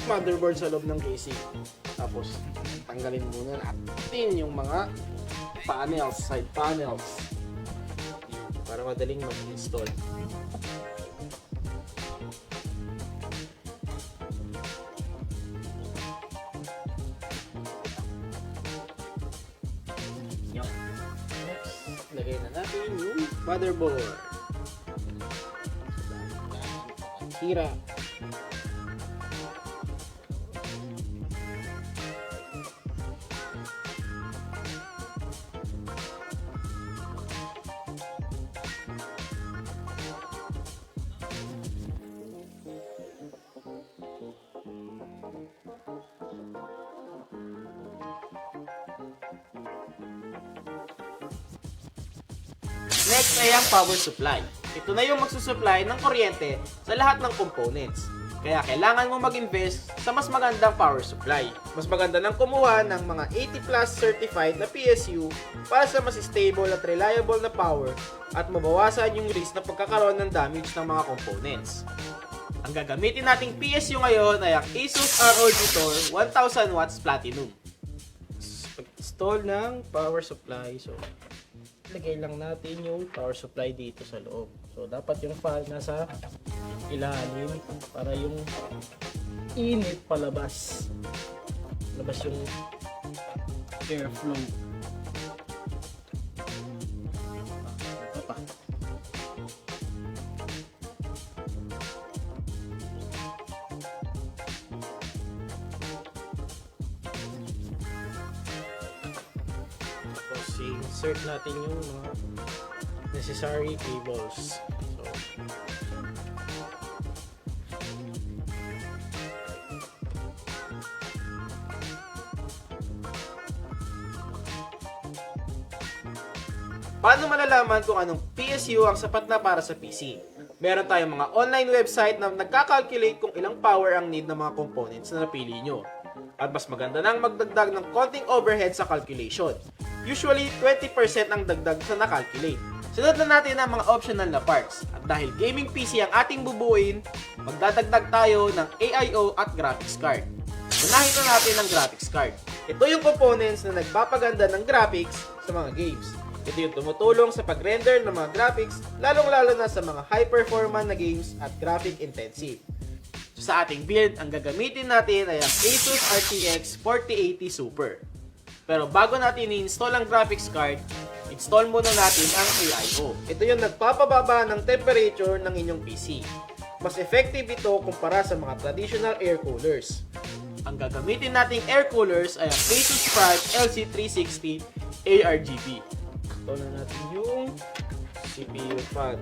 motherboard sa loob ng casing. Tapos, tanggalin muna natin yung mga panels, side panels. Para madaling mag-install. Yan. Next, lagay na natin yung motherboard. Hira. Next ay ang power supply. Ito na yung magsusupply ng kuryente sa lahat ng components. Kaya kailangan mo mag-invest sa mas magandang power supply. Mas maganda nang kumuha ng mga 80 plus certified na PSU para sa mas stable at reliable na power at mabawasan yung risk na pagkakaroon ng damage ng mga components. Ang gagamitin nating PSU ngayon ay ang ASUS ROG Tor 1000 watts Platinum. Pag-install ng power supply, so lagay lang natin yung power supply dito sa loob. So, dapat yung fan nasa ilalim para yung init palabas. Labas yung airflow. Insert natin yung mga necessary cables. So, paano malalaman kung anong PSU ang sapat na para sa PC? Meron tayong mga online website na nagkakalculate kung ilang power ang need ng mga components na napili nyo. At mas maganda nang magdagdag ng konting overhead sa calculation. Usually, 20% ang dagdag sa nakalculate. Sunod na natin ang mga optional na parts. At dahil gaming PC ang ating bubuuin, magdadagdag tayo ng AIO at graphics card. Unahin na natin ang graphics card. Ito yung components na nagpapaganda ng graphics sa mga games. Ito yung tumutulong sa pag-render ng mga graphics, lalong-lalo na sa mga high-performance na games at graphic intensive. So, sa ating build, ang gagamitin natin ay ang ASUS RTX 4080 Super. Pero bago natin i-install ang graphics card, install muna natin ang AIO. Ito yung nagpapababa ng temperature ng inyong PC. Mas effective ito kumpara sa mga traditional air coolers. Ang gagamitin nating air coolers ay ang ASUS Prime LC360 ARGB. Install na natin yung CPU fan.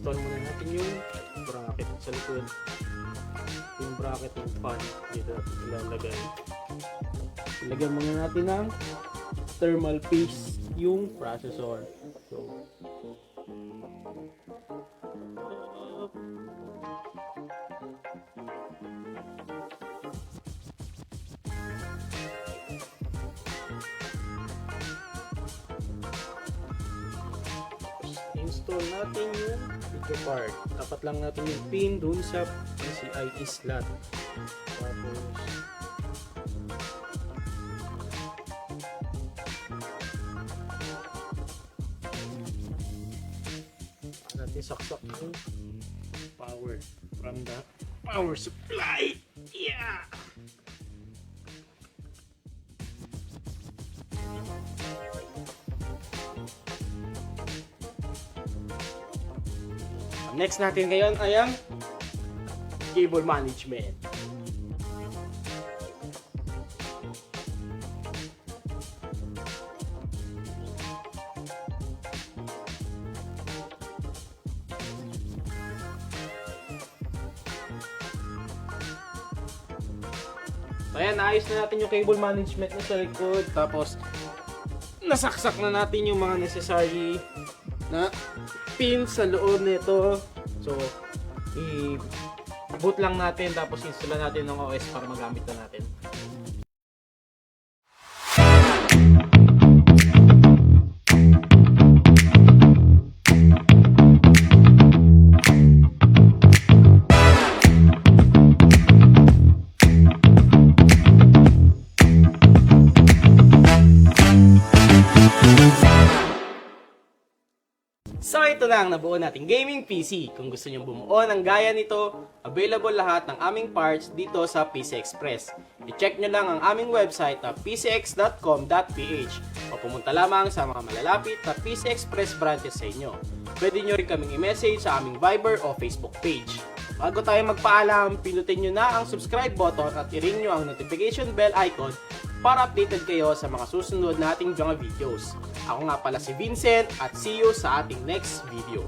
Install muna natin yung bracket sa likod. Yung bracket ng fan dito natin ilalagay. Ilagyan muna natin ng thermal paste yung processor. So, install natin yung video card. Dapat lang natin yung pin dun sa PCIe slot. Tapos natin saksak yung power from the power supply. Yeah! Next natin ngayon ay ang cable management. So ayan, naayos na natin yung cable management na sa likod. Tapos nasaksak na natin yung mga necessary na pin sa loob nito. So, i-boot lang natin tapos install natin ng OS para magamit na natin. ito na ang nabuo nating gaming PC. Kung gusto nyo bumuo ng gaya nito, available lahat ng aming parts dito sa PC Express. I-check nyo lang ang aming website na pcx.com.ph o pumunta lamang sa mga malalapit na PC Express branches sa inyo. Pwede nyo rin kaming i-message sa aming Viber o Facebook page. Bago tayo magpaalam, pinutin nyo na ang subscribe button at i-ring nyo ang notification bell icon para updated kayo sa mga susunod nating mga videos. Ako nga pala si Vincent at see you sa ating next video.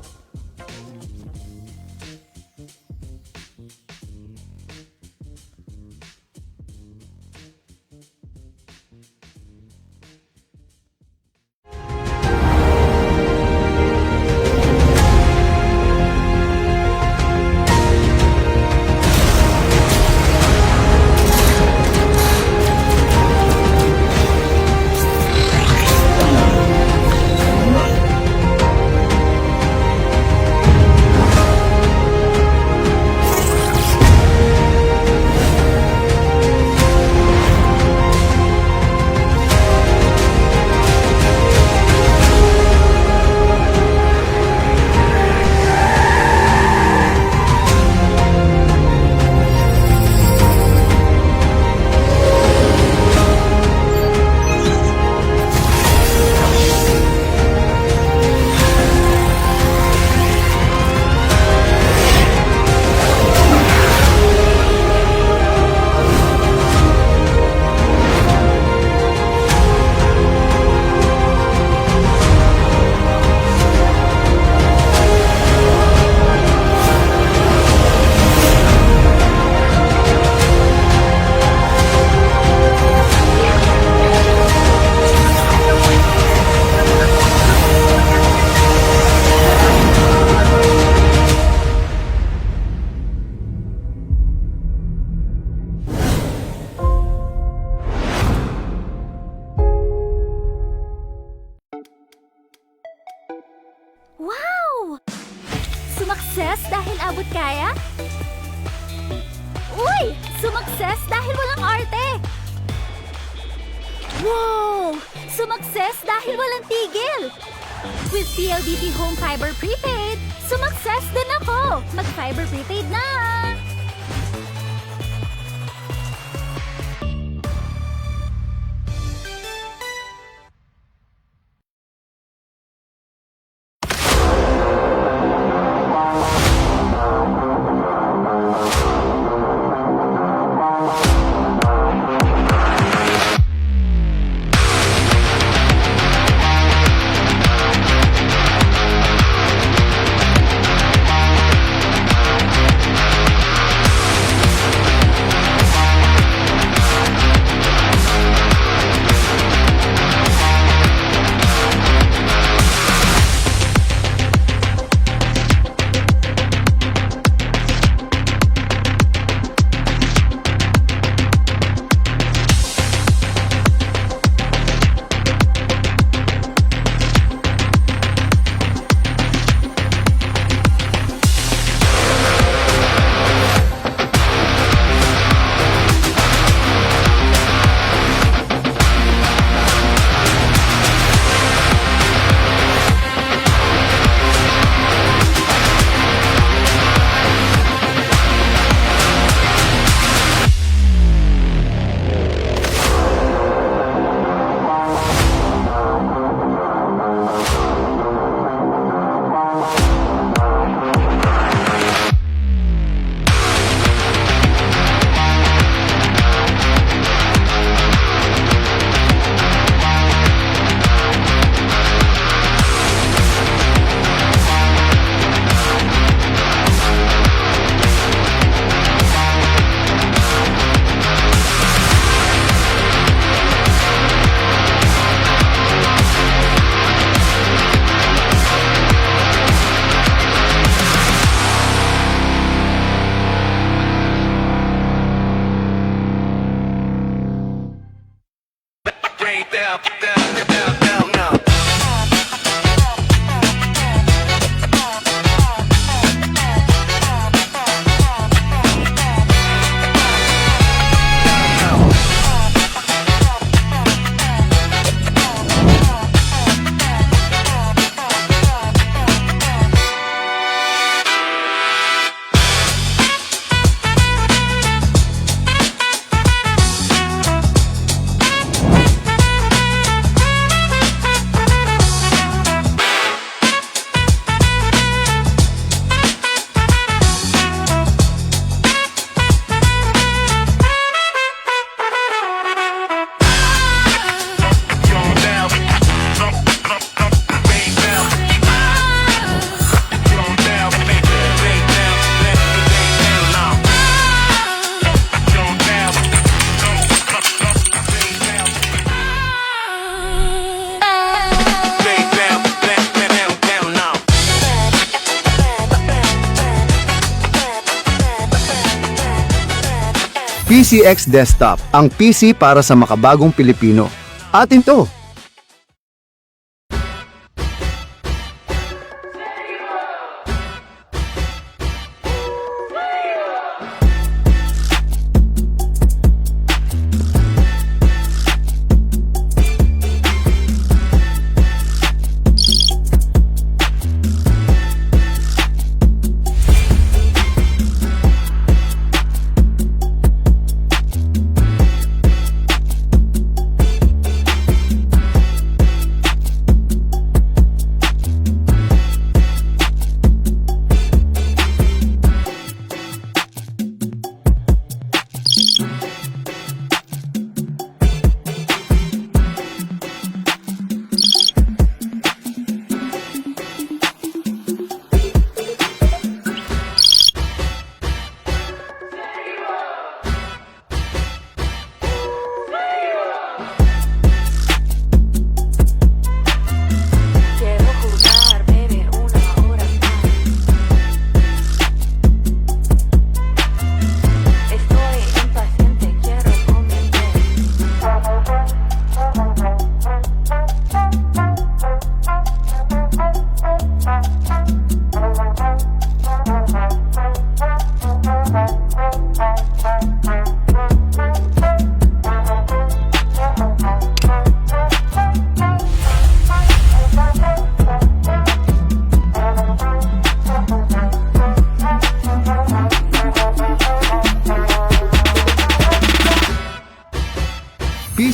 Wow! Sumakses dahil abot kaya? Uy! Sumakses dahil walang arte! Wow! Sumakses dahil walang tigil! With PLDT Home Fiber Prepaid, sumakses din ako! Mag-Fiber Prepaid na! PCX Desktop, ang PC para sa makabagong Pilipino. Atin to!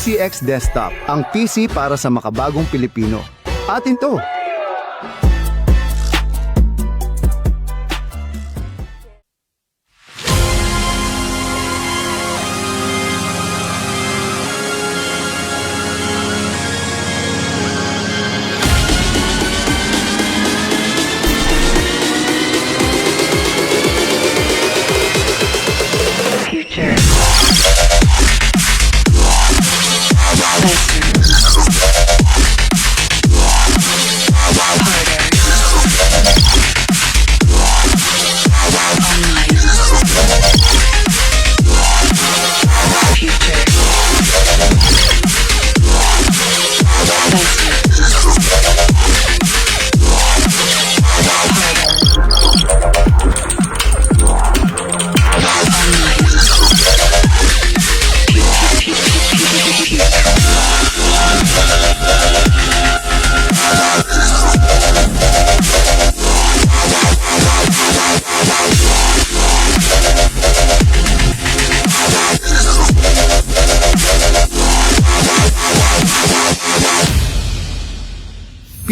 PCX Desktop, ang PC para sa makabagong Pilipino. Atin to!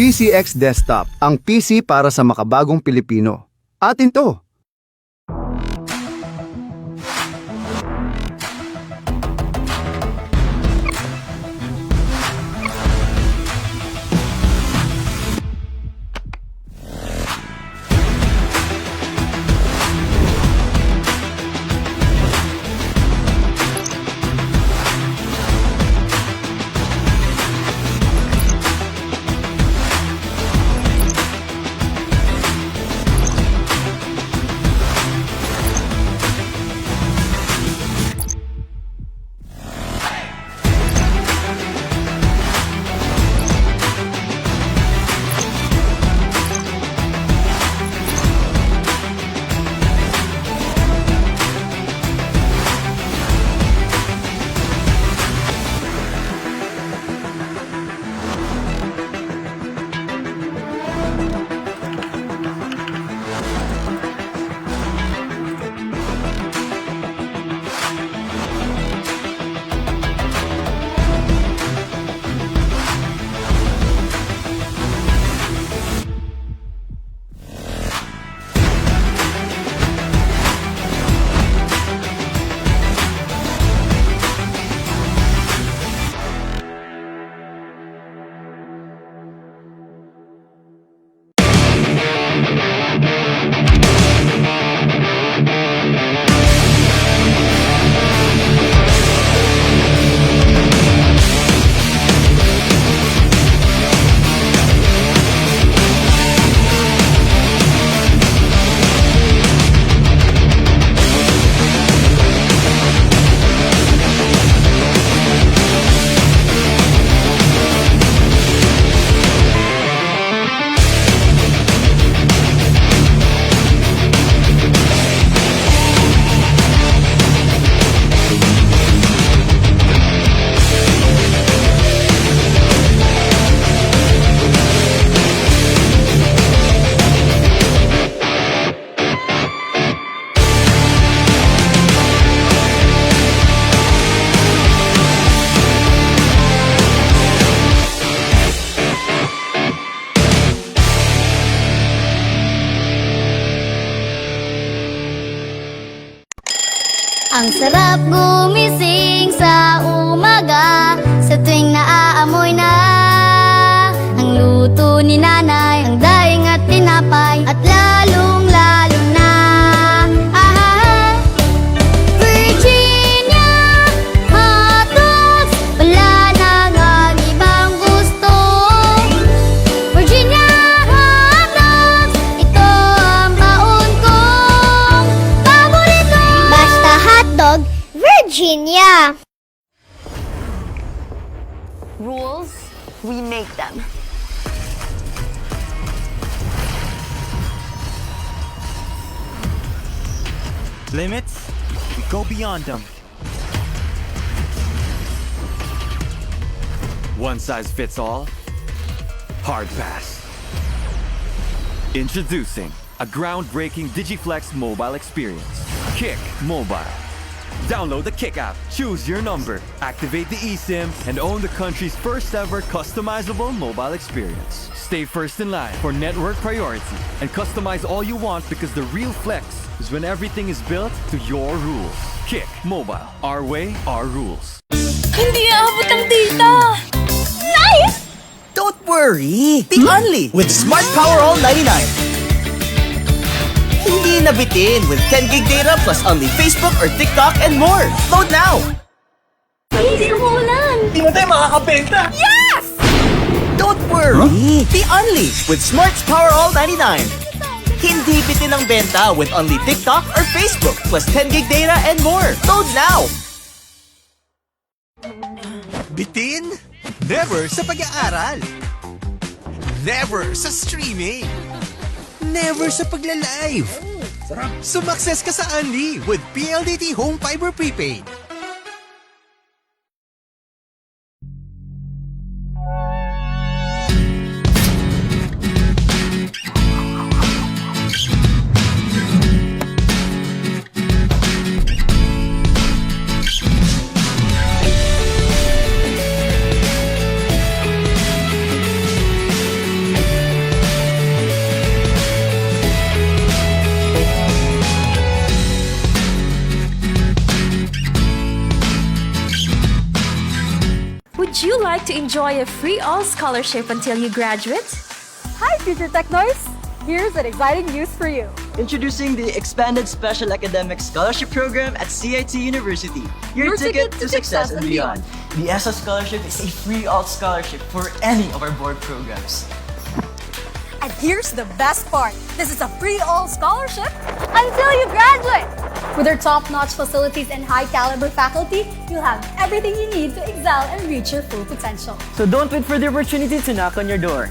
PCX Desktop, ang PC para sa makabagong Pilipino. Atin to! Ang sarap gumising sa umaga, sa tuwing naaamoy na ang luto ni nanay, ang daing at tinapay, at lalong-lalo na Virginia hotdogs, wala nang ang ibang gusto. Virginia hotdogs, ito ang baon kong paborito. Basta hotdog, Virginia. Rules, we make them. Limits, we go beyond them. One size fits all? Hard pass. Introducing a groundbreaking Digiflex mobile experience. Kick Mobile. Download the Kick app, choose your number, activate the eSIM, and own the country's first ever customizable mobile experience. Stay first in line for network priority and customize all you want, because the real flex is when everything is built to your rules. Kick Mobile. Our way, our rules. Hindi aabot ang data! Nice! Don't worry! The Only with Smart Power All 99. Hindi nabitin with 10 gig data plus only Facebook or TikTok and more. Load now! Hindi umuulan. Hindi mo tayo makakabenta! Yes! Don't worry! The Only with Smart Power All 99. Hindi bitin ang benta with only TikTok or Facebook plus 10 gig data and more. Load now! Bitin? Never sa pag-aaral. Never sa streaming. Never sa pagla-live. Sumakses ka sa Unli with PLDT Home Fiber Prepaid. Would you like to enjoy a free all scholarship until you graduate? Hi, Future Technoids! Here's an exciting news for you. Introducing the Expanded Special Academic Scholarship Program at CIT University. Your ticket to success and beyond. The ESA Scholarship is a free alt scholarship for any of our board programs. And here's the best part. This is a free all scholarship until you graduate. With our top-notch facilities and high-caliber faculty, you'll have everything you need to excel and reach your full potential. So don't wait for the opportunity to knock on your door.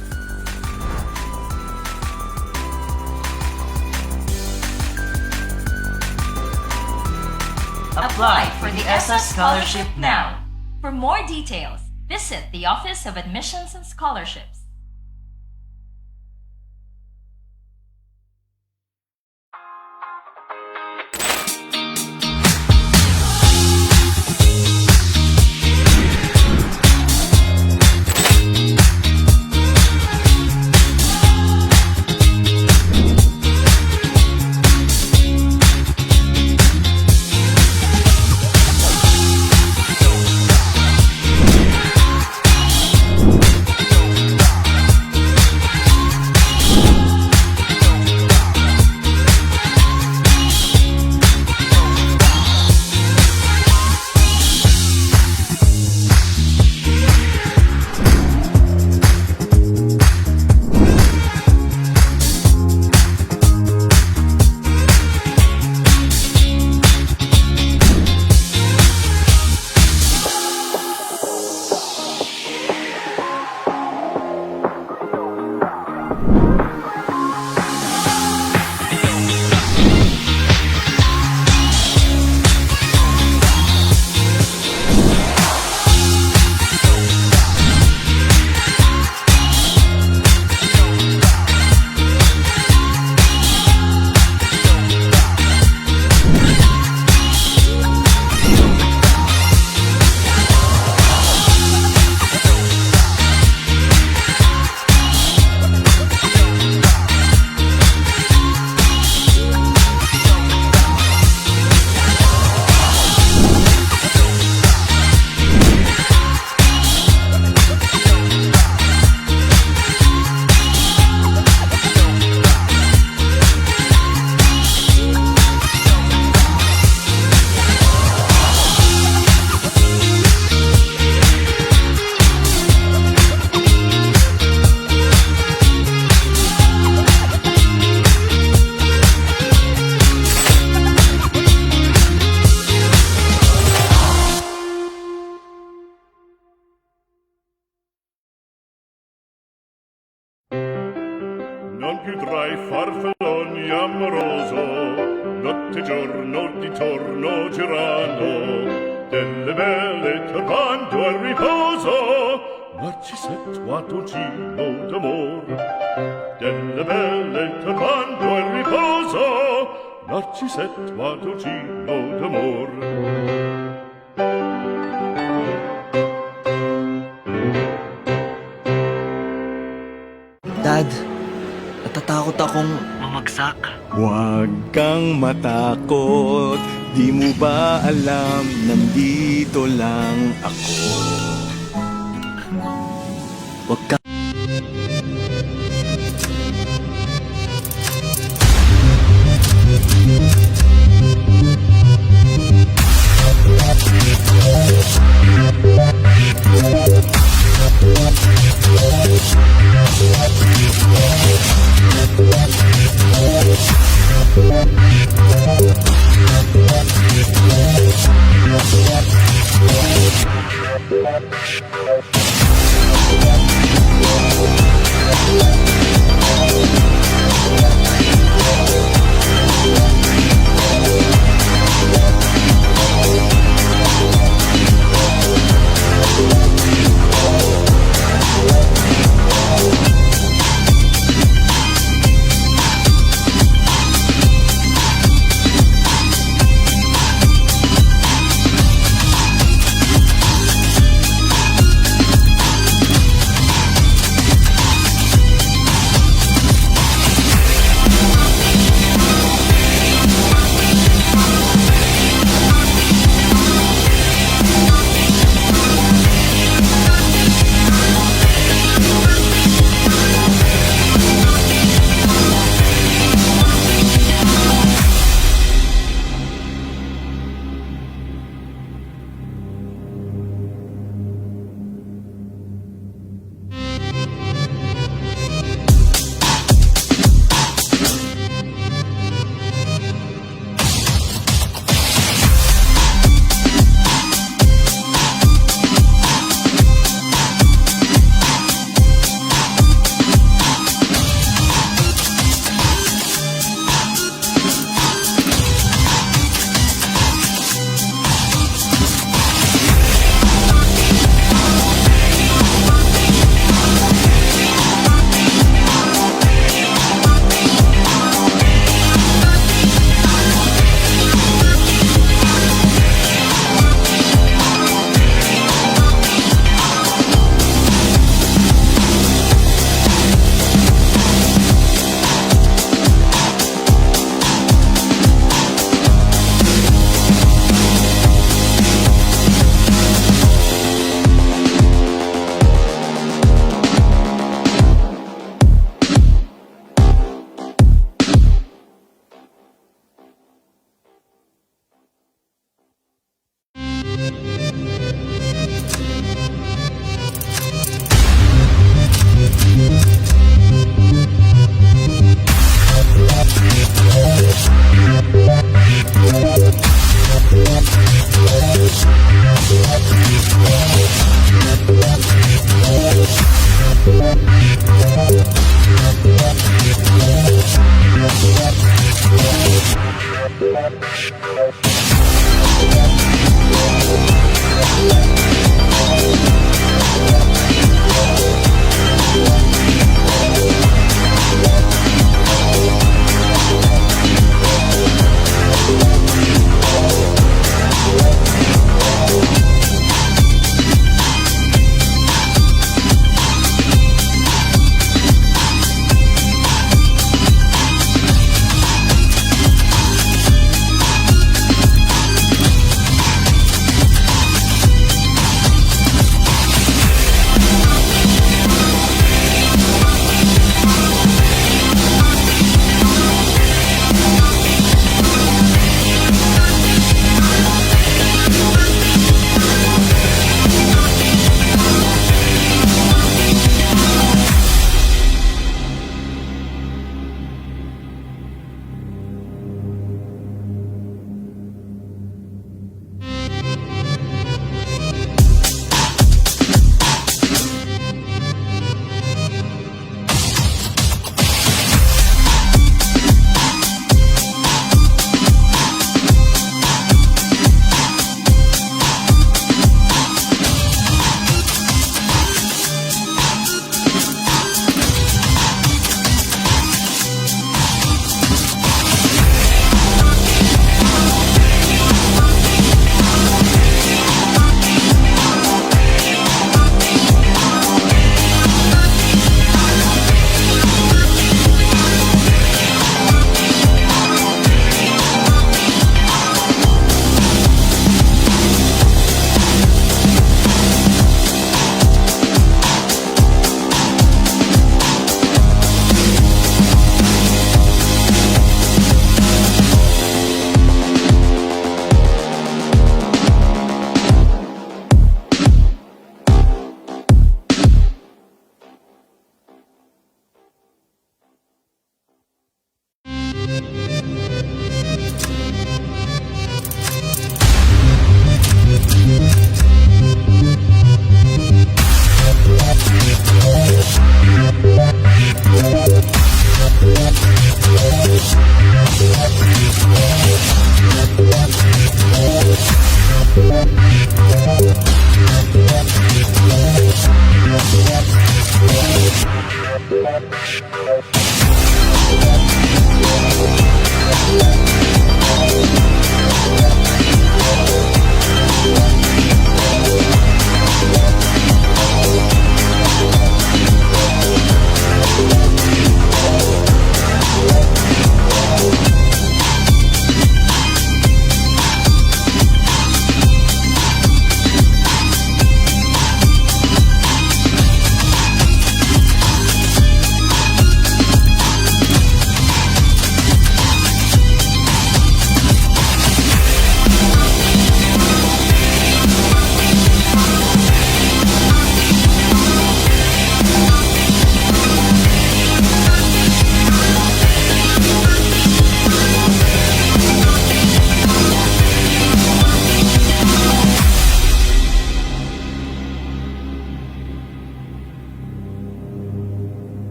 Apply for the ESA Scholarship now. For more details, visit the Office of Admissions and Scholarships. chiudrai farfalloni amoroso, notte e giorno di torno girano, delle belle turbando al riposo, Narcisetto a dolcino d'amor, delle belle turbando al riposo, Narcisetto a dolcino d'amor. Dad, natatakot akong mamagsak. Huwag kang matakot, di mo ba alam, nandito lang ako. Huwag ka...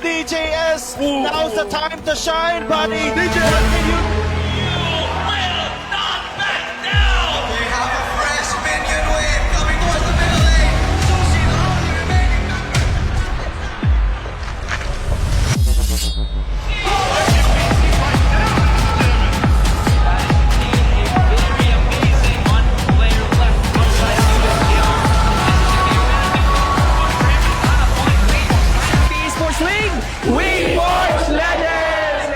DJS, now's the time to shine, buddy. DJ, what can you? They have a fresh minion wave coming towards the middle lane. Sushi, the only remaining member. Esports League, we forge legends!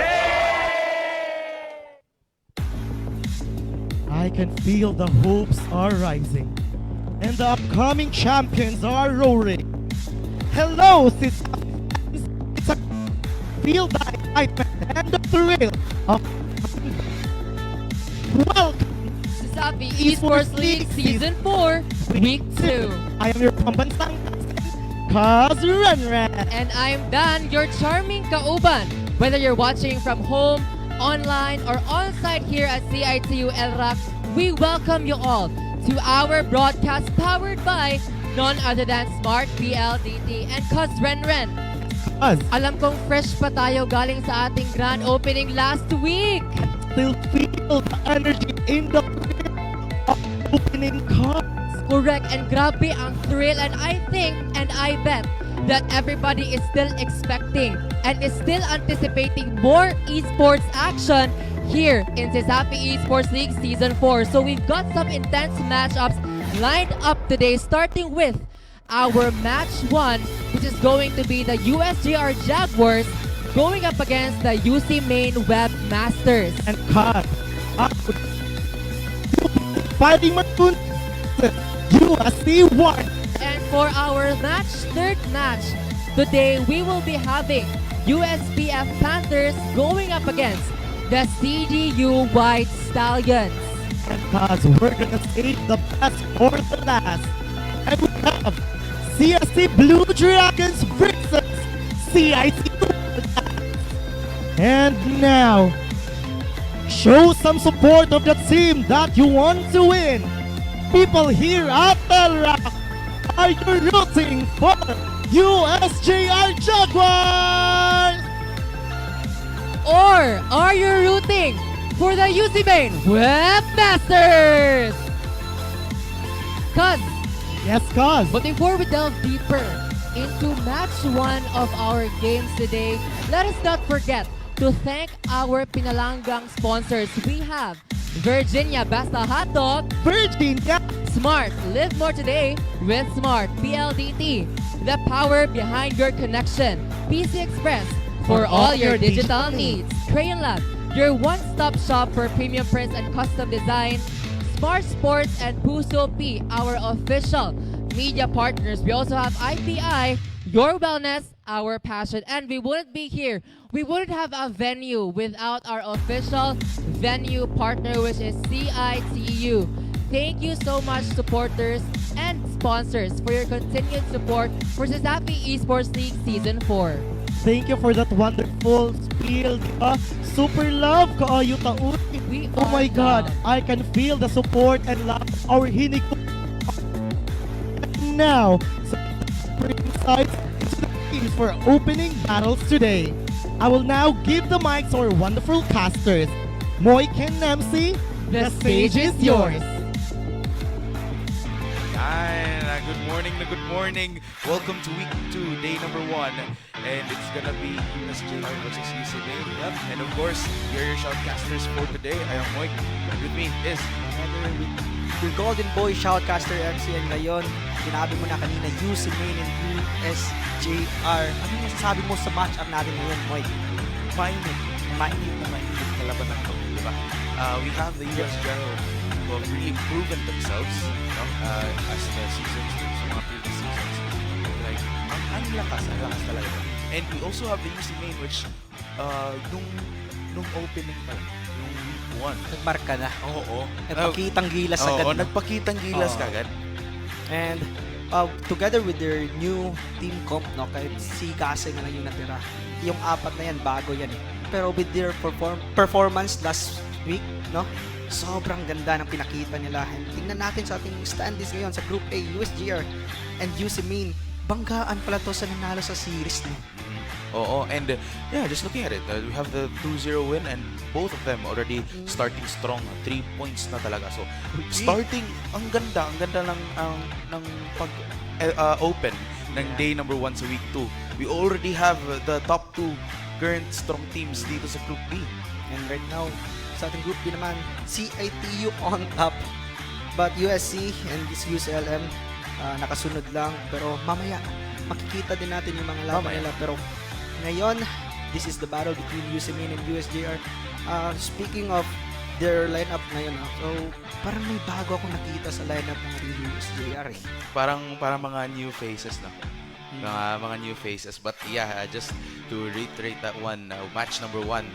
I can feel the hopes are rising, and the upcoming champions are roaring. Hello, feel the excitement and the thrill of welcome CESAFI Esports League Season 4, Week 2. I am your pambansang Kaz Renren. And I'm Dan, your charming kauban. Whether you're watching from home, online, or on-site here at CITU LRAC, we welcome you all to our broadcast powered by none other than Smart PLDT and Kaz Renren. Alam kong fresh pa tayo galing sa ating grand opening last week. Still feel the energy in the opening cards. Correct, and grabe ang thrill, and I think and I bet that everybody is still expecting and is still anticipating more esports action here in CESAFI Esports League Season 4. So we've got some intense matchups lined up today, starting with our match 1, which is going to be the USJR Jaguars going up against the UC Main Web Masters. And God, fighting Martoon, USC won. And for our third match, today we will be having USPF Panthers going up against the CDU White Stallions. And guys, we're gonna save the best for the last. And we have CSC Blue Dragons versus CITU. And now, show some support of the team that you want to win. People here at El Rock, are you rooting for USJR Jaguars? Or are you rooting for the UC Main Webmasters? Cuz. But before we delve deeper into match 1 of our games today, let us not forget to thank our pinalanggang sponsors. We have Virginia Basta Hot Dog, Virginia Smart, live more today with Smart, PLDT, the power behind your connection, PC Express, for all your digital needs, Crayon Lab, your one-stop shop for premium prints and custom design, Smart Sports, and Puso P, our official media partners. We also have IPI, your wellness, our passion, and we wouldn't be here. We wouldn't have a venue without our official venue partner, which is CITU. Thank you so much, supporters and sponsors, for your continued support for CESAFI Esports League Season 4. Thank you for that wonderful spiel, diba? Super love kaayo taon. Oh my God, I can feel the support and love of our hinig. Now, so insights into the teams for opening battles today. I will now give the mic to our wonderful casters. Moik and Namsi, the stage is yours. Good morning. Welcome to week 2, day number 1. And it's gonna be USJR versus UCLA. Yep. And of course, you're your shoutcasters for today. I am Moik. And with me is your Golden Boy Shoutcaster MC. And ngayon, sinabi mo na kanina, UC Main and USJR. Ano yung masasabi mo sa matchup natin ngayon, Moik? mainit na kalabanan to, di ba? We have the USJR who have really proven themselves, as the seasons, sa mga previous seasons. Like, ang lakas talaga. And we also have the UC Main, which, nung opening pa, nung week 1. Nagmarka na. Oo. Nagpakitang gilas agad. Oo, nagpakitang gilas kagad. And together with their new team comp, no, kahit si Kase na lang yung natira. Yung 4 na yan, bago yan eh. Pero with their performance last week, no, sobrang ganda ng pinakita nila. And tingnan natin sa ating standings ngayon sa Group A, USJR and UC Main. Banggaan pala to sa nanalo sa series, no? Oo, and yeah, just looking at it, we have the 2-0 win and both of them already starting strong, 3 points na talaga. So, starting, ang ganda ng pag-open ng day number 1 sa week 2. We already have the top 2 current strong teams dito sa Group B. And right now, sa ating Group B naman, CITU on top. But USC and this UCLM, nakasunod lang. Pero mamaya, makikita din natin yung mga laban nila. Pero ngayon, this is the battle between UC Main and USJR. Speaking of their lineup ngayon, so parang may bago akong nakita sa lineup ng USJR eh. Parang mga new faces na. Mga new faces. But yeah, just to reiterate that one, match number 1,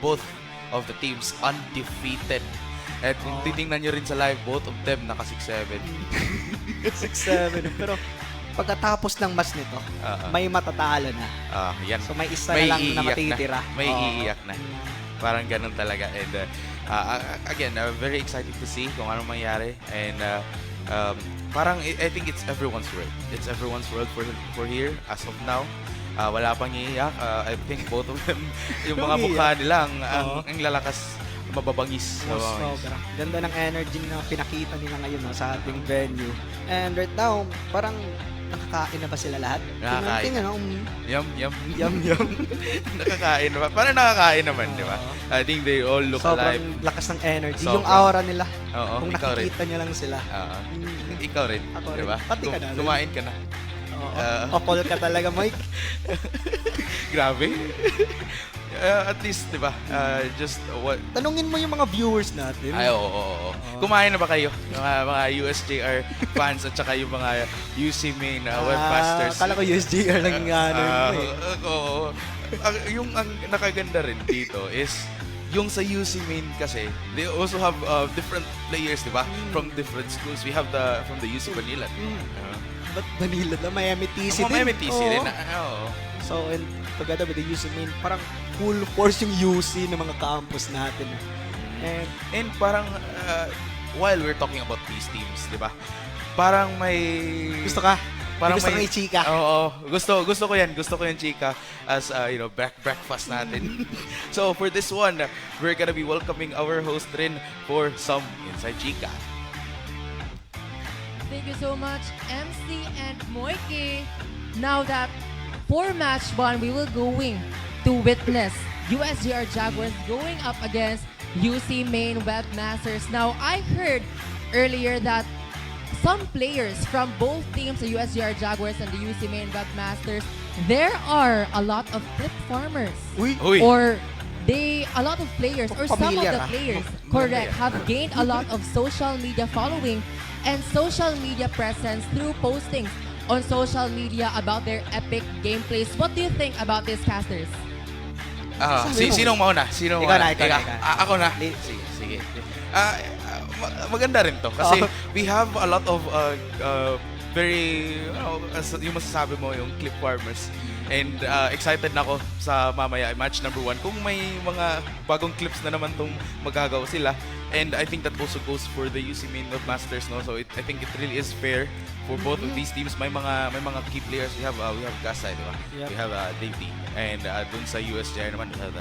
both of the teams undefeated. At kung titingnan nyo rin sa live, both of them naka 6-7. 6-7. Pero pagkatapos ng match nito, may matatalo na. Yan. So may isa na lang na matitira. May iiyak na. Parang ganun talaga. And again, very excited to see kung anong mangyari. And parang I think it's everyone's world. It's everyone's world for here as of now. Wala pang iiyak. I think both of them, yung mga mukha nila, ang lalakas, mababangis. Ganda ng energy na pinakita nila ngayon sa ating venue. And right now, parang nakakain na ba sila lahat? Nakakain. Yum. Nakakain na ba? Parang nakakain naman, di ba? I think they all look alive. Sobrang lakas ng energy. Yung aura nila. Oo, kung nakikita nyo lang sila. Ikaw rin. Ako di ba? Pati ka na. Kumain ka na. Okol ka talaga, Mike. Grabe. At least, di ba? Just what... Tanungin mo yung mga viewers natin. Ay, oo. Kumain na ba kayo? Yung mga USJR fans at saka yung mga UC Main webmasters. Akala ko USJR lang nga. Oo. Yung ang nakaganda rin dito is yung sa UC Main kasi, they also have different players, di ba? From different schools. We have from the UC Manila. Ba't Manila na? Miami TC din. Miami TC din. So, and together with the UC Main, parang full force yung UC ng mga campus natin. And parang, while we're talking about these teams, di ba? Parang may... Gusto ka? Parang gusto may chika. Oo, gusto ko yan. Gusto ko yung chika as, breakfast natin. So, for this one, we're gonna be welcoming our host rin for some Inside Chika. Thank you so much, MC and Moiki. Now that for match 1, we will going to witness USJR Jaguars going up against UC Maine Webmasters. Now, I heard earlier that some players from both teams, the USJR Jaguars and the UC Maine Webmasters, there are a lot of clip farmers. Uy. Or a lot of players, or some of the Pamilyar, players, ah. correct, have gained a lot of social media following and social media presence through postings on social media about their epic gameplays. What do you think about this, casters? Sinong mauna? Ikaw na. Ako na. Sige. Maganda rin to kasi we have a lot of very, yung masasabi mo, yung clip farmers. And excited na ako sa mamaya match number 1 kung may mga bagong clips na naman tong magagawa sila. And I think that also goes for the UC Maine Masters, no? So I think it really is fair for both of these teams. May mga key players. We have Gasay, di ba? Yep. We have Davey. And dun sa USJR naman, we have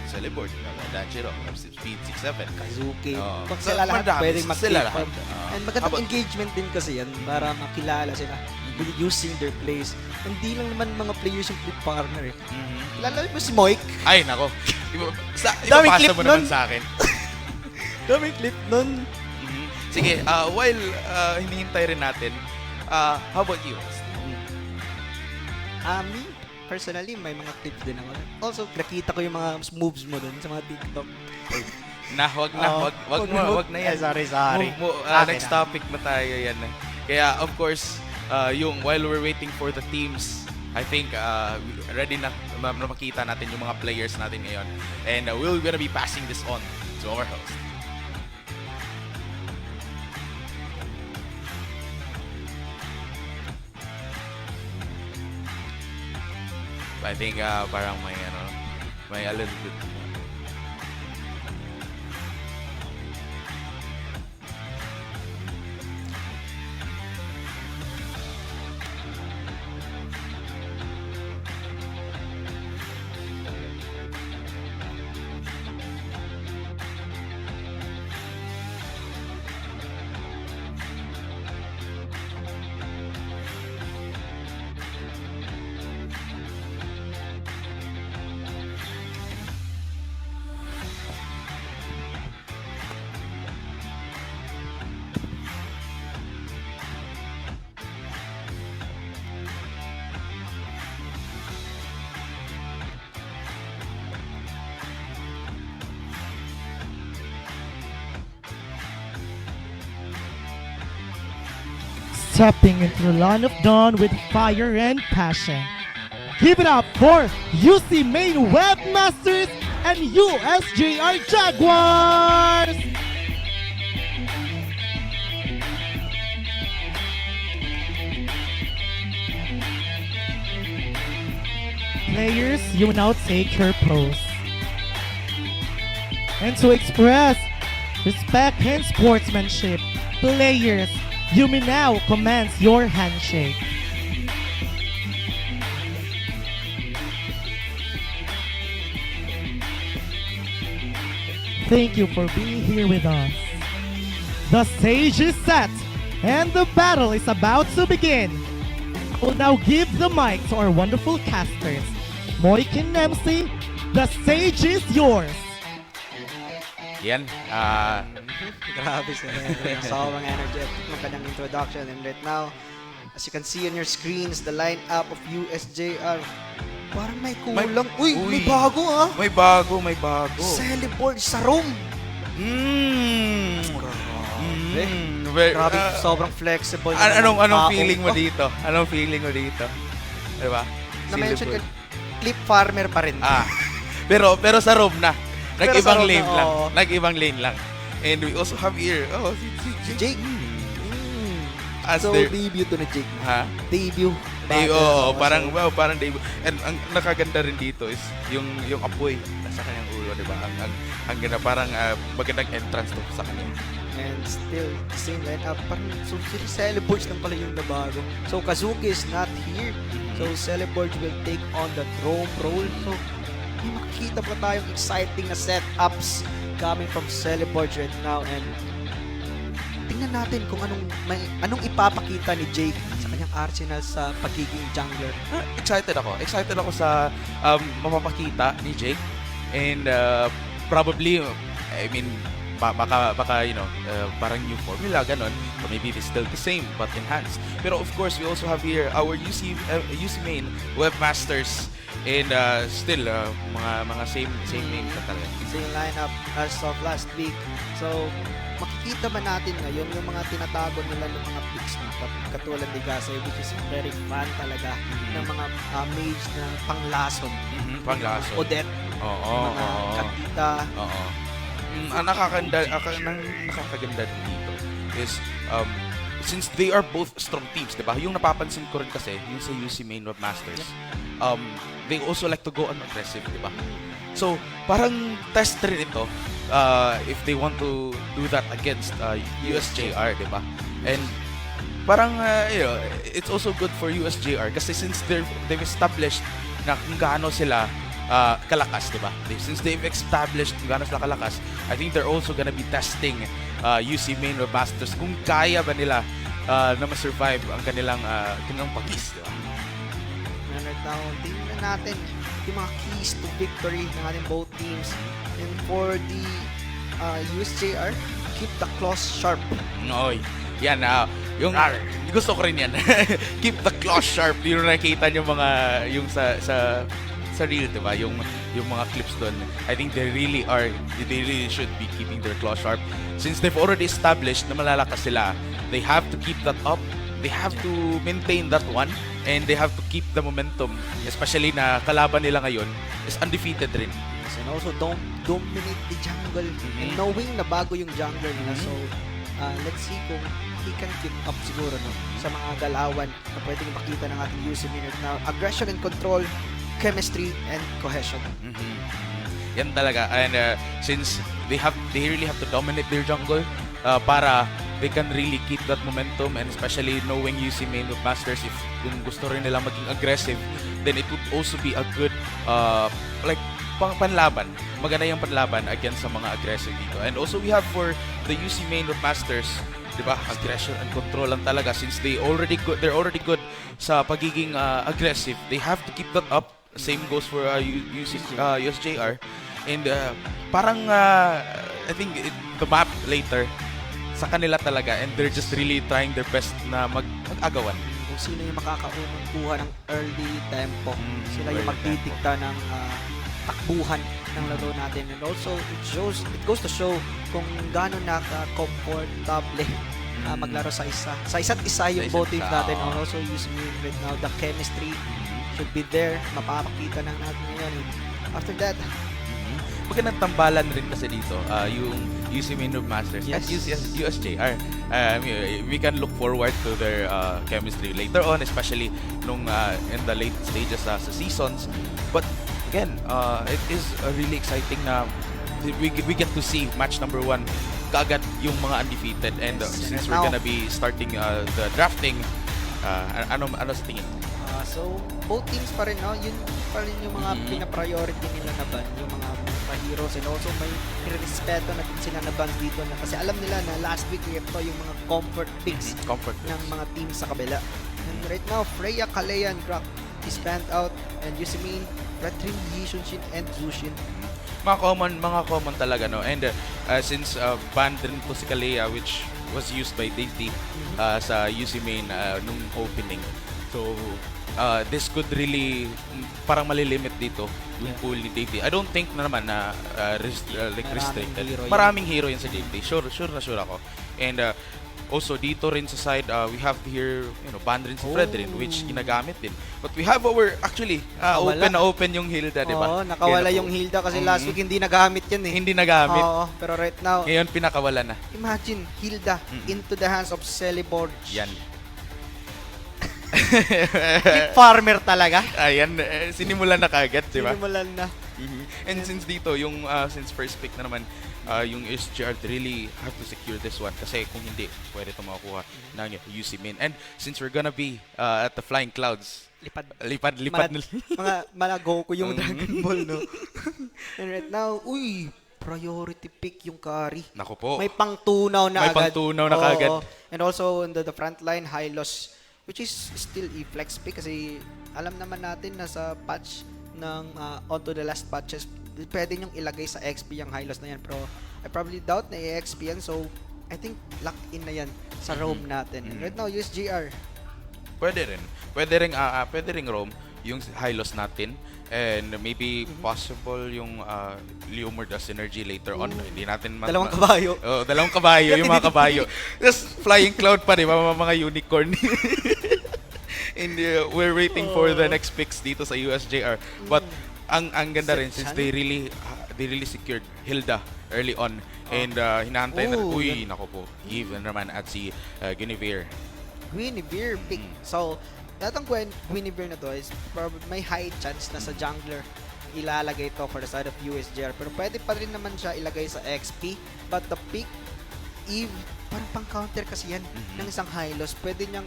Celebord, we have Danchiro, we have Speed 67. Kazuki. Pag So, sila lahat madami. pwedeng Sila mag-clip. lahat. And magandang engagement din kasi yan para makilala sila with using their plays. Hindi lang naman mga players yung clip partner eh. Kilala mo si Moik? Ay, nako. Daming Ipapasa clip mo naman nun. sa akin. Daming clip nun. Sige, while hinihintay rin natin, how about you? Me, personally, may mga clips din ako. Also, nakita ko yung mga moves mo dun sa mga TikTok. Wag na yan. Sorry. Next topic na tayo yan. Kaya, of course, while we're waiting for the teams, I think ready na makita natin yung mga players natin ngayon. And we're gonna be passing this on to our host. I think parang may a little bit. Stepping into the land of dawn with fire and passion. Give it up for UC Maine Webmasters and USJR Jaguars! Players, you now take your pose. And to express respect and sportsmanship, players, you may now commence your handshake. Thank you for being here with us. The stage is set and the battle is about to begin. I will now give the mic to our wonderful casters. Moik and MC, the stage is yours. Yan. Grabe sir. Sobrang energetic, magandang introduction. And right now, as you can see on your screens, the lineup of USJR. Parang may kulang. Uy, may bago ah. May bago. Celebord sa room. Grabe, sobrang flexible. Anong feeling mo dito? Anong feeling mo dito? Diba? Na-mention ka, clip farmer pa rin. Pero sa room na. Nag-ibang sa room lane na, lang. oo. Nag-ibang lane lang. And we also have here, Si Jake. As So, their- debut to na Jake. Ha? Debut. parang Dave. And ang nakaganda rin dito is yung apoy nasa kanyang ulo, di ba? Ang ganda, parang magandang entrance to sa kanya. And still, the same lineup. Parang, so, Celeborge lang pala yung nabago. So, Kazuki is not here. So, Celeborge will take on the throne role. So, may makikita pa tayong exciting na setups coming from Celeborge right now. And tingnan natin kung anong ipapakita ni Jake sa kanyang arsenal sa pagiging jungler. Excited ako sa mapapakita ni Jake. And probably, I mean, baka parang new formula, ganon. Or maybe it's still the same, but enhanced. Pero of course, we also have here our UC main, Webmasters, and still, mga same names na talaga. Same lineup as of last week. So, makikita man natin ngayon yung mga tinatago nila ng mga picks na katulad ni Gasay, which is very fan talaga ng mga mage na panglason. Panglason. Odette. Mga Katita. Ang nakakaganda dito is since they are both strong teams, diba? Yung napapansin ko rin kasi yung sa UC main Webmasters, they also like to go on aggressive, diba? So parang test rin ito if they want to do that against USJR, diba? And parang it's also good for USJR kasi since they've established na kung gaano sila kalakas, diba? Since they've established kung gaano sila kalakas, I think they're also gonna be testing UC main Webmasters kung kaya ba nila na ma-survive ang kanilang pag-is, diba? And right now, tingnan natin yung mga keys to victory ng ating both teams. And for the USJR, keep the claws sharp. Oy, yan yung gusto ko rin yan. Keep the claws sharp. Yung nakita nyo yung sa reel, diba? Yung mga clips doon, I think they really should be keeping their claws sharp. Since they've already established na malalakas sila, they have to keep that up. They have to maintain that one, and they have to keep the momentum, especially na kalaban nila ngayon is undefeated rin. And also don't dominate the jungle, and knowing na bago yung jungler nila. So let's see kung he can keep up siguro sa mga galawan na pwedeng makita ng ating UC minute now. Aggression and control, chemistry and cohesion. Yan talaga. And since they really have to dominate their jungle para they can really keep that momentum, and especially knowing UC main Webmasters, if kung gusto rin nila maging aggressive, then it would also be a good panlaban. Maganda yung panlaban against sa mga aggressive dito. And also we have for the UC main Webmasters, diba? Aggression and control lang talaga. Since they're already good sa pagiging aggressive, they have to keep that up. Same goes for USJR. And parang I think the map later sa kanila talaga, and they're just really trying their best na mag-agawan. Kung sino yung makakaunang kuha ng early tempo, sila yung magdidikta ng takbuhan ng laro natin. And also it goes to show kung gaano naka-comfortable maglaro sa isa't isa yung both teams natin. And also using right now the chemistry should be there, mapapakita na natin ngayon. After that, magandang tambalan rin kasi dito yung UC main Webmasters at USJR. We can look forward to their chemistry later on, especially nung in the late stages sa seasons. But again, it is really exciting na we get to see match number 1 kaagad yung mga undefeated. And since we're gonna be starting the drafting, ano sa tingin? So, both teams pa rin, no? Yun pa rin yung mga pina-priority nila na ban, yung mga heroes, and also may respeto na din sila na ban dito na kasi alam nila na last week ito yung mga comfort picks ng mga teams sa kabila. And right now, Freya, Kalea, and Grak is banned out, and Yusimin, Redrim, Yishunshin, and Zushin. Mga common talaga, no? And since banned rin po si Kalea, which was used by Daisy sa UC main nung opening. So, this could really parang malilimit dito yung pool ni Davey. I don't think na naman na restricted. Maraming hero yan sa Davey. Sure ako. And also dito rin sa side, we have here, banned rin si Fredrin, which ginagamit din. But we have our, actually, open yung Hilda, di ba? Oo, nakawala yung Hilda kasi last week hindi nagamit yan eh. Hindi nagamit. Oo, pero right now, ngayon pinakawala na. Imagine, Hilda into the hands of Celeborge. Yan. Pig farmer talaga. Ayan, sinimulan na kagad, di ba? Sinimulan na. And since dito, since first pick na naman, yung USJR really have to secure this one kasi kung hindi, pwede ito makukuha ng UC Main. And since we're gonna be at the Flying Clouds, lipad mga malago ko yung Dragon Ball, no? And right now, priority pick yung carry. Naku po. May pangtunaw na agad. May pangtunaw na kagad. And also, on the front line, high loss, which is still a flex pick kasi alam naman natin na sa patch ng onto the last patches, pwede nyong ilagay sa XP yung high loss na yan. Pero I probably doubt na i-XP yan. So, I think lock in na yan sa roam natin. And right now, USJR. Pwede rin roam yung high loss natin. And maybe possible yung Leomord as synergy later on. Hindi natin dalawang kabayo. Dalawang kabayo, yung mga kabayo. Tapos Flying Cloud pa, di ba? Mga unicorn. And we're waiting for the next picks dito sa USJR. But ang ganda rin since they really secured Hilda early on. And hinahantay na, nako po. Even naman at si Guinevere. Guinevere pick. So, datang Guinevere na to is may high chance na sa jungler ilalagay to for the side of USJR. Pero pwede pa rin naman siya ilagay sa XP. But the pick, parang pang-counter kasi yan ng isang high loss. Pwede niyang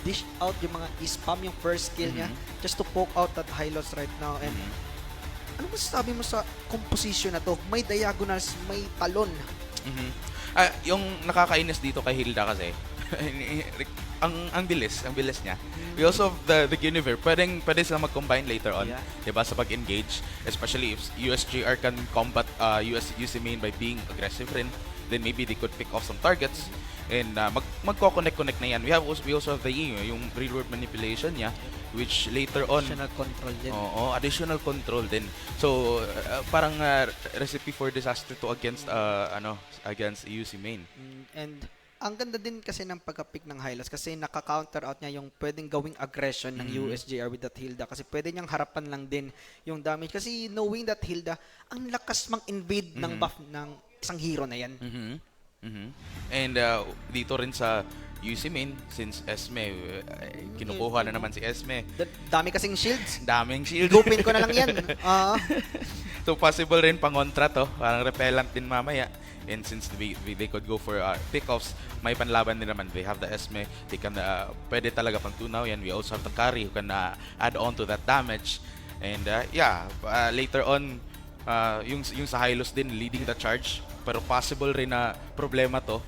dish out yung mga spam yung first skill niya just to poke out that high loss right now. And ano masasabi mo sa composition na to? May diagonals, may talon. Yung nakakainis dito kay Hilda kasi ang bilis niya. We also have the Guinevere. Pwede sila mag-combine later on. Diba? Sa pag-engage. Especially if USJR can combat UC Main by being aggressive rin. Then maybe they could pick off some targets. And magko-connect na yan. We also have the yung real-world manipulation niya. Which later on... Additional control din. Oo, additional control din. So, parang recipe for disaster to against UC Main. And ang ganda din kasi ng pagka-pick ng Hylas kasi naka-counter out niya yung pwedeng gawing aggression ng USJR with that Hilda kasi pwede niyang harapan lang din yung damage kasi knowing that Hilda, ang lakas mang-invade ng buff ng isang hero na yan. And dito rin sa UC Main, since Esme, kinukuha na naman si Esme. Dami kasing shields. Daming shield. Igupin ko na lang yan. So possible rin pangontra to, parang repellent din mamaya. And since they could go for pickoffs, may panlaban din naman. They have the Esme, they can pwede talaga pang tunaw yan. We also have the carry who can add on to that damage. And later on, yung sa Hylos din leading the charge. Pero possible rin na problema to.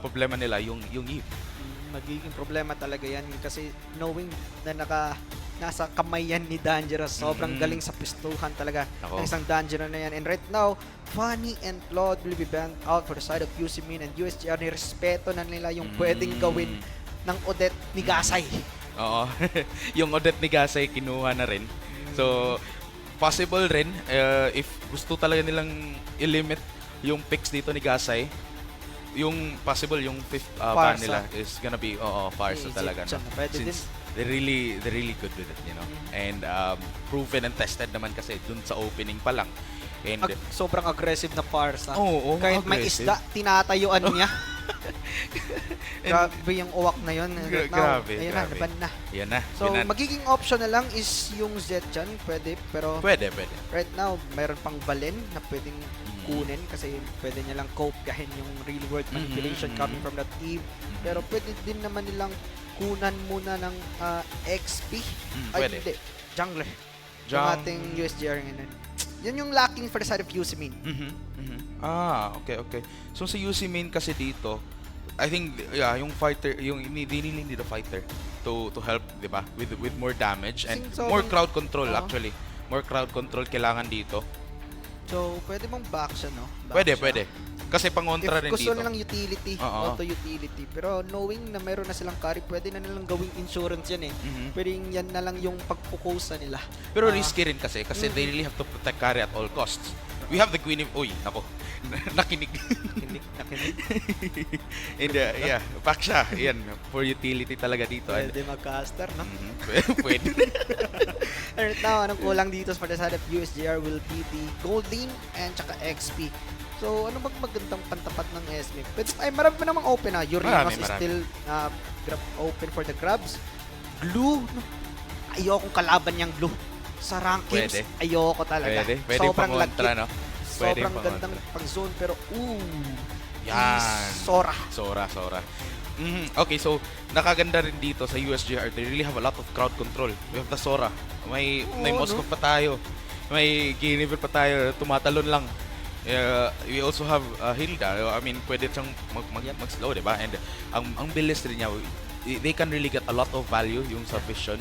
Problema nila yung Eve. Magiging problema talaga yan kasi knowing na nasa kamay yan ni Dangerous. Sobrang galing sa pistuhan talaga ng isang Dangerous na yan. And right now, Fanny and Claude will be banned out for the side of UC Main and USJR. Nirespeto na nila yung pwedeng gawin ng Odette ni Gasay. Oo. Yung Odette ni Gasay kinuha na rin. So, possible rin if gusto talaga nilang i-limit yung picks dito ni Gasay. Yung possible yung fifth ban nila is gonna be Farsa talaga. No? Since they're really good with it, you know. And proven and tested naman kasi dun sa opening pa lang. And sobrang aggressive na Farsa. aggressive. Kahit may isda, tinatayuan niya. Grabe yung uwak na yun. Grabe. Ayun na, naban na. Yan na. So, magiging option na lang is yung Zetchan. Pwede, pero... Pwede. Right now, mayroon pang Valen na pwedeng kunin kasi pwede niya lang cope gahin yung real world manipulation coming from that Eve. Pero pwede din naman nilang kunan muna ng XP. Pwede. Hindi. Jungler. Yung ating USJR ngayon. Yun yung lacking for the side of UC Main. Okay. So sa UC Main kasi dito, I think yung fighter, they really need a fighter to help, 'di ba? With more damage and more crowd control actually. More crowd control kailangan dito. So, pwede bang back siya, no? Pwede. Kasi pangontra rin dito. Gusto na lang utility, auto-utility. Pero knowing na meron na silang carry, pwede na nilang gawing insurance yan eh. Pwede yan na lang yung pagpukusa nila. Pero risky rin kasi they really have to protect carry at all costs. We have the Queen of... Uy, nako. Nakinig. And back siya. Yan, for utility talaga dito. Pwede mag-caster, no? Pwede. And now, anong kulang dito for the side of USJR will be the Gold Lane and tsaka XP. So, ano bang magandang pantapat ng SME? Marami pa namang open Urinos is still open for the grabs. Glue. Ayokong kalaban niyang Glue. Sa rankings, ayoko talaga. Pwede Sobrang pangontra, lagkit. no? Pwede Sobrang pangontra. gandang pag-zone, pero Yan. Sora. Sora. Okay, so nakaganda rin dito sa USJR. They really have a lot of crowd control. We have the Sora. May Moskov pa tayo. May Guinevere pa tayo. Tumatalon lang. We also have Hilda. I mean, pwede siyang mag-slow, diba? And ang bilis rin niya, they can really get a lot of value yung submission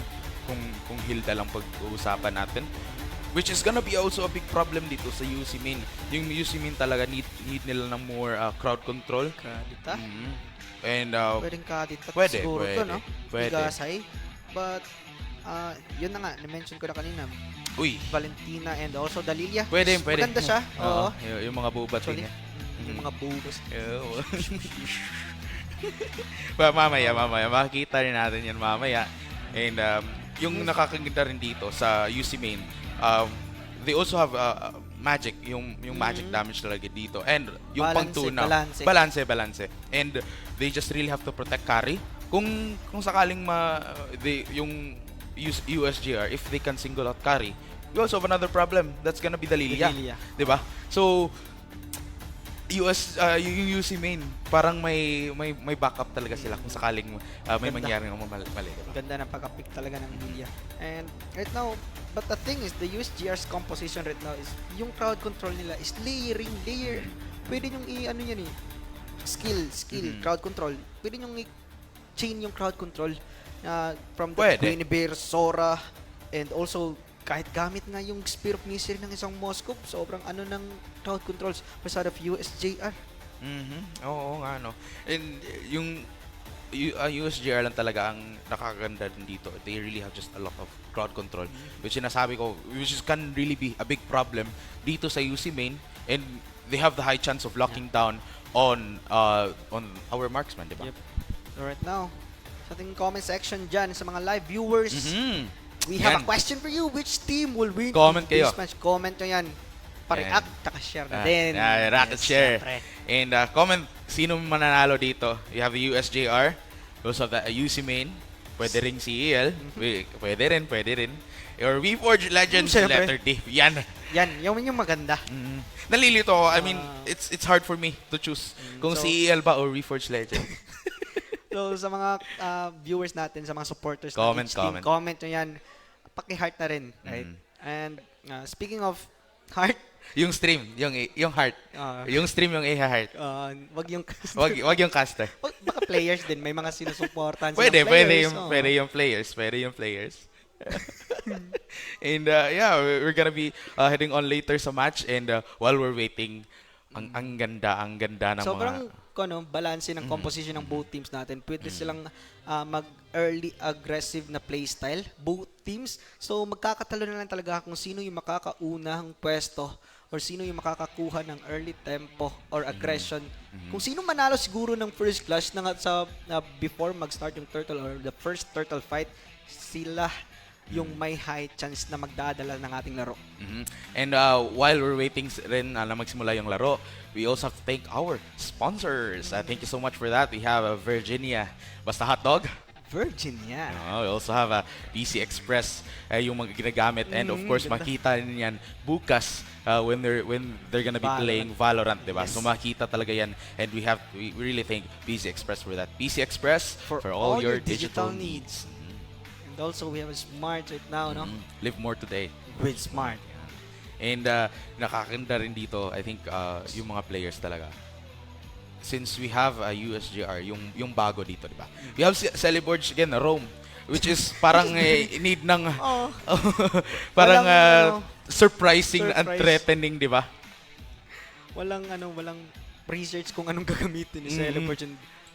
kung Hilda lang pag-uusapan natin. Which is gonna be also a big problem dito sa UC main. Yung UC main talaga need nila ng more crowd control. Kadita? And Pwedeng kadita siguro pwede. to, no? Pwede. Igasay. But, yun na nga, na-mention ko na kanina. Uy. Valentina and also Dalilia. Pwede. Maganda siya. Oo. Yung mga bubat niya. Yung mga bubas. mamaya. Makikita rin natin yan mamaya. And yung nakakaganda rin dito sa UC main, they also have magic, yung magic damage talaga dito. And yung pangtunaw. Balance. And they just really have to protect carry. Kung sakaling yung USJR, if they can single out carry, we also have another problem. That's gonna be Dalilia. Diba? So, yung UC main, parang may backup talaga sila kung sakaling may mangyaring mali. Diba? Ganda ng pagka-pick talaga ng Lilia. And right now, but the thing is, the USJR's composition right now is, yung crowd control nila is layer. Pwede nyong yan skill, crowd control. Pwede nyong chain yung crowd control from the Guinevere, Sora, and also kahit gamit nga yung Spear of Misery ng isang Moskov, sobrang ng crowd controls beside of USJR. Oo nga, no. And yung USJR lang talaga ang nakakaganda din dito. They really have just a lot of crowd control. Which sinasabi ko, which can really be a big problem dito sa UC main. And they have the high chance of locking down on our marksman, diba? Yep. So right now, sa ating comment section dyan, sa mga live viewers, we have a question for you. Which team will win this match? Comment nyo yan. Pa-react, taka-share na din. Rocket share. And comment, sino mananalo dito? You have the USJR, also the UC main, pwede ring CEL, pwede rin. Or WeForge Legends, letter D. Yan, yung maganda. Nalilito ako. I mean, it's hard for me to choose kung CEL ba or WeForge Legends. So, sa mga viewers natin, sa mga supporters comment. Comment nyo yan. Paki-heart na rin, right? And speaking of heart, yung stream, yung heart. Yung stream yung heart. Wag yung caster. Wag yung caster. Baka players din, may mga sinusuportahan pwede yung players. And we're gonna be heading on later sa match, and while we're waiting, ang ganda ng sobrang balanse ng composition ng both teams natin. Pwede silang mag-early aggressive na playstyle, both teams. So magkakatalo na lang talaga kung sino yung makakaunang pwesto or sino yung makakakuha ng early tempo or aggression. Kung sino manalo siguro ng first clash before mag-start yung turtle or the first turtle fight, sila yung may high chance na magdadala ng ating laro. And while we're waiting rin na magsimula yung laro, we also have to thank our sponsors. Thank you so much for that. We have Virginia. Basta hotdog? Virginia. We also have PC Express, yung mga ginagamit. And of course, makita rin yan bukas when they're gonna be playing Valorant, diba? Yes. So makita talaga yan. And we really thank PC Express for that. PC Express for all your digital needs. And also, we have a Smart right now, no? Live more today. With Smart. And nakakaganda rin dito, I think, yung mga players talaga. Since we have USJR, yung bago dito, di ba? We have Celiborge again, Rome, which is parang need ng parang surprising and threatening, di ba? Walang research kung anong gagamitin ni Celiborge.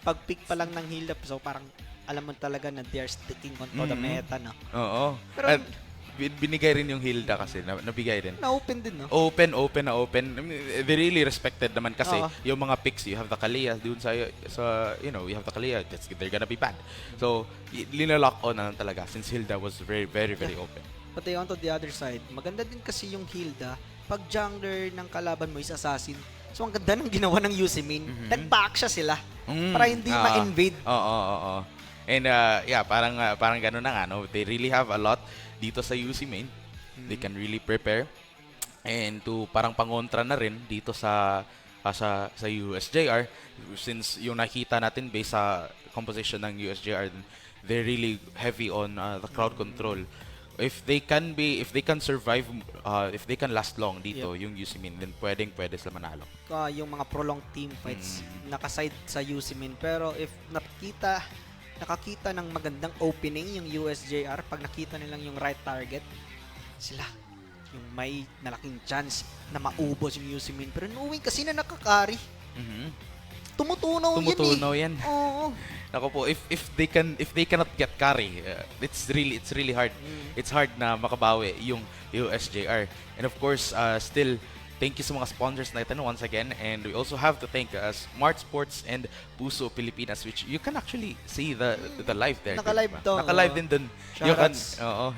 Pag-pick pa lang ng heal up, so parang alam mo talaga na they are sticking onto the meta, no? Oo. Pero binigay rin yung Hilda kasi, nabigay rin. Na-open din, no? Open. I mean, they really respected naman kasi yung mga picks, you have the Kalia dun sa you have the Kalia, they're gonna be bad. So, linalock on na lang talaga since Hilda was very, very, very open. But on to the other side, maganda din kasi yung Hilda, pag jungler ng kalaban mo is assassin. So, ang ganda ng ginawa ng UC main, nag-back siya sila para hindi ma-invade. Oo. And yeah, parang gano'n na nga, no? They really have a lot dito sa UC Main. They can really prepare. And to parang pangontra na rin dito sa USJR, since yung nakita natin based sa composition ng USJR, they're really heavy on the crowd control. If they can survive, if they can last long dito, yung UC Min, then pwede sila manalo. Yung mga prolonged team fights nakaside sa UC Min, pero if nakakita ng magandang opening yung USJR, pag nakita nilang yung right target, sila yung may malaking chance na maubos yung UC Min. Pero knowing kasi na nakakari, tumutunaw yan. Oo. Nako po, if they cannot get carry, it's really hard. It's hard na makabawi yung USJR. And of course, still thank you sa mga sponsors natin once again, and we also have to thank Smart Sports and Puso Pilipinas, which you can actually see the live there. Naka-live to. Naka-live din dun.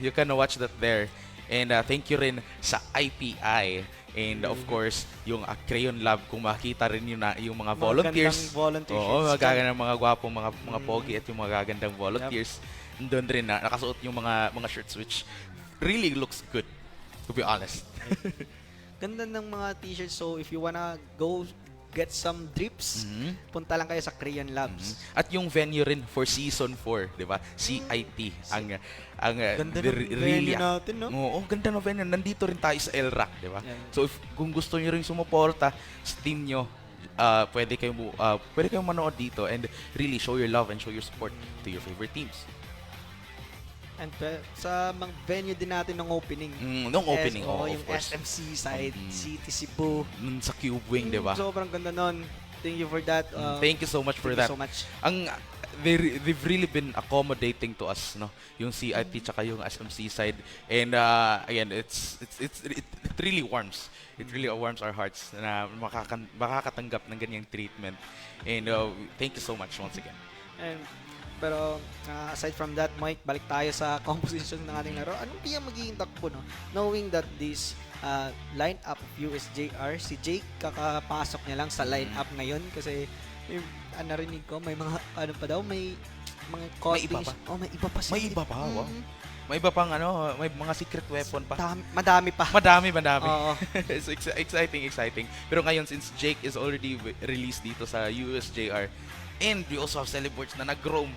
You can watch that there. And thank you rin sa IPI. And of course, yung Crayon Lab, kung makita rin yung mga volunteers. Oo, magagandang mga gwapong mga pogi at yung mga gagandang volunteers. Doon rin na nakasuot yung mga shirts, which really looks good, to be honest. Ganda ng mga t-shirts. So if you wanna go get some drips, punta lang kayo sa Crayon Labs. At yung venue rin for season 4, di ba? CIT. Ang ganda ng venue natin, no? Oo, ganda ng venue. Nandito rin tayo sa LRAC, di ba? So kung gusto niyo rin sumuporta sa team nyo, pwede kayong manood dito and really show your love and show your support to your favorite teams. And sa mga venue din natin ng opening. Nung opening, yung of course. SMC side, City Cebu. Sa Cube Wing, di ba? Sobrang ganda nun. Thank you for that. Thank you so much for that. Thank you so much. They've really been accommodating to us, no? Yung CIT tsaka yung SMC side. And again, it really warms. It really warms our hearts na makakatanggap ng ganyang treatment. And thank you so much once again. Pero aside from that, Mike, balik tayo sa composition ng ating laro. Anong kaya magiging takbo, no? Knowing that this line-up of USJR, si Jake kakapasok niya lang sa line-up ngayon kasi narinig ko, may mga, may mga costings. May iba pa. May iba pa, wow. May iba pang may mga secret weapon pa. Madami pa. Madami. Oo. So exciting. Pero ngayon, since Jake is already released dito sa USJR, and we also have celebrates na nag-roam.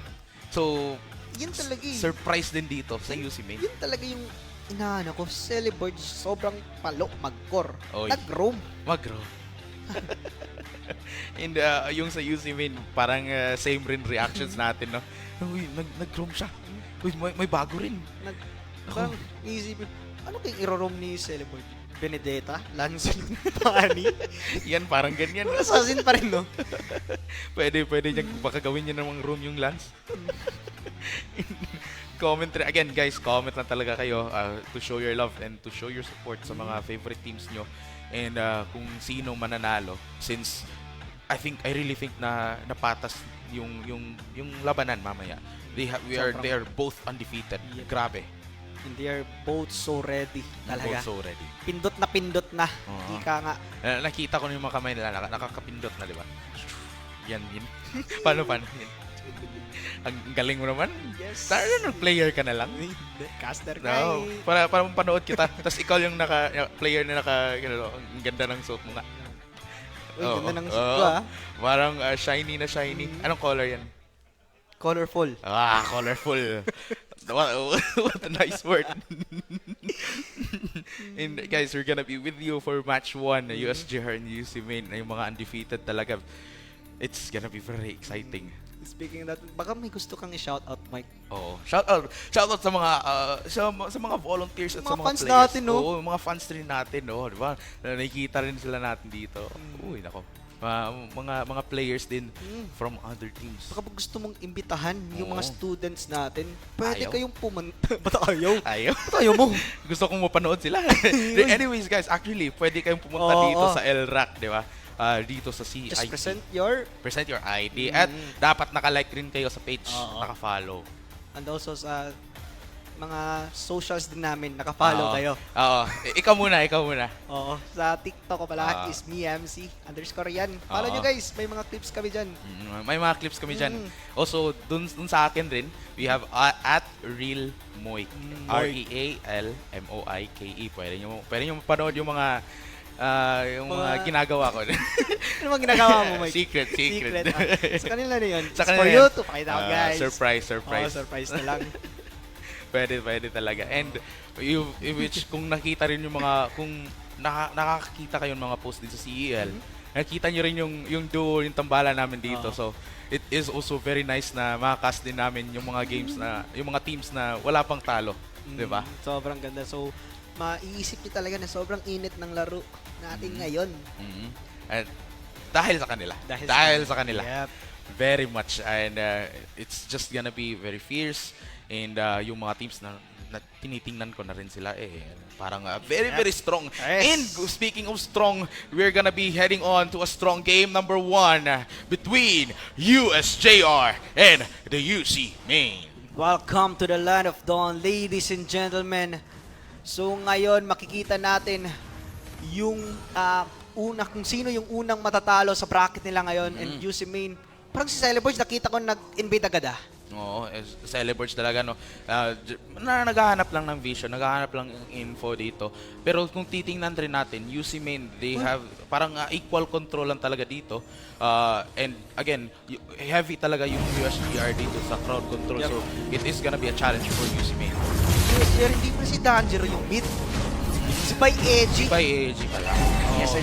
So, yun talaga surprise din dito sa UC Main. Yun talaga yung inaano ko, celebrate, sobrang palo, mag-core. Nag-roam. And yung sa UC Main, parang same rin reactions natin, no? Uy, nag-roam siya. Uy, may bago rin. Parang isipin, ano kayong i-roam ni Celebrate? Benedetta? Lansing? Pani? Yan, parang ganyan. Assassin pa rin, no? Pwede niya, baka gawin niya namang room yung Lance. Comment rin. Again, guys, comment lang talaga kayo to show your love and to show your support sa mga favorite teams nyo. And kung sino mananalo, since I really think na napatas yung labanan mamaya. They are both undefeated. Yeah. Grabe. And they are both so ready talaga. Both so ready. Pindot na. Ika nga. Nakita ko yung mga kamay nila, nakakapindot na, di ba? Yan. Paano? Ang galing mo naman. Yes. Sana nag-player ka na lang. Caster ka. No. Para mapanood kita. Tapos ikaw yung player na ang ganda ng suit mo nga. Ganda ng suit ko, Parang shiny na shiny. Anong color yan? Colorful. Colorful. What a nice word. And guys, we're gonna be with you for match 1, USJR and UC Main, yung mga undefeated talaga. It's gonna be very exciting. Speaking of that, baka may gusto kang i-shoutout, Mike. Oo. Shoutout sa mga sa mga volunteers at sa mga fans players. natin, no? Oo, mga fans rin natin, no? Di ba? Nakikita rin sila natin dito. Uy, nako. Mga players din from other teams. Baka gusto mong imbitahan yung mga students natin, pwede kayong pumunta. Ba't ayaw? Ba't ayaw mo? Gusto kong mapanood sila. Anyways, guys, actually, pwede kayong pumunta dito sa LRAC, di ba? Dito sa CIT. Just present your ID. At dapat naka-like rin kayo sa page, naka-follow. And also sa mga socials din namin, nakafollow kayo. Oo. Ikaw muna. Oo. Sa TikTok ko pala is MeMC _ yan. Follow nyo guys, may mga clips kami dyan. May mga clips kami dyan. Also, dun sa akin rin, we have at Real Moik. REALMOIKE. Pwede nyo mapanood yung mga ginagawa ko. Ano bang ginagawa mo, Mike? Secret. Sa kanila na yun. Sa kanila for yan. you to find out, guys. Surprise. Surprise na lang. Pwede talaga. And which kung nakita rin yung mga, kung nakakakita kayo ng mga post din sa CEL, nakita nyo rin yung duo, yung tambala namin dito. So, it is also very nice na makakast din namin yung mga games na, yung mga teams na wala pang talo. Diba? Sobrang ganda. So, maiisip niyo talaga na sobrang init ng laro natin ngayon. And dahil sa kanila. Dahil sa kanila. Yep. Very much. And it's just gonna be very fierce. And yung mga teams na tinitingnan ko na rin sila, parang very strong. Yes. And speaking of strong, we're gonna be heading on to a strong game number 1 between USJR and the UC Main. Welcome to the land of dawn, ladies and gentlemen. So ngayon makikita natin yung kung sino yung unang matatalo sa bracket nila ngayon. And UC Main, parang si Celeborge nakita ko nag-invade agad Oo, Celeborge talaga, no. Naghahanap lang ng vision, naghahanap lang ng info dito. Pero kung titingnan rin natin, UC Main, they have parang equal control lang talaga dito. And again, heavy talaga yung USJR dito sa crowd control. So it is gonna be a challenge for UC Main. USJR, hindi pa si Danger yung mid. Si By Edgy. Pala. Yes,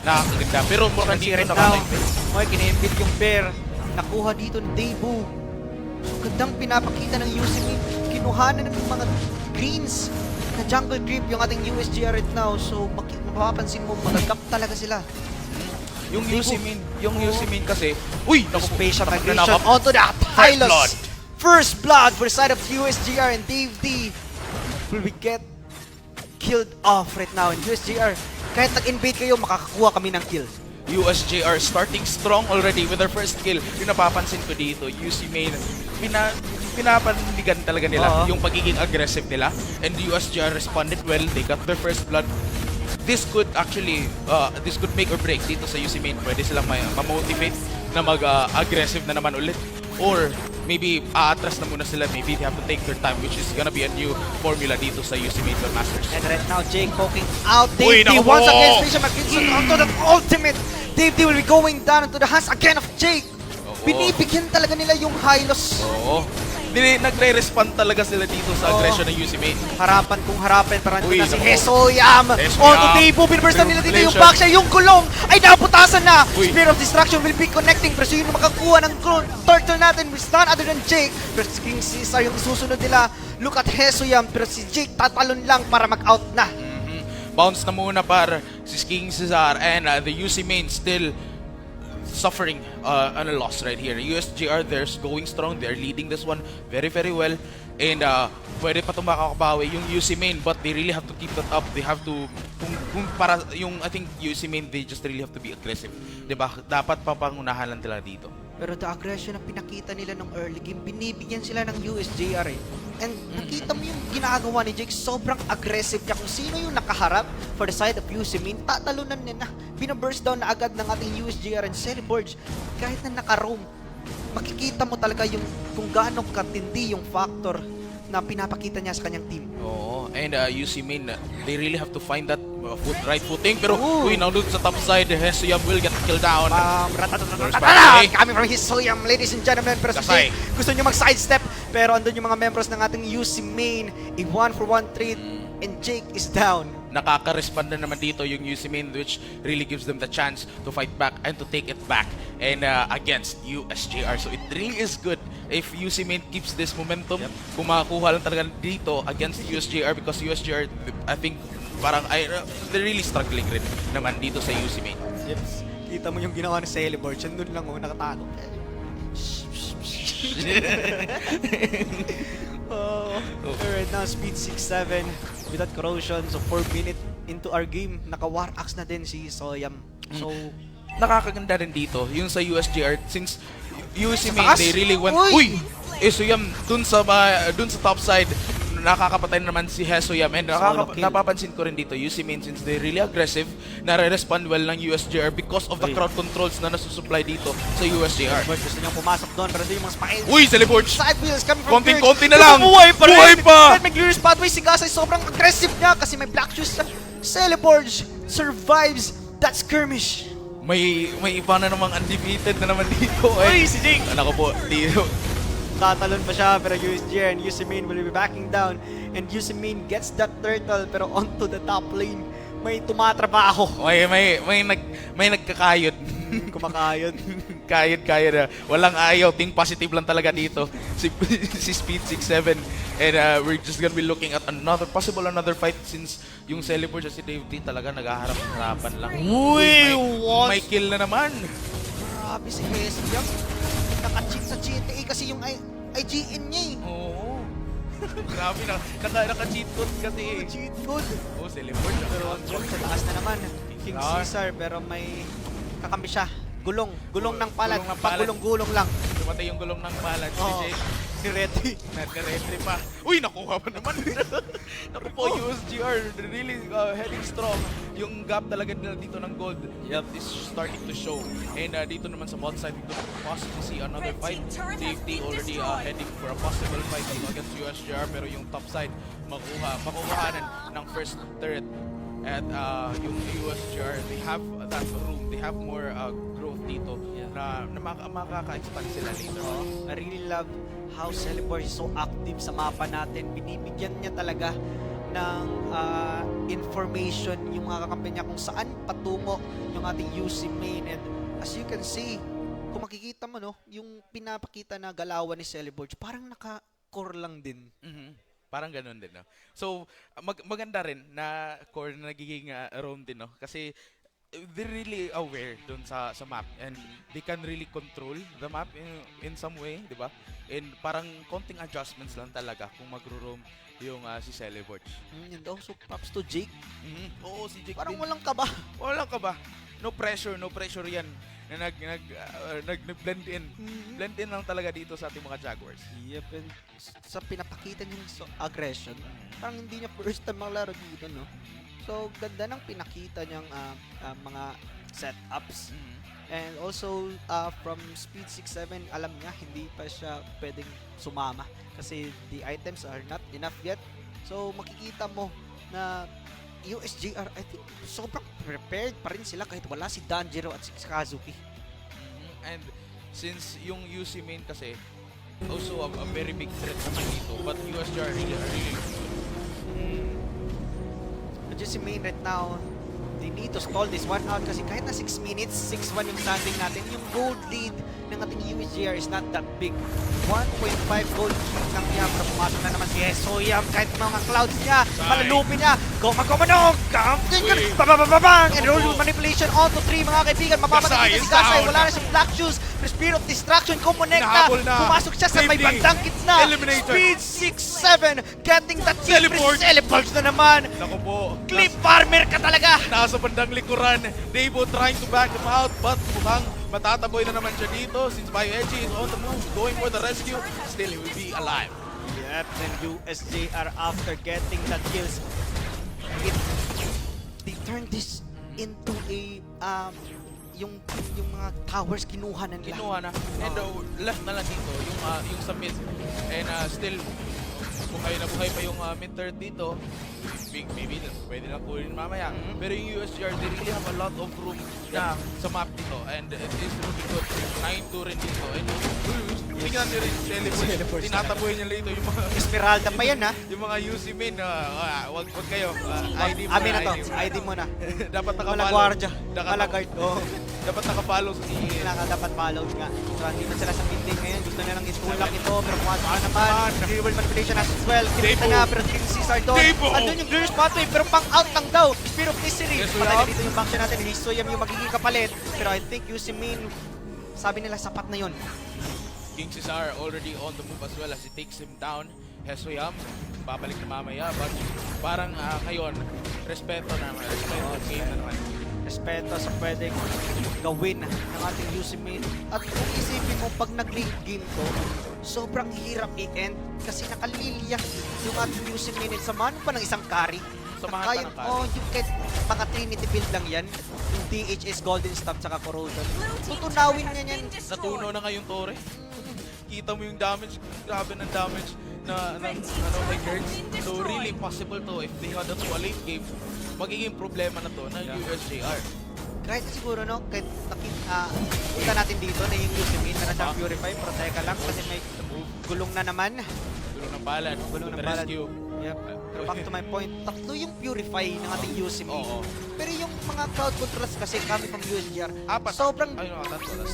nakakaganda. Pero mukhang hindi rin nakaka-invade. Okay, kina-invade yung pair. Nakuha dito ng Debu. So, gandang pinapakita ng UC Main. Kinuhanan ng mga greens na jungle creep yung ating USJR right now. So, mapapansin mo, magagap talaga sila. Yung UC Main kasi, uy! Spatial migration onto the Hylos. First blood for the side of USJR, and Dave D will be get killed off right now. And USJR, kahit nag-invade kayo, makakakuha kami ng kill. USJR starting strong already with their first kill. Yung napapansin ko dito, UC Main, pinapandigan talaga nila yung pagiging aggressive nila. And USJR responded well. They got their first blood. This could actually, this could make or break dito sa UC Main. Pwede silang ma-motivate na mag-aggressive na naman ulit. Or maybe aatras na muna sila. Maybe they have to take their time, which is gonna be a new formula dito sa UC Main Masters. And right now, Jake poking out Dave D once again. Spatial migration onto the ultimate. Dave D will be going down into the hands again of Jake. Binibigyan talaga nila yung Hylos. Oo. Nagre-respond talaga sila dito sa aggression ng UC Main. Harapan kung harapan, parang na si Hesoyam. Onto Debu, binburst na nila dito yung back siya. Yung gulong ay naputasan na. Spear of Destruction will be connecting. Pero sino makakuha ng turtle natin is none other than Jake. Pero si King Caesar yung susunod nila. Look at Hesoyam. Pero si Jake tatalon lang para mag-out na. Bounce na muna para si King Caesar and the UC Main still suffering a loss right here. USJR, they're going strong. They're leading this one very well. And pwede pa itong makakabawi yung UC Main, but they really have to keep that up. They have to, I think UC Main, they just really have to be aggressive. Diba? Dapat papangunahan lang nila dito. Pero the aggression na pinakita nila ng early game, binibigyan sila ng USJR And nakita mo yung ginagawa ni Jake, sobrang aggressive niya. Kung sino yung nakaharap for the side of UC Main, tatalunan niya na. Binaburst down na agad ng ating USJR and Celeborge. Kahit na naka-roam, makikita mo talaga yung kung gaano katindi yung factor na pinapakita niya sa kanyang team. Oo, and UC Main, they really have to find that right footing. Pero, now look sa top side, Hesoyam will get killed down. Coming from Hesoyam, ladies and gentlemen. Pero si gusto nyo mag-sidestep. Pero andun yung mga members ng ating UC Main. A 1-for-1 trade, and Jake is down. Nakaka-respond na naman dito yung UC Main, which really gives them the chance to fight back and to take it back and against USJR. So it really is good if UC Main keeps this momentum. Kung makakuha lang talaga dito against USJR, because USJR, I think, parang they're really struggling rin naman dito sa UC Main. Yes. Kita mo yung ginawa ni Celeborge, andun lang nakatago. Right now, speed 6-7 with that corrosion. So 4 minutes into our game, naka-war axe na din si Soyam. So, nakakaganda rin dito yung sa USJR, since UC Main, they really went, so yan dun sa top side, nakakapatay naman si Hesoyam. And Solo kill. napapansin ko rin dito, UC Main, since they're really aggressive, nare-respond well ng USJR because of the crowd controls na nasusupply dito sa USJR. Gusto niyang pumasok doon, pero doon yung mga spines. Uy, Celeborge! Side wheels coming from Konting-konti na lang! Buhay pa rin! Buhay pa! Kahit may glorious pathway, si Gasay sobrang aggressive niya kasi may black shoes. Celeborge survives that skirmish. May iba na namang undefeated na naman dito. Uy, si Jing! Anak ko po, dito. Tatalon pa siya, pero USJR and UC Main will be backing down. And UC Main gets that turtle, pero onto the top lane. May tumatrabaho. May nagkakayod. Kumakayod. Kayod na. Walang ayaw. Think positive lang talaga dito. Si Speed 67. And we're just gonna be looking at another fight since yung Celeborge at si Dave D talaga naghaharap-harapan lang. Uy, what? May kill na naman. Grabe si Hesbiak. Naka-cheat sa GTA kasi yung IGN niya eh. Oo. Grabe na. Naka-cheat code kasi eh. Cheat code. Oh, Celeborge. Pero sa taas na naman. King Caesar, pero may kakambi siya. Gulong ng palad. Pagulong-gulong lang. Dumatay yung gulong ng palad. Oo. Ni-ready pa. Uy, nakuha pa naman. Naku po, USJR really heading strong. Yung gap talaga nila dito ng gold is starting to show. And dito naman sa bot side, we could possibly see another fight. Safety already heading for a possible fight against USJR. Pero yung top side, makukuhanan ng first turret. At yung USJR, they have that room. They have more growth dito na makaka-expand sila later. I really love how Celeborge is so active sa mapa natin. Binibigyan niya talaga ng information yung mga kakampi niya kung saan patungo yung ating UC Main. And as you can see, kung makikita mo, no, yung pinapakita na galawan ni Celeborge, parang naka-core lang din. Parang ganun din, no? So, maganda rin na core na nagiging roam din, no? Kasi they're really aware dun sa map and they can really control the map in some way, di ba? And parang konting adjustments lang talaga kung magro-roam yung si Celeborge. And also props to Jake. Oo, si Jake parang din. walang kaba. Walang kaba. No pressure yan. Na nag-blend in. Blend in lang talaga dito sa ating mga Jaguars. Yep, and sa pinapakita niya aggression, parang hindi niya first time maglaro dito, no? So, ganda ng pinakita niyang mga setups. And also, from Speed 67, alam niya, hindi pa siya pwedeng sumama kasi the items are not enough yet. So, makikita mo na USJR, I think, sobrang prepared pa rin sila kahit wala si Danjiro at si Kazuki. And since yung UC Main kasi, also a very big threat naman dito, but USJR really But UC Main right now, they need to stall this one out kasi kahit na 6 minutes, 6-1 yung standing natin, yung gold lead ng ating USJR is not that big. 1.5 gold lead lang niya, pero pumasok na naman si Hesoyam kahit mga clouds niya, malalupin niya, Goma-goma-nog! Bababababang! And roll manipulation onto 3 mga kaibigan, mapapatid si Gasay, wala na siyang black shoes, pero Speed of Distraction, kumonekta, pumasok siya sa may bandang kitna, Speed 6-7, getting that kill, Celeborge na naman! Naku po. Clip farmer ka talaga! Nasa bandang likuran, Davo trying to back him out, but mukhang matataboy na naman siya dito since Bioechi is on the move, going for the rescue, still he will be alive. Yep, and USJR after getting that kills, they turned this into a yung mga towers kinuha na. And left na lang dito yung sa mid, and still buhay pa yung mid third dito. Maybe pwede lang kunin mamaya. Pero yung USJR, they really have a lot of room na sa map dito, and it is really good. 9-2 rin dito, and tingnan nyo rin Celeborge, tinataboy niya dito yung mga Esmeralda pa yan, ha? Yung mga UC Main, wag kayo, ID mo Amin na to, ID ID mo na. Dapat nakapalo. Malagwardya, malagard. Dapat nakapalo sa CEL. Dapat follow nga. So, andito sila sa building ngayon. Gusto nilang i-tulak ito, pero pumasok naman. Dribble manipulation as well. Kinita na, pero King Caesar doon. Andun yung glorious pathway, pero pang-out lang daw. Speed of Misery. Patay na dito yung back natin. Hesoyam yung magiging kapalit. Pero I think UC Main, sabi nila sapat na yun. King Caesar already on the move as well as he takes him down. Hesoyam, babalik na mamaya. But parang ngayon, respeto naman. Respeto game na naman. Respeto sa pwedeng gawin ng ating UC Main. At kung isipin mo, pag nag-late game to, sobrang hirap i-end kasi nakalilyak yung ating UC Main. Samahan mo pa ng isang carry. Samahan pa ng carry. Yung kahit mga Trinity build lang yan, yung DHS, Golden Stab, tsaka Corrosion. Tutunawin niya yan. Natunaw na nga yung Torre. Kita mo yung damage, grabe ng damage na kay Gertz. So really possible to if they had a late game, magiging problema na to ng USJR. Kahit siguro kahit punta natin dito na yung UC Main na siyang Purify, pero teka lang kasi may gulong na naman. Gulong ng balan. Gulong ng balan. Rescue. Yep. Pero back to my point, tatlo yung Purify ng ating UC Main. Pero yung mga crowd controls kasi kami from USJR,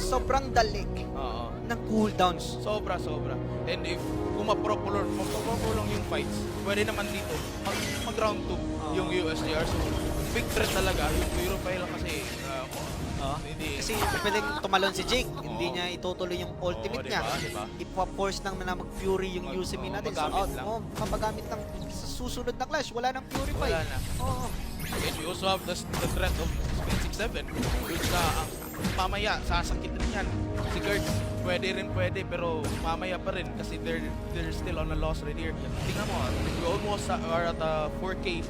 sobrang dalig ng cooldowns. Sobra. And if kung mapropulong yung fights, pwede naman dito mag-round 2 yung USJR. So big threat talaga yung Purify lang kasi kasi pwedeng tumalon si Jake, hindi niya itutuloy yung ultimate niya. Ipa-force lang na mag-fury yung UC Main natin. Mapagamit lang sa susunod na clash, wala nang Purify. Wala na. And we also have the threat of Spin 6-7, which mamaya sasakit rin yan. Si Gertz, pwede, pero mamaya pa rin kasi they're still on a loss right here. Tingnan mo, we almost are at a 4K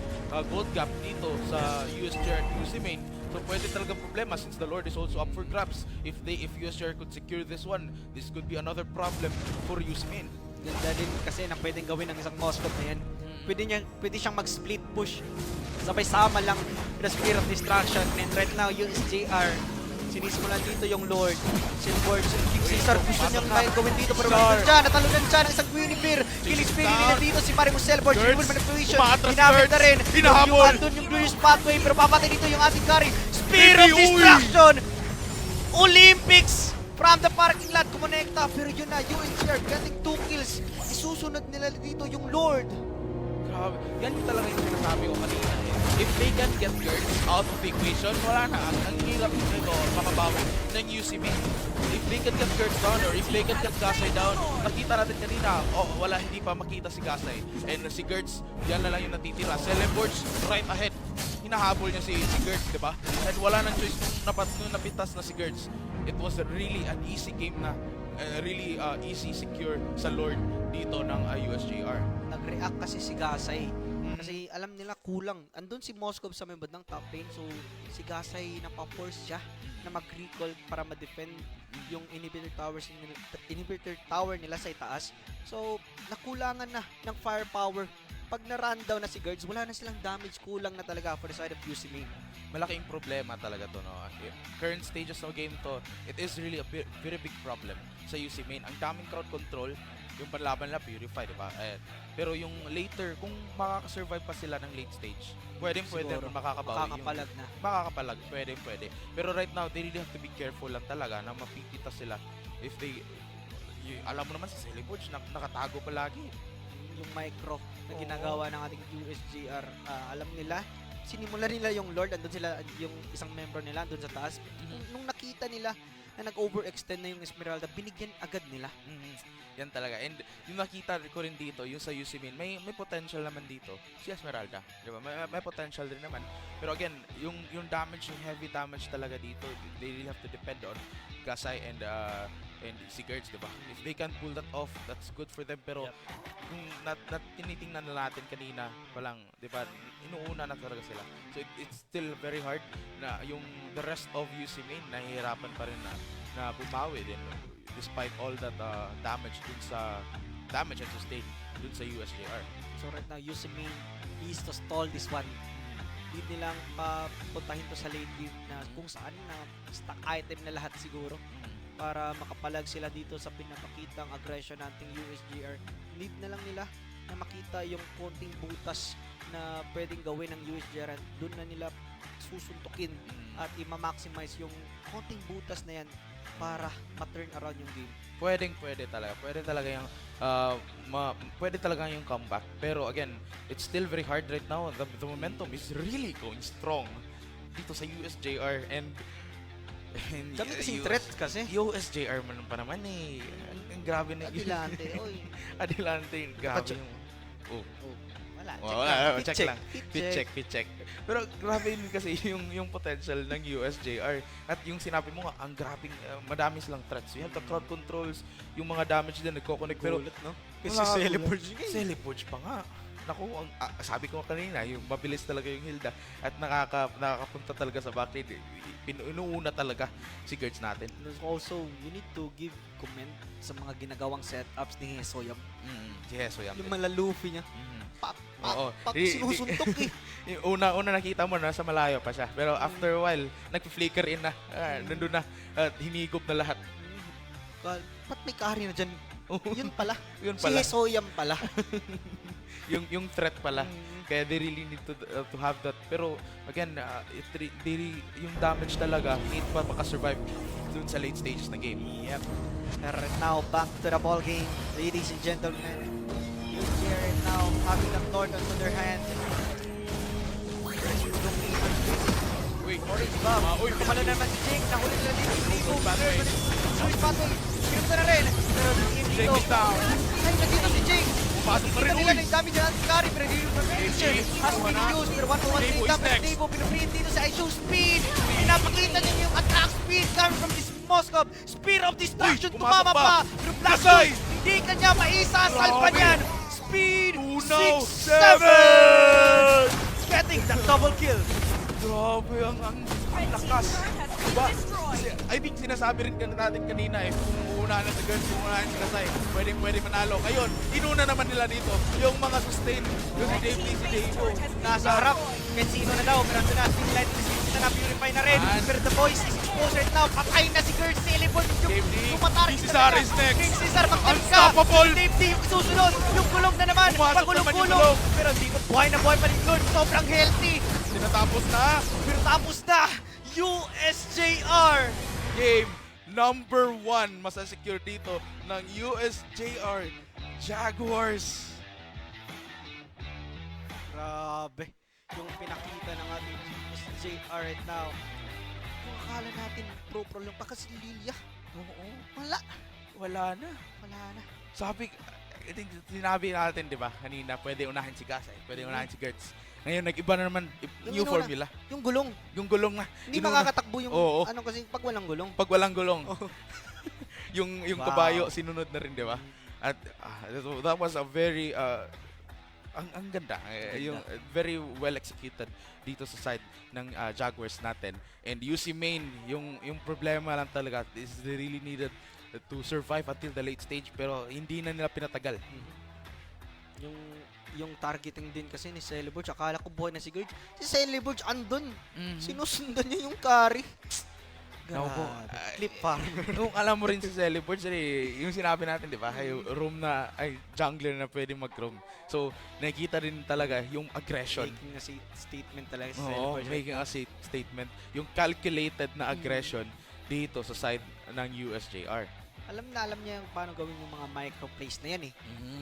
gold gap dito sa USJR at UC Main. So pwede talagang problema since the Lord is also up for grabs. If USJR could secure this one, this could be another problem for UC Main. Ganda din kasi na pwedeng gawin ng isang Moskov na yan. Pwede siyang mag-split push. Sabay-sama lang the Spear of Destruction. And right now, USJR, sinisimulan dito yung Lord. Silver, King Caesar, gusto niyang kaya gawin dito pero natalunan siya ng isang Guinevere. Killing Spirit nila dito si Marimus Selbord. Dual Manipulation, ginamit na rin. Andun yung Glorious Pathway pero papatay dito yung ating carry. Spear of Destruction! Olympics! From the parking lot, kumonekta. Pero yun na, USJR getting 2 kills. Isusunod nila dito yung Lord. Grabe. Yan yung talaga yung sinasabi ko kanina. If they can get Gertz out of the equation, wala na. Ang hirap nito makabawi ng UC Main. If they can get Gertz down or if they can get Gasay down, nakita natin kanina, hindi pa makita si Gasay. And si Gertz, yan na lang yung natitira. Celemborge, right ahead. Hinahabol niya si Gertz, di ba? And wala nang choice nung napitas na si Gertz. It was really an easy game na really easy secure sa Lord dito ng USJR. Nag-react kasi si Gasay. Kasi alam nila kulang. Andun si Moskov sa may bandang top lane. So si Gasay napaforce siya na mag-recall para ma-defend yung inhibitor tower nila sa itaas. So nakulangan na ng firepower. Pag na-rundown na si Gertz, wala na silang damage. Kulang na talaga for the side of UC Main. Malaking problema talaga to, no? Current stages ng game to, it is really a very big problem sa UC Main. Ang daming crowd control, yung panlaban na Purify, di ba? Pero yung later, kung makakasurvive pa sila ng late stage, pwede makakabawi. Makakapalag, pwede. Pero right now, they really have to be careful lang talaga na mapipita sila. If they, alam mo naman si Celemborge, nakatago palagi. Yung micro na ginagawa ng ating USJR, alam nila, sinimula nila yung Lord, andun sila, yung isang member nila, andun sa taas. Nung nakita nila na nag-overextend na yung Esmeralda, binigyan agad nila. Yan talaga. And yung nakita ko rin dito, yung sa UC Main, may potential naman dito si Esmeralda. Diba? May potential din naman. Pero again, yung damage, yung heavy damage talaga dito, they really have to depend on Gasay and si Gertz, diba? If they can pull that off, that's good for them. Pero kung tinitingnan na natin kanina, palang, diba, inuuna na talaga sila. So it's still very hard na yung the rest of UC Main, nahihirapan pa rin na bumawi din. Despite all that damage and sustain dun sa USJR. So right now, UC Main is to stall this one. Need nilang papuntahin to sa late game na kung saan na stock item na lahat siguro para makapalag sila dito sa pinapakitang aggression nating USJR. Need na lang nila na makita yung konting butas na pwedeng gawin ng USJR at doon na nila susuntukin at i-maximize yung konting butas na yan para ma-turn around yung game. Pwede talaga. Pwede talaga yung comeback. Pero again, it's still very hard right now. The momentum is really going strong dito sa USJR and dami kasing threat kasi. USJR man pa naman eh. Ang grabe na. Adelante, oy. Adelante, grabe yung... Wala, Fit check lang. check. Fit check. Pero grabe yun kasi yung potential ng USJR. At yung sinabi mo nga, ang grabing, madami silang threats. You have the crowd controls, yung mga damage din, nagkoconnect. Pero, no? Kasi Celeborge pa nga. Naku, sabi ko kanina, yung mabilis talaga yung Hilda at nakakapunta talaga sa backlane. Inuuna talaga si Gertz natin. Also, you need to give comment sa mga ginagawang setups ni Hesoyam. Si Hesoyam. Yung malalufi niya. Oo. Sinusuntok eh. Yung una nakita mo na sa malayo pa siya. Pero after a while, nag-flicker in na. Nandun na. Hinigop na lahat. Ba't may carry na dyan? Yun pala. Si Yun Hesoyam pala. yung threat pala. Kaya they really need to have that. Pero again, yung damage talaga need pa makasurvive dun sa late stages na game. Yep. And now, back to the ball game. Ladies and gentlemen, USJR right now having the torch onto their hand. Uy, orange bomb. Kamalo naman si Jake. Nahuli nila dito. Sweet battle. Kinusta na rin. Pero Jake is down. Ay, nandito si Jake. Pasok na rin. Kita nila na yung damage na Kari. Pero hindi yung preparation. Has been used. Pero 1-1 3 tapos Stavo. Pinuprint dito sa ISO speed. Pinapakita niya yung attack speed coming from this Moskov. Speed of destruction. Tumama pa. Pero Black hindi kanya maisasal pa niyan. Speed 6-7. Getting the double kill. Grabe, ang lakas. Diba? I think sinasabi rin natin kanina kung una na sa Girls, kung una na sila Sai, pwede manalo. Ngayon, inuna naman nila dito yung mga sustain. Yung si Dave Lee, si Dave nasa harap. Kensino na daw, pero ito na, Spin Light, na purify na rin. Pero the boys is exposed now. Patay na si Girls, si Elibon. Yung matarik si Cesar is next. King Cesar, mag-tip ka. Unstoppable. Dave Lee yung susunod. Yung gulong na naman. Pagulong-gulong. Pero dito, buhay na pa rin Girls. Sobrang healthy. Tinatapos na. Pero tapos na. USJR. Game number 1 masasecure dito ng USJR Jaguars. Grabe. Yung pinakita ng ating USJR right now. Kung akala natin pro lang pa kasi Lilia. Oo. Wala na. Sabi, I think sinabi natin, di ba, kanina, pwede unahin si Gasay, pwede unahin si Gertz. Ngayon, nag-iba na naman, new formula. Yung gulong. Yung gulong na. Hindi makakatakbo yung, ano kasi, pag walang gulong. Pag walang gulong. yung kabayo, sinunod na rin, di ba? At that was a very, ang ganda. Yung very well executed dito sa side ng Jaguars natin. And UC Main, yung problema lang talaga is they really needed to survive until the late stage pero hindi na nila pinatagal. Yung targeting din kasi ni Celeborge, akala ko buhay na si Gertz. Si Celeborge andun. Sinusundan niya yung carry. Clip farmer. Kung alam mo rin si Celeborge, yung sinabi natin, di ba? Room na, jungler na pwede mag-roam. So, nakikita rin talaga yung aggression. Making a statement talaga si Celeborge. Making a statement. Yung calculated na aggression dito sa side ng USJR. Alam niya yung paano gawin yung mga micro-plays na yan eh.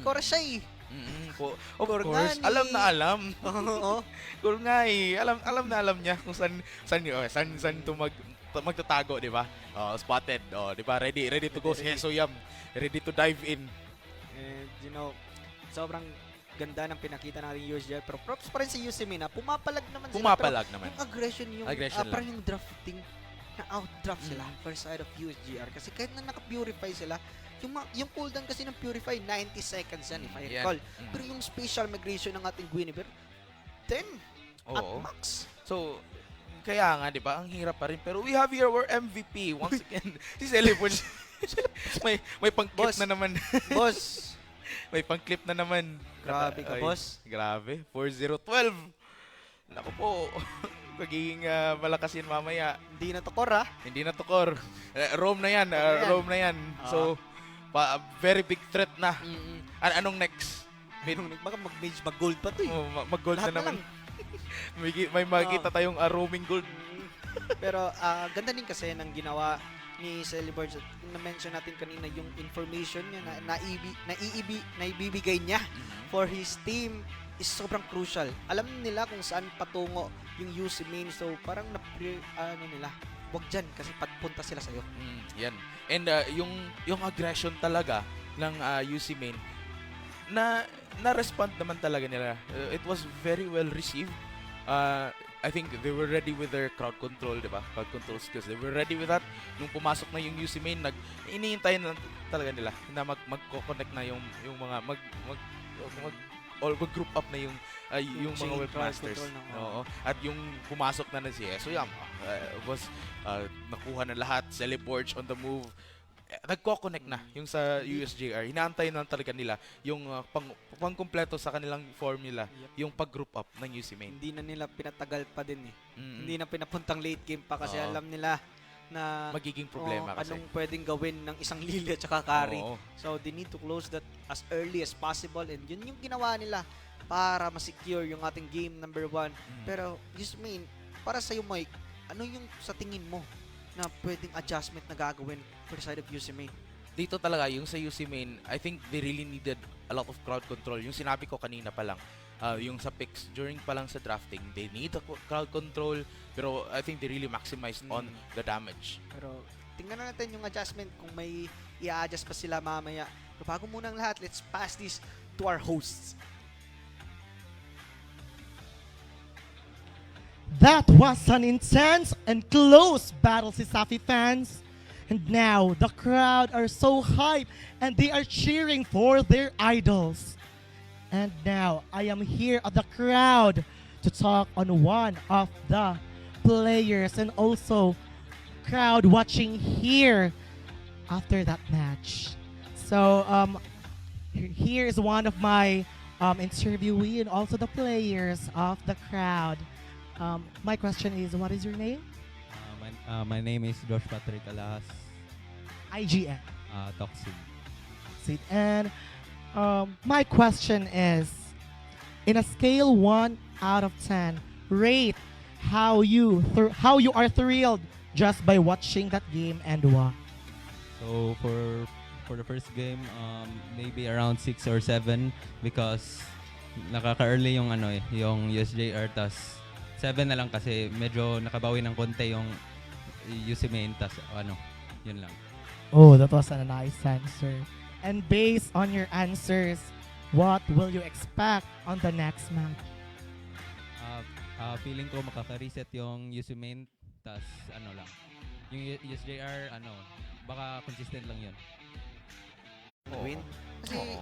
Kora siya eh. Of course, alam na alam. Kung nga eh, alam na alam niya kung saan to magtatago, di ba? Spotted, di ba? Ready to go si Hesoyam. Ready to dive in. And you know, sobrang ganda ng pinakita natin USJR, pero props pa rin sa UC Main na pumapalag naman sila. Pumapalag naman. Yung aggression, parang yung drafting na out-draft sila for side of USJR. Kasi kahit na naka-purify sila, yung cooldown kasi ng purify, 90 seconds yan, if I recall. Pero yung spatial migration ng ating Guinevere, 10 at max. So, kaya nga, di ba, ang hirap pa rin. Pero we have here our MVP, once again, si Celeborge. may pang-clip na naman. Boss! May pang-clip na naman. Grabe ka, boss. Grabe, 4-0-12. Naku po. Magiging malakas yan mamaya. Hindi na tukor, Hindi na tukor. Rome na yan. Rome na yan. So, very big threat na. Anong next? Baka mag-gold pa to eh. Mag-gold na naman. May makikita tayong roaming gold. Pero ganda din kasi ng ginawa ni Celeborge. Na-mention natin kanina yung information niya na ibibigay niya for his team is sobrang crucial. Alam nila kung saan patungo yung UC Main. So, parang nila, wag dyan kasi papunta sila sa'yo. Yan. And yung aggression talaga ng UC Main, na-respond naman talaga nila. It was very well received. I think they were ready with their crowd control, di ba? Crowd control skills. They were ready with that. Nung pumasok na yung UC Main, iniintay na talaga nila na mag-connect na yung mga mag-group up na yung mga webmasters. Oo. At yung pumasok na si Esoyam was nakuha na lahat. Celeborge on the move. Nagko-connect na yung sa USJR. Hinaantay na talaga nila yung pangkumpleto sa kanilang formula, yung pag-group up ng UC Main. Hindi na nila pinatagal pa din eh. Hindi na pinapuntang late game pa kasi alam nila na magiging problema kasi anong pwedeng gawin ng isang Lily at saka carry. So they need to close that as early as possible, and yun yung ginawa nila para ma-secure yung ating game number 1. Pero UC Main, para sa'yo Mike, ano yung sa tingin mo na pwedeng adjustment na gagawin for the side of UC Main? Dito talaga, yung sa UC Main, I think they really needed a lot of crowd control. Yung sinabi ko kanina pa lang, yung sa picks, during pa lang sa drafting, they need a crowd control, pero I think they really maximized on the damage. Pero tingnan na natin yung adjustment kung may i-adjust pa sila mamaya. Pero bago muna ang lahat, let's pass this to our hosts. That was an intense and close battle, CESAFI fans. And now, the crowd are so hyped and they are cheering for their idols. And now, I am here at the crowd to talk on one of the players and also crowd watching here after that match. So, here is one of my interviewee and also the players of the crowd. My question is, what is your name? My name is Josh Patrick Alahas. IGN. Toxin. And my question is, in a scale 1 out of 10, rate how you are thrilled just by watching that game and why. So for the first game, maybe around 6 or 7 because nakaka-early yung yung USJR, tas 7 na lang kasi medyo nakabawi ng konti yung UC Main, tas yun lang. Oh, that was a nice answer. And based on your answers, what will you expect on the next match? Feeling ko makaka-reset yung UC Main, tas lang. Yung USJR, baka consistent lang yun. Win? Kasi,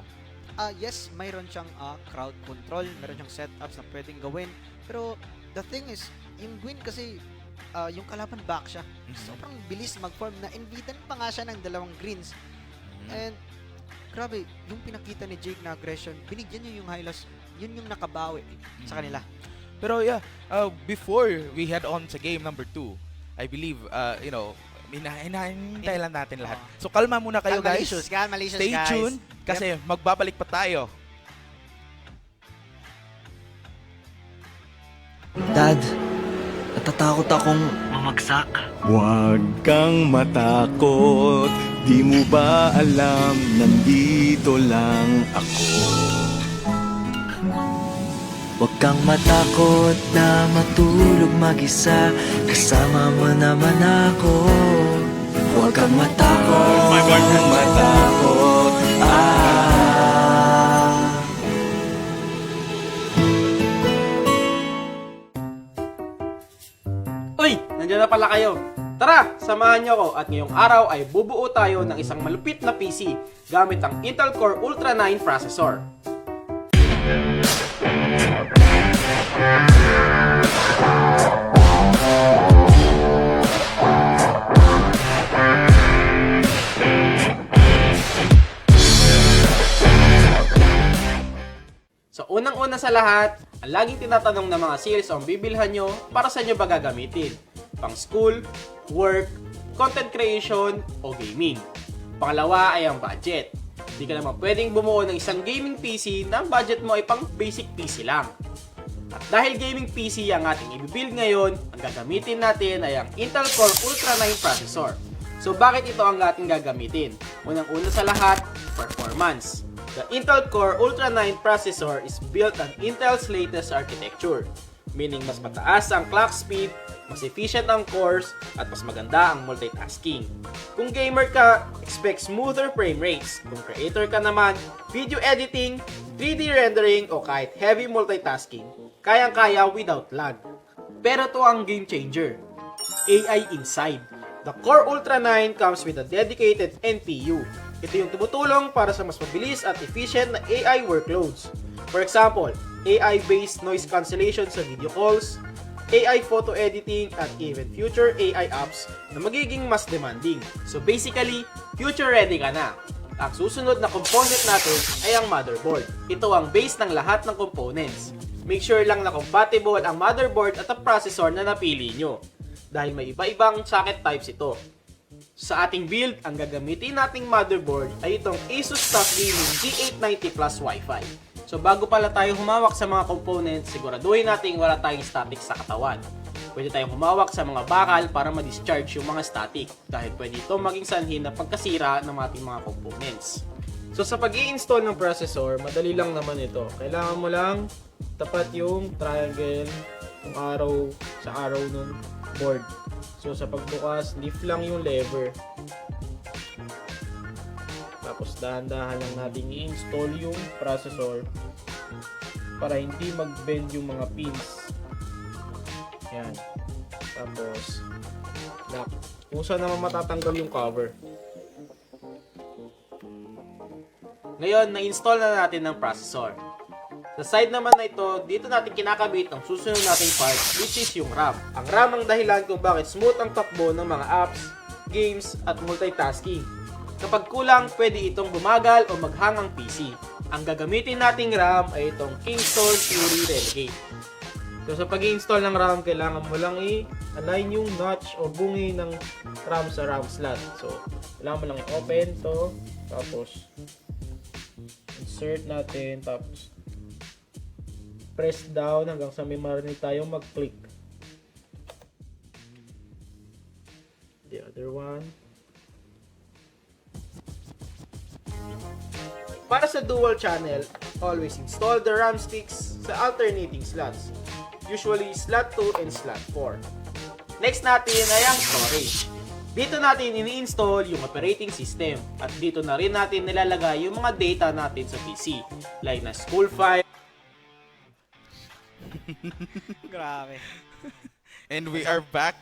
yes, mayroon siyang crowd control, mayroon siyang setups na pwedeng gawin. Pero, the thing is, yung Win kasi, yung kalaban back siya. Sobrang bilis mag-form na invitan pa nga siya ng 2 greens. And, grabe, yung pinakita ni Jake na aggression, binigyan niya yung highlights, yun yung nakabawi sa kanila. Pero yeah, before we head on sa game number 2, I believe, hinahintay lang natin lahat. So kalma muna kayo, guys. Stay tuned kasi magbabalik pa tayo. Dad, natatakot akong mamagsak. Huwag kang matakot, di mo ba alam, nandito lang ako. Huwag kang matakot na matulog mag-isa, kasama mo naman ako. Huwag kang matakot, huwag kang matakot. Uy! Nandiyan na pala kayo. Tara, samahan niyo ako at ngayong araw ay bubuo tayo ng isang malupit na PC gamit ang Intel Core Ultra 9 processor. So unang-una sa lahat, ang laging tinatanong ng mga sales ang bibilhan nyo para sa nyo ba gagamitin? Pang school, work, content creation, o gaming. Pangalawa ay ang budget. Hindi ka naman pwedeng bumuo ng isang gaming PC na ang budget mo ay pang basic PC lang. At dahil gaming PC ang ating i-build ngayon, ang gagamitin natin ay ang Intel Core Ultra 9 processor. So bakit ito ang ating gagamitin? Unang-una sa lahat, performance. The Intel Core Ultra 9 processor is built on Intel's latest architecture. meaning mas mataas ang clock speed, mas efficient ang cores, at mas maganda ang multitasking. Kung gamer ka, expect smoother frame rates. Kung creator ka naman, video editing, 3D rendering, o kahit heavy multitasking, kayang-kaya without lag. Pero to ang game changer, AI Inside. The Core Ultra 9 comes with a dedicated NPU. Ito yung tumutulong para sa mas mabilis at efficient na AI workloads. For example, AI-based noise cancellation sa video calls, AI photo editing, at even future AI apps na magiging mas demanding. So basically, future ready ka na. Ang susunod na component natin ay ang motherboard. Ito ang base ng lahat ng components. Make sure lang na compatible ang motherboard at ang processor na napili nyo. Dahil may iba-ibang socket types ito. Sa ating build, ang gagamitin nating motherboard ay itong Asus TUF Gaming G890 Plus Wi-Fi. So bago pala tayo humawak sa mga components, siguraduhin natin wala tayong static sa katawan. Pwede tayong humawak sa mga bakal para ma-discharge yung mga static dahil pwede ito maging sanhin na pagkasira ng ating mga components. So sa pag-i-install ng processor, madali lang naman ito. Kailangan mo lang tapat yung triangle, yung arrow sa arrow ng board. So sa pagbukas, lift lang yung lever. Tapos dahan-dahan lang natin i-install yung processor para hindi mag-bend yung mga pins. Yan. Tapos lock. Kung saan naman matatanggal yung cover. Ngayon, na-install na natin ng processor. Sa side naman na ito, dito natin kinakabit ang susunod nating part, which is yung RAM. Ang RAM ang dahilan kung bakit smooth ang takbo ng mga apps, games, at multitasking. Kapag kulang, pwede itong bumagal o maghang ang PC. Ang gagamitin nating RAM ay itong Kingston Fury Renegade. So sa pag-i-install ng RAM, kailangan mo lang i-align yung notch o bungi ng RAM sa RAM slot. So kailangan mo lang i-open to, tapos insert natin, tapos press down hanggang sa may marinig tayong mag-click. The other one. Para sa dual channel, always install the RAM sticks sa alternating slots. Usually slot 2 and slot 4. Next natin ay ang storage. Dito natin ini-install yung operating system at dito na rin natin nilalagay yung mga data natin sa PC like na school file. Grabe. And we are back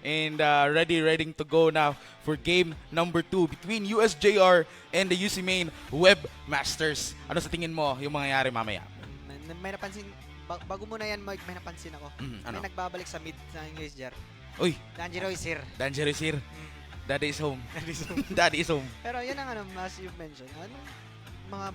and ready to go now for game number 2 between USJR and the UC Main Webmasters. Ano sa tingin mo yung mangyayari mamaya? May napansin, bago muna yan, may napansin ako. Ano? May nagbabalik sa mid ng USJR. Uy! Danjiro is here. Danjiro is here. Daddy is home. Daddy is home. Pero yan ang as you mentioned, mga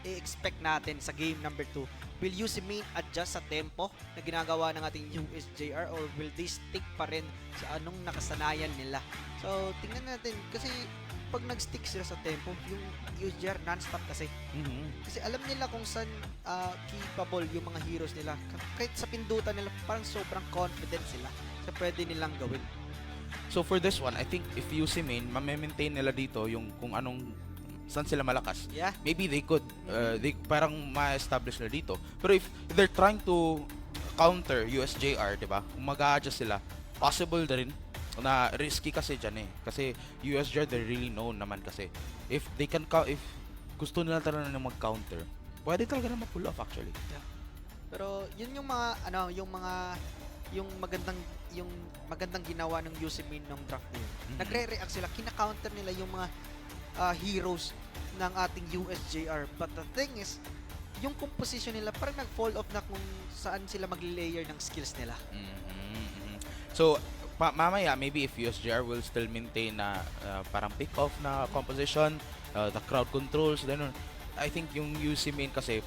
i-expect natin sa game number 2? Will UC Main adjust sa tempo na ginagawa ng ating USJR or will they stick pa rin sa anong nakasanayan nila? So, tingnan natin kasi pag nag-stick sila sa tempo, yung USJR non-stop kasi. Kasi alam nila kung saan capable yung mga heroes nila. Kahit sa pindutan nila, parang sobrang confident sila sa pwede nilang gawin. So for this one, I think if UC Main, ma-maintain nila dito yung kung anong saan sila malakas. Yeah. Maybe they could they parang ma-establish na dito. Pero if they're trying to counter USJR, 'di ba? Kung mag-a-adjust sila, possible na rin na risky kasi diyan eh. Kasi USJR they're really known naman kasi if they can if gusto nila talaga na mag-counter, pwede talaga na ma-pull off actually. Yeah. Pero yun yung mga yung magandang ginawa ng UC Main ng draft nila. Nagre-react sila, kina-counter nila yung mga heroes ng ating USJR. But the thing is, yung composition nila parang nag-fall off na kung saan sila mag-layer ng skills nila. So, mamaya, maybe if USJR will still maintain na parang pick-off na composition, the crowd controls, then I think yung UC Main kasi,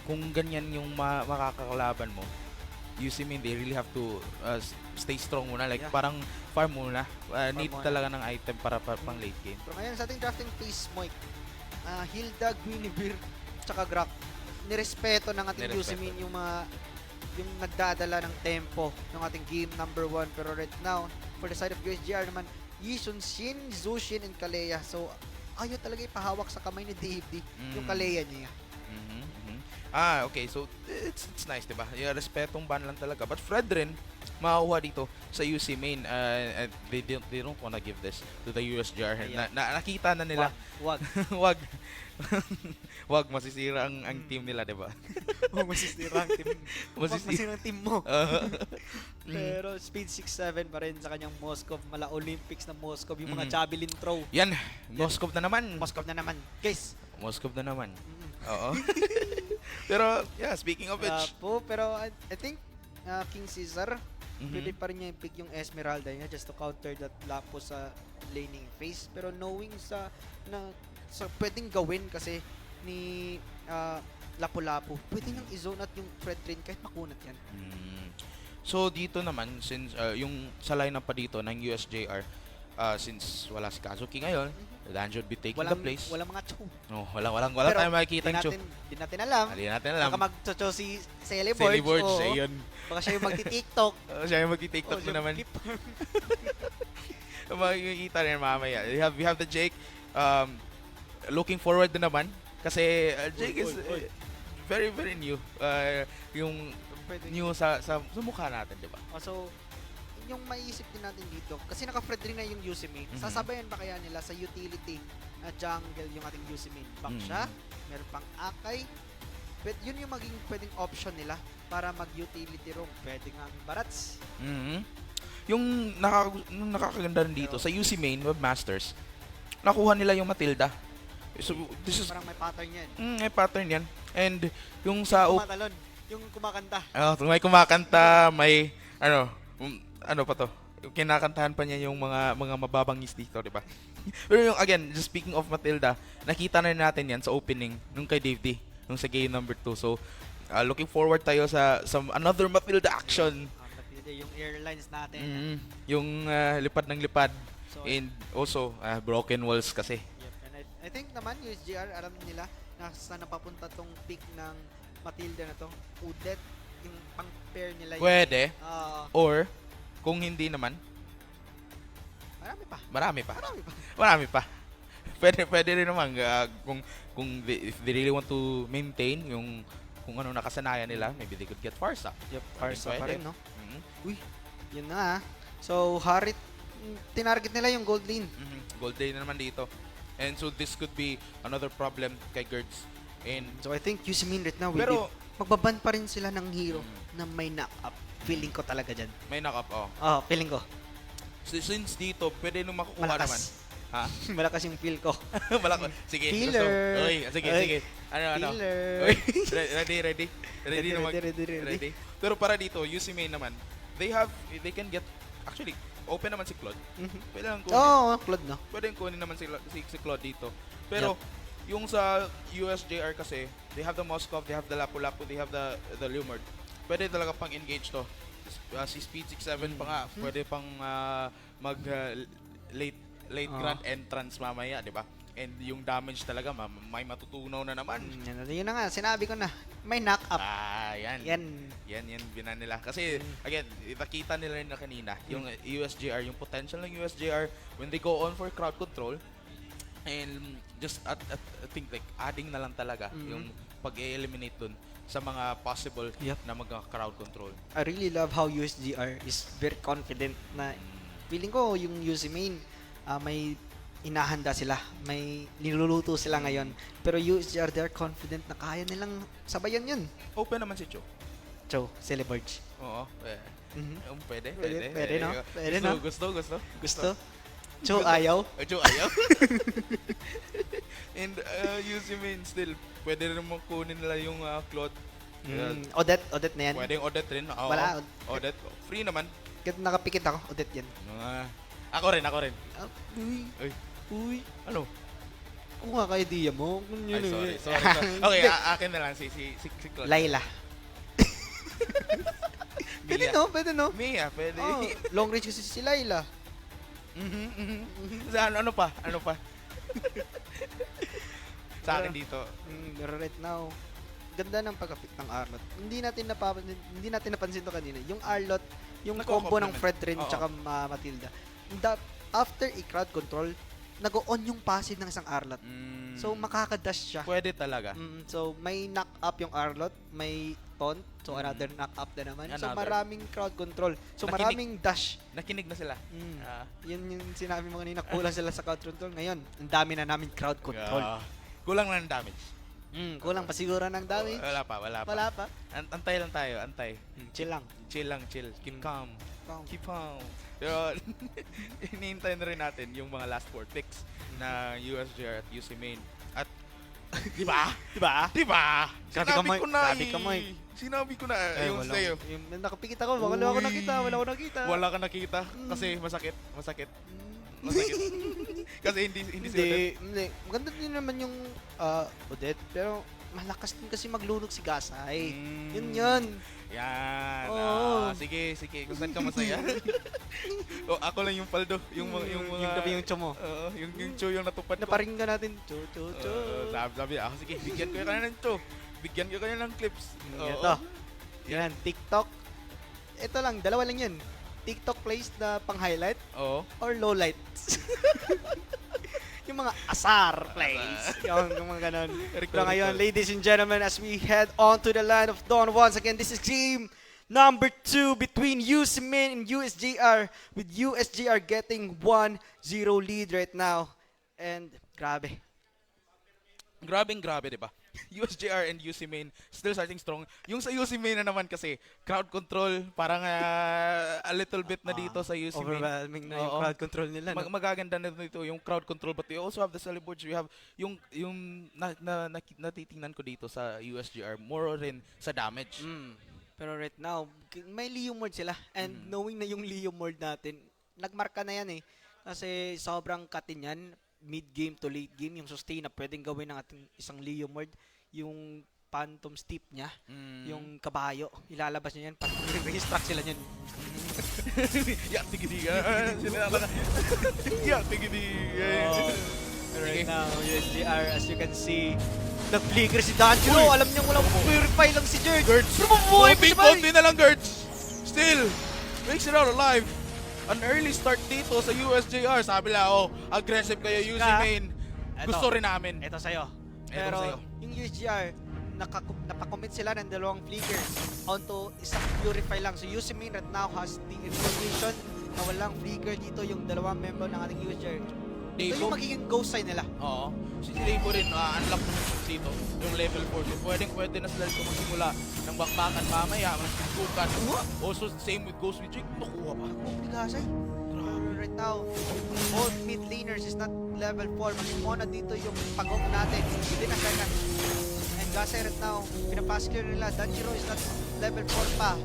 kung ganyan yung makakakalaban mo, UC Main, they really have to stay strong muna. Like, parang farm muna. Need talaga ng item para pang late game. Pero ngayon sa ating drafting phase, Moik, Hilda, Guinevere, tsaka Grak, nirespeto ng ating UC Main yung nagdadala ng tempo ng ating game number 1. Pero right now, for the side of USJR naman, Yishun Shin, Zushin, and Kalea. So, ayaw talaga ipahawak sa kamay ni Dave yung Kalea niya. Okay. So, it's nice, diba? Yung respetong ban lang talaga. But Fred rin, makakuha dito sa UC main. And they don't wanna give this to the USJR. Nakita na nila. Wag. Wag. Wag, masisira ang team nila, diba? Masisira ang team. Masisira ang team mo. Pero speed 6'7" pa rin sa kanyang Moscow. Mala Olympics na Moscow. Yung mga javelin throw. Yan. Moscow na naman. Moscow na naman. Guys. Moscow na naman. Oo. Pero, yeah, speaking of which. Pero I think King Caesar, pwede pa rin niya i-pick yung Esmeralda niya just to counter that Lapo sa laning phase. Pero knowing sa pwedeng gawin kasi ni Lapu-Lapu, pwede nang i-zone out yung Fred Train kahit makunat yan. So dito naman, since yung sa lineup pa dito ng USJR, since wala si Kazuki ngayon, Dan should be taking the place. Walang mga chow. No, wala tayong makikita yung chow. Di natin alam. Baka mag-chow si CEL Esports. Baka siya yung magti-TikTok. Siya yung magti-TikTok na naman. Makikita rin mamaya. We have the Jake. Looking forward na naman. Kasi Jake is very, very new. Yung new sa mukha natin, di ba? So, yung maiisip din natin dito, kasi naka-Fred rin na yung UC main, sasabayan ba kaya nila sa utility na jungle yung ating UC main? Back siya, meron pang Akay, but yun yung maging pwedeng option nila para mag-utility roam. Pwede nga ang Barats. Yung nakakaganda rin dito, sa UC main, Webmasters, nakuha nila yung Matilda. So, this is parang may pattern yan. May pattern yan. And yung sa... yung kumakanta. May kumakanta, may ano pa to? Kinakantahan pa niya yung mga mababangis dito, di ba? Pero yung, again, just speaking of Matilda, nakita na natin yan sa opening nung kay Dave D, nung sa game number 2. So, looking forward tayo sa another Matilda action. Matilda, yung airlines natin. Yung lipad ng lipad. So, and also, broken walls kasi. Yep. And I think naman, USJR, alam nila na saan napapunta tong pick ng Matilda na to. Udet, yung pang-pair nila. Pwede. Or, kung hindi naman, marami pa. Pwede rin naman kung if they really want to maintain yung kung ano nakasanayan nila, maybe they could get Farsa. Yep, Farsa pa rin, no? Uy, yun na. So, Harit, tinarget nila yung gold lane. Gold lane na naman dito. And so, this could be another problem kay Gerds. And so, I think UC main right now, magbaban pa rin sila ng hero na may knock-up. Feeling ko talaga dyan. May knock-up, feeling ko. Since dito, pwede nung makukuha naman. Ha? Malakas yung feel ko. Malakas. Sige. Feeler. Sige. Ano? Oy, ready. Pero para dito, UC main naman, they can get, actually, open naman si Claude. Pwede lang kunin. Claude na. Pwede kunin naman si Claude dito. Pero, yung sa USJR kasi, they have the Moskov, they have the Lapu-Lapu, they have the Lumard. Pwede talaga pang engage to. Si Speed 6'7" pa nga, pwede pang mag late grand entrance mamaya, di ba? And yung damage talaga, may matutunaw na naman. Yun na nga, sinabi ko na, may knock-up. Yan binan nila. Kasi, again, nakita nila na kanina, yung USJR, yung potential ng USJR, when they go on for crowd control, and just I think like adding na lang talaga yung pag-eliminate dun sa mga possible na mag-crowd control. I really love how USJR is very confident na feeling ko yung UC main may inahanda sila, may niluluto sila ngayon. Pero USJR, they're confident na kaya nilang sabayan yun. Open naman si Cho. CEL Esports. Oo. Pwede, no? Pwede, no? Gusto? Cho ayaw? Cho ayaw? And UC main still, pwede rin kunin nila yung Claude. Odette na yan. Pwede yung Odette rin. Wala. Odette. Free naman. Nakapikit ako, Odette yan. Ako rin. Uy. Ano? Kung nga ka-idea mo. Ay, sorry. Okay, akin na lang si Claude. Laila. Pwede no? Mia, pwede. Long range kasi si Laila. Ano pa? Sa akin dito. Pero right now, ganda ng pagkapit ng Arlot. Hindi natin napansin to kanina. Yung Arlot, yung combo ng Fred Rin tsaka Matilda. After i-crowd control, nag-on yung passive ng isang Arlot. So, makakadash siya. Pwede talaga. So, may knock-up yung Arlot, may taunt, so another knock-up na naman. So, maraming crowd control. So, maraming dash. Nakinig na sila. Yun yung sinabi mo kanina, kulang sila sa crowd control. Ngayon, ang dami na namin crowd control. Kulang lang ng damage. Kulang pa siguro ng damage. Wala pa. Antay lang tayo, antay. Chill lang. Keep calm. Keep calm. Pero, hinihintay na rin natin yung mga last 4 picks na USJR at UC Main. At, di ba? Sinabi ko na yung sa'yo. Nakapikit ako, wala ako nakita. Wala ka nakita kasi masakit. Kasi hindi. Maganda din naman yung Odette, pero malakas din kasi maglunok si Gasay. Yun. Yan. Sige. Kung saan ka masaya. Ako lang yung paldo. Yung tabi yung cho mo. Yung cho yung natupad ko. Naparinggan natin. Cho. Sabi ako, sige, bigyan ko kayo ng cho. Bigyan ko kayo ng clips. Ito. Yan, TikTok. Ito lang, dalawa lang yun. TikTok plays na pang-highlight or low-lights. Yung mga asar plays. yung mga ganon. Pero ngayon, ladies and gentlemen, as we head on to the land of Dawn once again, this is game number 2 between UC Main and USJR, with USJR getting 1-0 lead right now. And grabe, di ba? USJR and UC Main still starting strong. Yung sa UC Main na naman kasi, crowd control, parang a little bit na dito sa UC Main. Overwhelming na yung crowd control nila. Magaganda na dito yung crowd control, but we also have the celebrates. We have yung natitingnan ko dito sa USJR, more rin sa damage. Pero right now, may Leo mode sila. And knowing na yung Leo mode natin, nagmarka na yan eh. Kasi sobrang katin yan. Mid-game to late game, yung sustain na pwedeng gawin ng ating isang Leo mode, yung phantom steep niya, yung kabayo, ilalabas niya yan, parang re-restruct sila niyan. Right now, USJR, as you can see, nag-flicker si Danjiro, alam niyo walang purify lang si Gerds. Konti na lang, Gerds. Still, makes it out alive. An early start dito sa USJR. Sabi lang, aggressive kayo UC Main. Gusto rin namin. Ito sa'yo. Pero yung USJR, napakommit sila ng 2 flickers onto isang purify lang. So UC Main right now has the information na walang flicker dito yung 2 member ng ating USJR. Ito yung magiging ghost sign nila. Oo. Si Davo rin, unlock naman dito yung level 4. So pwede na sila dito magsimula ng bakbakan mamaya, magsusukan. Also same with Ghost with Jake. Nakuha pa. Gasay. Right now, both mid laners is not level 4. Magsimona dito yung pag-up natin within a second. And Gasay right now, pinapass clear nila. Danjiro is not level 4 pa.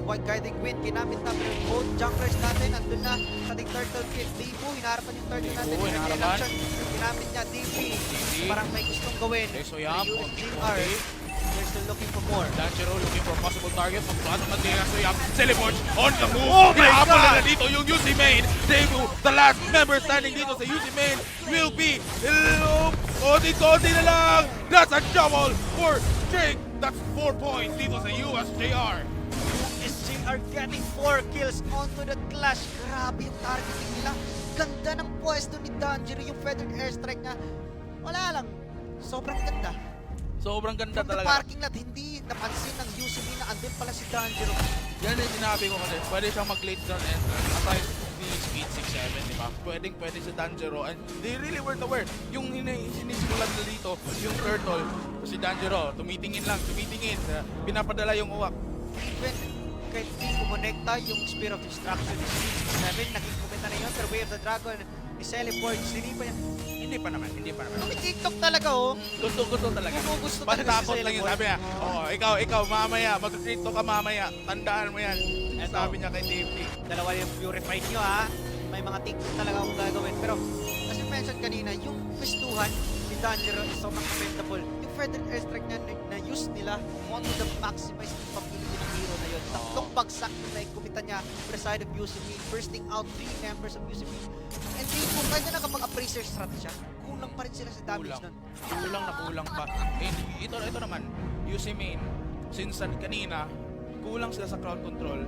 White Guiding Wind, ginamit na, pero both junglers natin, andun na sa ating turtle kit. Davo, hinaharapan yung turtle natin. Ginamit niya, DP. Parang may gustong gawin. Soyam, they're still looking for more. Danjiro looking for possible target. Magpasok na din ang Soyam. Teleport on the move. Hinahabol na dito yung UC Main. Davo, the last member standing dito sa UC Main, will be konti na lang. That's a double for Jake. That's 4 points dito sa USJR. Are getting 4 kills onto the clash. Grabe yung targeting nila. Ganda ng pwesto ni Danjiro, yung feathered airstrike niya. Wala lang. Sobrang ganda. Sobrang ganda From talaga. the parking lot, hindi napansin ng UCB na andun pala si Danjiro. Yan yung sinabi ko kasi. Pwede siyang mag-late ground entrance. Aside the speed 6-7, di ba? Pwede si Danjiro. And they really weren't aware. Yung sinisimulan na dito, yung turtle, si Danjiro, tumitingin. Pinapadala yung uwak. Even kahit hindi kumonekta yung Spear of Destruction ni 6-7, naging kumenta na yun, pero Way of the Dragon ni Celebords, hindi pa naman. May TikTok talaga, Gusto talaga. Gusto talaga Pantakot lang yun, sabi niya. Ikaw, mamaya, mag-TikTok ka mamaya. Tandaan mo yan. Sabi niya kay DP. Dalawa yung purified nyo, May mga TikTok talaga akong gagawin. Pero, as you mentioned kanina, yung pwestuhan ni Danjiro is so commendable. Yung feathered airstrike na use nila onto the maximize yung pag-ibig ng hero na yun. Tatlong bagsak na kumita niya for the side of UCB, bursting out 3 members of UCB. And kung kanya na kapag appraiser strat siya, kulang pa rin sila sa damage nun. Kulang pa. And ito naman, UC Main, since kanina, kulang sila sa crowd control.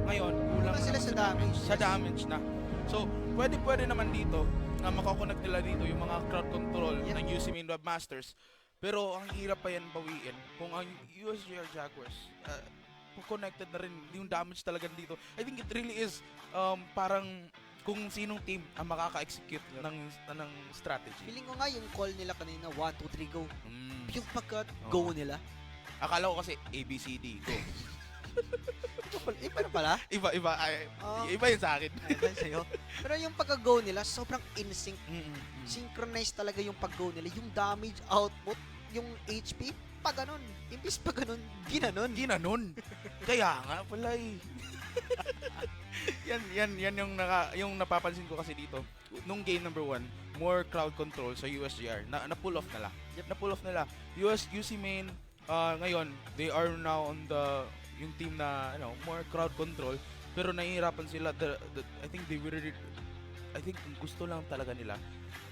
Ngayon, kulang sila sa damage. Sa damage na. So, pwede naman dito na makakonect nila dito yung mga crowd control ng UC Main Webmasters. Pero ang hirap pa yan bawiin kung ang USJR Jaguars kung connected na rin yung damage talaga dito. I think it really is parang kung sinong team ang makaka-execute ng strategy. Feeling ko nga yung call nila kanina, 1, 2, 3, go. Yung pagka-go nila. Akala ko kasi ABCD, go. Iba na pala? Iba yun sa akin. Iba yun sa'yo. Pero yung pagka-go nila, sobrang in-sync. Synchronized talaga yung pag-go nila. Yung damage output, yung HP, pa ganun. Imbis pa ganun, ginanon. Kaya nga pala eh. yan yung napapansin ko kasi dito. Nung game number 1, more crowd control sa USJR. Na-pull off nila. Na-pull off nila. UC Main, ngayon, they are now on yung team na more crowd control, pero nahihirapan sila. I think kung gusto lang talaga nila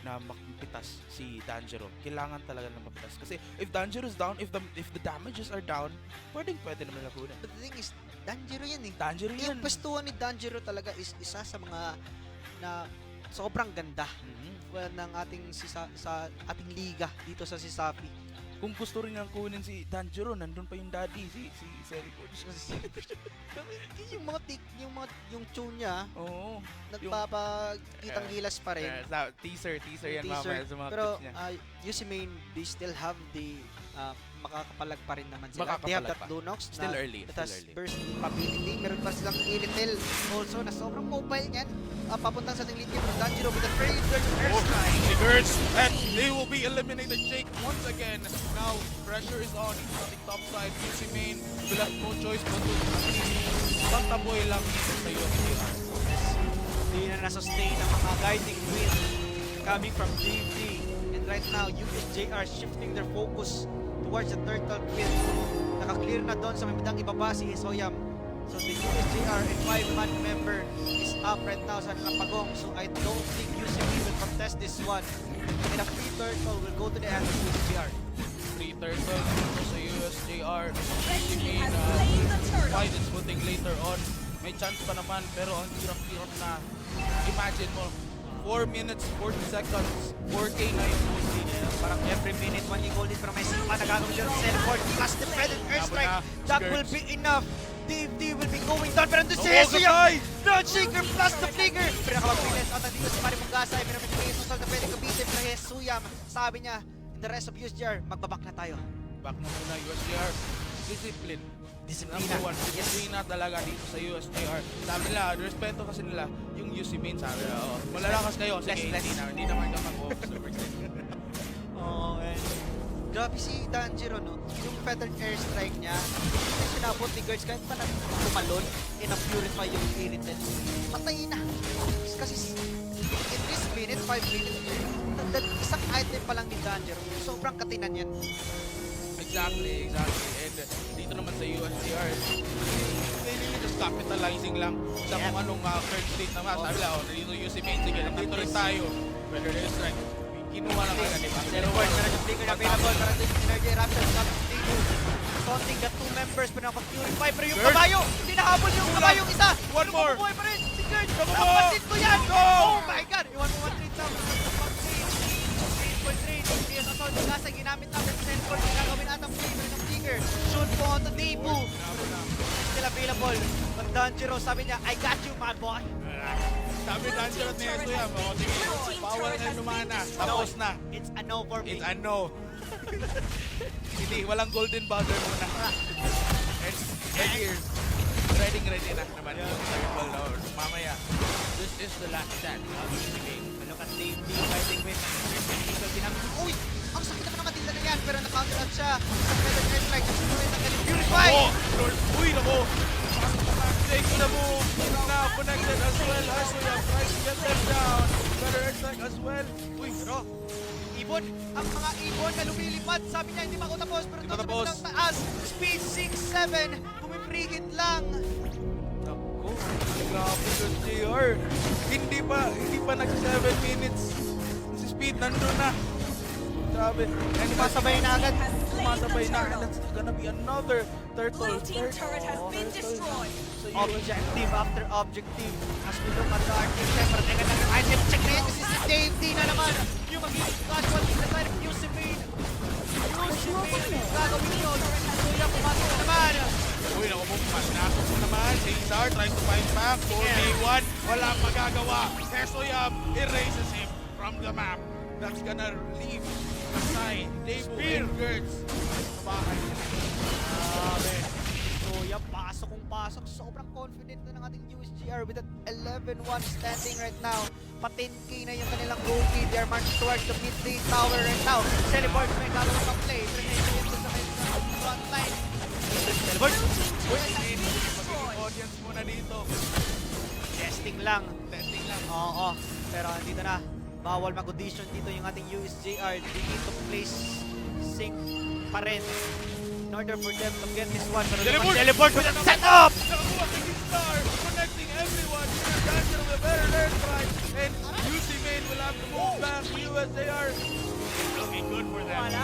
na mapitas si Danjero, kailangan talaga na mapitas. Kasi if Danjero is down, if the damages are down, pwede naman lapunan. But the thing is, Danjero yan eh. Danjero yan. Yung pwestuhan ni Danjero talaga is isa sa mga na sobrang ganda ng ating sa ating liga dito sa CESAFI. Kung gusto rin niyang kunin si Danjero, nandun pa yung daddy, si yung tune niya, nagpapakitang gilas pa rin. Teaser yan mamaya sa mga pero clips niya. UC Main, they still have the makakapalag pa rin naman sila. Makakapalag They have that pa. Lunox Still early. that has burst ability. Meron pa silang Ilitel also na sobrang mobile niyan. Papuntang sa ating lead game from Danjero with a very good Triggers, and they will be eliminated. Jake once again. Now pressure is on top side. UC Main will have no choice but to pagtaboy lang sa USJR. Hindi na nasustain ang mga guiding win coming from DD. And right now, USJR shifting their focus towards the turtle pit. Naka-clear na doon sa mamidang ibaba si Soyam. So the USJR and 5-man member is up right now sa Lapagong. So I don't think UCB will contest this one. And a free turtle will go to the end of USJR. Free turtle sa USJR. UCB fight its footing later on. May chance pa naman, pero ang hirap-hirap na. Imagine mo, 4 minutes, 40 seconds, 4K na yung ulti. Parang every minute, 1 golden pero may sipa na gagawin dyan sa teleport. Plus defended airstrike. That will be enough. DFD will be going down, pero doon si Suyam! Shaker plus the flicker! Pinakapag-freelance out dito si Mari Mungasa. Pinapagpigil sa na pwede kabitin, pero Suyam, sabi niya, the rest of USJR, magbabak na tayo. Back na muna USJR. Discipline. Number 1, discipline talaga dito sa USJR. Sabi nila, respeto kasi nila yung UC Main. Sabi nila, malalakas kayo. Sige, hindi naman mag-focus over Grabe si Danjero, no? Yung feathered airstrike niya, hindi sinabot ni Gertz kahit pa tumalon, na-purify yung Iritel. Patay na. Kasi in this minute, 5 minutes, isang item pa lang ni Danjero. Sobrang katinan yan. Exactly. And dito naman sa USJR, they really just capitalizing lang sa kung anong current state naman. Sabi lang, dito UC Main, sige, nandito rin tayo. Feathered airstrike. Kinuha lang agad, diba? Teleport, pero yung flicker na available para sa Energy Raptors na taunting the 2 members pero nakapag-purify, pero yung kabayo, hindi nahabol yung kabayong isa. One more. Mabubuhay pa rin si Gert. Napapansin ko yan. Oh my God. Iwan mo 1-3 down. 3.3. PS Assault. Gasa ginamit natin sa teleport. Gagawin atang flavor ng flicker. Shoot po on the Debu. Still available. But Danjero, sabi niya, I got you, my boy. Sabi Danjero at Neso yan. Power na lumana. Tapos na. It's a no for me. It's a no. Hindi, walang golden buzzer muna. And here, ready na naman yung circle Lord. Mamaya, this is the last chance. Look at Dave D fighting with Uy! Ang sakit naman ng Matilda na yan, pero na-counter out siya. Sa Feather Airstrike, nasunulit ang galing Purify! Uy, nako! Take to the move. Now connected as well. Hasuya tries to get them down. Feather Airstrike as well. Uy, pero Ibon, ang mga ibon na lumilipad, sabi niya hindi makutapos, pero doon sa taas, speed 6-7, pumipigit lang. Naku, grabe yung JR. Hindi pa nag-7 minutes. Si Speed nandun na. Grabe. And Masabay na agad. Masabay na. That's gonna be another turtle. Turret has been destroyed. Objective after objective. As we look at the arcade check, pero teka na yung item check na yan kasi si Dave D. yung magiging casualty sa side of UC Main. UC Main, gagawin yun. Kuya, pumasok na naman. Uy, naku po, pasnasok mo naman. Cesar trying to fight back. 4v1, walang magagawa. Hesoyam erases him from the map. That's gonna leave aside Cebu and Gertz sa bahay. Grabe. Kuya, pasok kung pasok. Sobrang confident na ng ating USJR with that 11-1 standing right now. Pa-10k na yung kanilang goal feed. They are marching towards the mid-lane tower right now. Teleport may gagawin pang play. Trination yun sa front line. Teleport! Uy, magiging audience muna dito. Testing lang. Oo, pero andito na. Bawal mag-audition dito yung ating USJR. They need to place sync pa rin in order for them to get this one. Pero teleport with a setup! Nakakuha kay Star, connecting everyone. Here's Dancer with a better airstrike. And UC Main will have to move back. USJR looking good for them. Wala.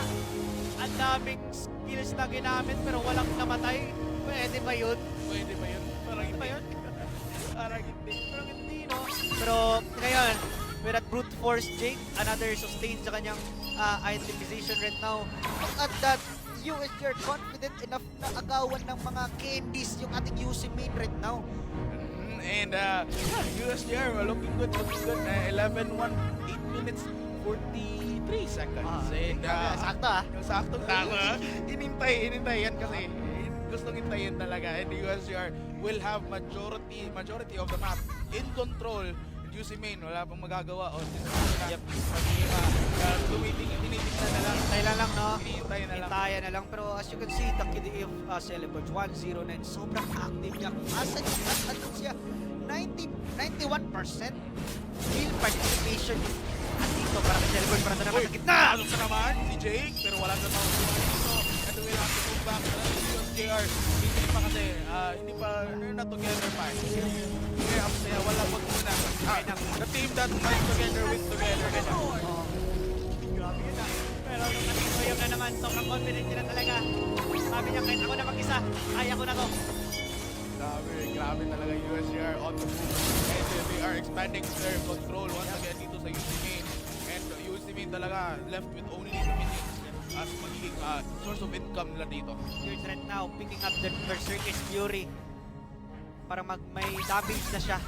Ang daming skills na ginamit pero walang namatay. Pwede ba yun? Pwede ba yun? Parang Pwede ba yun? Parang hindi. Parang hindi, no? Pero ngayon, with that brute force Jake, another sustain sa kanyang itemization right now. Look at that. USJR confident enough na agawan ng mga candies yung ating UC Main right now. And USJR looking good. 11-1, 8 minutes, 43 seconds. And saktong tama. Inintay yan kasi. Gustong hintayin talaga. And USJR will have majority of the map in control. UC Main, wala pang magagawa. Yep. Tinitingnan na lang. Hintayan lang, no? Hintayan na lang. Pero as you can see, the CDU Celebrate 109, sobrang active niya. Asan siya? 91% field participation. At dito, parang Celebrate para naman sa gitna. Pasok na naman si Jake, pero wala na mga dito. Ito will have to move back na lang si USJR. Hindi pa kasi, hindi pa, not together pa. Kaya wala wag muna. The team that fight together, win together. Grabe yun ah. Pero nung natikoyam na naman, sobrang confident nila talaga. Sabi niya, kahit ako na mag-isa, kaya ko na to. Grabe talaga USJR on the move. And they are expanding their control once again dito sa UC Main. And UC Main talaga left with only the minions as magiging source of income nila dito. Here's right now, picking up the Berserker's Fury. Para may damage na siya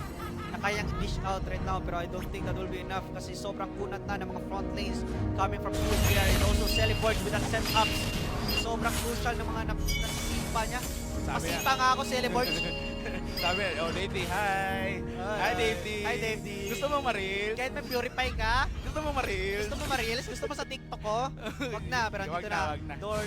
na kayang dish out right now, pero I don't think that will be enough kasi sobrang kunat na ng mga front lanes coming from USJR and also Celeborg with that setup. Sobrang crucial ng mga nasipa niya. Masipa nga ako, Celeborg. Sabi, Davey, hi! Hi, Davey! Hi, Davey! Gusto mo ma-reels? Kahit may purify ka? Gusto mo ma-reels? Gusto mo sa TikTok ko? Wag na, pero andito Wag na. na. Door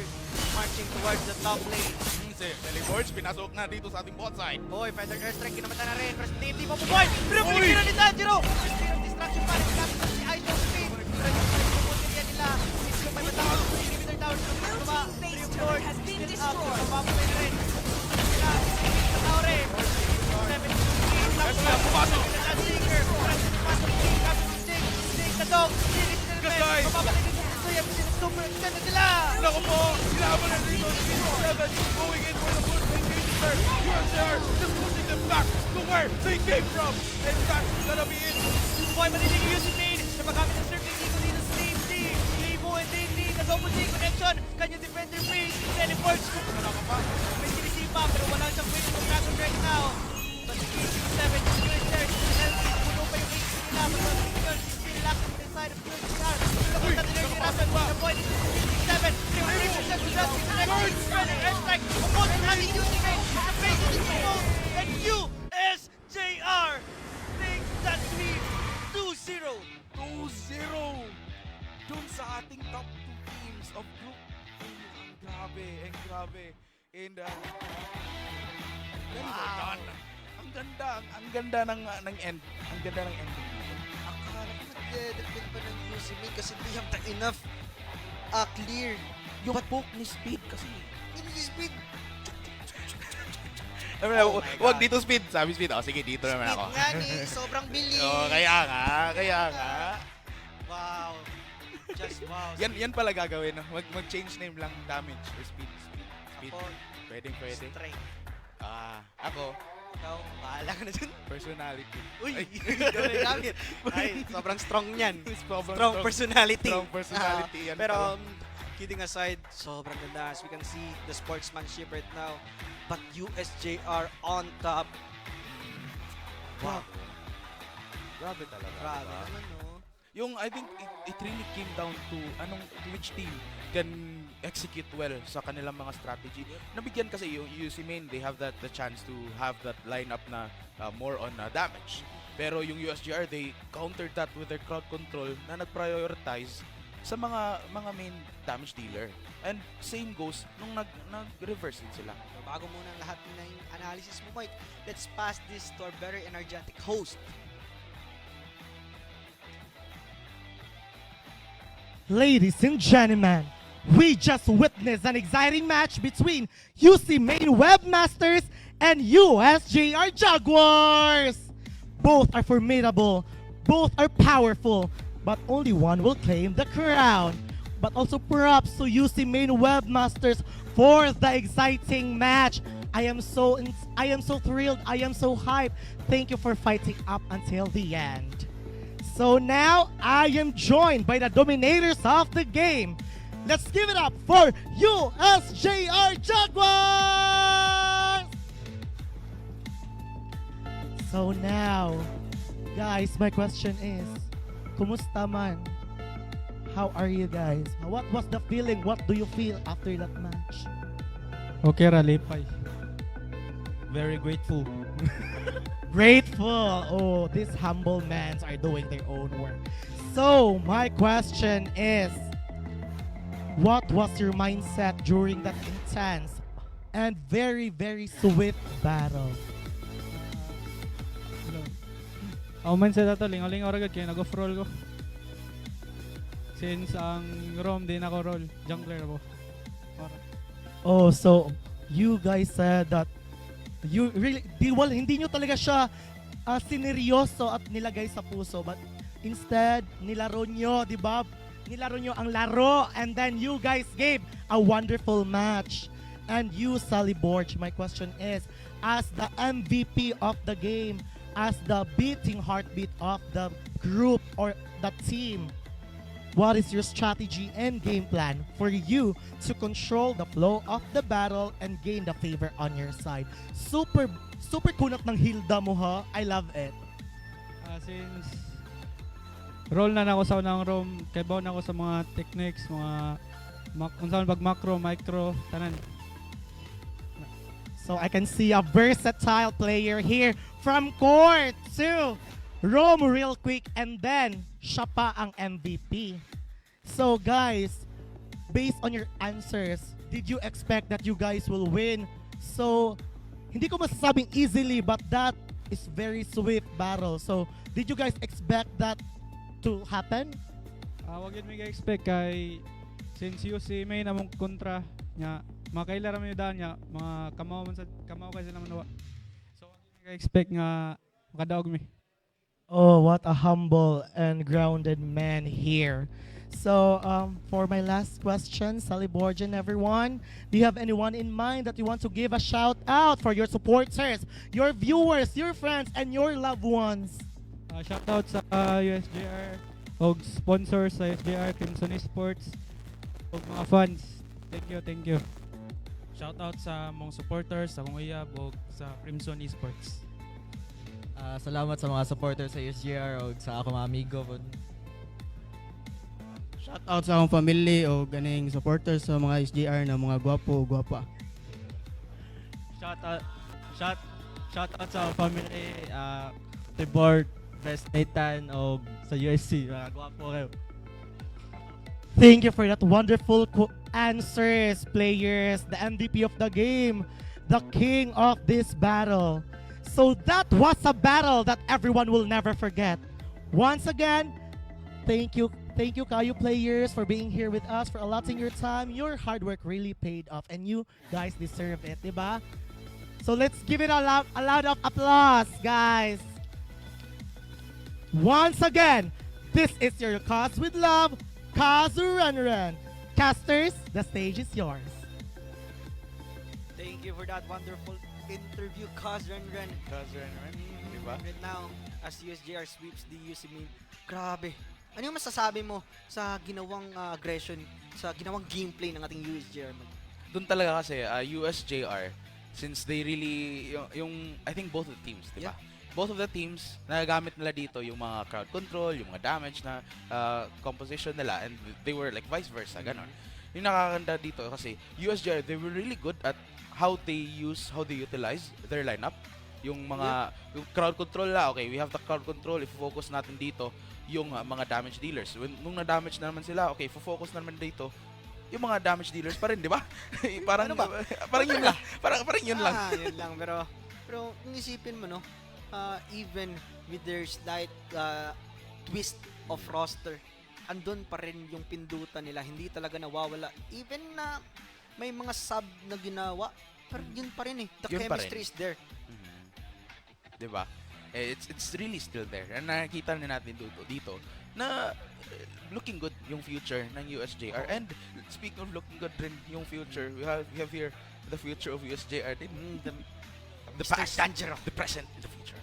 marching towards the top lane. Si Celeborg, pinasok na dito sa ating bot side. Boy, Feather Airstrike, kinamata na rin. First Davey mo po, boy! Pero pinigyan na ni Tanjiro! First Spear of Distraction pa rin. Kapit na si Idol Speed. Pumutirian nila. Mislo pa yung tawag. Inhibitor tower. Tuma. Triumph Lord. Still up. Mapapapay na rin. Sila. Sa tower eh. 7-2. Pumasok! Seeker. Pumasok. Kapit si Sting. Sting na dog. Sinis na rin. Mapapatay din si Suyam. Super extended sila. Naku po! Ilaban na dito. 7 going in for the push. Engagement. USJR just pushing them back to where they came from. And that's gonna be it. Boy, maninig yung UC Main na magamit ang circling dito dito sa Team D. Libo and Davey, the double D connection. Kanya defender freeze, teleports. Wala ka pa. May sinisipa pero wala siyang pwede ng dragon right now. But 7 is good there. Puno pa yung 8 nila. But the minions still locked in the side of USJR. Look at the energy rasan. The point is 57. They were able to set to that in the next spreading airstrike. Opponent having UC Main. The face is exposed. And USJR takes that lead. 2-0! 2-0! Dun sa ating top 2 teams of Group A. Ang grabe. And very well done. Ang ganda ng end. Ang ganda ng ending natin. Akala ko nag-defend pa ng UC Main kasi they have enough clear. Yung poke ni Speed kasi. Hindi Speed. Wag dito Speed. Sabi Speed, sige dito naman ako. Speed nga ni, sobrang bilis. Kaya nga. Wow. Just wow. Yan pala gagawin. Mag-change name lang damage or speed. Ako, Pwede. strength. Ako, Ikaw, bahala ka na dyan. Personality. Uy, Ay. gawin namin. Ay, sobrang strong niyan. Sobrang Strong personality. Strong personality. Yan Pero, pala. kidding aside, sobrang ganda. As we can see, the sportsmanship right now. But USJR on top. Wow. Grabe talaga. Grabe diba? naman, no? Yung, I think, it really came down to which team can execute well sa kanilang mga strategy. Nabigyan kasi yung UC Main, they have the chance to have that lineup na more on damage. Pero yung USJR, they countered that with their crowd control na nag-prioritize sa mga main damage dealer. And same goes nung nag-reverse din sila. So, bago muna ang lahat ng analysis mo, Mike, let's pass this to our very energetic host. Ladies and gentlemen, we just witnessed an exciting match between UC Main Webmasters and USJR Jaguars. Both are formidable, both are powerful, but only one will claim the crown. But also props to UC Main Webmasters for the exciting match. I am so thrilled, I am so hyped. Thank you for fighting up until the end. So now, I am joined by the dominators of the game. Let's give it up for USJR Jaguars! So now, guys, my question is, kumusta man? How are you guys? What was the feeling? What do you feel after that match? Okay, Ralipay. Very grateful. Grateful. Oh, these humble men are doing their own work. So, my question is, what was your mindset during that intense and very, very swift battle? Ang mindset ato, lingaw-lingaw ragad kaya nag-off roll ko. Since ang ROM din ako roll, jungler ako. Oh, so you guys said that you really, hindi nyo talaga siya sineryoso at nilagay sa puso, but instead, nilaro nyo, di ba? Nilaro nyo ang laro, and then you guys gave a wonderful match. And you, Sally Borge, my question is, as the MVP of the game, as the beating heartbeat of the group or the team, what is your strategy and game plan for you to control the flow of the battle and gain the favor on your side? Super kunat ng Hilda mo, ha? I love it. Since roll na ako sa unang room, kaibaw na ako sa mga techniques, mga unsaon pag macro, micro, tanan. So I can see a versatile player here from court to roam real quick, and then siya pa ang MVP. So guys, based on your answers, did you expect that you guys will win? So hindi ko masasabing easily, but that is very swift battle. So did you guys expect that to happen? Wag yun may expect kay since UC may namong kontra nya makailara man yun niya mga kamaw kasi naman nawa. So wag yun may expect nga makadaog mi. Oh, what a humble and grounded man here. So, for my last question, Sally Borgen, everyone, do you have anyone in mind that you want to give a shout out for your supporters, your viewers, your friends, and your loved ones? Shout out sa USJR, og sponsors sa USJR, Crimson Esports, og mga fans. Thank you. Shout out sa mong supporters, sa kong uyab, og sa Crimson Esports. Salamat sa mga supporters sa USJR o sa akong mga amigo. Shout out sa akong family o ganing supporters sa mga USJR na mga gwapo o gwapa. Shout out sa akong family, the board, Best Nathan o sa USC. Mga gwapo kayo. Thank you for that wonderful answers, players, the MVP of the game, the king of this battle. So that was a battle that everyone will never forget. Once again, thank you Kayu players for being here with us, for allotting your time. Your hard work really paid off and you guys deserve it, diba? So let's give it a loud of applause, guys. Once again, this is your Cause with Love, Kazu Run. Casters, the stage is yours. Thank you for that wonderful interview Kaz Renren. Diba? Right now, as USJR sweeps the UC main, grabe. Ano yung masasabi mo sa ginawang aggression, sa ginawang gameplay ng ating USJR? Doon talaga kasi USJR, since they really yung I think both of the teams, di ba? Both of the teams nagagamit nila dito yung mga crowd control, yung mga damage na composition nila, and they were like vice versa, ganon. Yung nakakaganda dito kasi USJR, they were really good at how they utilize their lineup. Yung mga yung crowd control la, okay, we have the crowd control, i-focus natin dito yung mga damage dealers. Nung na-damage na naman sila, okay, focus na naman dito yung mga damage dealers pa rin, di ba? Parang ano ba? Parang yun lang. Parang yun lang. Yun lang, pero kung isipin mo, no, even with their slight twist of roster, andun pa rin yung pindutan nila, hindi talaga nawawala. Even na may mga sub na ginawa, pero yun pa rin eh. The Yun chemistry is there. Diba? It's really still there. And nakikita na natin dito na looking good yung future ng USJR. And speaking of looking good rin yung future, we have here the future of USJR din. The past, the present, the future.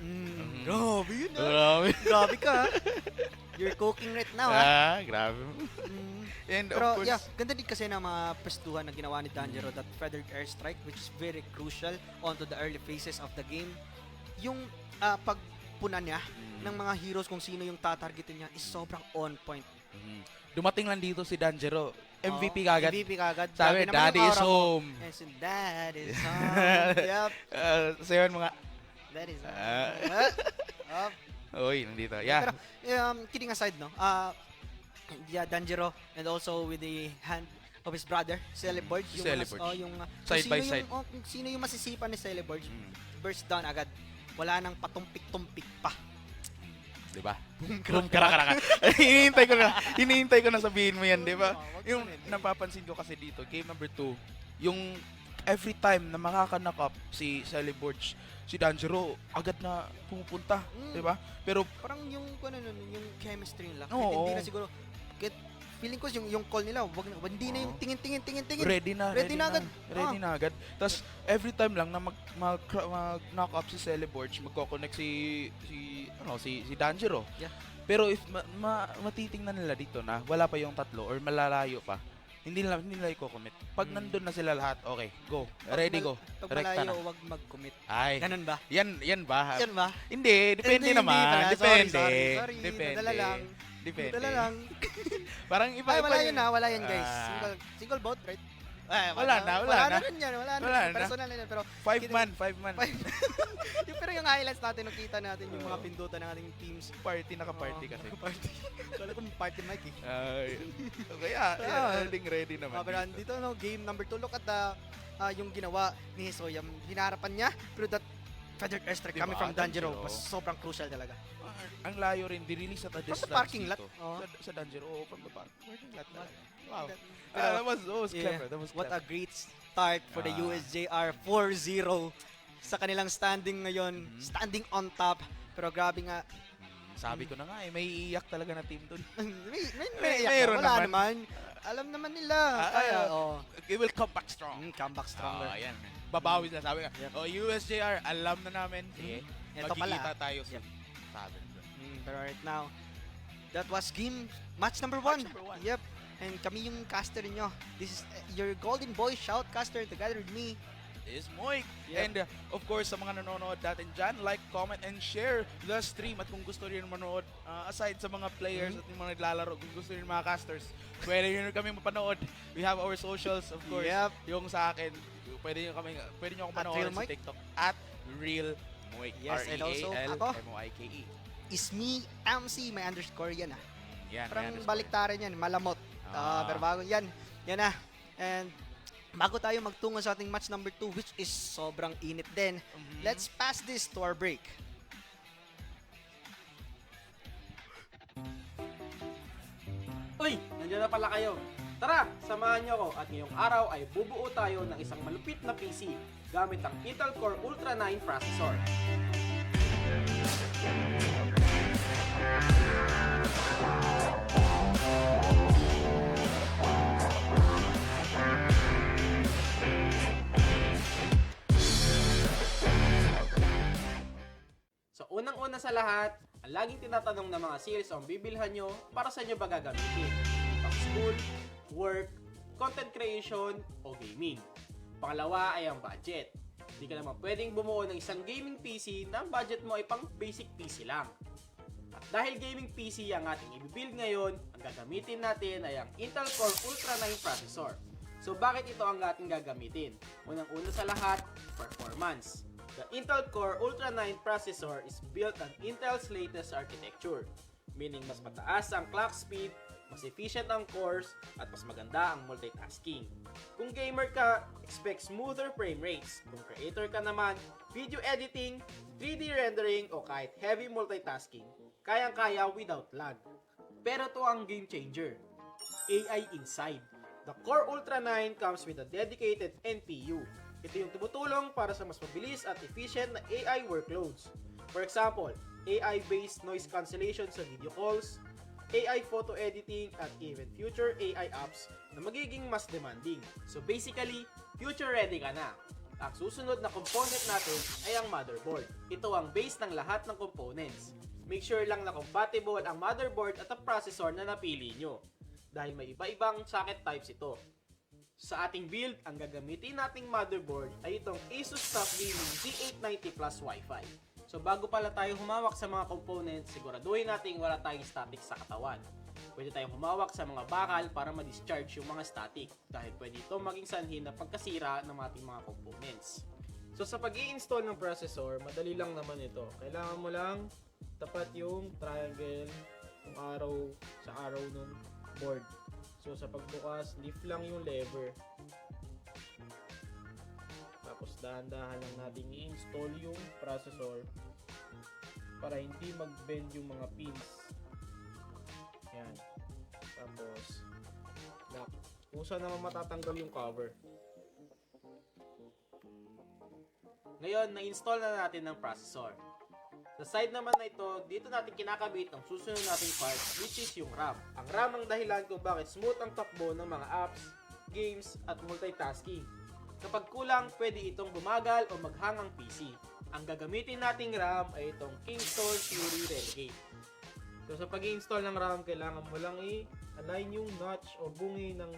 Grabe yun, Grabe. Grabe ka. You're cooking right now, ha? Grabe. And pero, of course, yeah, ganda din kasi na mga pestuhan na ginawa ni Danjero, that feathered airstrike, which is very crucial onto the early phases of the game. Yung pagpuna niya ng mga heroes kung sino yung tatargetin niya is sobrang on point. Dumating lang dito si Danjero. MVP kagad. MVP kagad. Sabi, Daddy is home. Yes, Dad is home. Yep. So yun mga... That is home. Uy, nandito. Yeah. Pero, kidding aside, no? Yeah, Danjero, and also with the hand of his brother, Celeborg. Yung side by side. Kung sino yung masisipan ni Celeborg, burst down agad. Wala nang patumpik-tumpik pa. Diba? Boom, karaka. Hinihintay ko na sabihin mo yan, diba? Yung napapansin ko kasi dito, game number 2, yung every time na makaka-knock up si Celeborg, si Danjero agad na pumupunta, diba? Pero parang yung chemistry nila. Oo. Hindi na siguro feeling ko yung call nila, hindi na yung tingin. Ready na agad. Ready na agad. Tapos every time lang na mag-knock up si Celeborg, magko-connect si Danjero. Yeah. Pero if matitingnan nila dito na wala pa yung tatlo or malalayo pa, hindi nila i-commit. Pag nandun na sila lahat, okay, go. Ready, go. Pag malayo, huwag mag-commit. Ay. Ganun ba? Yan ba? Yan ba? Hindi, depende naman. Depende. Sorry. Depende. Nadala lang. Depende. Nadala lang. Parang iba. Ay, wala yun guys. Single vote, right? Ay, wala na rin yan. Wala na. Personal na yan. Pero 5 man. Pero yung highlights natin, nakita natin yung mga pindutan ng ating teams. Naka-party kasi. Kala ko party mic eh. Kaya, ready naman. Pero dito, game number 2, look at yung ginawa ni Soyam. Hinarapan niya, pero that feathered airstrike coming from Danjero was sobrang crucial talaga. Ang layo rin, di-release at a distance from the parking lot. Sa Danjero, from the parking lot. Wow. That was clever. That was clever. What a great start for the USJR 4-0 sa kanilang standing ngayon. Standing on top. Pero grabe nga. Sabi ko na nga may iiyak talaga na team dun. may iyak. Wala naman. Alam naman nila. It will come back strong. Come back stronger. Ayan. Babawi na sabi nga. USJR, alam na namin. Sige. Magkikita tayo soon. Sabi pero right now, that was match number 1. Yep. And kami yung caster nyo. This is your golden boy shoutcaster together with me. Is Moik. Yep. And of course, sa mga nanonood natin dyan, like, comment, and share the stream. At kung gusto rin manood, aside sa mga players at yung mga naglalaro, kung gusto rin mga casters, pwede nyo kami mapanood. We have our socials, of course. Yep. Yung sa akin, pwede nyo akong panoorin sa TikTok. At Real Moik. Yes, and also ako, REALMOIKE. Is me, MC, may underscore yan Yan, parang baliktaran yan, malamot. Pero bago yan na. And bago tayo magtungo sa ating match number 2, which is sobrang init din, let's pass this to our break. Uy, nandiyan na pala kayo. Tara, samahan niyo ako at ngayong araw ay bubuo tayo ng isang malupit na PC gamit ang Intel Core Ultra 9 processor. lahat, ang laging tinatanong ng mga sales ang bibilhan nyo, para sa nyo ba gagamitin? Pang school, work, content creation, o gaming. Pangalawa ay ang budget. Hindi ka naman pwedeng bumuo ng isang gaming PC na ang budget mo ay pang basic PC lang. At dahil gaming PC ang ating i-build ngayon, ang gagamitin natin ay ang Intel Core Ultra 9 processor. So bakit ito ang ating gagamitin? Unang-una sa lahat, performance. The Intel Core Ultra 9 processor is built on Intel's latest architecture, meaning mas mataas ang clock speed, mas efficient ang cores, at mas maganda ang multitasking. Kung gamer ka, expect smoother frame rates. Kung creator ka naman, video editing, 3D rendering, o kahit heavy multitasking, kayang-kaya without lag. Pero to ang game changer, AI inside. The Core Ultra 9 comes with a dedicated NPU. Ito yung tumutulong para sa mas mabilis at efficient na AI workloads. For example, AI-based noise cancellation sa video calls, AI photo editing, at even future AI apps na magiging mas demanding. So basically, future ready ka na. Ang susunod na component natin ay ang motherboard. Ito ang base ng lahat ng components. Make sure lang na compatible ang motherboard at ang processor na napili nyo. Dahil may iba-ibang socket types ito. Sa ating build, ang gagamitin nating motherboard ay itong Asus TUF Gaming Z890 Plus Wi-Fi. So bago pala tayo humawak sa mga components, siguraduhin natin wala tayong static sa katawan. Pwede tayong humawak sa mga bakal para ma-discharge yung mga static dahil pwede ito maging sanhin na pagkasira ng ating mga components. So sa pag-i-install ng processor, madali lang naman ito. Kailangan mo lang tapat yung triangle, yung arrow sa arrow ng board. So sa pagbukas, lift lang yung lever. Tapos dahan-dahan lang natin i-install yung processor para hindi mag-bend yung mga pins. Yan. Tapos lock. Kusa naman matatanggal yung cover. Ngayon, na-install na natin ng processor. Sa side naman na ito, dito natin kinakabit ang susunod nating part, which is yung RAM. Ang RAM ang dahilan kung bakit smooth ang takbo ng mga apps, games, at multitasking. Kapag kulang, pwede itong bumagal o maghang ang PC. Ang gagamitin nating RAM ay itong Kingston Fury Renegade. So sa pag-i-install ng RAM, kailangan mo lang i-align yung notch o bungi ng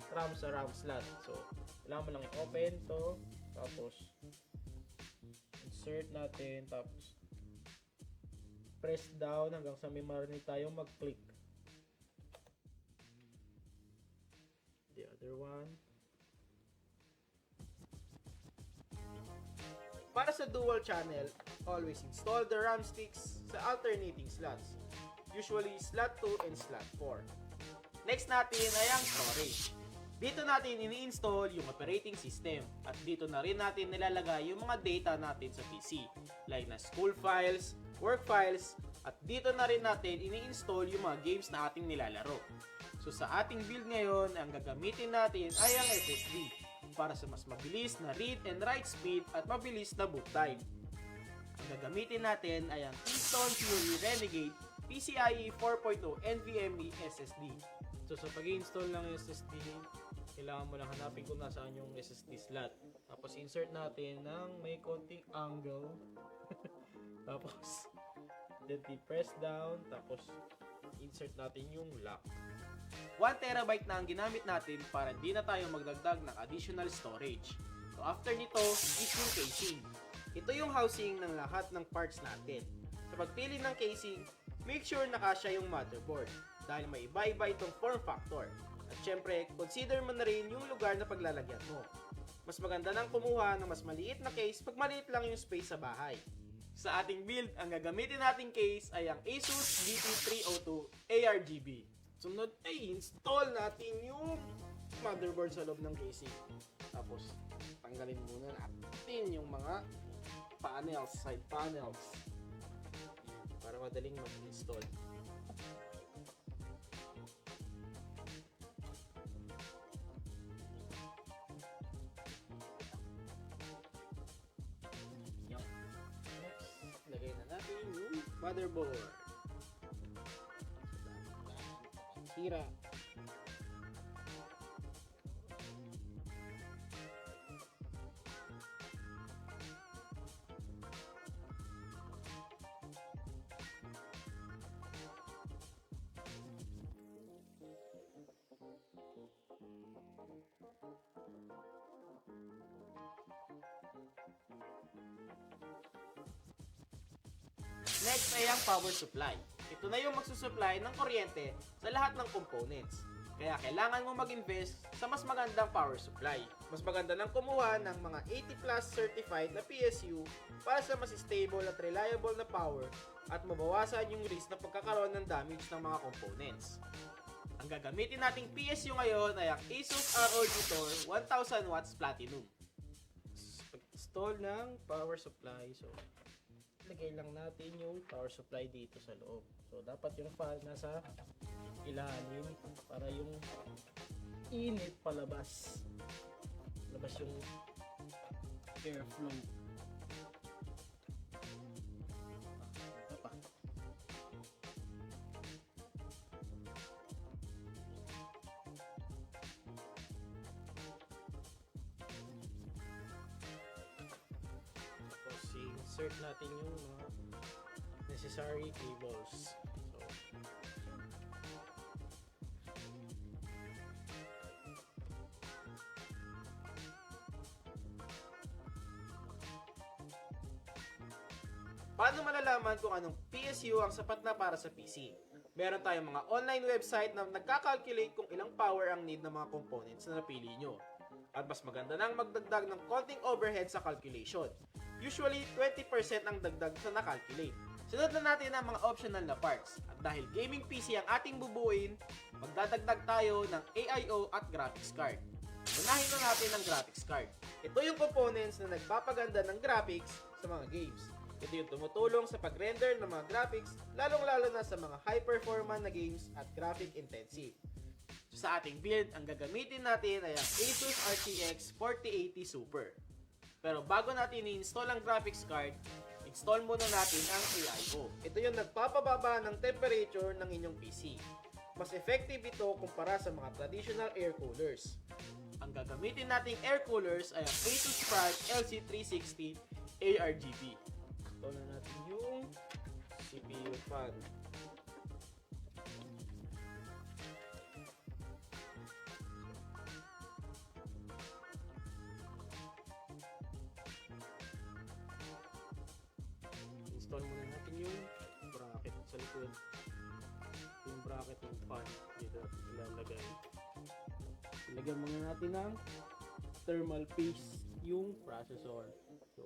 RAM sa RAM slot. So kailangan mo lang i-open to, tapos insert natin, tapos press down hanggang sa may marinig tayong mag-click. The other one. Para sa dual channel, always install the RAM sticks sa alternating slots. Usually slot 2 and slot 4. Next natin ay ang storage. Dito natin ini-install yung operating system at dito na rin natin nilalagay yung mga data natin sa PC like na school files, work files, at dito na rin natin ini-install yung mga games na ating nilalaro. So sa ating build ngayon, ang gagamitin natin ay ang SSD para sa mas mabilis na read and write speed at mabilis na boot time. Ang gagamitin natin ay ang Kingston Fury Renegade PCIe 4.0 NVMe SSD. So sa pag-install ng SSD, kailangan mo lang hanapin kung nasaan yung SSD slot. Tapos insert natin ng may konting angle. Tapos then press down, tapos insert natin yung lock. 1 terabyte na ang ginamit natin para hindi na tayo magdagdag ng additional storage. So after nito is yung casing. Ito yung housing ng lahat ng parts natin. Sa pagpili ng casing, make sure na kasya yung motherboard dahil may iba-iba itong form factor. At syempre, consider mo na rin yung lugar na paglalagyan mo. Mas maganda nang kumuha ng mas maliit na case pag maliit lang yung space sa bahay. Sa ating build, ang gagamitin nating case ay ang Asus BT302 ARGB. Sunod ay install natin yung motherboard sa loob ng casing. Tapos, tanggalin muna natin yung mga panels, side panels. Para madaling mag-install. Lagay na natin yung motherboard. Hira. Next ay ang power supply. Ito na yung magsusupply ng kuryente sa lahat ng components. Kaya kailangan mo mag-invest sa mas magandang power supply. Mas maganda nang kumuha ng mga 80 plus certified na PSU para sa mas stable at reliable na power at mabawasan yung risk na pagkakaroon ng damage ng mga components. Ang gagamitin nating PSU ngayon ay ang Asus ROG Tor 1000 watts Platinum. Pag-install ng power supply, so lagay lang natin yung power supply dito sa loob. So dapat yung fan nasa ilalim para yung init palabas. Labas yung airflow. Ito pa. Tapos insert natin yung mga necessary cables. So, paano malalaman kung anong PSU ang sapat na para sa PC? Meron tayong mga online website na nagkakalculate kung ilang power ang need ng mga components na napili nyo. At mas maganda nang magdagdag ng konting overhead sa calculation. Usually, 20% ang dagdag sa nakalculate. Sunod na natin ang mga optional na parts. At dahil gaming PC ang ating bubuin, magdadagdag tayo ng AIO at graphics card. Unahin na natin ang graphics card. Ito yung components na nagpapaganda ng graphics sa mga games. Ito yung tumutulong sa pag-render ng mga graphics, lalong-lalo na sa mga high-performance na games at graphic intensive. So, sa ating build, ang gagamitin natin ay ang Asus RTX 4080 Super. Pero bago natin i-install ang graphics card, install muna natin ang AIO. Ito yung nagpapababa ng temperature ng inyong PC. Mas effective ito kumpara sa mga traditional air coolers. Ang gagamitin nating air coolers ay ang Asus Spark LC360 ARGB. Ito na natin yung CPU fan. Install muna natin yung bracket sa likod. Yung bracket ng fan dito ilalagay. Ilagyan muna natin ng thermal paste yung processor. So,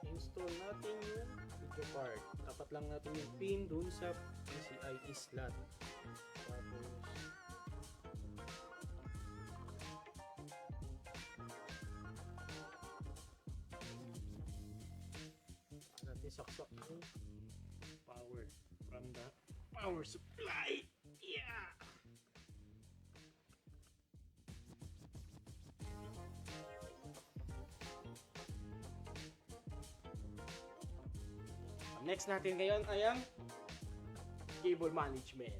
install natin yung video card. Tapat lang natin yung pin dun sa PCIe slot. Tapos natin saksak yung power from the power supply. Yeah! Next natin ngayon ay ang cable management.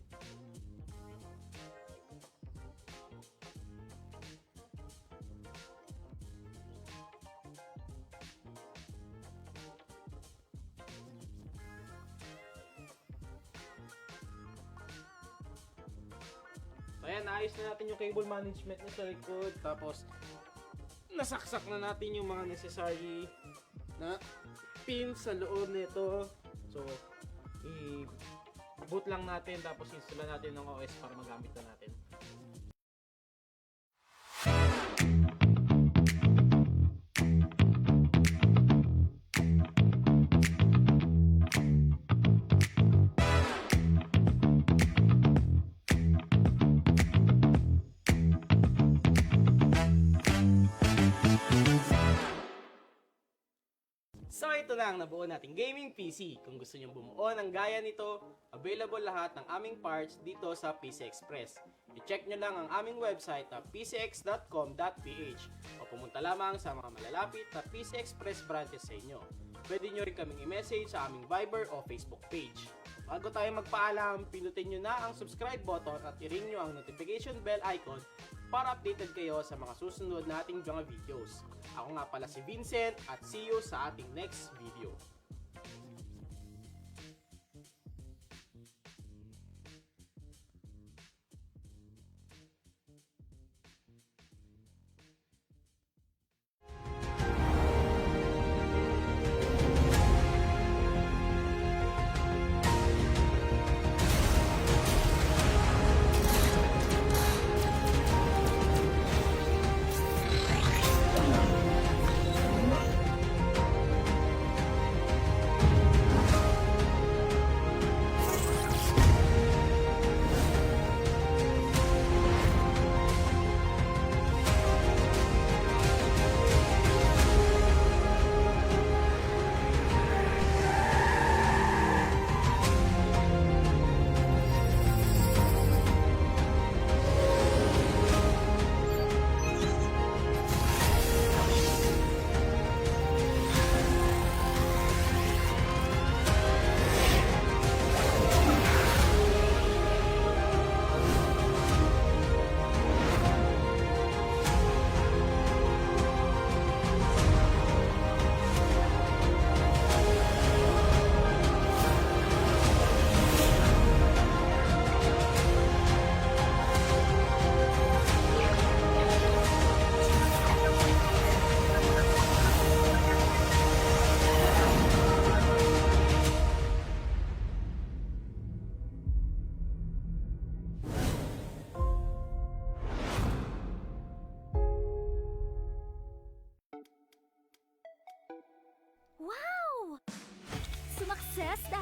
So ayan, naayos na natin yung cable management na sa likod. Tapos nasaksak na natin yung mga necessary na pin sa loob nito. So, i-boot lang natin tapos install natin ng OS para magamit na natin. So ito na ang nabuo nating gaming PC. Kung gusto nyo bumuo ng gaya nito, available lahat ng aming parts dito sa PC Express. I-check nyo lang ang aming website na pcx.com.ph o pumunta lamang sa mga malalapit na PC Express branches sa inyo. Pwede nyo rin kaming i-message sa aming Viber o Facebook page. Bago tayo magpaalam, pinutin nyo na ang subscribe button at i-ring nyo ang notification bell icon para updated kayo sa mga susunod nating mga videos. Ako nga pala si Vincent at see you sa ating next video.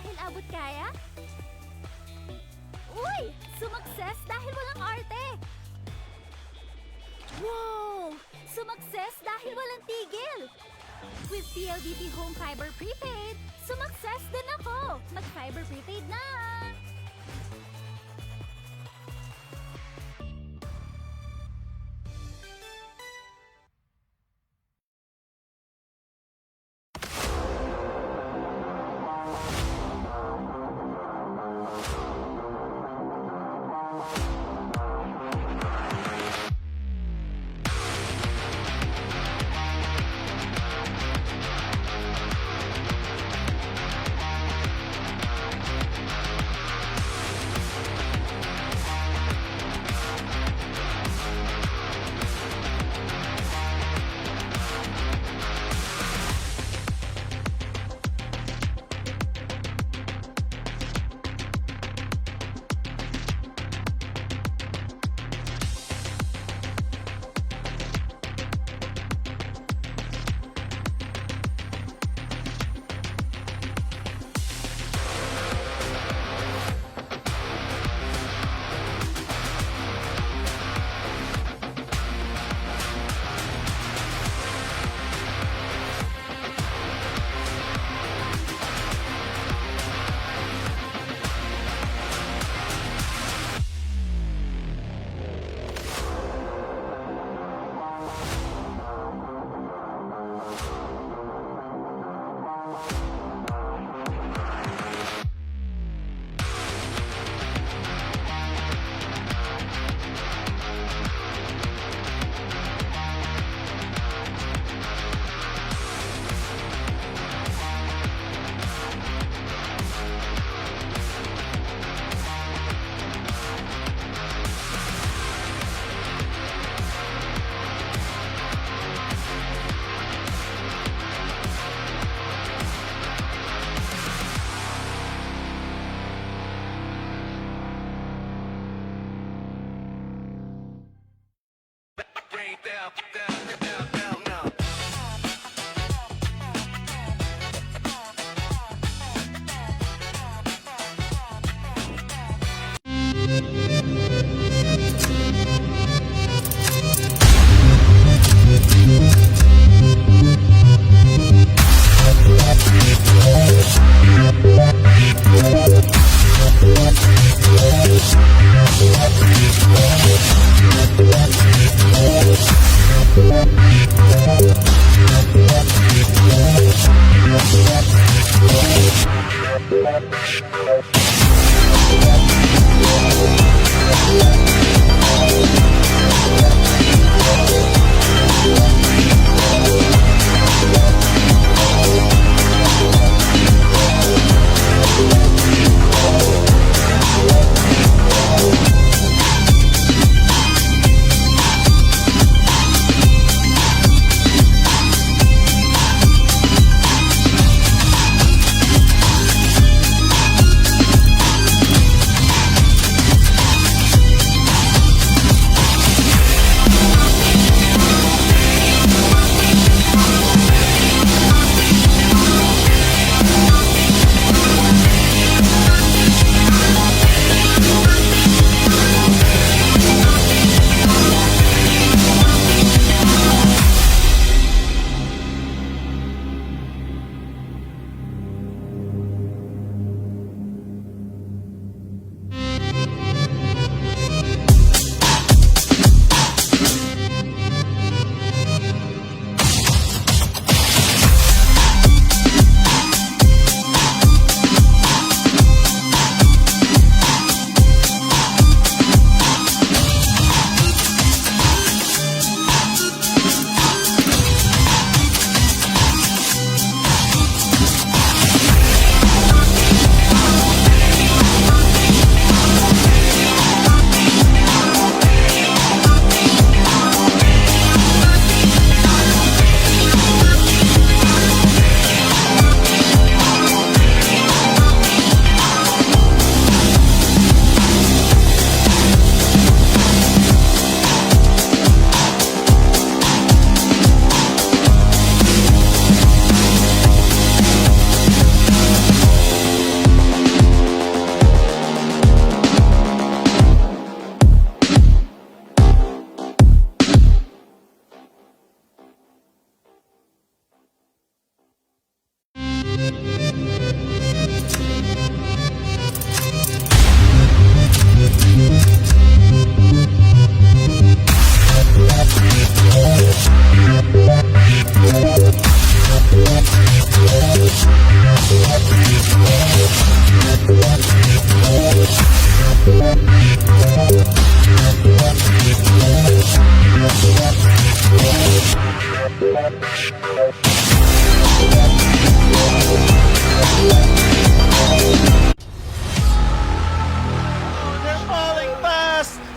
dahil abot kaya? Uy! Sumakses dahil walang arte! Wow! Sumakses dahil walang tigil! With PLDT Home Fiber Prepaid, sumakses din ako! Mag-fiber prepaid na!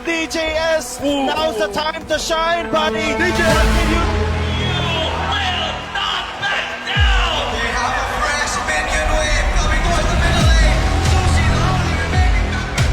DJS, now's the time to shine, buddy. DJ, They have a fresh minion wave coming towards the middle lane. Sushi, the only remaining member.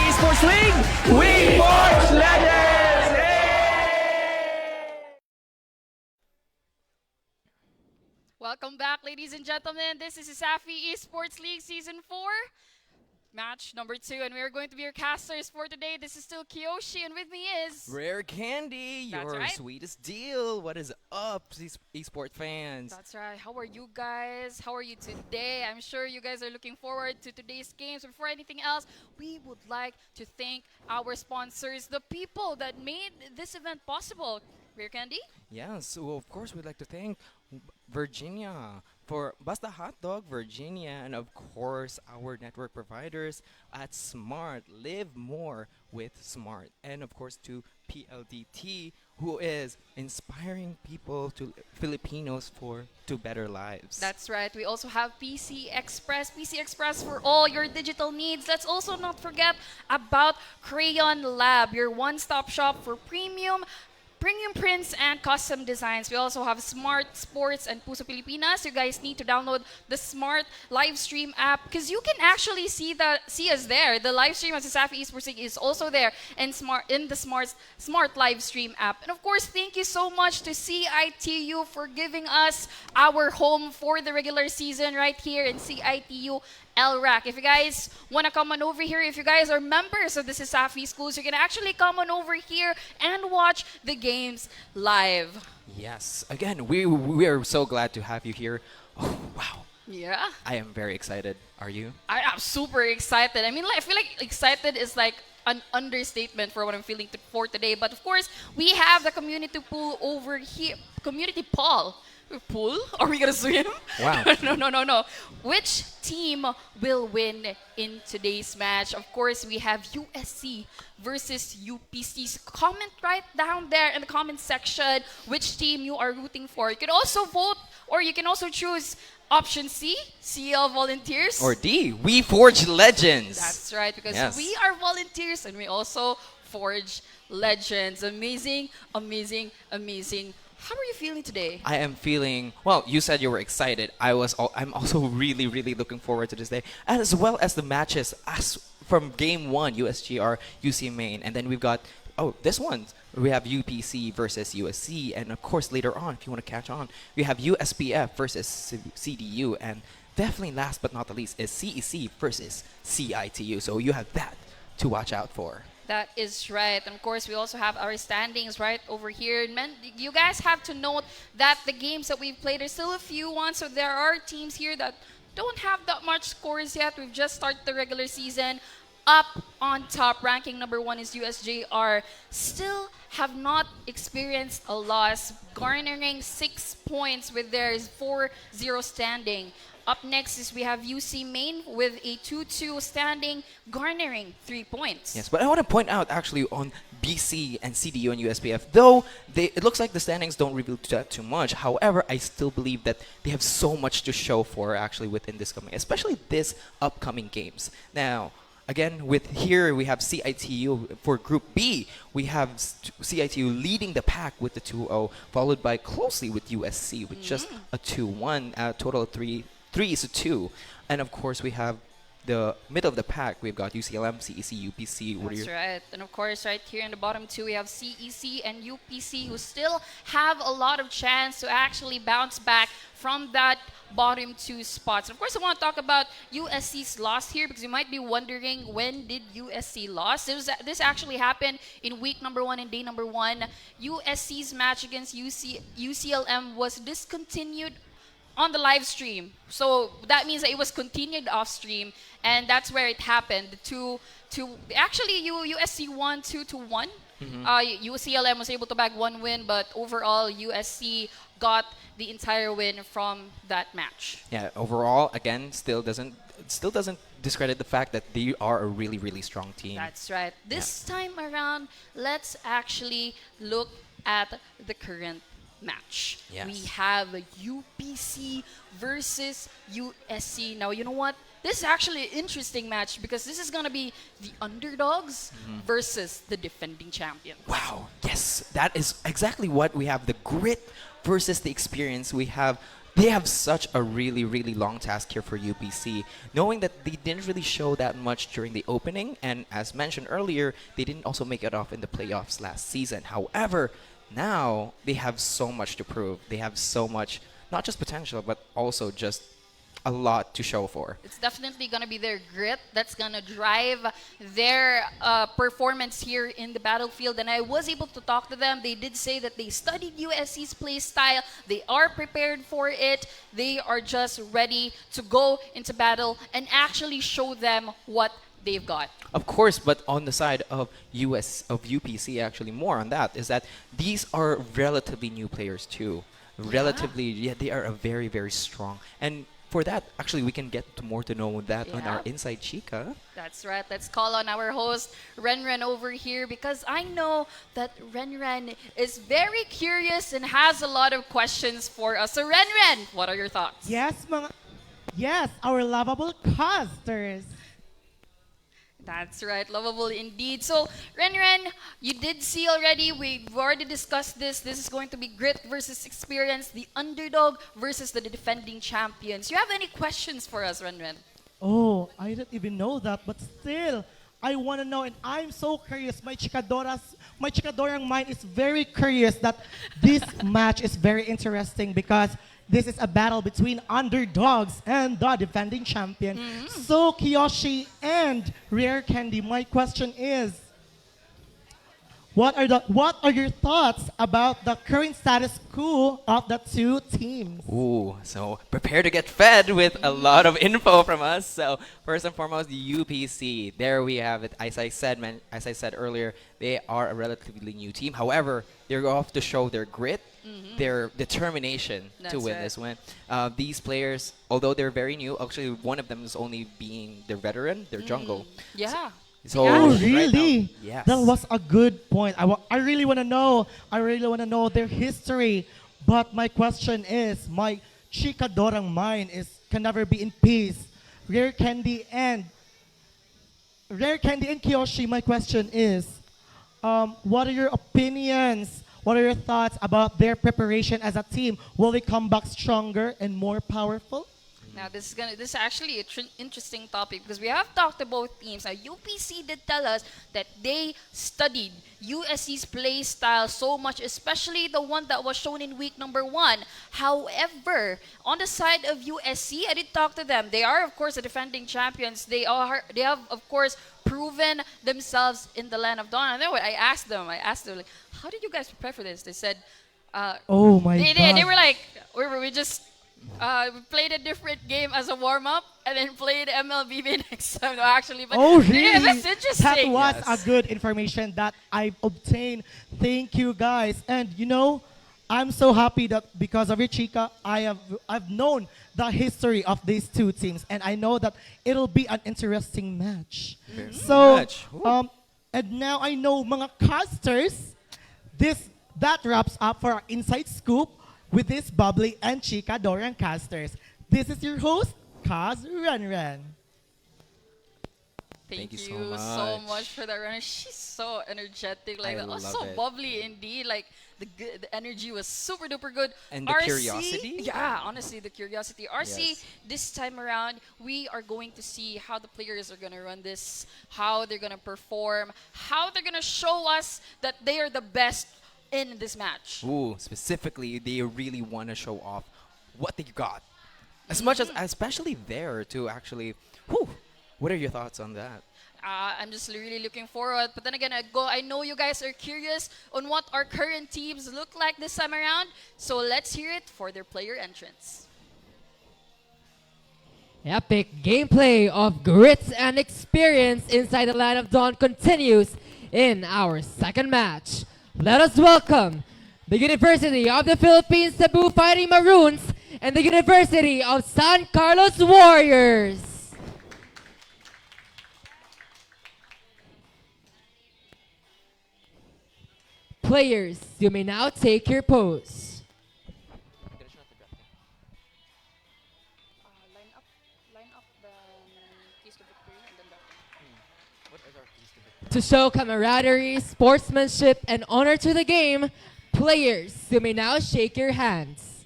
Esports League, we forge legends! Welcome back, ladies and gentlemen. This is CESAFI Esports League Season 4, match number 2, and we are going to be your casters for today. This is still Kiyoshi, and with me is... Rare Candy, That's your right. sweetest deal. What is up, esports fans? That's right. How are you guys? How are you today? I'm sure you guys are looking forward to today's games. Before anything else, we would like to thank our sponsors, the people that made this event possible. Rare Candy? Yes, so of course we'd like to thank Virginia for Basta Hot Dog, Virginia, and of course our network providers at Smart. Live more with Smart. And of course to PLDT, who is inspiring people, to Filipinos to better lives. That's right. We also have PC Express. PC Express for all your digital needs. Let's also not forget about Crayon Lab, your one-stop shop for premium prints and custom designs. We also have Smart Sports and Puso Pilipinas. You guys need to download the Smart live stream app because you can actually see us there. The live stream of CESAFI Esports League is also there in the Smart live stream app. And of course, thank you so much to CITU for giving us our home for the regular season right here in CITU LRAC. If you guys want to come on over here, if you guys are members of the CESAFI schools, you can actually come on over here and watch the games live. Yes, again, we are so glad to have you here. Oh, wow. Yeah. I am very excited. Are you? I'm super excited. I mean, I feel like excited is like an understatement for what I'm feeling for today. But of course, we have the community pool over here. Community pool? Are we gonna swim? Wow. No. Which team will win in today's match? Of course, we have USC versus UPC. Comment right down there in the comment section which team you are rooting for. You can also vote, or you can also choose option C, CEL Volunteers. Or D, we forge legends. That's right, because Yes. we are volunteers and we also forge legends. Amazing, amazing, amazing. How are you feeling today? I am feeling, well, you said you were excited. I'm also really, really looking forward to this day, as well as the matches from game 1, USJR, UC Main. And then we've got, this one, we have UPC versus USC. And of course, later on, if you want to catch on, we have USPF versus CDU. And definitely last but not the least is CEC versus CITU. So you have that to watch out for. That is right. And of course, we also have our standings right over here. Men, you guys have to note that the games that we've played are still a few ones. So there are teams here that don't have that much scores yet. We've just started the regular season. Up on top, ranking number 1 is USJR. Still have not experienced a loss, garnering 6 points with their 4-0 standing. Up next is we have UC Main with a 2-2 standing, garnering 3 points. Yes, but I want to point out actually on BC and CDU and USPF, though it looks like the standings don't reveal that too much. However, I still believe that they have so much to show for actually within this coming, especially this upcoming games. Now, again, here we have CITU for Group B. We have CITU leading the pack with the 2-0, followed by closely with USC with just a 2-1, a total of 3-2. And of course, we have the middle of the pack. We've got UCLM, CEC, UPC. That's right. And of course, right here in the bottom 2, we have CEC and UPC, who still have a lot of chance to actually bounce back from that bottom 2 spots. And of course, I want to talk about USC's loss here, because you might be wondering, when did USC lose? This actually happened in week number 1 and day number 1. USC's match against UCLM was discontinued on the live stream. So that means that it was continued off stream, and that's where it happened. Actually, USC won 2-1. UCLM was able to bag 1 win, but overall USC got the entire win from that match. Yeah, overall, again, still doesn't discredit the fact that they are a really, really strong team. That's right. This time around, let's actually look at the current match. Yes. We have UPC versus USC. Now, you know what? This is actually an interesting match because this is going to be the underdogs versus the defending champions. Wow, yes, that is exactly what we have. The grit versus the experience we have. They have such a really, really long task here for UPC, knowing that they didn't really show that much during the opening, and as mentioned earlier, they didn't also make it off in the playoffs last season. However, now they have so much to prove. They have so much, not just potential, but also just a lot to show for. It's definitely going to be their grit that's going to drive their performance here in the battlefield. And I was able to talk to them. They did say that they studied USC's play style. They are prepared for it. They are just ready to go into battle and actually show them what they've got. Of course, but on the side of UPC, actually more on that, is that these are relatively new players too. Relatively, yeah, they are a very, very strong. And for that, actually, we can get more to know that on our Inside Chica. That's right. Let's call on our host, Renren, over here because I know that Renren is very curious and has a lot of questions for us. So, Renren, what are your thoughts? Yes, our lovable casters. That's right, lovable indeed. So, Renren, you did see already, we've already discussed this. This is going to be grit versus experience, the underdog versus the defending champions. You have any questions for us, Renren? Oh, I didn't even know that, but still, I want to know, and I'm so curious. My chikadorang mind is very curious that this match is very interesting because this is a battle between underdogs and the defending champion. So, Kiyoshi and Rare Candy, my question is, what are your thoughts about the current status quo of the two teams? Ooh, so prepare to get fed with a lot of info from us. So first and foremost, the UPC. There we have it. As I said earlier, they are a relatively new team. However, they're off to show their grit, their determination to win this win. These players, although they're very new, actually one of them is only being their veteran, their jungle. Yeah. So oh, really? Right now, yes. That was a good point. I really want to know. I really want to know their history. But my question is, my chikadorang mind can never be in peace. Rare Candy and Kiyoshi, my question is, what are your opinions? What are your thoughts about their preparation as a team? Will they come back stronger and more powerful? Now this is actually an interesting topic because we have talked to both teams. Now UPC did tell us that they studied USC's play style so much, especially the one that was shown in week number 1. However, on the side of USC, I did talk to them. They are of course the defending champions. They have of course proven themselves in the land of dawn. And then I asked them like, how did you guys prepare for this? They said, oh my God. They were like, we just. We played a different game as a warm-up and then played MLBB next time. No, actually, but oh, really? Yeah, that's interesting. That was a good information that I obtained. Thank you, guys. And you know, I'm so happy that because of your Chica, I've known the history of these two teams, and I know that it'll be an interesting match. And now I know mga casters. That wraps up for our Inside Scoop with this bubbly and chikadorang casters. This is your host, Kaz Renren. Thank you so much for that run. She's so energetic, like that. So bubbly indeed. Like the energy was super duper good. And the curiosity? Yeah, honestly, the curiosity. RC, this time around, we are going to see how the players are gonna run this, how they're gonna perform, how they're gonna show us that they are the best in this match. Ooh, specifically, they really want to show off what they got. As much as, especially there to actually, what are your thoughts on that? I'm just really looking forward. But then again, I know you guys are curious on what our current teams look like this time around. So let's hear it for their player entrance. Epic gameplay of grit and experience inside the Land of Dawn continues in our second match. Let us welcome the University of the Philippines Cebu Fighting Maroons and the University of San Carlos Warriors. Players, you may now take your pose. To show camaraderie, sportsmanship, and honor to the game, players, you may now shake your hands.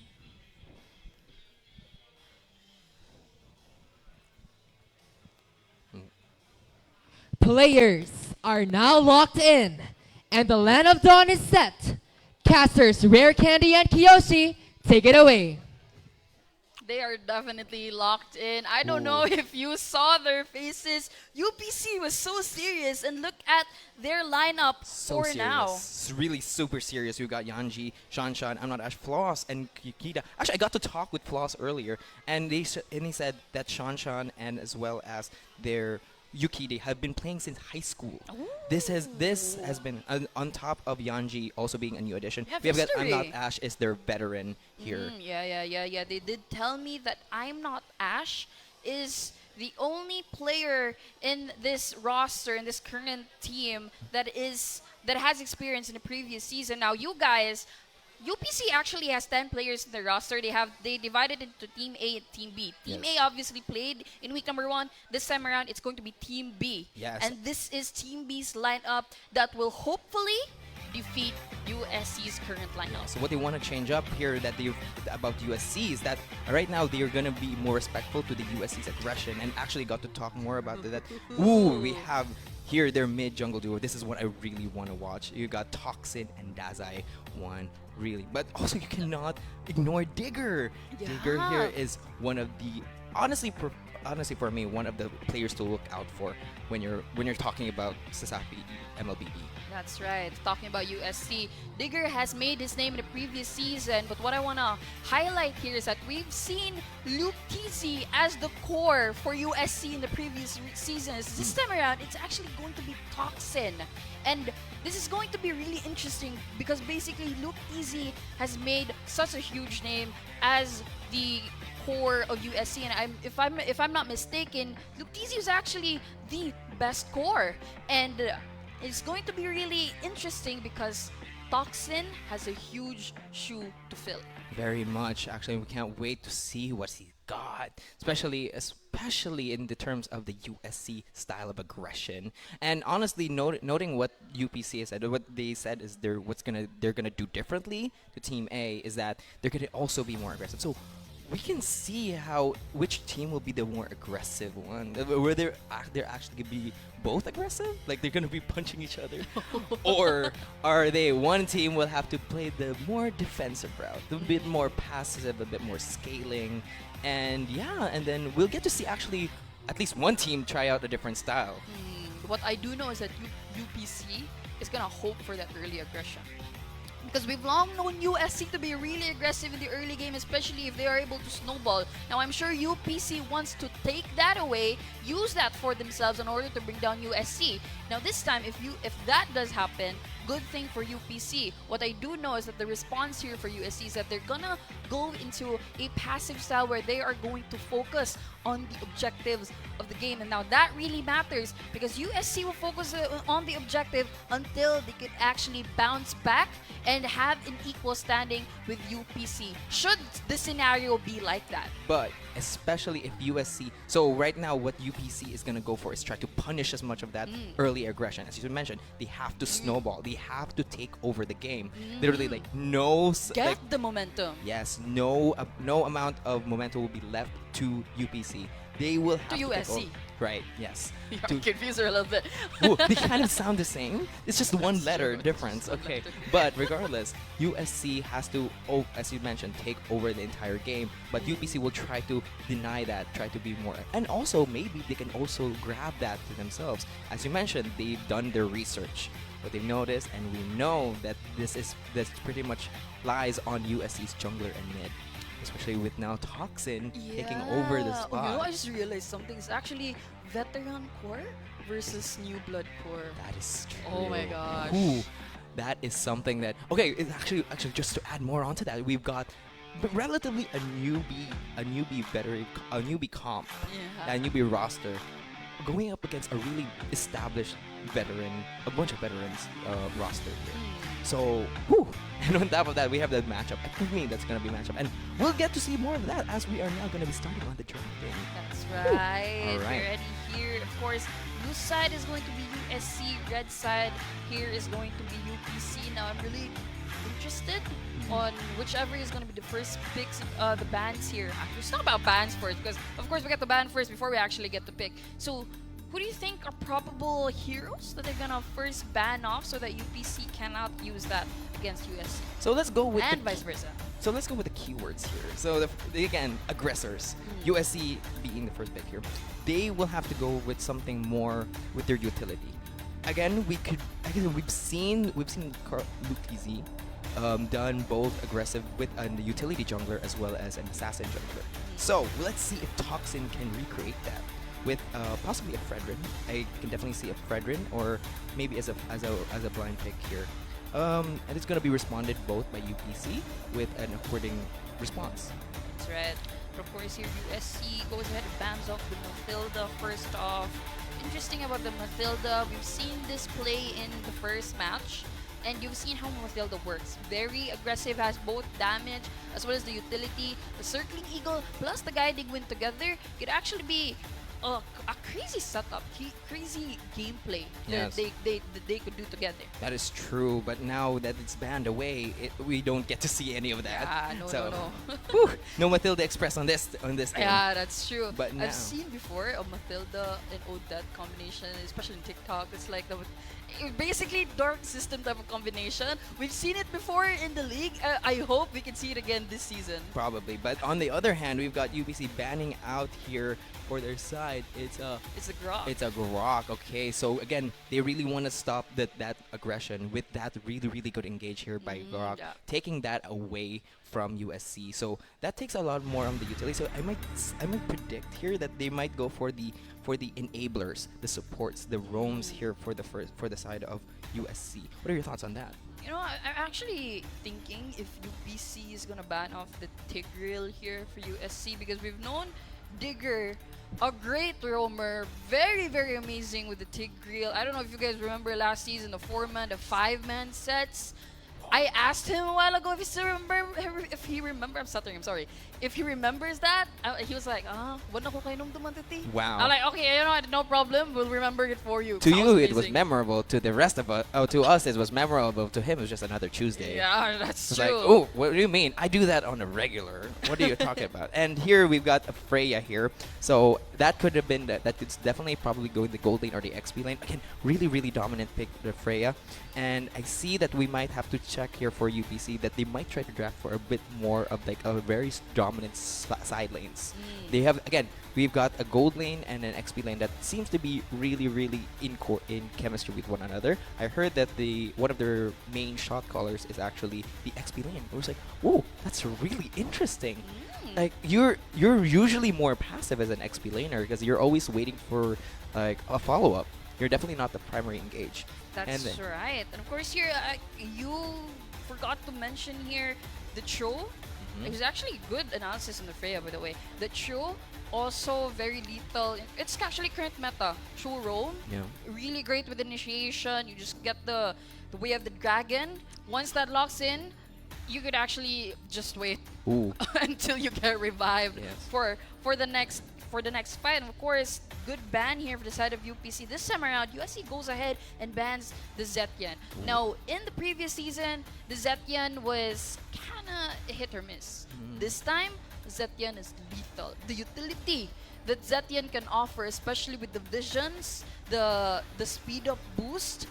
Players are now locked in, and the land of dawn is set. Casters Rare Candy and Kiyoshi, take it away. They are definitely locked in. I don't know if you saw their faces. UPC was so serious, and look at their lineup So for serious. now. It's really super serious. We've got Yanji, Shanshan, I'm not Ash, Floss, and Kikita. Actually, I got to talk with Floss earlier, and he said that Shanshan and as well as their Yukide have been playing since high school. This has been on top of Yanji also being a new addition. Have We have got I'm history. not Ash is their veteran here. Yeah. They did tell me that I'm not Ash is the only player in this roster, in this current team that has experience in the previous season. Now you guys, UPC actually has 10 players in the roster. They divided into Team A and Team B. Team A obviously played in week number 1. This time around, it's going to be Team B. Yes. And this is Team B's lineup that will hopefully defeat USC's current lineup. So what they want to change up here about USC is that right now they are going to be more respectful to the USC's aggression, and actually got to talk more about that. We have here their mid jungle duo. This is what I really want to watch. You got Toxin and Dazai one. Really, but also you cannot ignore Digger. Digger here is one of the honestly for me one of the players to look out for when you're talking about CESAFI MLBB. That's right. Talking about USC, Digger has made his name in the previous season, but what I want to highlight here is that we've seen Luke TZ as the core for USC in the previous seasons. This time around, it's actually going to be Toxin. And this is going to be really interesting because basically Luke TZ has made such a huge name as the core of USC, and if I'm not mistaken, Luke TZ is actually the best core, and it's going to be really interesting because Toxin has a huge shoe to fill. Very much. Actually, we can't wait to see what he got, especially in the terms of the USC style of aggression. And honestly, noting what UPC said, what they said is they're gonna do differently to Team A is that they're gonna also be more aggressive. So we can see which team will be the more aggressive one. Where they're actually gonna be both aggressive, like they're gonna be punching each other, or are they one team will have to play the more defensive route, a bit more passive, a bit more scaling, and then we'll get to see actually at least one team try out a different style. What I do know is that UPC is gonna hope for that early aggression. Because we've long known USC to be really aggressive in the early game, especially if they are able to snowball. Now, I'm sure UPC wants to take that away, use that for themselves in order to bring down USC. Now, this time, if that does happen, good thing for UPC. What I do know is that the response here for USC is that they're gonna go into a passive style where they are going to focus on the objectives of the game. And now that really matters because USC will focus on the objective until they could actually bounce back and have an equal standing with UPC. Should the scenario be like that? But especially if USC, so right now what UPC is gonna go for is try to punish as much of that early aggression. As you mentioned, they have to snowball. They have to take over the game. Literally, like Get the momentum. Yes, no amount of momentum will be left to UPC. They will have to take USC. over. Right, yes. You're confused a little bit. Ooh, they kind of sound the same. It's just one letter difference. Okay, but regardless, USC has to, as you mentioned, take over the entire game. But UPC will try to deny that, try to be more, and also maybe they can also grab that to themselves. As you mentioned, they've done their research. What they've noticed, and we know that this pretty much lies on USC's jungler and mid. Especially with now Toxin taking over the spot. You know, I just realized something. It's actually veteran core versus new blood core. That is true. Oh my gosh. Ooh, that is something that. Okay, it's actually just to add more onto that, we've got relatively a newbie comp, a newbie roster, going up against a really established a bunch of veterans roster here. So, whew. And on top of that, we have that matchup. I think that's gonna be matchup, and we'll get to see more of that as we are now gonna be starting on the drafting. That's right. All right. We're ready here. Of course, blue side is going to be USC. Red side here is going to be UPC. Now, I'm really interested on whichever is going to be the first picks, the bans here. Actually, let's talk about bans first, because of course we get the ban first before we actually get to pick. So, who do you think are probable heroes that they're gonna first ban off so that UPC cannot use that against USC? So let's go with and vice versa. So let's go with the keywords here. So again, aggressors. USC being the first pick here, they will have to go with something more with their utility. Again, we've seen Luke TZ done both aggressive with a utility jungler as well as an assassin jungler. So let's see if Toxin can recreate that with possibly a Fredrin. I can definitely see a Fredrin, or maybe as a blind pick here. And it's gonna be responded both by UPC with an according response. That's right. But of course here USC goes ahead and bans off the Mathilda first off. Interesting about the Mathilda, we've seen this play in the first match, and you've seen how Mathilda works. Very aggressive, has both damage as well as the utility. The Circling Eagle plus the Guiding Wind together could actually be a crazy setup, crazy gameplay that they could do together. That is true, but now that it's banned away, we don't get to see any of that. Yeah, no. Whew, no Mathilda Express on this game. Yeah, that's true. But now, I've seen before a Mathilda and Odette combination, especially in TikTok. It's like basically dark system type of combination. We've seen it before in the league. I hope we can see it again this season. Probably, but on the other hand, we've got UPC banning out here for their side. It's a Grok. It's a Grok. Okay, so again, they really want to stop that aggression with that really good engage here by Grok, taking that away from USC. So that takes a lot more on the utility. So I might predict here that they might go for the enablers, the supports, the roams here for the side of USC. What are your thoughts on that? You know, I'm actually thinking if UPC is gonna ban off the Tigreal here for USC, because we've known Digger, a great roamer, very amazing with the Tigreal. I don't know if you guys remember last season, the 4-man, the 5-man sets. I asked him a while ago if he still I'm stuttering, I'm sorry. If he remembers that, he was like, wala ko kayo nung dumantiti. Wow. I'm like, okay, you know what, no problem, we'll remember it for you. To you, it was memorable. To the rest of us, to us, it was memorable. To him, it was just another Tuesday. Yeah, that's true. Like, oh, what do you mean? I do that on a regular. What are you talking about? And here we've got a Freya here. So that could have been that could definitely probably go in the gold lane or the XP lane. Again, really dominant pick, the Freya. And I see that we might have to check here for UPC that they might try to draft for a bit more of like a very dominant side lanes. They have, again, we've got a gold lane and an XP lane that seems to be really in chemistry with one another. I heard that one of their main shot callers is actually the XP lane. I was like, whoa, that's really interesting. Like you're usually more passive as an XP laner because you're always waiting for like a follow-up. You're definitely not the primary engage. That's right. And of course here, you forgot to mention here the Cho. It was actually good analysis on the Freya, by the way. The Cho, also very lethal. It's actually current meta. Cho roam. Yeah. Really great with initiation. You just get the way of the dragon. Once that locks in, you could actually just wait until you get revived for the next fight. And of course, good ban here for the side of UPC. This time around, USC goes ahead and bans the Zetyan. Now, in the previous season, the Zetyan was kinda hit or miss. This time, Zetyan is lethal. The utility that Zetyan can offer, especially with the visions, the speed up boost.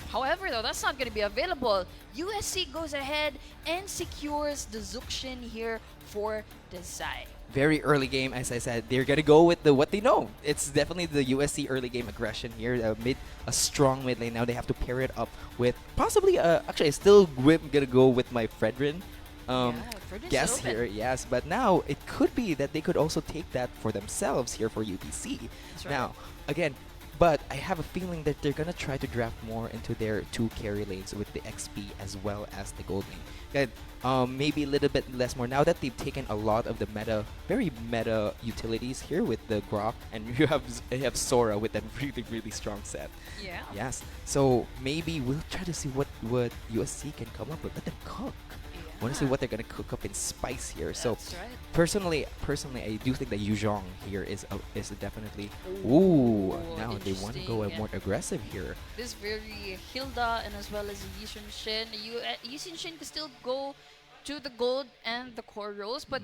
However, though, that's not going to be available. USC goes ahead and secures the Zuxin here for the Zai. Very early game, as I said, they're gonna go with what they know. It's definitely the USC early game aggression here. A strong mid lane. Now they have to pair it up with possibly. Actually, I still gonna go with my Fredrin. Guess here, yes. But now it could be that they could also take that for themselves here for UPC. That's right. Now, again, But I have a feeling that they're gonna try to draft more into their 2 carry lanes with the XP as well as the gold lane. Good. Maybe a little bit less more now that they've taken a lot of the very meta utilities here with the Grok, and you have Sora with that really strong set. Yeah. Yes. So maybe we'll try to see what USC can come up with. Let them cook. Want to see what they're gonna cook up in spice here. So That's right. personally, I do think that Yuzhong here is definitely. Ooh, now they want to go interesting. more aggressive here. This very Hilda and as well as Yixin Shin. Yixin Shin can still go to the gold and the core roles, but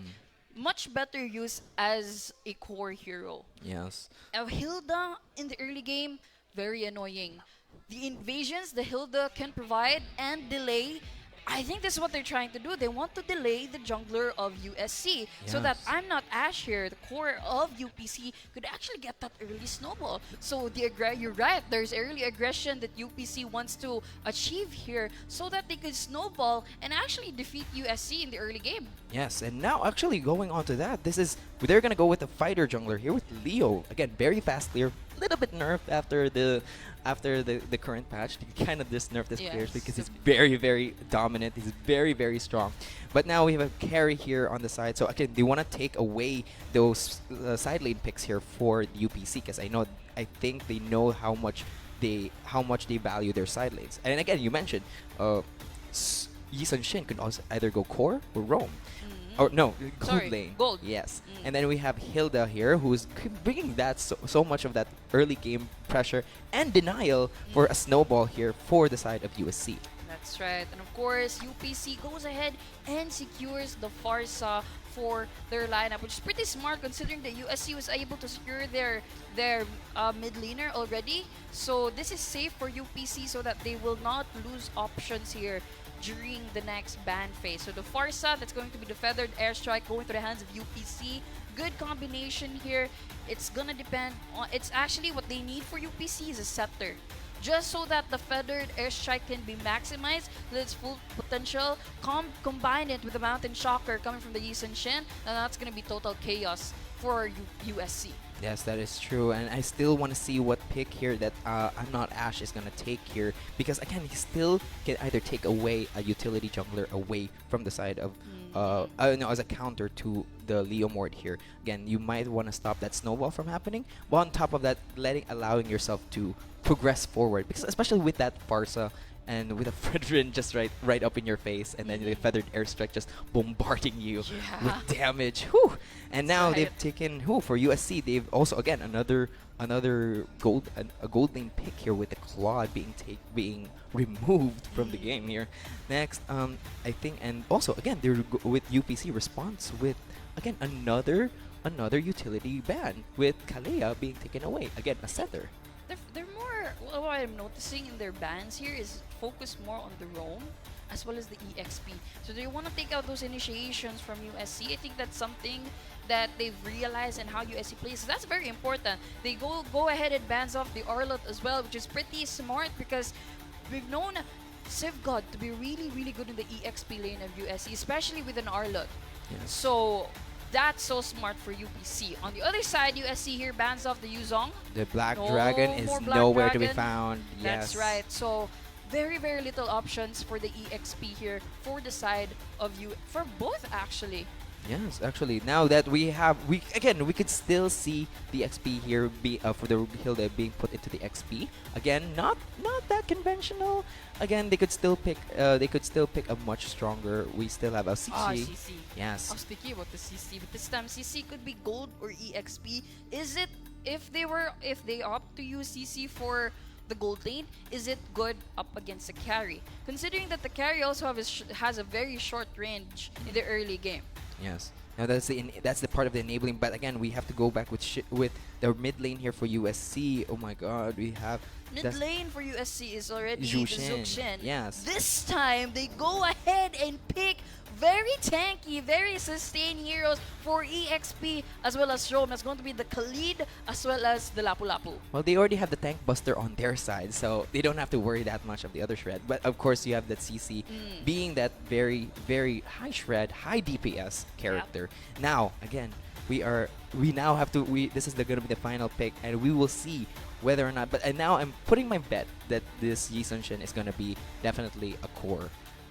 much better use as a core hero. Yes. Hilda in the early game, very annoying. The invasions the Hilda can provide and delay. I think this is what they're trying to do. They want to delay the jungler of USC so that Yes. I'm not Ash here. The core of UPC could actually get that early snowball. So you're right. There's early aggression that UPC wants to achieve here so that they could snowball and actually defeat USC in the early game. Yes, and now actually going on to that, they're gonna go with a fighter jungler here with Leo. Again, very fast clear, little bit nerfed after the current patch. They kind of just nerfed this player because he's very dominant. He's very strong. But now we have a carry here on the side. So again, they want to take away those side lane picks here for the UPC because I think they know how much they value their side lanes. And again, you mentioned Yisun Shin could also either go core or roam. Or no, gold lane. Gold. Yes. And then we have Hilda here, who's bringing that so much of that early game pressure and denial for a snowball here for the side of USC. That's right. And of course, UPC goes ahead and secures the Farsa for their lineup, which is pretty smart considering that USC was able to secure their mid laner already. So this is safe for UPC so that they will not lose options here during the next ban phase. So the Farsa, that's going to be the Feathered Airstrike going to the hands of UPC. Good combination here. It's gonna depend on, it's actually what they need for UPC is a Scepter. Just so that the Feathered Airstrike can be maximized to its full potential. Combine it with the Mountain Shocker coming from the Yisun Shin, and that's gonna be total chaos for USC. Yes, that is true, and I still want to see what pick here that I'm not Ash is gonna take here because again he still can either take away a utility jungler away from the side of as a counter to the Leo Mort here. Again, you might want to stop that snowball from happening, but on top of that, allowing yourself to progress forward because especially with that Farsa and with a Fredrin just right up in your face, and then the Feathered Airstrike just bombarding you with damage. Whew. And now they've taken for USC. They've also again another gold lane pick here with the Claude being removed from the game here. Next, I think, and also again they're with UPC response with again another utility ban with Kalea being taken away. Again, a setter. They're more, what I'm noticing in their bans here is focus more on the roam as well as the EXP. So they want to take out those initiations from USC. I think that's something that they've realized and how USC plays. So that's very important. They go ahead and bans off the Arlot as well, which is pretty smart because we've known Sivgod to be really good in the EXP lane of USC, especially with an Arlot. Yes. So that's so smart for UPC. On the other side, USC here bans off the Yuzong. The Black Dragon is nowhere to be found. Yes. That's right. So very little options for the EXP here for the side of for both actually. Yes, actually, now that we could still see the XP here for the Hilda being put into the XP. Again, not that conventional. Again, they could still pick a much stronger. We still have a CC. CC. Yes. I was thinking about the CC, but this time CC could be gold or EXP. Is it if they opt to use CC for the gold lane, is it good up against the carry? Considering that the carry also has a very short range in the early game. Yes. Now that's the part of the enabling, but again we have to go back with the mid lane here for USC. Oh my God, we have mid lane for USC is already Zhu the Shen. Zuxin. Yes. This time they go ahead and pick very tanky, very sustained heroes for EXP as well as Rome. That's going to be the Khalid as well as the Lapu Lapu. Well, they already have the Tank Buster on their side, so they don't have to worry that much of the other shred. But of course, you have that CC being that very high shred, high DPS character. Now, again, we now have to this is gonna be the final pick, and we will see whether or not. But and now I'm putting my bet that this Yi Sun-shin is gonna be definitely a core.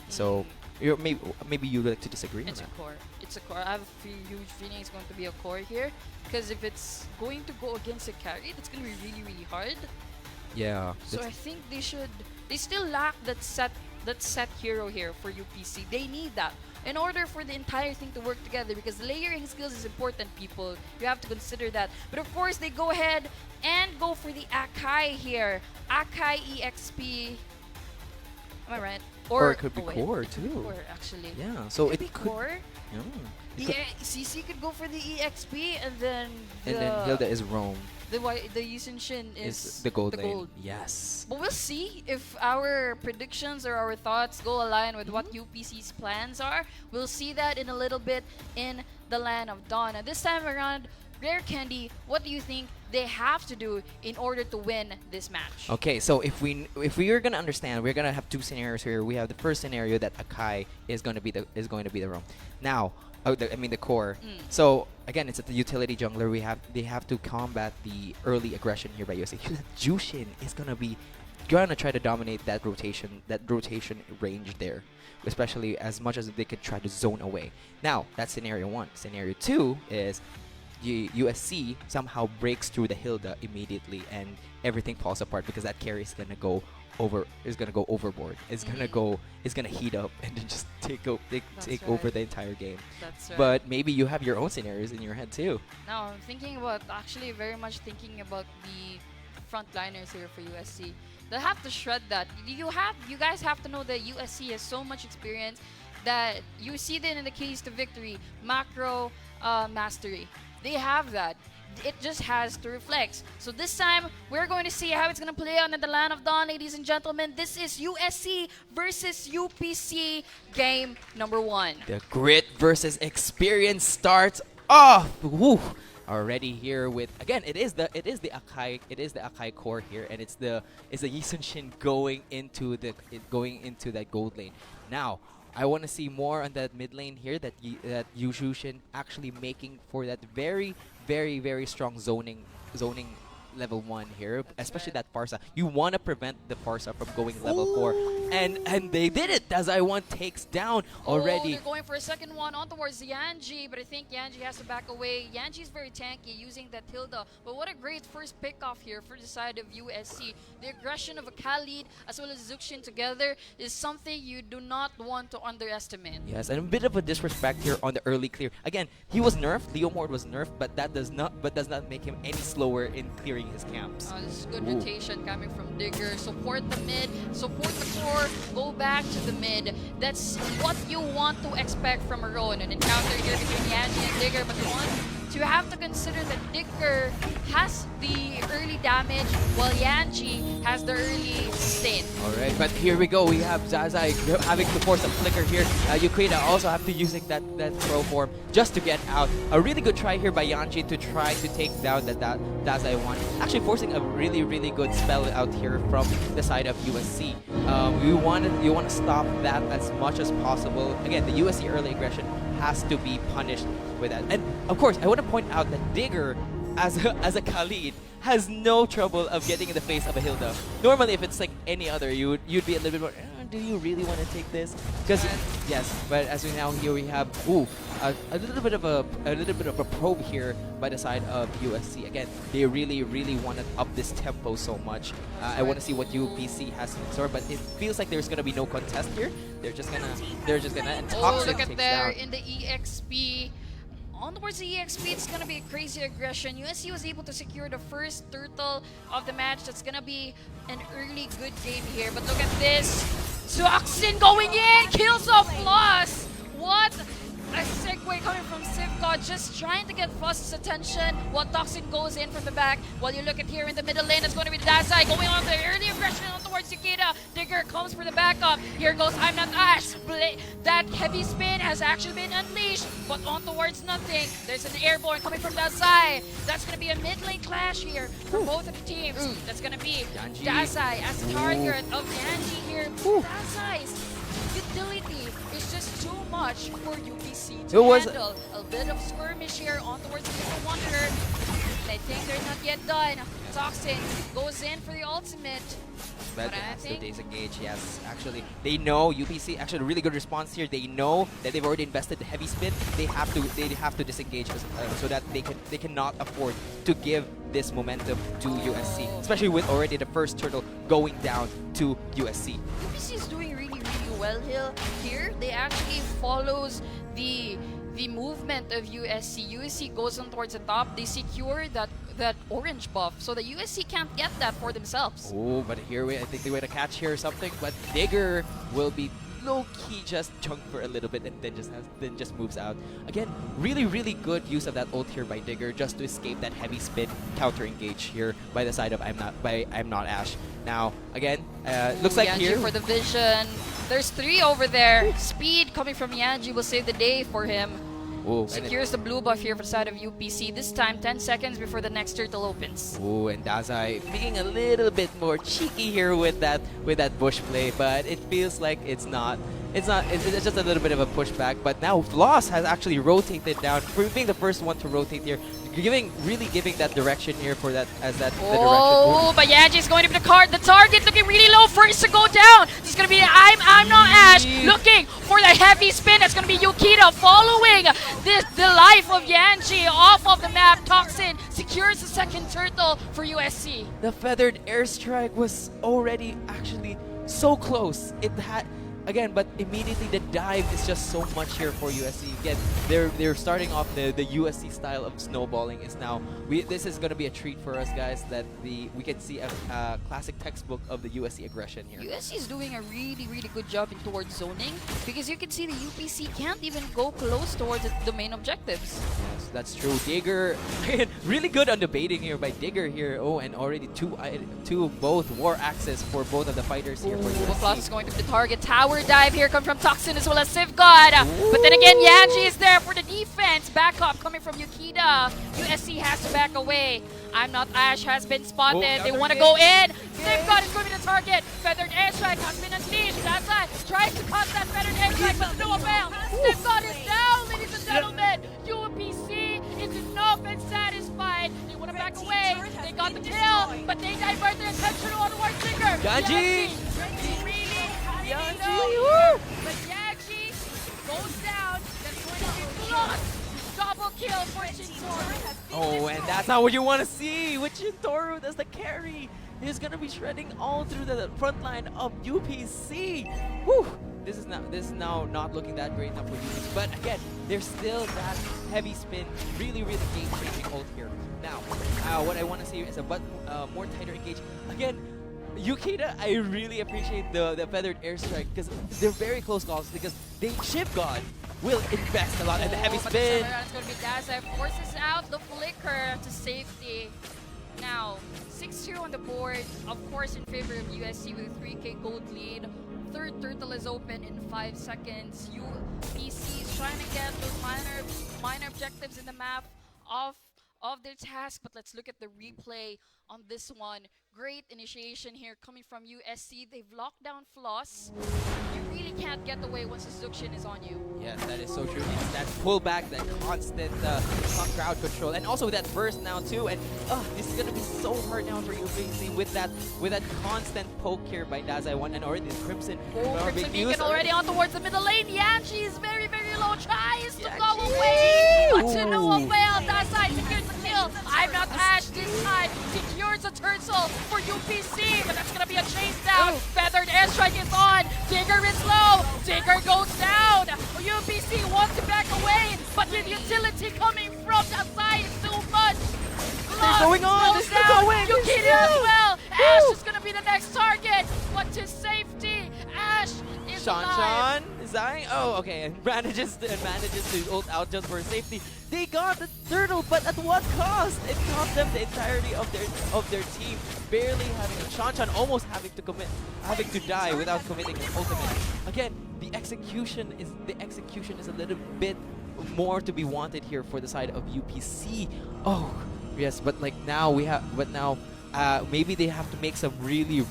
So maybe you would like to disagree. It's on a that. core. It's a core. I have a huge feeling it's going to be a core here, because if it's going to go against a carry, that's going to be really, really hard. Yeah. So I think they still lack that set hero here for UPC. They need that in order for the entire thing to work together, because layering skills is important, people. You have to consider that. But of course, they go ahead and go for the Akai here. Akai EXP. Am I right? Or it could be wait, core it could be too. Core, actually. Yeah. So it could it be could. core. Yeah. CC could go for the EXP, and then Hilda is Rome. the Yi Sun-shin is the gold lane. Yes. But we'll see if our predictions or our thoughts go align with what UPC's plans are. We'll see that in a little bit in the Land of Dawn. And this time around, Rare Candy, what do you think they have to do in order to win this match? Okay, so if we are gonna understand, we're gonna have two scenarios here. We have the first scenario that Akai is going to be the roam. Now, the core. So again, it's at the utility jungler. They have to combat the early aggression here by USC. Jushin is gonna try to dominate that rotation range there, especially as much as they could try to zone away. Now that's scenario one. Scenario two is USC somehow breaks through the Hilda immediately, and everything falls apart because that carry is gonna go overboard. It's gonna heat up and then just take over the entire game. That's right. But maybe you have your own scenarios in your head too. Now, I'm very much thinking about the frontliners here for USC. They have to shred that. You guys have to know that USC has so much experience that you see that in the keys to victory, macro mastery. They have that. It just has to reflect. So this time, we're going to see how it's going to play out in the Land of Dawn, ladies and gentlemen. This is USC versus UPC game number 1. The grit versus experience starts off. Woo. Already here with, again, it is the Akai core here, and it's the Yi Sun-shin going into that gold lane. Now, I want to see more on that mid lane here, that Yu Jushin actually making for that very, very, very strong zoning level 1 here, especially that Farsa. You want to prevent the Farsa from going level 4, and they did it. Dazai 1 takes down already. They're going for a second one on towards Yanji, but I think Yanji has to back away. Yanji's very tanky using that Hilda, but what a great first pick off here for the side of USC. The aggression of a Khalid as well as Zuxin together is something you do not want to underestimate. Yes, and a bit of a disrespect here on the early clear. Again, he was nerfed, Leomord was nerfed, but that does not make him any slower in clearing his camps. This is good rotation coming from Digger. Support the mid, support the core, go back to the mid. That's what you want to expect from a Roan. An encounter here between Yanji and Digger, but you have to consider that Digger has the early damage while Yanji has the early sustain. Alright, but here we go. We have Zazai having to force a flicker here. Yukrina also have to using that throw form just to get out. A really good try here by Yanji to try to take down that Zazai 1. Actually forcing a really, really good spell out here from the side of USC. You want to stop that as much as possible. Again, the USC early aggression has to be punished with that. And of course, I want to point out that Digger, as a Khalid, has no trouble of getting in the face of a Hilda. Normally, if it's like any other, you'd be a little bit more, do you really want to take this? Because yes, but as we now here we have a little bit of a probe here by the side of USC. Again, they really, really want to up this tempo so much. I want to see what UPC has in store, but it feels like there's gonna be no contest here. They're just gonna and Toxic look at takes there down. in the EXP. On towards the EXP, it's going to be a crazy aggression. USC was able to secure the first turtle of the match. That's going to be an early good game here. But look at this. Toxin going in! Kills off Floss! What a segue coming from Sivka, just trying to get Floss's attention while Toxin goes in from the back. While you look at here in the middle lane, it's going to be Dazai going on the early aggression on towards Yukita. Digger comes for the backup. Here goes I'm Not Ash. That heavy spin has actually been unleashed, but on towards nothing. There's an airborne coming from Dazai. That's going to be a mid lane clash here for both of the teams. That's going to be Dazai as the target of Yanji here. Dazai utility is just too much for UPC It to was- handle. A bit of skirmish here on towards the Wanderer. I think they're not yet done. Toxin goes in for the ultimate. But I that's the think- disengage, yes. Actually, they know UPC. Actually, a really good response here. They know that they've already invested the heavy spin. They have to disengage so that they cannot afford to give this momentum to USC, especially with already the first turtle going down to USC. UPC is doing really well here. They actually follows the movement of USC. USC goes on towards the top. They secure that orange buff so that USC can't get that for themselves. Oh, but here I think they were to catch here or something. But Digger will be low-key just chunked for a little bit and then just moves out. Again, really good use of that ult here by Digger just to escape that heavy spin counter engage here by the side of I'm not Ash. Now again, looks like Yanji here for the vision. There's 3 over there. Speed coming from Yanji will save the day for him. Ooh, Secures the blue buff here for the side of UPC. This time 10 seconds before the next turtle opens. Ooh, and Dazai being a little bit more cheeky here with that bush play, but it feels like it's not. It's just a little bit of a pushback. But now Floss has actually rotated down, for being the first one to rotate here, really giving that direction here for that the direction. Oh, but Yanji is going to be the target looking really low. First to go down. This is going to be I'm not Ash looking for the heavy spin. That's going to be Yukita following the life of Yanji off of the map. Toxin secures the second turtle for USC. The feathered airstrike was already actually so close. It had. Again, but immediately the dive is just so much here for USC. Again, they're starting off the USC style of snowballing is now. This is gonna be a treat for us guys that we can see a classic textbook of the USC aggression here. USC is doing a really good job in towards zoning because you can see the UPC can't even go close towards the main objectives. Yes, that's true. Digger, really good on the baiting here by Digger here. Oh, and already two both war axes for both of the fighters here for USC. Floss is going to be the target. Tower dive here come from Toxin as well as Sivgod. But then again, Yanji is there for the defense. Backup coming from Yukita. USC has to back away. I'm not Ash has been spotted. They want to go in. Sivgod is going to be the target. Feathered airstrike has been unleashed. That's right. Tries to cut that feathered airstrike, but no avail. Sivgod is down, ladies and gentlemen. UPC is enough and satisfied. They want to back away. They got the kill, but they divert their attention towards Trigger. Yanji! Yanji! But Yanji goes down. That's going to be Floss. Double kill for Shintoru. Oh, and that's not what you want to see with Shintoru as the carry. He's gonna be shredding all through the front line of UPC. Whew. This is now not looking that great now for UPC. But again, there's still that heavy spin, really game-changing ult here. Now, what I want to see is a more tighter engage. Again, Yukita, I really appreciate the feathered airstrike because they're very close calls because Ship God will invest a lot in the heavy spin. It's going to be Dazai forces out the flicker to safety. Now, 6-2 on the board, of course in favor of USC with a 3k gold lead. Third turtle is open in 5 seconds. UPC is trying to get those minor objectives in the map of their task, but let's look at the replay on this one. Great initiation here coming from USC. They've locked down Floss. You really can't get away once the Zuxian is on you. Yes, that is so true. It's that pullback, that constant crowd control, and also that burst now too. And this is gonna be so hard now for UPC with that constant poke here by Dazai 1 and already the Crimson. Crimson Beacon already on towards the middle lane. Yanji is very low. Tries to go away, but to no avail. Dazai secures the kill. I'm not Ash this time. Secures the turtle for UPC, but that's gonna be a chase down. Feathered airstrike is on. Digger is low. Digger goes down. UPC wants to back away, but with utility coming from that side is too much. They're going on. They're still going. Yukita as well. Ash is gonna be the next target, but to safety, Ash is alive. Is dying. Oh, okay, and manages to ult out just for safety. They got the turtle, but at what cost? It cost them the entirety of their team, barely having a Shanchan almost having to die without committing an ultimate. Again, the execution is a little bit more to be wanted here for the side of UPC. Oh, yes, but like now maybe they have to make some really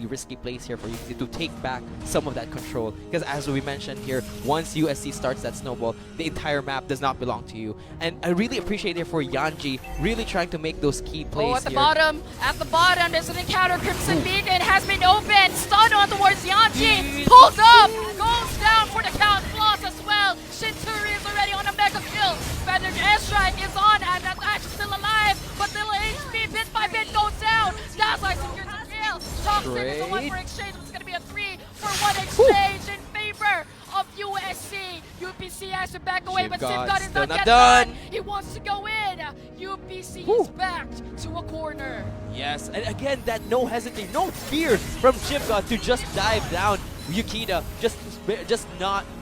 risky plays here for UPC to take back some of that control. Because as we mentioned here, once USC starts that snowball, the entire map does not belong to you. And I really appreciate it for Yanji really trying to make those key plays Oh, at the here. bottom, there's an encounter. Crimson Beacon has been opened. Stun on towards Yanji. Pulls up, goes down for the count. Floss as well. Shinturi is already on a mega kill. Feathered Airstrike is on, and that's actually still alive. But the HP bit by bit goes down. Dazzler secures the kill. Toxic is the one for exchange. It's going to be a 3-for-1 exchange in favor of USC. UPC has to back away, but Simcon is not yet done. He wants to go in. UPC is backed to a corner. Yes, and again, that no hesitation, no fear from Chipgod to just dive down. Yukita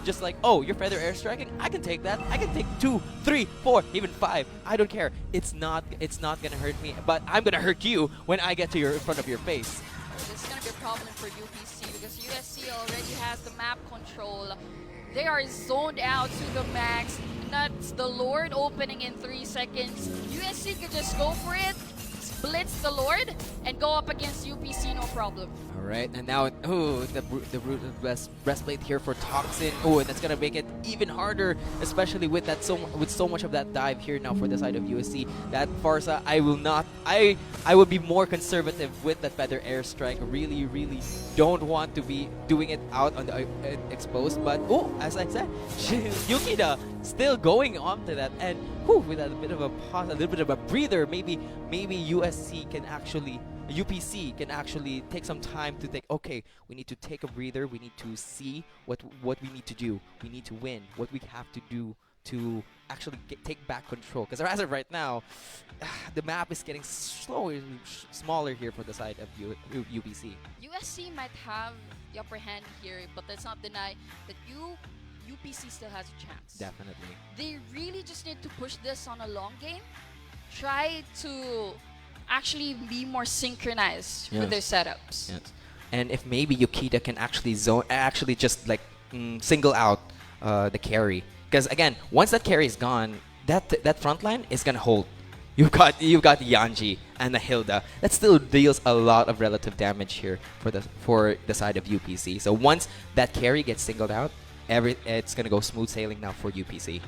just like, oh, you're feather airstriking? I can take that. I can take 2, 3, 4, even 5. I don't care. It's not gonna hurt me, but I'm gonna hurt you when I get to in front of your face. This is going to be a problem for UPC because USC already has the map control. They are zoned out to the max. That's the Lord opening in 3 seconds. USC could just go for it, blitz the Lord, and go up against UPC, no problem. All right, and now, the breastplate here for Toxin. Oh, and that's gonna make it even harder, especially with that so much of that dive here now for the side of USC. That Farsa, I would be more conservative with that feather airstrike. Really don't want to be doing it out on the exposed. But as I said, Yukida still going on to that, and with a bit of a pause, a little bit of a breather, maybe UPC can actually take some time to think, okay, we need to take a breather, we need to see what we need to do, we need to win, what we have to do to actually take back control. Because as of right now, the map is getting smaller here for the side of UPC. USC might have the upper hand here, but let's not deny that UPC still has a chance. Definitely. They really just need to push this on a long game. Try to actually be more synchronized with their setups. Yes. And if maybe Yukita can actually just like single out the carry. Because again, once that carry is gone, that front line is gonna hold. You've got Yanji and the Hilda. That still deals a lot of relative damage here for the side of UPC. So once that carry gets singled out, it's gonna go smooth sailing now for UPC.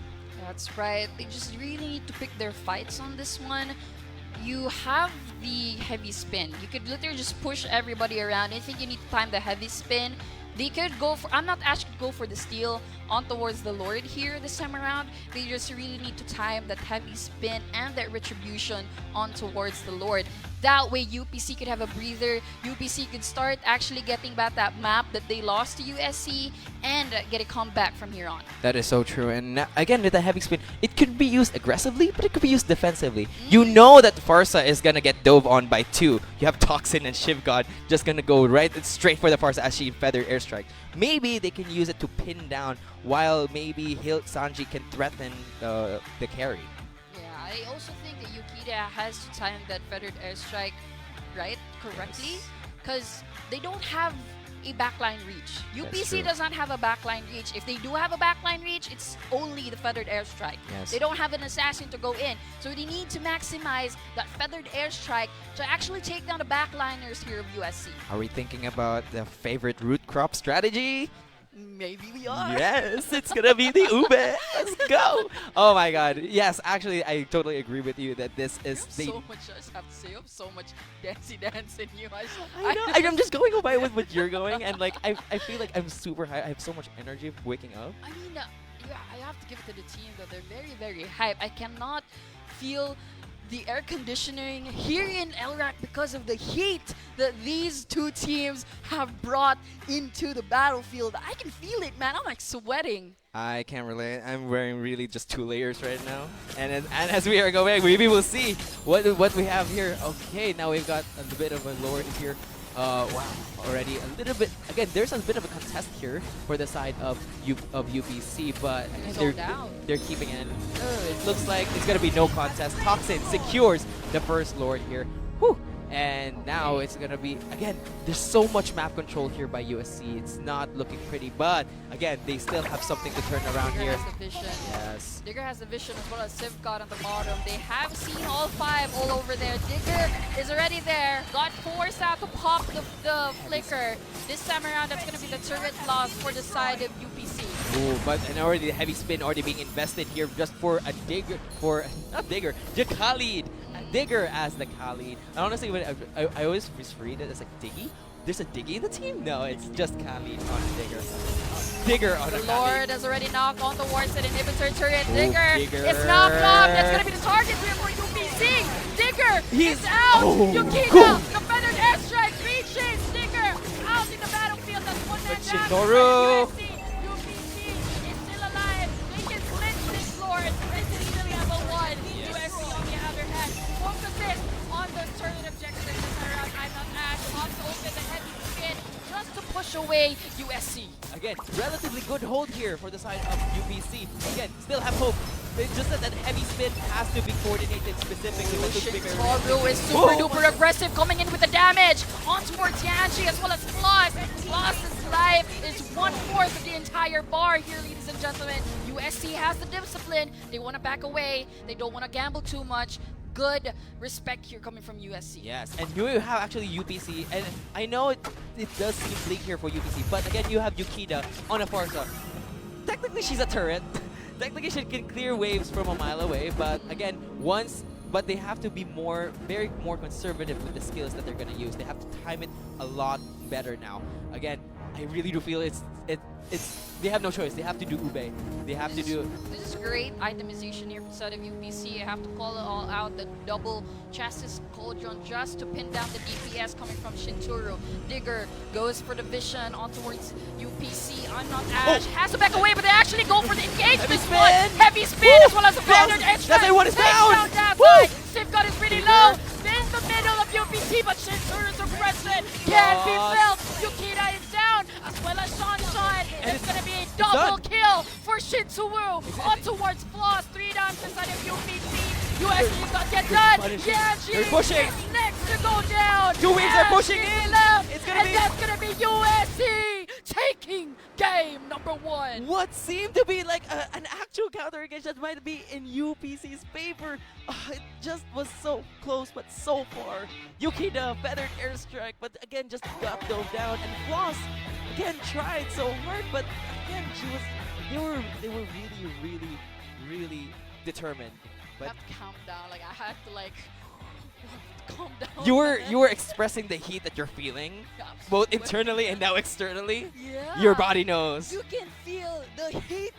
That's right. They just really need to pick their fights on this one. You have the heavy spin. You could literally just push everybody around. I think you need to time the heavy spin. They could go for, I'm not asking to go for the steal on towards the Lord here this time around. They just really need to time that heavy spin and that retribution on towards the Lord. That way UPC could have a breather. UPC could start actually getting back that map that they lost to USC and get a comeback from here on. That is so true. And again, with the heavy spin, it could be used aggressively, but it could be used defensively. You know that Farsa is going to get dove on by 2. You have Toxin and Shivgod just going to go straight for the Farsa as she feather airstrike. Maybe they can use it to pin down while maybe Sanji can threaten the carry. Yeah, I also think that Yukita has to time that feathered airstrike correctly, because they don't have a backline reach. UPC does not have a backline reach. If they do have a backline reach, it's only the feathered airstrike. Yes. They don't have an assassin to go in. So they need to maximize that feathered airstrike to actually take down the backliners here of USC. Are we thinking about the favorite root crop strategy? Maybe we are. Yes, it's gonna be the Ube. Let's go. Oh my god. Yes, actually, I totally agree with you that this is the... So much, I just have to say, you have so much dancey dance in you. I know. I'm just going by with what you're going, and like I feel like I'm super high. I have so much energy waking up. I mean, yeah, I have to give it to the team that they're very hype. I cannot feel the air conditioning here in LRAC because of the heat that these two teams have brought into the battlefield. I can feel it, man. I'm like sweating. I can't relate. I'm wearing really just 2 layers right now. And as we are going, maybe we'll see what we have here. Okay, now we've got a bit of a Lord here. Wow, already a little bit. Again, there's a bit of a contest here for the side of UPC, but they're keeping it. It looks like it's gonna be no contest. Toxin secures the first Lord here. Whew. And now it's gonna be, again, there's so much map control here by USC. It's not looking pretty, but again, they still have something to turn around Digger here. has the vision. Yes. Digger has the vision as well as Sivcod on the bottom. They have seen all 5 all over there. Digger is already there. Got forced out to pop the flicker. This time around, that's going to be the turret loss for the side of UPC. Ooh, but and already the heavy spin already being invested here just for a Digger, not Digger, Khalid. Digger as the Khalid. And honestly, when I always read it as like Diggy. There's a Diggy in the team? No, it's just Khalid on Digger. Digger on The a Lord Khalid. has already knocked on the wards and inhibitor turret. Ooh, Digger Digger. is knocked off. That's going to be the target here for UPC. Digger He's is out. oh, Yukina, cool. the feathered airstrike reaches. Digger out in the battlefield. That's one man down. Shintoru. UPC is still alive. They can clinch this floor. It's easily level 1. USC on the other hand focuses on the turret objective this around. I'm not Ash. Wants to open the heavy spin just to push away USC. Again, relatively good hold here for the side of UPC. Again, still have hope. It's just that heavy spin has to be coordinated specifically with the bigger. Toru is super duper aggressive, coming in with the damage on towards Yanji as well as Floss. Floss's life is 1/4 of the entire bar here, ladies and gentlemen. USC has the discipline. They want to back away. They don't want to gamble too much. Good respect here coming from USC. Yes, and you have actually UPC, and I know it does seem bleak here for UPC, but again, you have Yukida on a Farsa. Technically, she's a turret. Technically, she can clear waves from a mile away, but again, but they have to be more conservative with the skills that they're gonna use. They have to time it a lot better now. Again, I really do feel they have no choice. They have to do Ube. They have to do. This is great itemization here from the side of UPC. I have to call it all out. The double chassis cauldron just to pin down the DPS coming from Shinturu. Digger goes for the vision on towards UPC. I'm not Ash. Has to back away, but they actually go for the engagement. Heavy spin as well as a feathered edge. That's one is down. Sivcod is really low. In the middle of UPC, but Shinturu's aggressive can be felt. Yukina is down as well as Sunshine. It's going to be a double kill for Shinturu on towards Floss. 3 down inside of UPC. USC got get done. Yeah, They're pushing. Next to go down. 2 wings are pushing in. It's gonna be, that's going to be USC taking game number 1. What seemed to be like an actual counter engage that might be in UPC's favor. It just was so close, but so far. Yukina feathered airstrike, but again just got dove down. And Floss again tried so hard, but again they were really determined. I have to calm down. Like I have to calm down. You were expressing the heat that you're feeling, both internally and now externally. Yeah. Your body knows. You can feel the heat,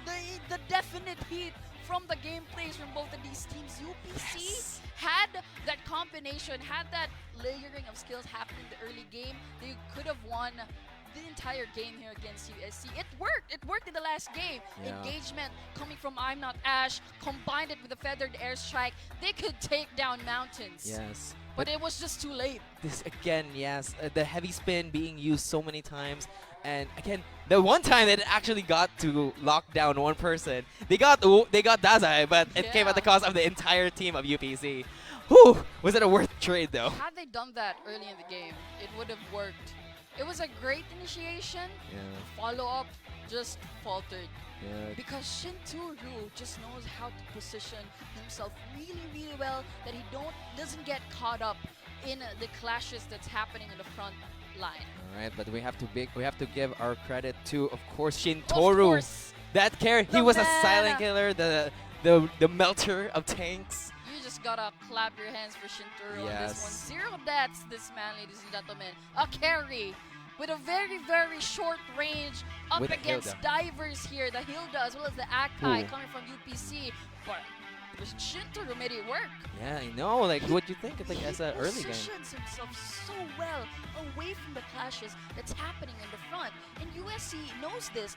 the definite heat from the gameplays from both of these teams. UPC had that combination, had that layering of skills happen in the early game. They could have won the entire game here against USC. It worked. It worked in the last game. Yeah. Engagement coming from I'm Not Ash, combined it with a feathered airstrike. They could take down mountains. Yes. But it was just too late. This again, yes, the heavy spin being used so many times, and again, the one time that it actually got to lock down one person, they got Dazai, but it came at the cost of the entire team of UPC. Whew, was it a worth trade though? Had they done that early in the game, it would have worked. It was a great initiation. Follow-up just faltered. Because Shinturu just knows how to position himself really well, that he doesn't get caught up in the clashes that's happening in the front line. All right, but we have to give our credit to, of course, Shinturu. That character, he was a silent killer, the melter of tanks. You just gotta clap your hands for Shinturu on this one. 0 deaths this man, ladies and gentlemen. A carry with a very short range up With against Hilda. divers here. The Hilda as well as the Akai coming from UPC. But Shinturu made it work. Yeah, I know. Like, what do you think? Like, as an early game. He positions himself so well away from the clashes that's happening in the front. And USC knows this.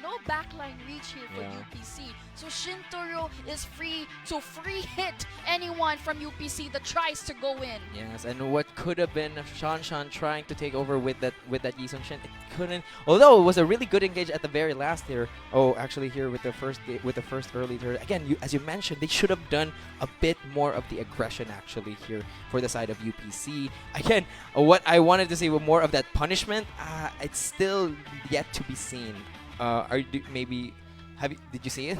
no backline reach here for UPC. So Shintaro is free to free hit anyone from UPC that tries to go in. Yes, and what could have been Shan trying to take over with that Yisung Shin, it couldn't. Although it was a really good engage at the very last here. Oh, actually here with the first early turn. Again, as you mentioned, they should have done a bit more of the aggression actually here for the side of UPC. Again, what I wanted to see was more of that punishment. It's still yet to be seen. Did you see it?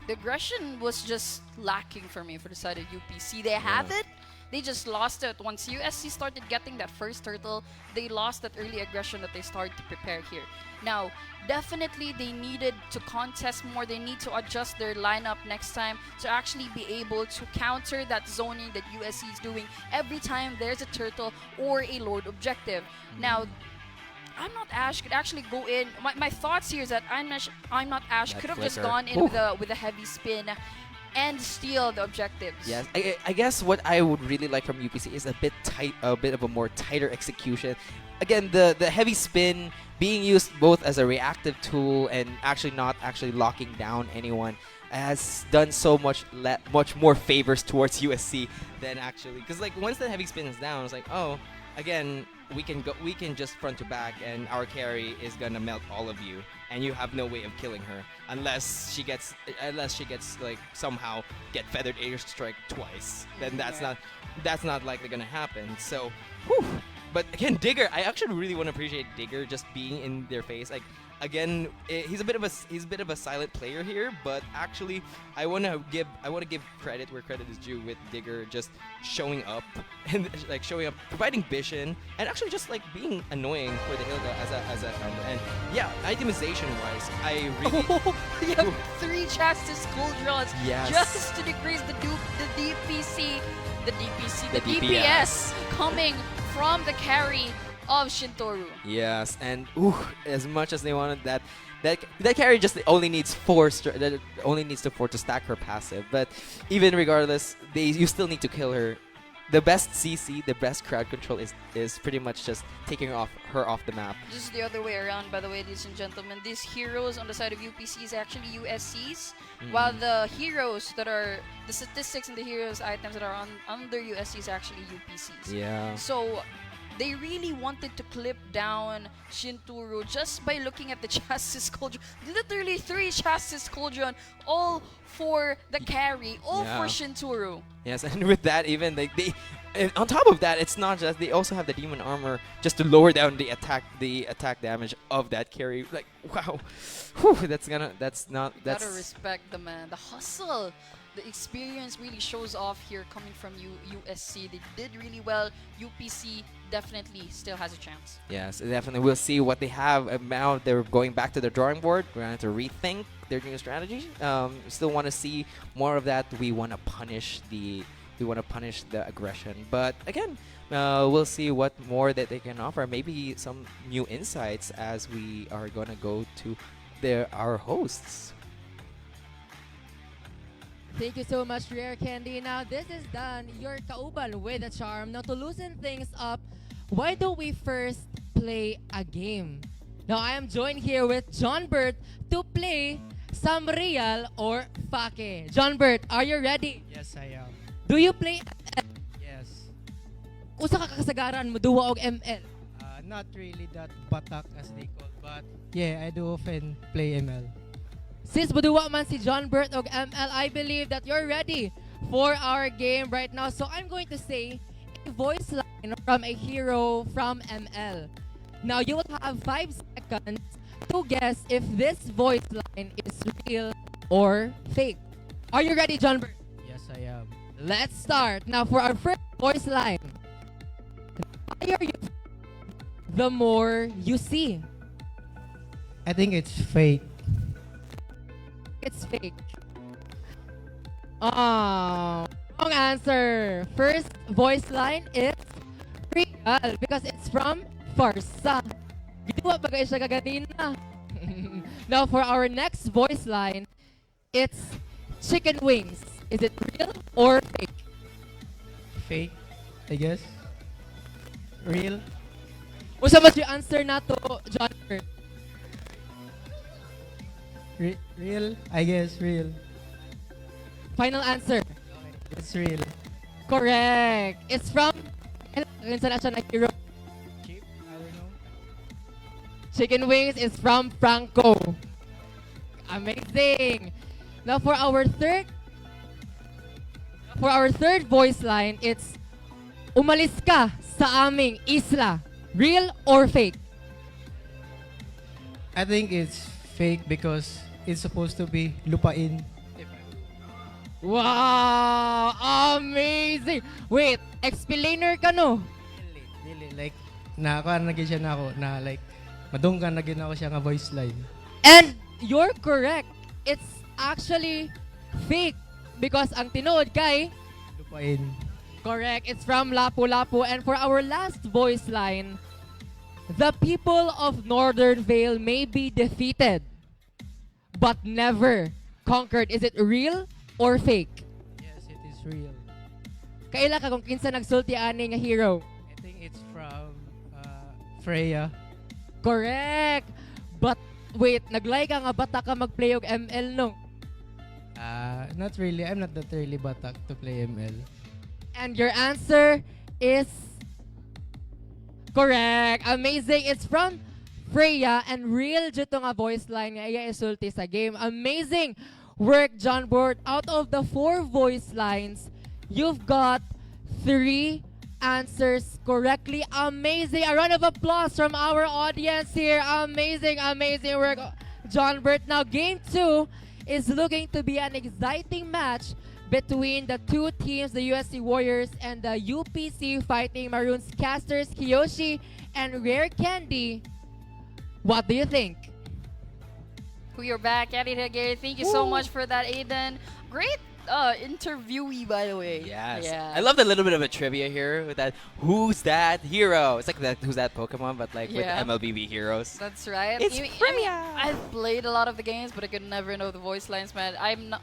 The aggression was just lacking for me for the side of UPC. They have it. They just lost it. Once USC started getting that first turtle, they lost that early aggression that they started to prepare here. Now, definitely they needed to contest more. They need to adjust their lineup next time to actually be able to counter that zoning that USC is doing every time there's a turtle or a Lord objective. Now, I'm Not Ash could actually go in. My thoughts here is that I'm Not Ash could have just gone in with a heavy spin and steal the objectives. Yes, I guess what I would really like from UPC is a bit of a more tighter execution. Again, the heavy spin being used both as a reactive tool and not actually locking down anyone has done so much more favors towards USC than actually, because like once the heavy spin is down, it's like, oh, again, we can just front to back and our carry is gonna melt all of you and you have no way of killing her unless she gets like somehow get feathered air strike twice. Then that's not likely gonna happen. So whew. But again, Digger, I actually really want to appreciate Digger just being in their face. Like, again, he's a bit of a silent player here, but actually, I want to give credit where credit is due with Digger just showing up and providing vision, and actually just like being annoying for the Hilda as a and yeah, itemization wise, I really you have 3 Chastis cool draws yes. just to decrease the DPS coming from the carry of Shintaro. Yes, and as much as they wanted that carry just only needs 4 to stack her passive. But even regardless, you still need to kill her. The best CC, the best crowd control is pretty much just taking her off the map. Just the other way around, by the way, ladies and gentlemen. These heroes on the side of UPC is actually USCs, while the heroes that are the statistics and the heroes items that are under USC is actually UPCs. Yeah. So they really wanted to clip down Shintaro just by looking at the Chassis Cauldron. Literally 3 Chassis Cauldron, all for the carry, all for Shintaro. Yes, and with that, even and on top of that, it's not just, they also have the demon armor just to lower down the attack damage of that carry. Like, wow, Gotta respect the man, the hustle. The experience really shows off here coming from USC. They did really well. UPC definitely still has a chance. Yes, definitely. We'll see what they have. Now they're going back to the drawing board. We're going to rethink their new strategy. Still want to see more of that. We want to punish the aggression. But again, we'll see what more that they can offer. Maybe some new insights as we are going to go to our hosts. Thank you so much, Rare Candy. Now, this is done. Your kauban with a charm. Now, to loosen things up, why don't we first play a game? Now, I am joined here with John Bert to play some real or fake. John Bert, are you ready? Yes, I am. Do you play ML? Yes. Usa ka kasagaran mo duwa og ML? Not really that batak as they call, but yeah, I do often play ML. Since buduwa man si John Bert og ML, I believe that you're ready for our game right now. So I'm going to say a voice line from a hero from ML. Now you will have 5 seconds to guess if this voice line is real or fake. Are you ready, John Bert? Yes, I am. Let's start. Now for our first voice line. The higher you, the more you see. I think it's fake. It's fake. Wrong answer. First voice line is real because it's from Farsa. Ginawa ba kayo siya kaganina? Now for our next voice line, it's chicken wings. Is it real or fake? Fake, I guess. Real. Usa ba yung answer na to, John Bert? Real? I guess real. Final answer. It's real. Correct. It's from Minsan na siya na hero. Chicken wings is from Franco. Amazing. Now for our third voice line, it's umalis ka sa aming isla. Real or fake? I think it's fake because it's supposed to be lupain. Wow! Amazing! Wait, explainer ka no? Dili, like, nakakaan na gyud siya na ako, na like, madunggan na gyud ako siya nga voice line. And you're correct. It's actually fake because ang tinuod kay Lupain. correct. It's from Lapu-Lapu. And for our last voice line, the people of Northern Vale may be defeated, but never conquered. Is it real or fake? Yes, it is real. Kaila ka kung kinsa nagsulti ani nga hero? I think it's from Freya. Correct. But wait, naglay ka nga bata ka mag-play og ML no? Not really. I'm not that really batak to play ML. And your answer is correct. Amazing. It's from Freya and real dito nga voice line nga iya isulti sa game. Amazing work, John Board. Out of the 4 voice lines, you've got 3 answers correctly. Amazing. A round of applause from our audience here. Amazing, amazing work, John Burt. Now, game 2 is looking to be an exciting match between the two teams, the USC Warriors and the UPC Fighting Maroons casters, Kiyoshi and Rare Candy. What do you think? We are back at it again. Thank you so much for that, Aiden. Great interviewee, by the way. Yes. Yeah. I love the little bit of a trivia here with that. Who's that hero? It's like that. Who's that Pokemon? But like Yeah. with MLBB heroes. That's right. It's I've played a lot of the games, but I could never know the voice lines, man.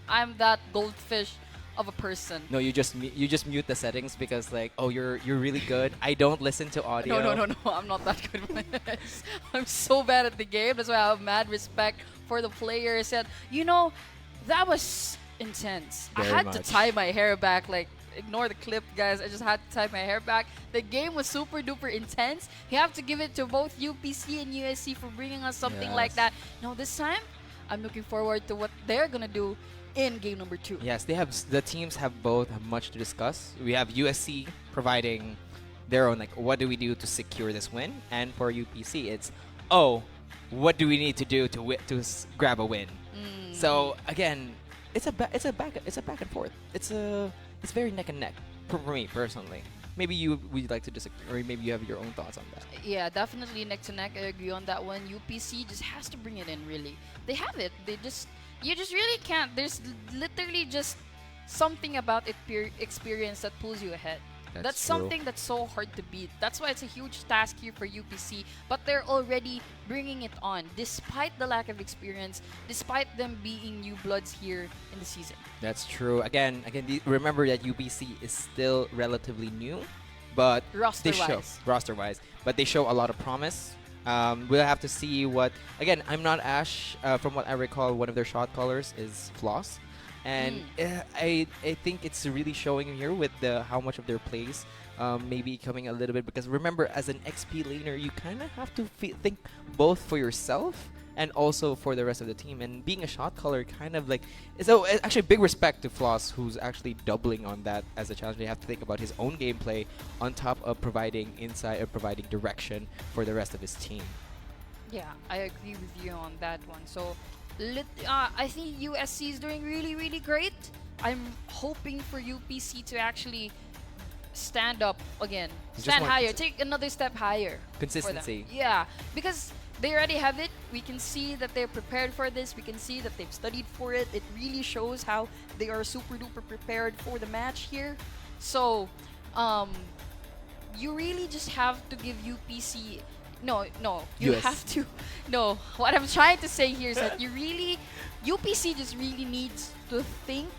I'm that goldfish of a person. No, you just mute the settings because like, oh, you're really good. I don't listen to audio. No. I'm not that good with this. I'm so bad at the game. That's why I have mad respect for the players. And you know, that was intense. I Very had much. to tie my hair back. Like, ignore the clip, guys. I just had to tie my hair back. The game was super duper intense. You have to give it to both UPC and USC for bringing us something like Yes. that. Now this time, I'm looking forward to what they're gonna do in game number 2. Yes, the teams have both have much to discuss. We have USC providing their own like, what do we do to secure this win? And for UPC, it's what do we need to do to grab a win? So again, it's a back and forth. It's very neck and neck for me personally. Maybe would like to disagree, or maybe you have your own thoughts on that. Yeah, definitely neck to neck. I agree on that one. UPC just has to bring it in, really. They have it. You just really can't. There's literally just something about experience that pulls you ahead. That's true. something that's so hard to beat. That's why it's a huge task here for UPC. But they're already bringing it on, despite the lack of experience, despite them being new bloods here in the season. That's true. Again, remember that UPC is still relatively new, but roster-wise, but they show a lot of promise. We'll have to see what. Again, I'm not Ash. From what I recall, one of their shot callers is Floss, and I think it's really showing here with how much of their plays maybe coming a little bit, because remember, as an XP laner, you kind of have to think both for yourself and also for the rest of the team. And being a shot caller, kind of like, so actually big respect to Floss, who's actually doubling on that as a challenge. You have to think about his own gameplay on top of providing insight or providing direction for the rest of his team. Yeah, I agree with you on that one. So, I think USC is doing really, really great. I'm hoping for UPC to actually stand up again, stand higher, take another step higher. Consistency. Yeah, because they already have it. We can see that they're prepared for this. We can see that they've studied for it. It really shows how they are super duper prepared for the match here. So, you really just have to give UPC. No, you have to. No, what I'm trying to say here is that UPC just really needs to think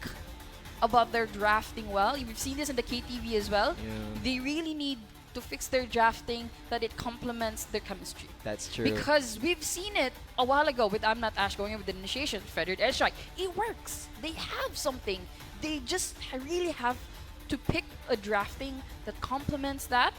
about their drafting well. We've seen this in the KTV as well. Yeah. They really need to fix their drafting that it complements their chemistry. That's true. Because we've seen it a while ago with I'm Not Ash going in with the initiation, Frederick Airstrike. It works. They have something. They just really have to pick a drafting that complements that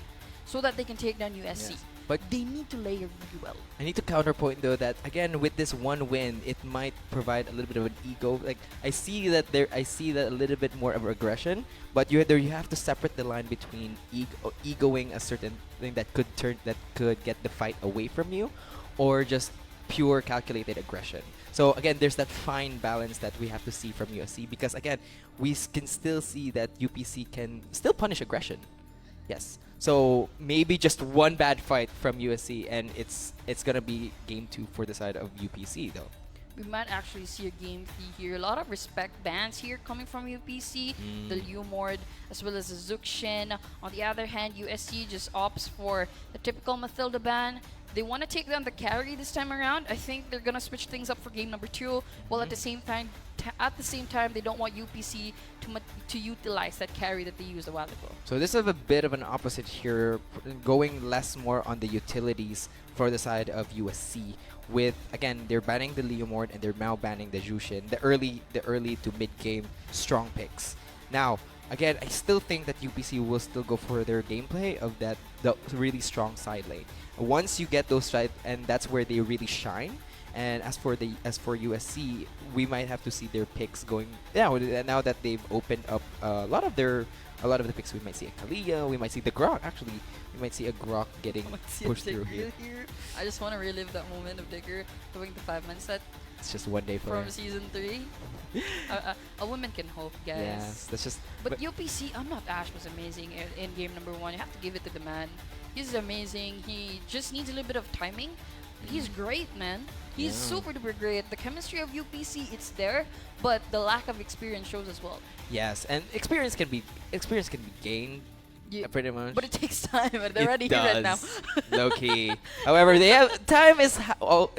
so that they can take down USC. Yes. But they need to layer really well. I need to counterpoint though that again with this one win, it might provide a little bit of an ego. Like I see that a little bit more of aggression, but you have to separate the line between egoing a certain thing that could get the fight away from you, or just pure calculated aggression. So again, there's that fine balance that we have to see from USC, because again, we can still see that UPC can still punish aggression. Yes. So maybe just one bad fight from USC and it's gonna be game 2 for the side of UPC though. We might actually see a game 3 here. A lot of respect bans here coming from UPC. The Lumord as well as the Zuxin. On the other hand, USC just opts for the typical Mathilda ban. They want to take down the carry this time around. I think they're gonna switch things up for game number 2. While at the same time, they don't want UPC to utilize that carry that they used a while ago. So this is a bit of an opposite here, going less more on the utilities for the side of USC. With again, they're banning the Leomord and they're now banning the Jushin, the early to mid game strong picks. Now, again, I still think that UPC will still go for their gameplay of the really strong side lane. Once you get those right, and that's where they really shine. And as for USC, we might have to see their picks going. Yeah, now that they've opened up a lot of the picks, we might see a Kalia, we might see the Grok. Actually, we might see a Grok getting pushed through here. I just want to relive that moment of Digger doing the 5-man set. It's just one day from season 3. A woman can hope, guys. Yes, that's just. But UPC, I'm Not Ash was amazing in game number 1. You have to give it to the man. He's amazing. He just needs a little bit of timing. He's great, man. He's super duper great. The chemistry of UPC, it's there, but the lack of experience shows as well. Yes, and experience can be gained. Yeah, pretty much. But it takes time, and they're already here right now. Low key. However, they have time is all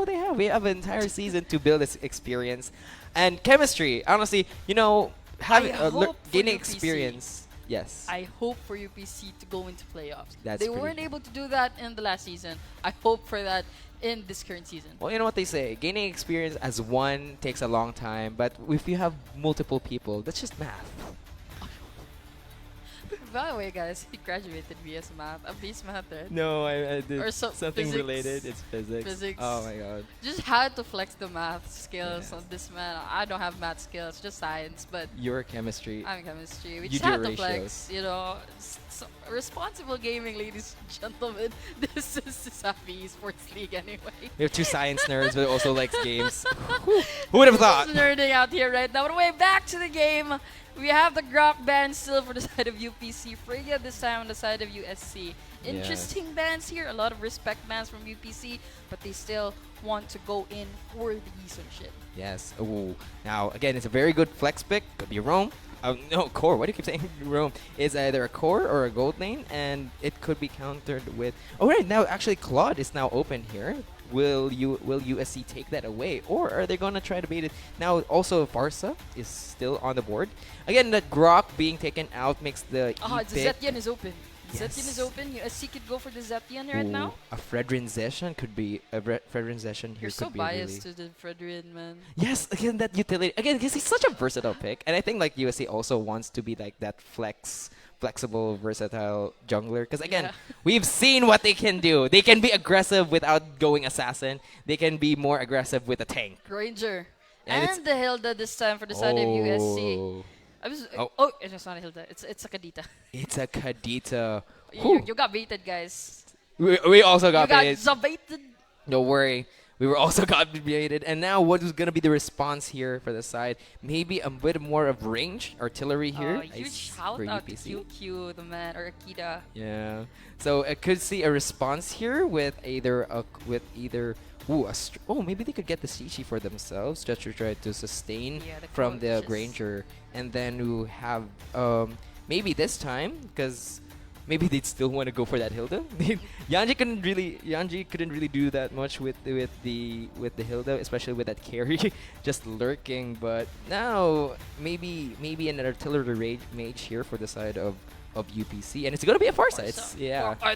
they have. We have an entire season to build this experience and chemistry. Honestly, gaining experience. Yes. I hope for UPC to go into playoffs. They weren't able to do that in the last season. I hope for that in this current season. Well, you know what they say, gaining experience as one takes a long time, but if you have multiple people, that's just math. By the way, guys, he graduated BS Math. BS Math, right? No, I did or something physics. related. It's physics. Physics. Oh my god. Just had to flex the math skills on this man. I don't have math skills, just science, but your chemistry. I'm chemistry. We just had to flex, responsible gaming, ladies and gentlemen. This is CESAFI Esports League anyway. We have 2 science nerds but also likes games. Who would have thought? Nerding out here right now. But anyway, back to the game. We have the Grok ban still for the side of UPC. Frigga this time on the side of USC. Interesting bans here. A lot of respect bans from UPC, but they still want to go in for the Easonship. Yes. Ooh. Now, again, it's a very good flex pick. Could be Rome. No, core. Why do you keep saying Rome? It's either a core or a gold lane, and it could be countered with... Oh, right. Now, actually, Claude is now open here. Will USC take that away, or are they gonna try to bait it? Now, also Farsa is still on the board. Again, that Grok being taken out makes the Zetian is open. Zetian is open. USC could go for the Zetian right now. A Fredrin Zeshan could be Fredrin Zeshan here. You're so biased to the Fredrin, man. Yes, again that utility. Again, because he's such a versatile pick, and I think like USC also wants to be like that flexible, versatile jungler. Because again, we've seen what they can do. They can be aggressive without going assassin. They can be more aggressive with a tank. Ranger. And the Hilda this time for the side of USC. It's not a Hilda. It's a Kadita. It's a Kadita. You got baited, guys. We also got baited. You got baited. Don't worry. We were also got baited. And now what is going to be the response here for the side? Maybe a bit more of range, artillery here. Huge shout out to QQ, the man, or Akita. Yeah. So I could see a response here with either maybe they could get the Shishi for themselves just to try to sustain from the Granger, and then we have maybe this time because maybe they'd still want to go for that Hilda. Yanji couldn't really do that much with the Hilda, especially with that carry just lurking. But now maybe an artillery mage here for the side of of UPC, and it's gonna be a Farsa. It's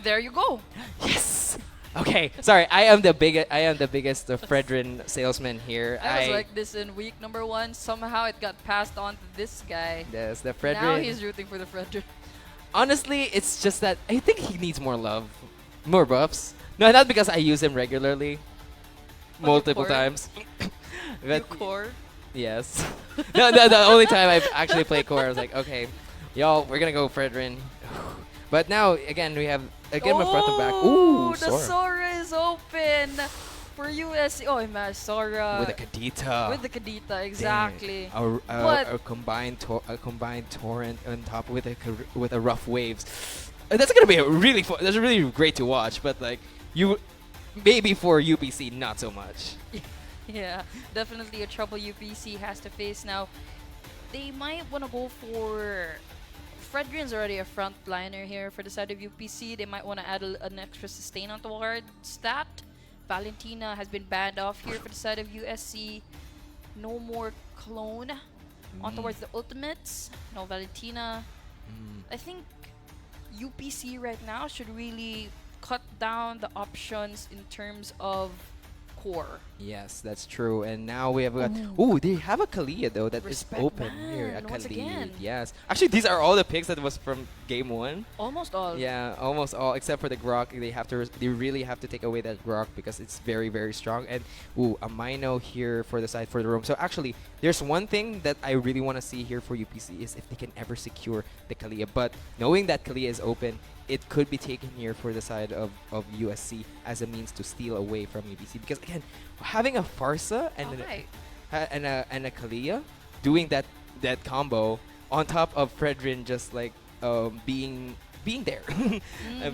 There you go. Yes. Okay, sorry. I am the biggest Fredrin salesman here. I was like this in week number 1. Somehow it got passed on to this guy. Yes, the Fredrin. Now he's rooting for the Fredrin. Honestly, it's just that I think he needs more love, more buffs. No, not because I use him regularly, multiple times. You core? Yes. No, the only time I've actually played core, I was like, okay, y'all, we're gonna go Fredrin. But now again, we have a game of front and back. Ooh, the Sora is open for USC. Oh, man, Sora with a Kadita. With the Kadita, exactly. A combined torrent on top with a rough waves. That's gonna be that's really great to watch. But like maybe for UPC, not so much. Yeah, definitely a trouble UPC has to face now. They might want to go for... Fredrin's already a frontliner here for the side of UPC. They might want to add an extra sustain on the ward stat. Valentina has been banned off here for the side of USC. No more clone on towards the ultimates. No Valentina. I think UPC right now should really cut down the options in terms of core. Yes, that's true. And now we have got... Ooh, they have a Kalia though that is open here. A once Khalid, again. yes. Actually, these are all the picks that was from game 1. Almost all. Yeah, almost all except for the Grok. They really have to take away that Grok because it's very, very strong. And ooh, a Mino here for the side for the roam. So actually, there's one thing that I really want to see here for UPC is if they can ever secure the Kalia. But knowing that Kalia is open, it could be taken here for the side of USC as a means to steal away from UPC. Because again, having a Farsa and a Kalia doing that combo on top of Fredrin just like being there,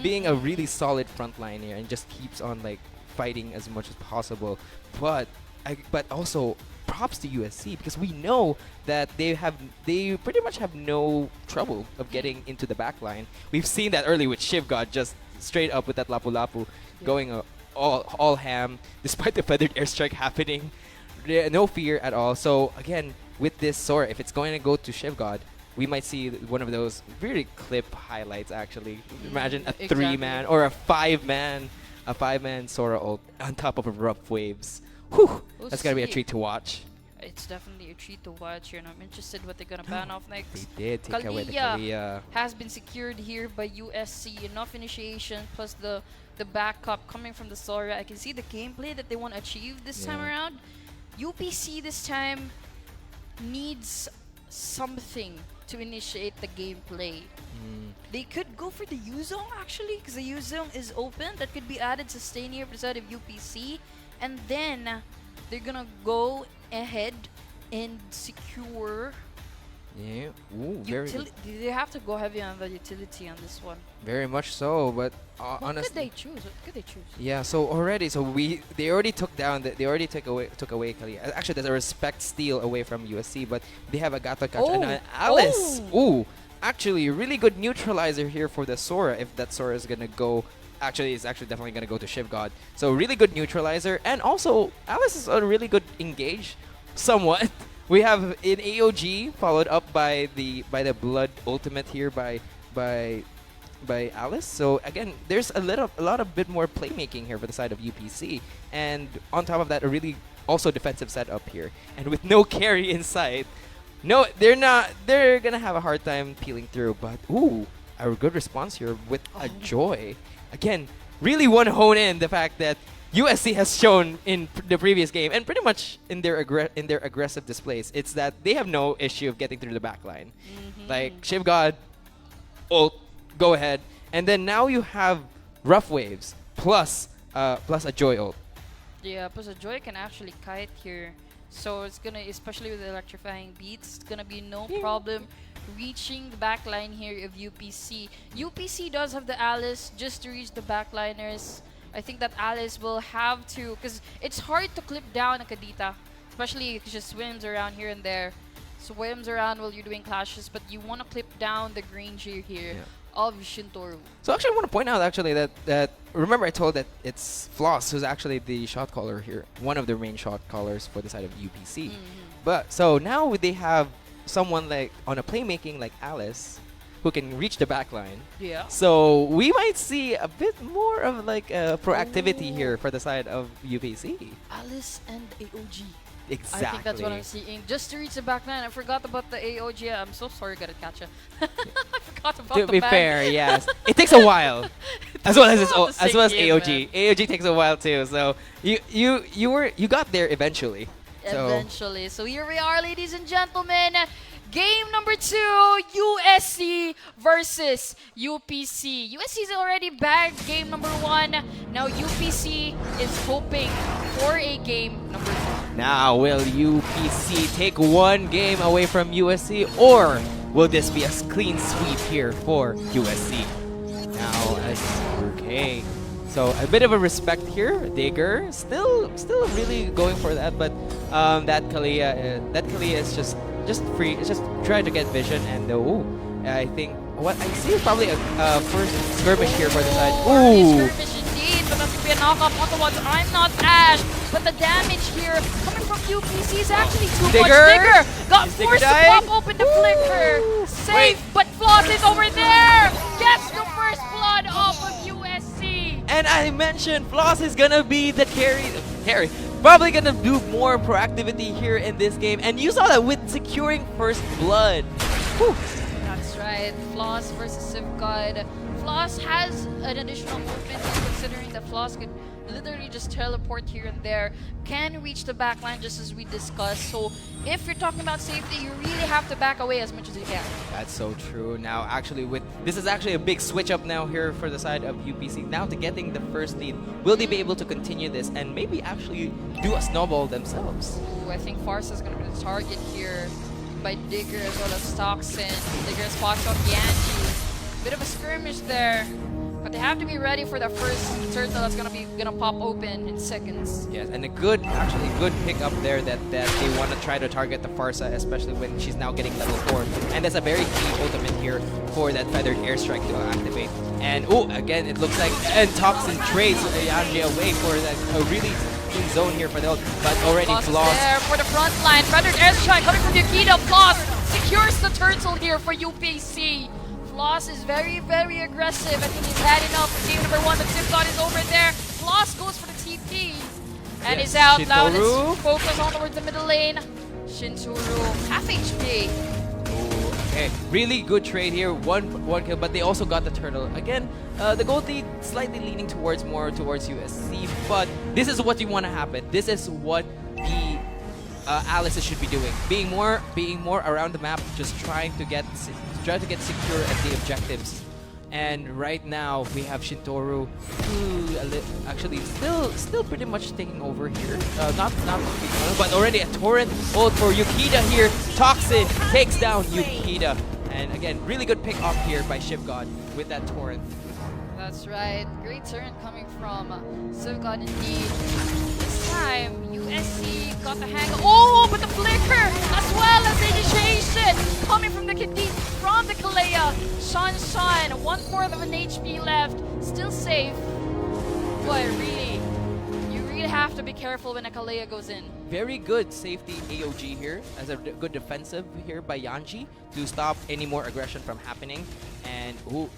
being a really solid frontline here and just keeps on like fighting as much as possible. But also props to USC because we know that they pretty much have no trouble of getting into the back line. We've seen that early with Shiv God just straight up with that Lapu Lapu going all ham despite the feathered airstrike happening. No fear at all. So again, with this Sora, if it's going to go to Shiv God, we might see one of those really clip highlights actually. Imagine a 3-man or a 5-man Sora ult on top of rough waves. Whew, that's gonna be a treat to watch. It's definitely a treat to watch here, and I'm interested what they're gonna ban off next. They did take away the Kalia. Has been secured here by USC. Enough initiation plus the backup coming from the Sora. I can see the gameplay that they want to achieve this time around. UPC this time needs something to initiate the gameplay. They could go for the Yuzong actually, because the Yuzong is open. That could be added sustain here for the side of UPC. And then they're gonna go ahead and secure. Yeah. Ooh, very. They have to go heavy on the utility on this one. Very much so, but what honestly. could they choose? What could they choose? Yeah. So they already took away Kalia. Actually, there's a respect steal away from USC, but they have a Gata Catch and an Alice. Ooh. Actually, really good neutralizer here for the Sora if that Sora is gonna go. Actually, it's definitely going to go to Shiv God. So really good neutralizer. And also, Alice is a really good engage. Somewhat. We have an AOG followed up by the Blood ultimate here by Alice. So again, there's a lot of bit more playmaking here for the side of UPC. And on top of that, a really also defensive setup here. And with no carry in sight. No, they're not. They're going to have a hard time peeling through. But ooh, a good response here with a Joy. Again, really want to hone in the fact that USC has shown in the previous game and pretty much in their aggressive displays, it's that they have no issue of getting through the back line. Like Shiv God, ult, go ahead, and then now you have rough waves plus a Joy ult. Yeah, plus a Joy can actually kite here, so it's gonna, especially with the electrifying beats, it's gonna be no problem reaching the back line here of UPC. UPC does have the Alice just to reach the backliners. I think that Alice will have to, because it's hard to clip down a Kadita, especially if she just swims around here and there. Swims around while you're doing clashes, but you want to clip down the Granger here of Shintoru. So actually I want to point out actually that remember I told that it's Floss who's actually the shot caller here, one of the main shot callers for the side of UPC. But so now they have someone like on a playmaking like Alice, who can reach the back line. Yeah. So we might see a bit more of like proactivity here for the side of UPC. Alice and AOG. Exactly. I think that's what I'm seeing. Just to reach the back line, I forgot about the AOG. I'm so sorry, Garatkacha. I forgot about To the be band. fair, yes, it takes a while, as well as Not the as well as same AOG. AOG takes a while too. So you got there eventually. So Eventually. So here we are, ladies and gentlemen. Game number 2, USC versus UPC. USC is already bagged game number 1. Now UPC is hoping for a game number 2. now will UPC take one game away from USC, or will this be a clean sweep here for USC? Now, okay. So a bit of a respect here. Digger still really going for that, but that Kalia is just free. It's just trying to get vision, and I think what I see is probably a first skirmish here for the side. Ooh. Skirmish indeed, but that's gonna be a knockoff on the ones. I'm not Ash, but the damage here coming from UPC is actually too much. Digger got forced to pop open the flicker. Safe, but Floss is over there. Gets the first blood off of USC. And I mentioned Floss is gonna be the carry. Probably gonna do more proactivity here in this game, and you saw that with securing first blood. Whew. That's right. Floss versus Sivgod. Floss has an additional movement, considering that Floss could literally just teleport here and there, can reach the backline just as we discussed. So if you're talking about safety, you really have to back away as much as you can. That's so true. Now, actually, this is actually a big switch up now here for the side of UPC. Now to getting the first lead, will they be able to continue this and maybe actually do a snowball themselves? Ooh, I think Farsa is going to be the target here by Digger as well as Toxin. Digger spots out Yanji. Bit of a skirmish there. But they have to be ready for the first turtle that's gonna pop open in seconds. Yes, and a good pick up there that they want to try to target the Farsa, especially when she's now getting level 4. And that's a very key ultimate here for that feathered airstrike to activate. And again, it looks like Toxin trades Yanji away for that a really clean zone here for the ult, but already Floss there for the front line. Feathered airstrike coming from Yukita. Floss secures the turtle here for UPC. Floss is very, very aggressive. I think he's had enough for game number 1, but Sivgod is over there. Floss goes for the TP. And he's out now. Let's focus on towards the middle lane. Shinturu, half HP. Okay, really good trade here. One kill, but they also got the turtle. Again, the gold lead slightly leaning more towards USC, but this is what you want to happen. This is what the Alice should be doing. Being more around the map, just trying to get secure at the objectives. And right now we have Shintoru, who actually still pretty much taking over here. Not but already a torrent ult for Yukita here. Toxin takes down Yukita, and again, really good pick up here by Shivgod with that torrent. That's right. Great turn coming from Sivgod indeed. This time, USC got the hang of... but the flicker as well as the initiation coming from the Kalea. Shan, 1/4 of an HP left. Still safe. But really, you really have to be careful when a Kalea goes in. Very good safety AOG here, as a good defensive here by Yanji to stop any more aggression from happening. And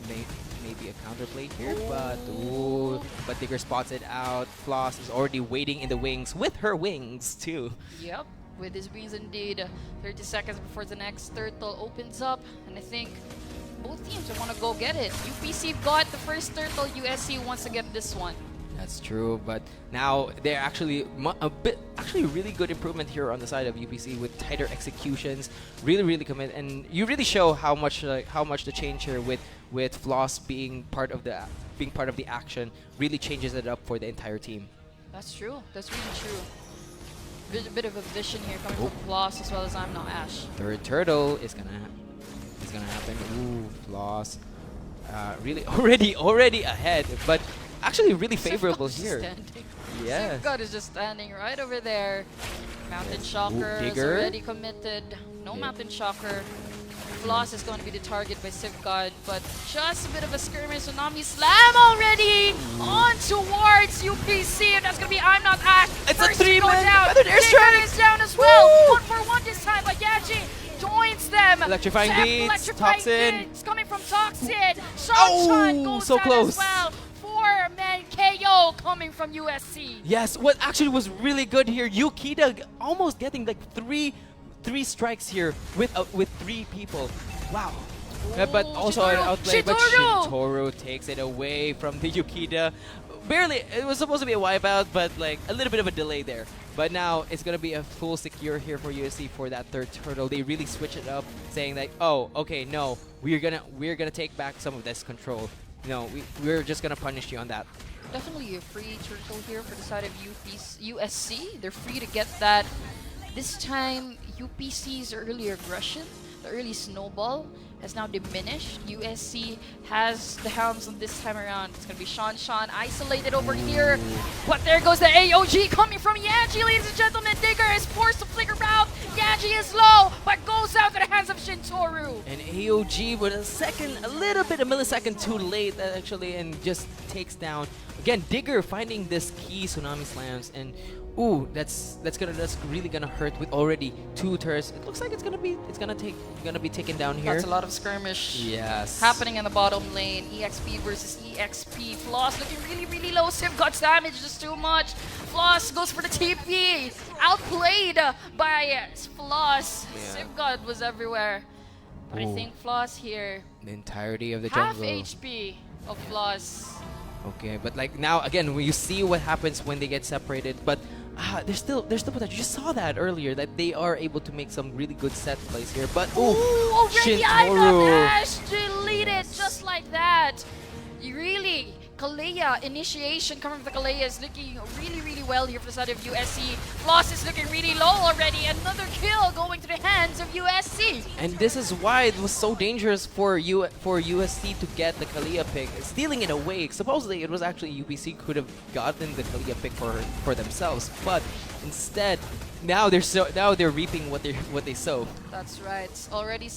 maybe a counterplay here, but Digger spots it out. Floss is already waiting in the wings with her wings too. Yep, with his wings indeed. 30 seconds before the next turtle opens up, and I think both teams want to go get it. UPC got the first turtle, USC wants to get this one. That's true, but now they're actually really good improvement here on the side of UPC with tighter executions, really commit, and you really show how much the change here with Floss being part of the action really changes it up for the entire team. That's true. That's really true. Bit of a vision here coming from Floss as well as I'm Not Ash. Third turtle is gonna happen. Floss, really already ahead, but actually really favorable here. Yeah. Sivgod is just standing right over there. Mountain Shocker is already committed. No Mountain Shocker. Floss is going to be the target by Sivgod, but just a bit of a skirmish. Tsunami Slam already on towards UPC, and that's going to be I'm Not Ash. It's First a 3-man down. Digger is down as well. 1-for-1 this time, but Yaji joins them. Electrifying beats, Toxin. It's coming from Shanshan goes so down close. as well. 4-man KO coming from USC. Yes, what actually was really good here, Yukita almost getting like three strikes here with 3 people. Wow. But also an outplay, but Shintaro takes it away from the Yukita. Barely, it was supposed to be a wipeout, but like a little bit of a delay there. But now it's gonna be a full secure here for USC for that third turtle. They really switch it up, saying like, oh, okay, no, we're gonna take back some of this control. No, we're just gonna punish you on that. Definitely a free turtle here for the side of USC. They're free to get that. This time, UPC's early aggression, the early snowball, has now diminished. USC has the helms on this time around. It's going to be Shanshan isolated over here. But there goes the AOG coming from Yanji, ladies and gentlemen. Digger is forced to flicker out. Yanji is low, but goes out to the hands of Shintoru. And AOG with a millisecond too late actually, and just takes down. Again, Digger finding this key tsunami slams, and ooh, that's really gonna hurt with already 2 turrets. It looks like it's gonna be taken down here. That's a lot of skirmish. Yes. Happening in the bottom lane. EXP versus EXP. Floss looking really low. Civ got damage just too much. Floss goes for the TP. Outplayed by Floss. Yeah. Civ God was everywhere. But I Ooh. think Floss here. The entirety of the Half jungle. HP of Floss. Okay, but like now again, when you see what happens when they get separated, but there's still potential. You just saw that earlier that they are able to make some really good set plays here. But Already Shintaro. Ash deleted just like that. You really, Kalea initiation coming from the Kalea is looking really well here for the side of USC. Floss is looking really low already. Another kill going to the hands of USC. And this is why it was so dangerous for USC to get the Kalia pick, stealing it away. Supposedly it was actually UPC could have gotten the Kalia pick for themselves, but instead now they're reaping what they sow. That's right. It's already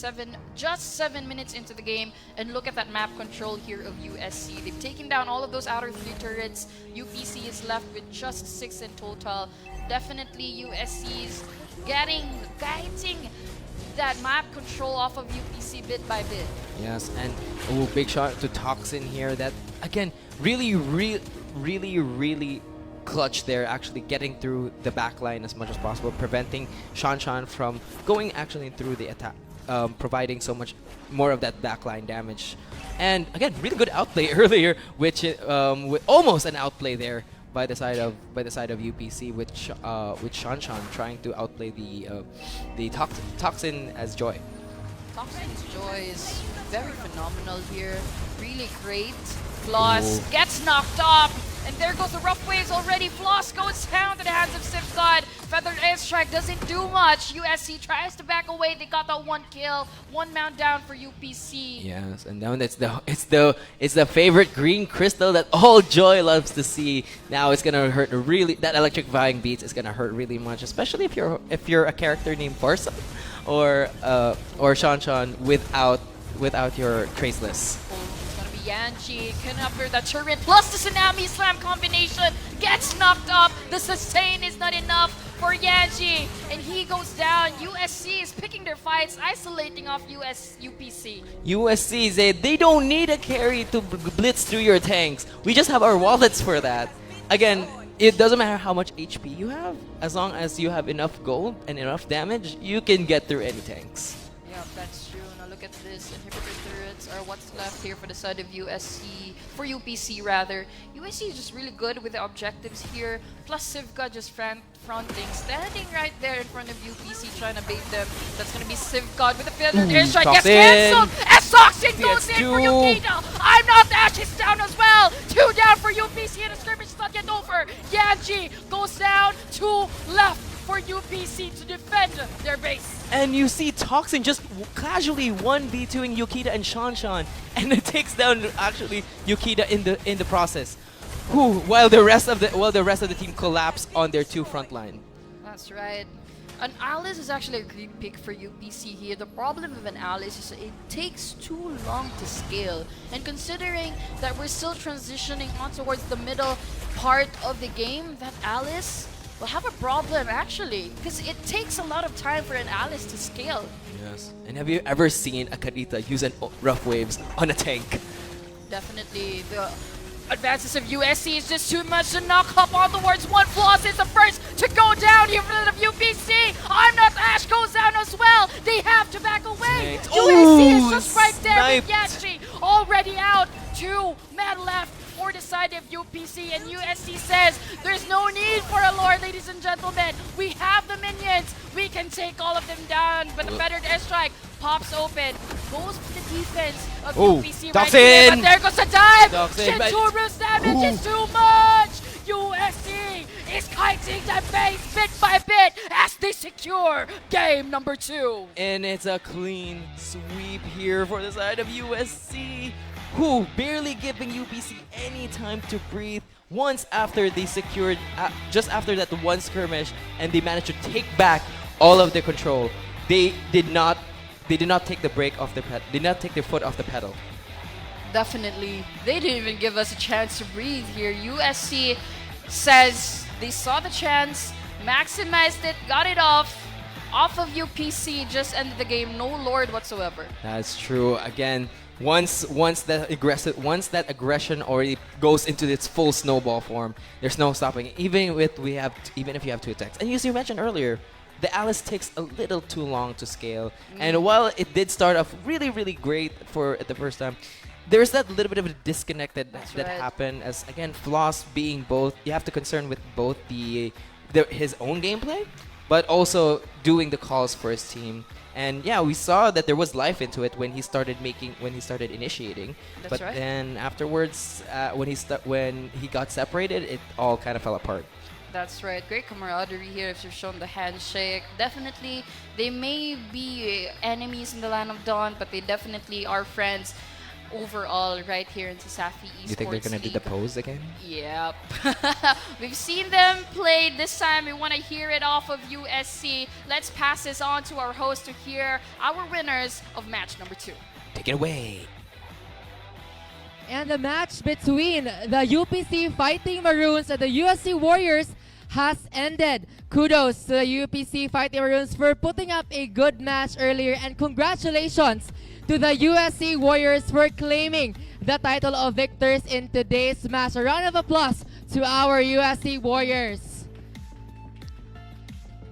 just 7 minutes into the game, and look at that map control here of USC. They've taken down all of those outer 3 turrets. UPC is left with just 6 in total. Definitely USC's guiding that map control off of UPC bit by bit. Yes, and big shot to Toxin here. That again, really clutch there, actually getting through the back line as much as possible, preventing Shanshan from going actually through the attack, providing so much more of that backline damage. And again, really good outplay earlier, which with almost an outplay there by the side of UPC, with Shanshan trying to outplay the Toxin as Joy. Toxin's Joy is very phenomenal here. Really great. Floss gets knocked off. And there goes the rough waves already. Floss goes down to the hands of Civ God. Feathered Airstrike doesn't do much. USC tries to back away. They got that 1 kill. 1 mount down for UPC. Yes, and now it's the favorite green crystal that all Joy loves to see. Now it's gonna hurt really. That electrifying beats is gonna hurt really much, especially if you're a character named Barsa or Shanshan without your traceless. Yanji can cover that turret plus the Tsunami Slam combination gets knocked up. The sustain is not enough for Yanji, and he goes down. USC is picking their fights, isolating off UPC. USC say they don't need a carry to blitz through your tanks. We just have our wallets for that. Again, it doesn't matter how much HP you have, as long as you have enough gold and enough damage, you can get through any tanks. Yeah, that's true. Now look at this. Inhibitor turrets are what's left here for the side of USC, for UPC rather. USC is just really good with the objectives here. Plus Civka just fronting, standing right there in front of UPC trying to bait them. That's going to be Civka with a feathered airstrike. Gets cancelled as Toxin goes in for Yukita. I'm not Ash is down as well. 2 down for UPC and the skirmish is not yet over. Yanji goes down, 2 left for UPC to defend their base. And you see Toxin just casually 1v2ing Yukita and Shanshan, and it takes down actually Yukita in the process. While the rest of the team collapse on their 2 front line. That's right. An Alice is actually a great pick for UPC here. The problem with an Alice is it takes too long to scale. And considering that we're still transitioning on towards the middle part of the game, that Alice will have a problem actually, because it takes a lot of time for an Alice to scale. Yes. And have you ever seen a Karita use an rough waves on a tank? Definitely the advances of USC is just too much to knock up on towards one. Floss is the first to go down here for the UPC. I'm not Ash goes down as well. They have to back away. USC is just right there with Yachi already out. 2 men left for the side of UPC, and USC says there's no need for a lord, ladies and gentlemen. We have the minions. We can take all of them down, but the better airstrike pops open. Goes for the defense of UPC right here, but there goes the dive. Shinturu's damage is too much. USC is kiting the base bit by bit as they secure game number 2. And it's a clean sweep here for the side of USC, who barely giving UPC any time to breathe. Once after they secured, just after that one skirmish, and they managed to take back all of their control, they did not take the brake off the did not take their foot off the pedal. Definitely, they didn't even give us a chance to breathe here. USC says they saw the chance, maximized it, got it off of UPC, just ended the game. No lord whatsoever. That's true. Again, once that aggression already goes into its full snowball form, there's no stopping it. Even if you have 2 attacks. And as you mentioned earlier, the Alice takes a little too long to scale. And while it did start off really, really great for the first time, there's that little bit of a disconnect that happened, as again, Floss being both, you have to concern with both his own gameplay, but also doing the calls for his team. And yeah, we saw that there was life into it when he started initiating. But then afterwards, when he got separated, it all kind of fell apart. That's right. Great camaraderie here if you're shown the handshake. Definitely, they may be enemies in the Land of Dawn, but they definitely are friends overall right here in CESAFI Esports League. You think they're going to do the pose again? Yep. We've seen them play this time. We want to hear it off of USC. Let's pass this on to our host to hear our winners of match number 2. Take it away. And the match between the UPC Fighting Maroons and the USC Warriors has ended. Kudos to the UPC Fighting Maroons for putting up a good match earlier, and congratulations to the USC Warriors for claiming the title of victors in today's match. A round of applause to our USC Warriors.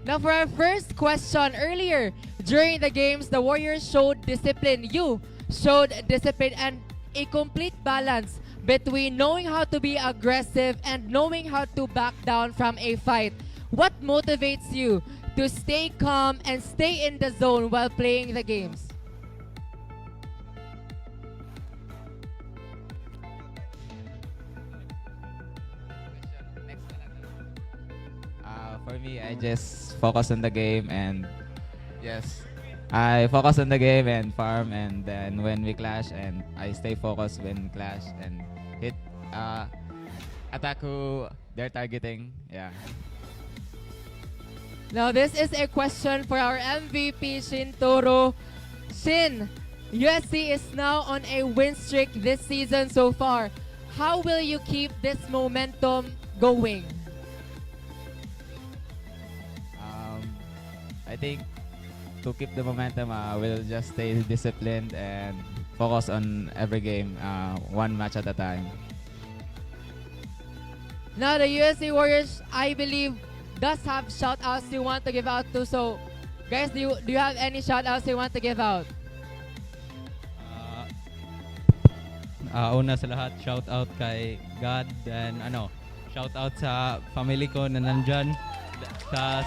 Now for our first question, earlier during the games, the Warriors showed discipline. You showed discipline and a complete balance between knowing how to be aggressive and knowing how to back down from a fight. What motivates you to stay calm and stay in the zone while playing the games? For me, I just focus on the game, and I focus on the game and farm, and then when we clash, and I stay focused when clash and hit attack who they're targeting. Yeah. Now this is a question for our MVP Shin Toro. Shin, USC is now on a win streak this season so far. How will you keep this momentum going? I think to keep the momentum, we'll just stay disciplined and focus on every game, one match at a time. Now the USC Warriors, I believe, does have shout-outs you want to give out to. So, guys, do you have any shout-outs you want to give out? Una sa lahat, shout out kay God, and shout out sa family ko na nandyan. Tas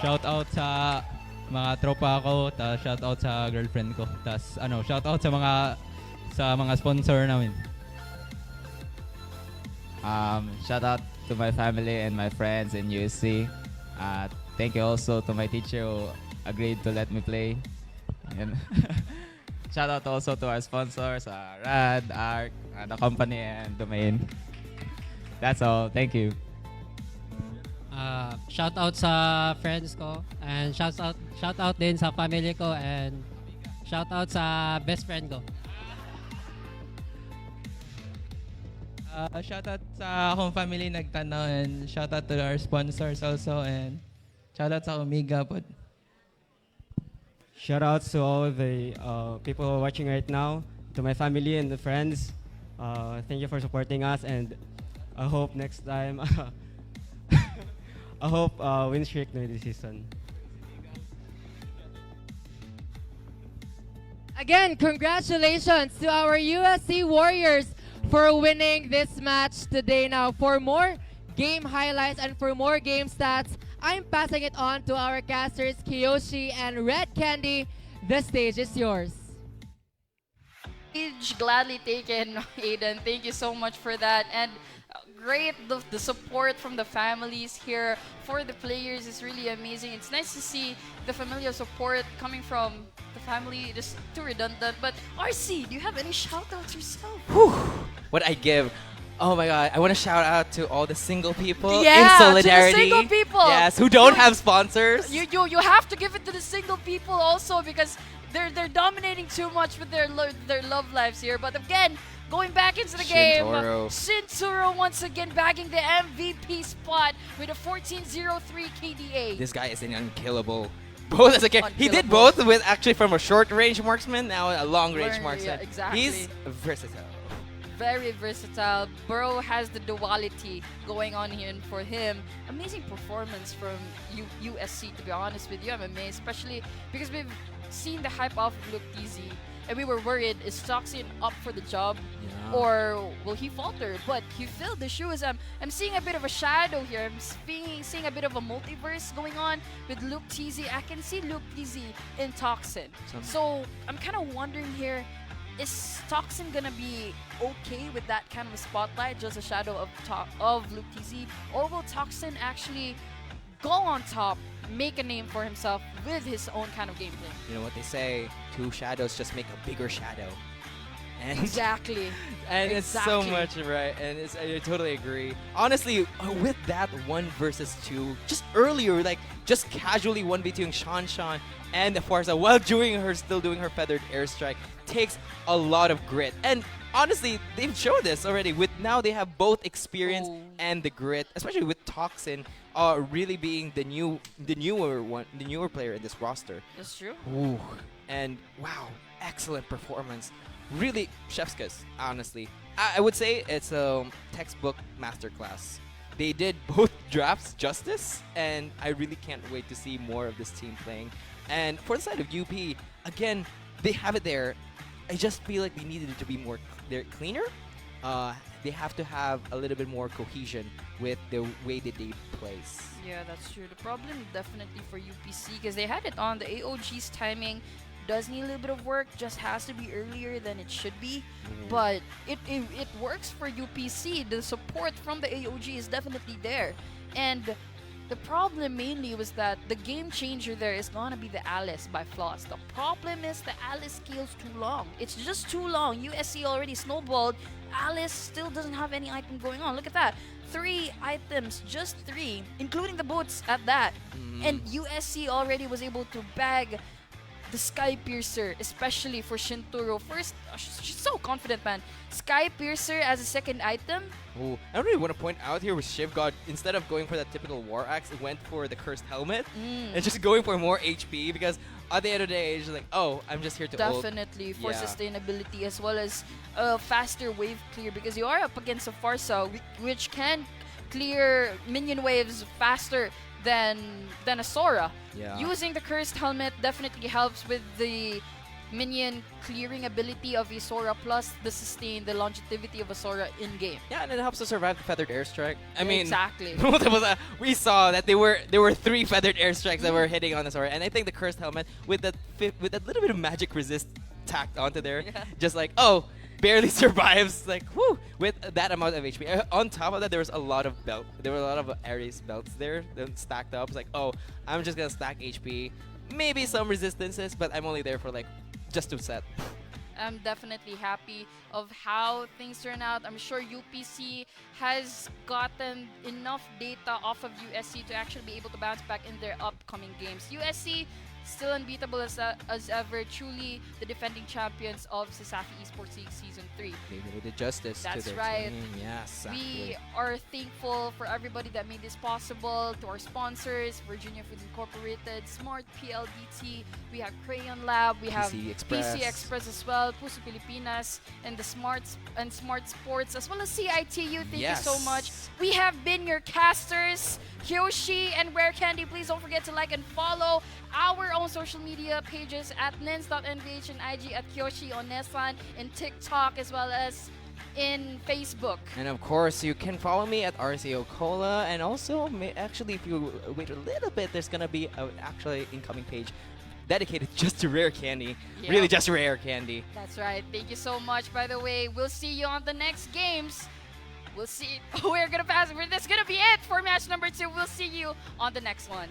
shout out sa mga tropa ko, tas shout out sa girlfriend ko. Tas shout out sa mga sponsor namin. Shout out to my family and my friends in USC. Thank you also to my teacher who agreed to let me play. And shout out also to our sponsors, Rad, Arc, the company, and Domain. That's all. Thank you. Shout out sa friends ko, and shout out din sa family ko, and shout out sa best friend ko. Shout out sa akong family nagtanaw, and shout out to our sponsors also, and shout out sa Omega pod. Shout out to all the people who are watching right now, to my family and the friends, Thank you for supporting us, and I hope next time, I hope win streak na this season. Again, congratulations to our USC Warriors for winning this match today. Now, for more game highlights and for more game stats, I'm passing it on to our casters, Kiyoshi and Red Candy. The stage is yours. Gladly taken, Aiden. Thank you so much for that. And great, the support from the families here for the players is really amazing. It's nice to see the familial support coming from the family. Just too redundant. But RC, do you have any shout-outs yourself? What I give. Oh my god, I want to shout out to all the single people Yeah, in solidarity. to the single people. Yes, who don't have sponsors. You have to give it to the single people also because they're dominating too much with their love lives here. But again, going back into the game, Shintaro once again bagging the MVP spot with a 14.03 KDA. This guy is an unkillable. Both as a kid. He did both with actually from a short range marksman, now a long range marksman. Yeah, exactly. He's versatile. Very versatile. Burrow has the duality going on here for him. Amazing performance from USC, to be honest with you. I'm amazed, especially because we've seen the hype off of Luke Teasy, and we were worried, is Toxin up for the job or will he falter? But he filled the shoes. I'm seeing a bit of a shadow here. I'm seeing a bit of a multiverse going on with Luke Teasy. I can see Luke Teasy in Toxin. So I'm kind of wondering here, is Toxin gonna be okay with that kind of a spotlight, just a shadow of Luke TZ, or will Toxin actually go on top, make a name for himself with his own kind of gameplay? You know what they say, two shadows just make a bigger shadow. And exactly. And it's so much right, and I totally agree. Honestly, with that 1 versus 2, just earlier, like just casually 1v2ing Sean and the Forza while still doing her feathered airstrike takes a lot of grit. And honestly, they've shown this already. With now they have both experience and the grit, especially with Toxin really being the newer player in this roster. That's true. Ooh. And wow, excellent performance. Really chef's kiss, honestly. I would say it's a textbook masterclass. They did both drafts justice, and I really can't wait to see more of this team playing. And for the side of UP, again, they have it there. I just feel like they needed it to be more cleaner. They have to have a little bit more cohesion with the way that they plays. Yeah, that's true. The problem definitely for UPC, because they had it on the AOG's timing, does need a little bit of work, just has to be earlier than it should be. But it works for UPC. The support from the AOG is definitely there. And the problem mainly was that the game changer there is gonna be the Alice by Floss. The problem is the Alice scale's too long. It's just too long. USC already snowballed. Alice still doesn't have any item going on. Look at that. 3 items, just 3, including the boots at that. And USC already was able to bag the Sky Piercer, especially for Shintaro. First, she's so confident, man. Sky Piercer as a second item. Ooh, I really want to point out here with Shiv God, instead of going for that typical War Axe, it went for the Cursed Helmet. And just going for more HP, because at the end of the day, it's just like, oh, I'm just here to ult. Definitely for sustainability as well as faster wave clear, because you are up against a Farsa, which can clear minion waves faster than a Sora. Using the Cursed Helmet definitely helps with the minion clearing ability of a Sora, plus the sustain, the longevity of a Sora in game. Yeah, and it helps to survive the feathered airstrike. I mean, exactly. We saw that there were 3 feathered airstrikes that were hitting on the Sora, and I think the Cursed Helmet with that little bit of magic resist tacked onto there, just like, oh, barely survives, like, whoo, with that amount of HP. On top of that, there were a lot of Ares belts there that stacked up. It's like, oh, I'm just gonna stack HP, maybe some resistances, but I'm only there for like just to set. I'm definitely happy of how things turn out. I'm sure UPC has gotten enough data off of USC to actually be able to bounce back in their upcoming games. USC still unbeatable as ever, truly the defending champions of CESAFI Esports League Season 3. They did justice That's to their right. team. Yes, We exactly. are thankful for everybody that made this possible, to our sponsors, Virginia Food Incorporated, Smart PLDT, we have Crayon Lab, we have PC Express. PC Express as well, Puso Pilipinas, and the Smart Sports, as well as CITU. Thank you so much. We have been your casters, Kyoshi and Rare Candy. Please don't forget to like and follow our own social media pages at nens.nvh and IG at Kyoshi on Nesan, in TikTok, as well as in Facebook. And of course, you can follow me at RCO Cola. And also, actually, if you wait a little bit, there's going to be an actually incoming page dedicated just to Rare Candy. Yep. Really, just Rare Candy. That's right. Thank you so much. By the way, we'll see you on the next games. We'll see. We're going to pass. That's going to be it for match number 2. We'll see you on the next one.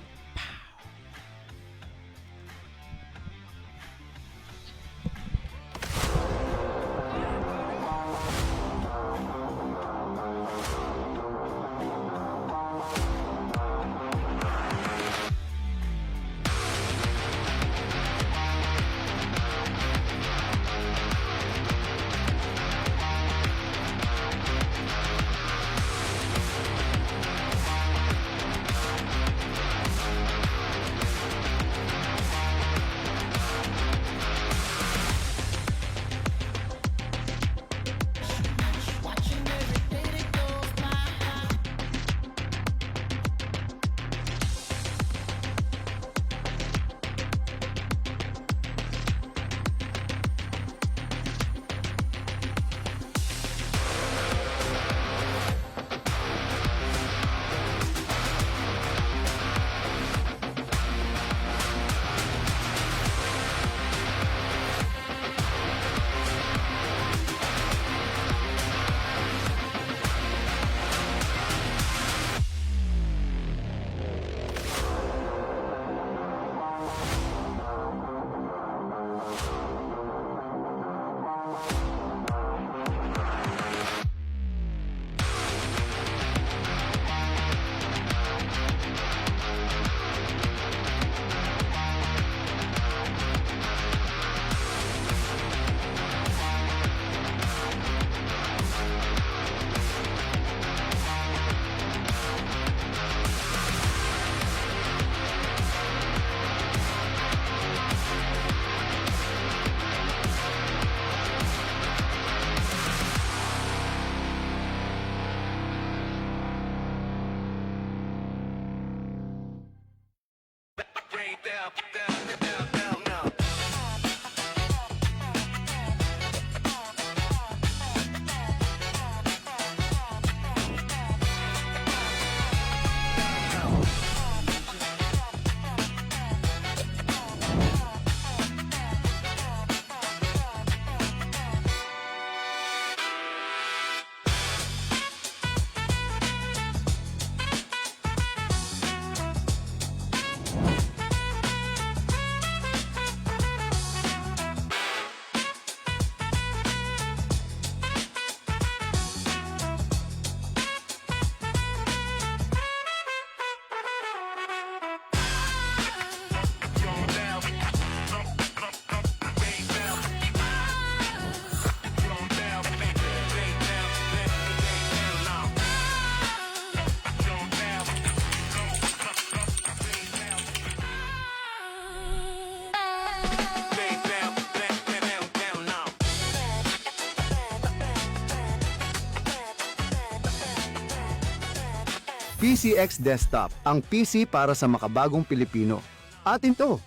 PCX Desktop, ang PC para sa makabagong Pilipino. Atin to!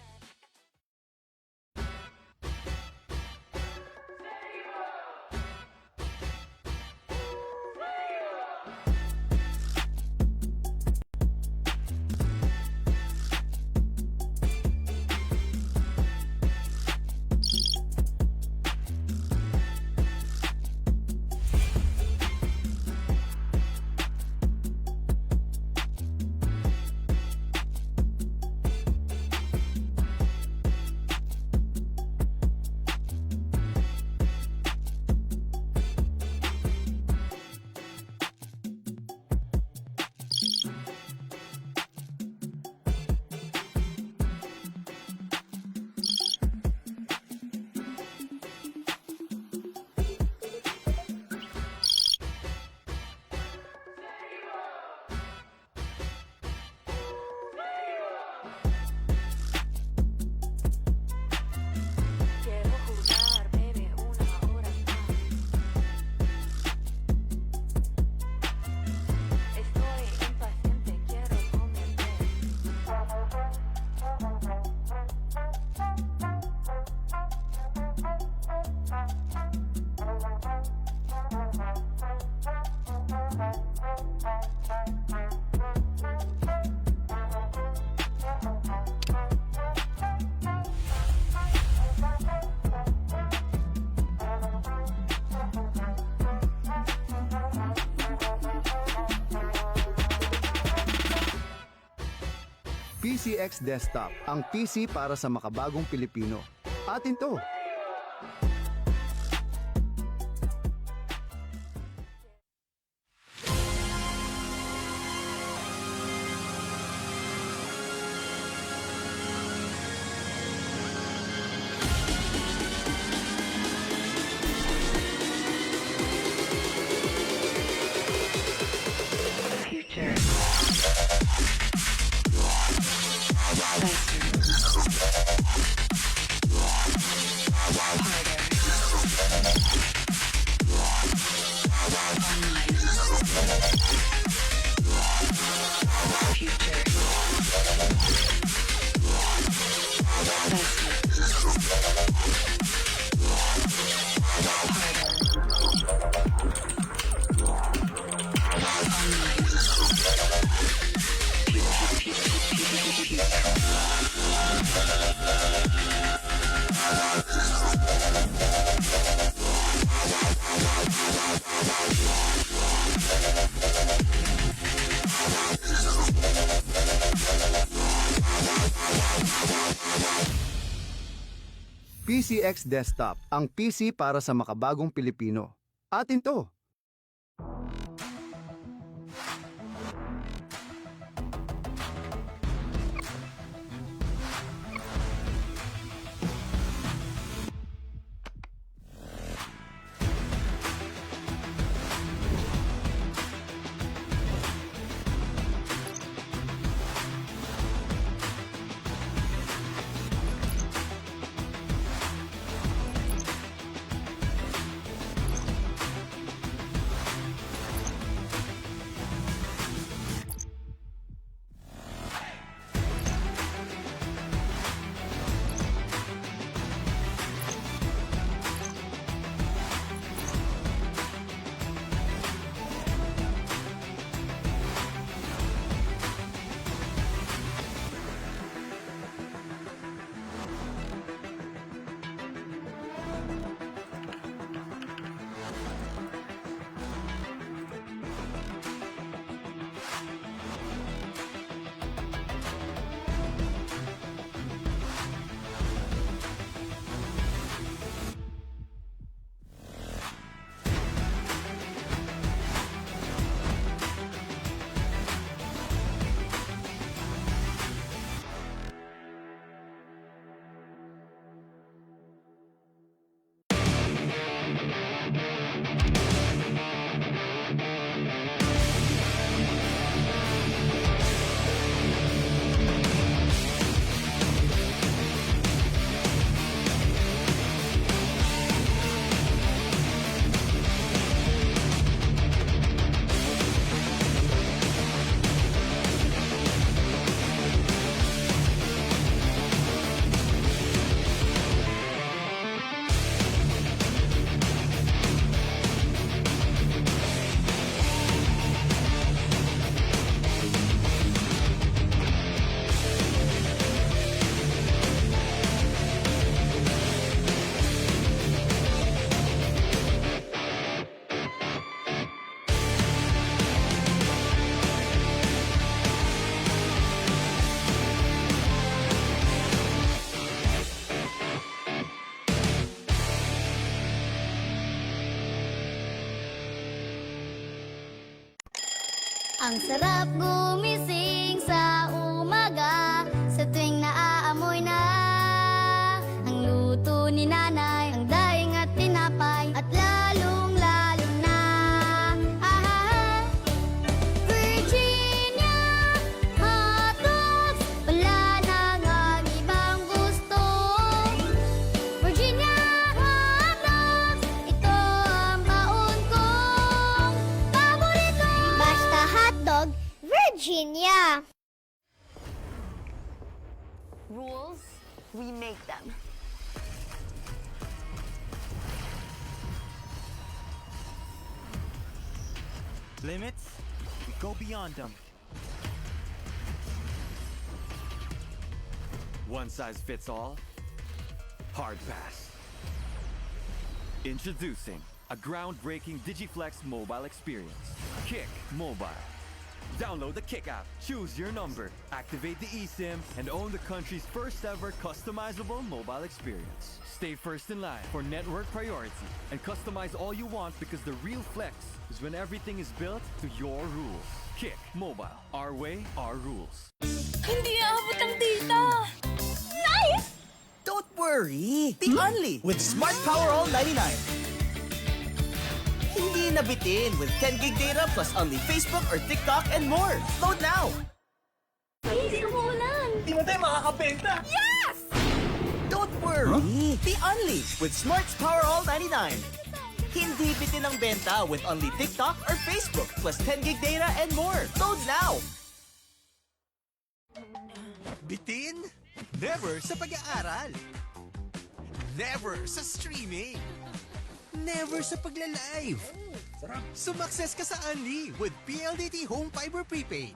PCX Desktop, ang PC para sa makabagong Pilipino. Atin to! PCX Desktop, ang PC para sa makabagong Pilipino. Atin to! Ang sarap gumising sa umaga, sa tuwing naaamoy na ang luto ni nanay, ang daing at tinapay, at lalong-lalo na Virginia hotdogs, wala nang ang ibang gusto. Virginia hotdogs, ito ang baon kong paborito. Basta hotdog, Virginia. Rules, we make them. Limits, we go beyond them. One size fits all? Hard pass. Introducing a groundbreaking Digiflex mobile experience. Kick Mobile. Download the Kick app, choose your number, activate the eSIM, and own the country's first ever customizable mobile experience. Stay first in line for network priority and customize all you want because the real flex is when everything is built to your rules. Kick Mobile. Our way, our rules. Hindi aabot ang data! Nice! Don't worry! The Only with Smart Power All 99. Hindi nabitin with 10 gig data plus only Facebook or TikTok and more. Load now! Hindi umuulan! Di mo tayo makakabenta! Yes! Don't worry! The Only with Smart's Power All 99. Hindi bitin ang benta with only TikTok or Facebook plus 10 gig data and more. Load now! Bitin? Never sa pag-aaral. Never sa streaming. Never sa pagla-live. Sumakses ka sa Unli with PLDT Home Fiber Prepaid.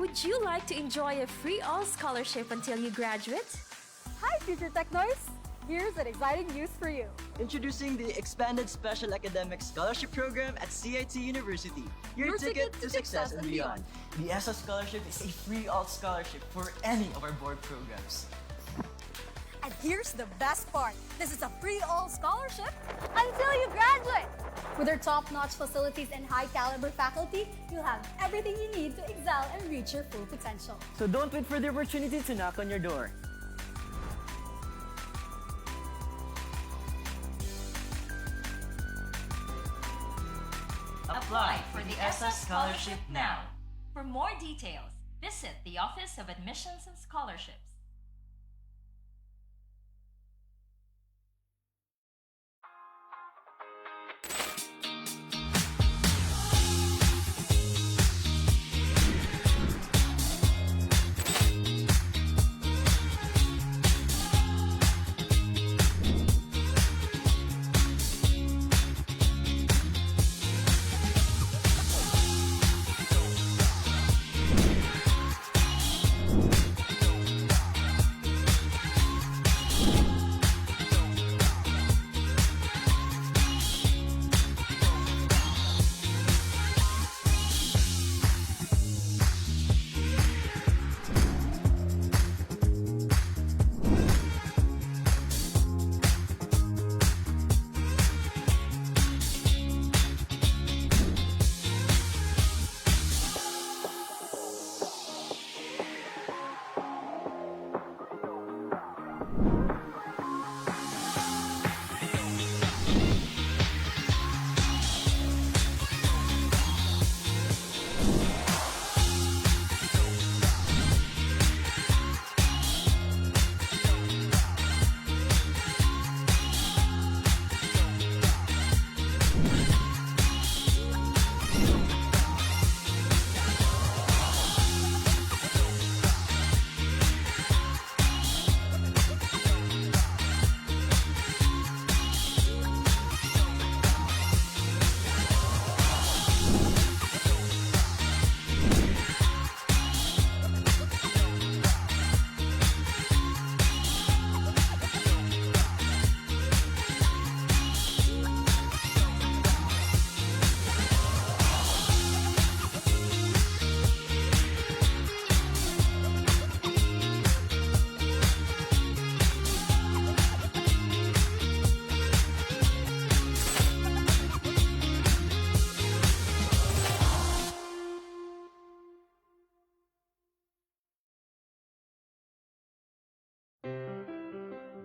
Would you like to enjoy a free all scholarship until you graduate? Hi, Future Technoids! Here's an exciting news for you. Introducing the Expanded Special Academic Scholarship Program at CIT University. Your ticket to success and beyond. The ESA Scholarship is a free alt scholarship for any of our board programs. And here's the best part. This is a free all scholarship until you graduate. With our top-notch facilities and high-caliber faculty, you'll have everything you need to excel and reach your full potential. So don't wait for the opportunity to knock on your door. Apply for the ESA Scholarship now. For more details, visit the Office of Admissions and Scholarships.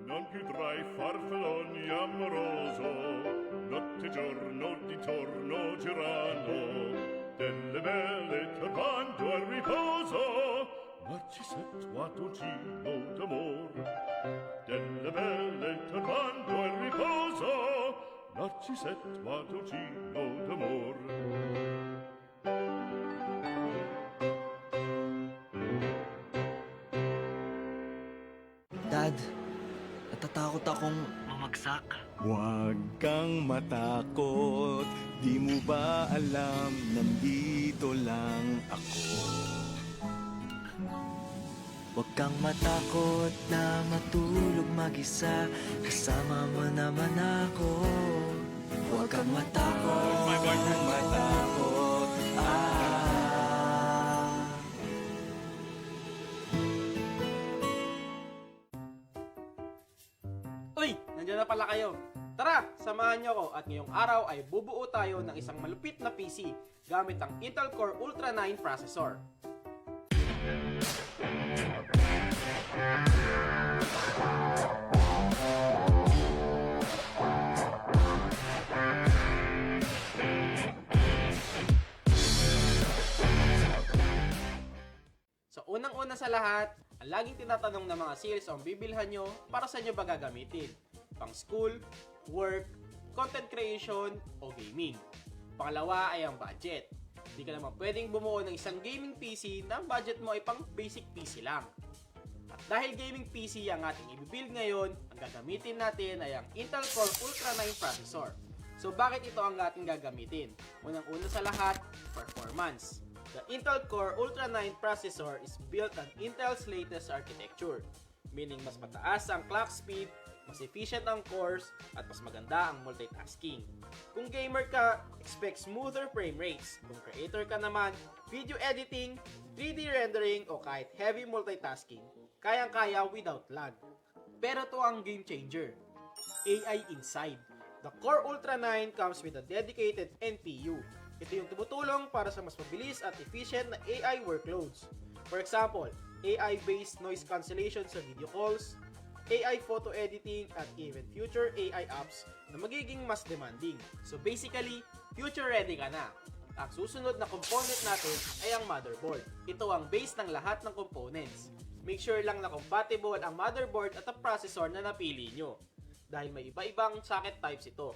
Non più tra i farfalloni amoroso, notte e giorno di torno girano, delle belle turbando al riposo, Narcisetto a dolcino d'amor. Delle belle turbando al riposo, Narciset Guadocino d'amor. Dad, natatakot akong mamagsak. Huwag kang matakot, di mo ba alam, nandito lang ako. Huwag kang matakot na matulog mag-isa, kasama mo naman ako. Huwag kang matakot, matakot, Uy! Nandiyan na pala kayo. Tara, samahan niyo ako at ngayong araw ay bubuo tayo ng isang malupit na PC gamit ang Intel Core Ultra 9 processor. So unang-una sa lahat, ang laging tinatanong ng mga sales ang bibilhan nyo para sa nyo ba gagamitin? Pang school, work, content creation, o gaming. Pangalawa ay ang budget. Hindi ka naman pwedeng bumuo ng isang gaming PC na ang budget mo ay pang basic PC lang. At dahil gaming PC ang ating i-build ngayon, ang gagamitin natin ay ang Intel Core Ultra 9 processor. So bakit ito ang ating gagamitin? Unang-una sa lahat, performance. The Intel Core Ultra 9 processor is built on Intel's latest architecture, meaning mas mataas ang clock speed, mas efficient ang cores, at mas maganda ang multitasking. Kung gamer ka, expect smoother frame rates. Kung creator ka naman, video editing, 3D rendering, o kahit heavy multitasking, kayang-kaya without lag. Pero to ang game changer, AI inside. The Core Ultra 9 comes with a dedicated NPU. Ito yung tumutulong para sa mas mabilis at efficient na AI workloads. For example, AI-based noise cancellation sa video calls, AI photo editing, at even future AI apps na magiging mas demanding. So basically, future ready ka na. Ang susunod na component natin ay ang motherboard. Ito ang base ng lahat ng components. Make sure lang na compatible ang motherboard at ang processor na napili nyo. Dahil may iba-ibang socket types ito.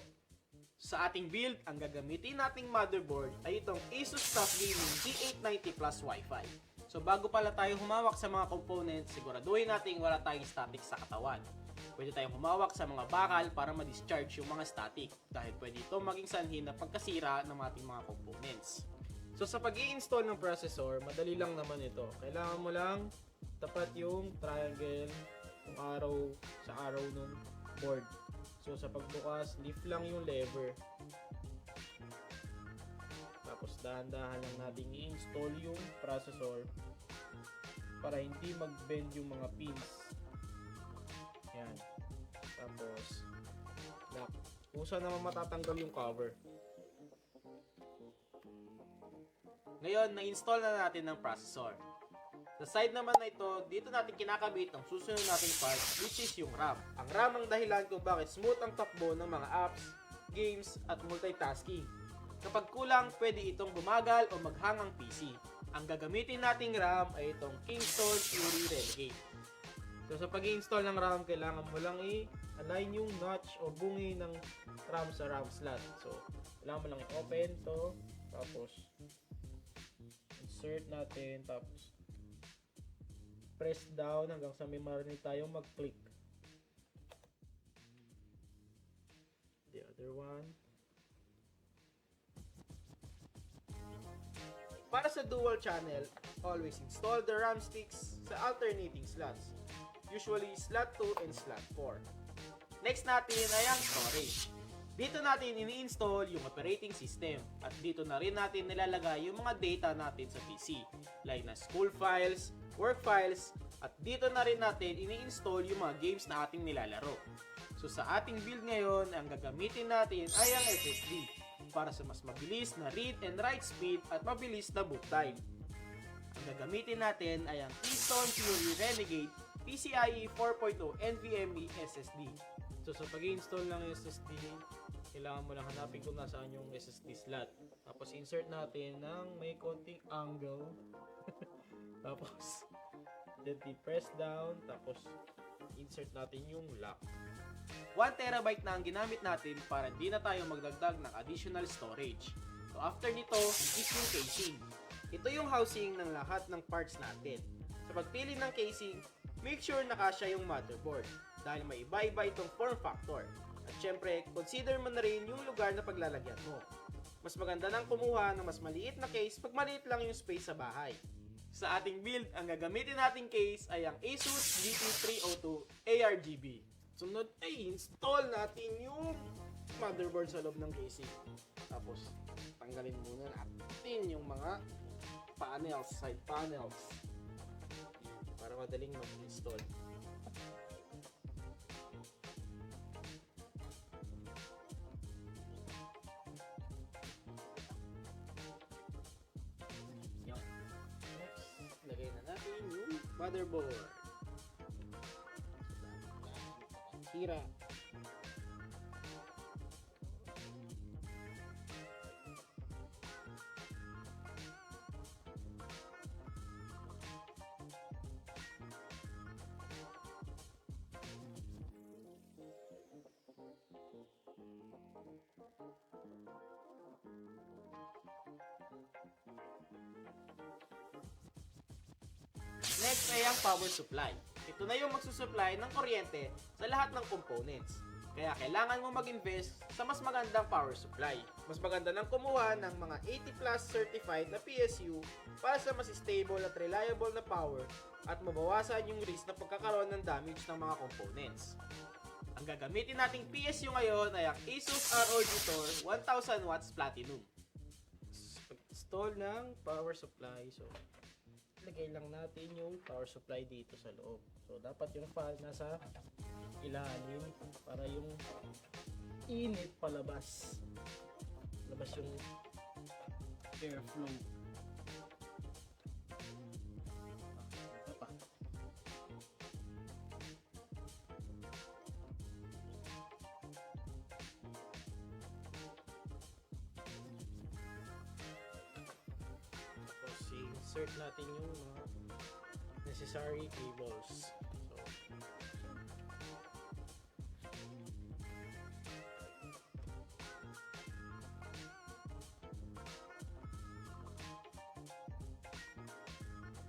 Sa ating build, ang gagamitin nating motherboard ay itong Asus TUF Gaming G890 Plus Wi-Fi. So bago pala tayo humawak sa mga components, siguraduhin natin wala tayong static sa katawan. Pwede tayong humawak sa mga bakal para ma-discharge yung mga static dahil pwede ito maging sanhin na pagkasira ng ating mga components. So sa pag-i-install ng processor, madali lang naman ito. Kailangan mo lang tapat yung triangle, yung arrow sa arrow ng board. So sa pagbukas, lift lang yung lever. Tapos dahan-dahan lang natin i-install yung processor para hindi mag-bend yung mga pins. Yan. Tapos lock. Kusa naman matatanggal yung cover. Ngayon, na-install na natin ng processor. Sa side naman na ito, dito natin kinakabit ang susunod nating part, which is yung RAM. Ang RAM ang dahilan kung bakit smooth ang takbo ng mga apps, games, at multitasking. Kapag kulang, pwede itong bumagal o maghang ang PC. Ang gagamitin nating RAM ay itong Kingston Fury Renegade. So sa pag-i-install ng RAM, kailangan mo lang i-align yung notch o bungi ng RAM sa RAM slot. So kailangan mo lang i-open to, tapos insert natin, tapos press down hanggang sa may marinig tayong mag-click. The other one. Para sa dual channel, always install the RAM sticks sa alternating slots. Usually slot 2 and slot 4. Next natin ay ang storage. Dito natin ini-install yung operating system at dito na rin natin nilalagay yung mga data natin sa PC like na school files, work files, at dito na rin natin ini-install yung mga games na ating nilalaro. So sa ating build ngayon, ang gagamitin natin ay ang SSD para sa mas mabilis na read and write speed at mabilis na boot time. Ang gagamitin natin ay ang Kingston Fury Renegade PCIe 4.0 NVMe SSD. So sa pag-install ng SSD, kailangan mo lang hanapin kung nasaan yung SSD slot. Tapos insert natin ng may konting angle. Tapos then press down, tapos insert natin yung lock. 1TB na ang ginamit natin para di na tayo magdagdag ng additional storage. So after nito is yung casing. Ito yung housing ng lahat ng parts natin. Sa pagpili ng casing, make sure na kasya yung motherboard dahil may iba-iba itong form factor. At syempre, consider mo na rin yung lugar na paglalagyan mo. Mas maganda nang kumuha ng mas maliit na case pag maliit lang yung space sa bahay. Sa ating build, ang gagamitin nating case ay ang Asus GT302 ARGB. Sunod ay install natin yung motherboard sa loob ng casing. Tapos, tanggalin muna natin yung mga panels, side panels para madaling mag-install. Next, lagay na natin yung motherboard. Hira. Next ay ang power supply. Ito na yung magsusupply ng kuryente sa lahat ng components. Kaya kailangan mo mag-invest sa mas magandang power supply. Mas maganda nang kumuha ng mga 80 plus certified na PSU para sa mas stable at reliable na power at mabawasan yung risk na pagkakaroon ng damage ng mga components. Ang gagamitin nating PSU ngayon ay ang Asus ROG Tor 1000 watts Platinum. Pag-install ng power supply, so ilagay lang natin yung power supply dito sa loob. So dapat yung fan nasa ilalim para yung init palabas. Labas yung airflow. Ito pa. Tapos insert natin yung mga necessary cables.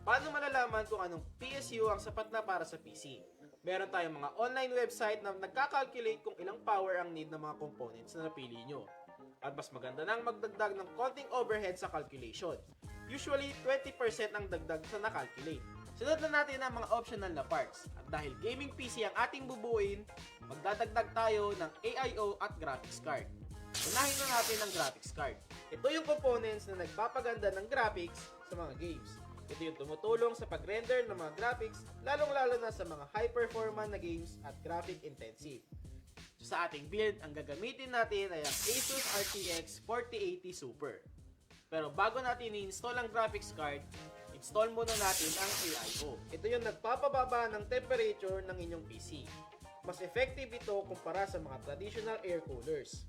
Paano malalaman kung anong PSU ang sapat na para sa PC? Meron tayong mga online website na nagkakalculate kung ilang power ang need ng mga components na napili nyo. At mas maganda nang magdagdag ng konting overhead sa calculation. Usually, 20% ang dagdag sa nakalculate. Sunod na natin ang mga optional na parts. At dahil gaming PC ang ating bubuin, magdadagdag tayo ng AIO at graphics card. Unahin na natin ang graphics card. Ito yung components na nagpapaganda ng graphics sa mga games. Ito yung tumutulong sa pag-render ng mga graphics, lalong-lalo na sa mga high-performance na games at graphic intensive. So, sa ating build, ang gagamitin natin ay ang Asus RTX 4080 Super. Pero bago natin i-install ang graphics card, install muna natin ang AIO. Ito yung nagpapababa ng temperature ng inyong PC. Mas effective ito kumpara sa mga traditional air coolers.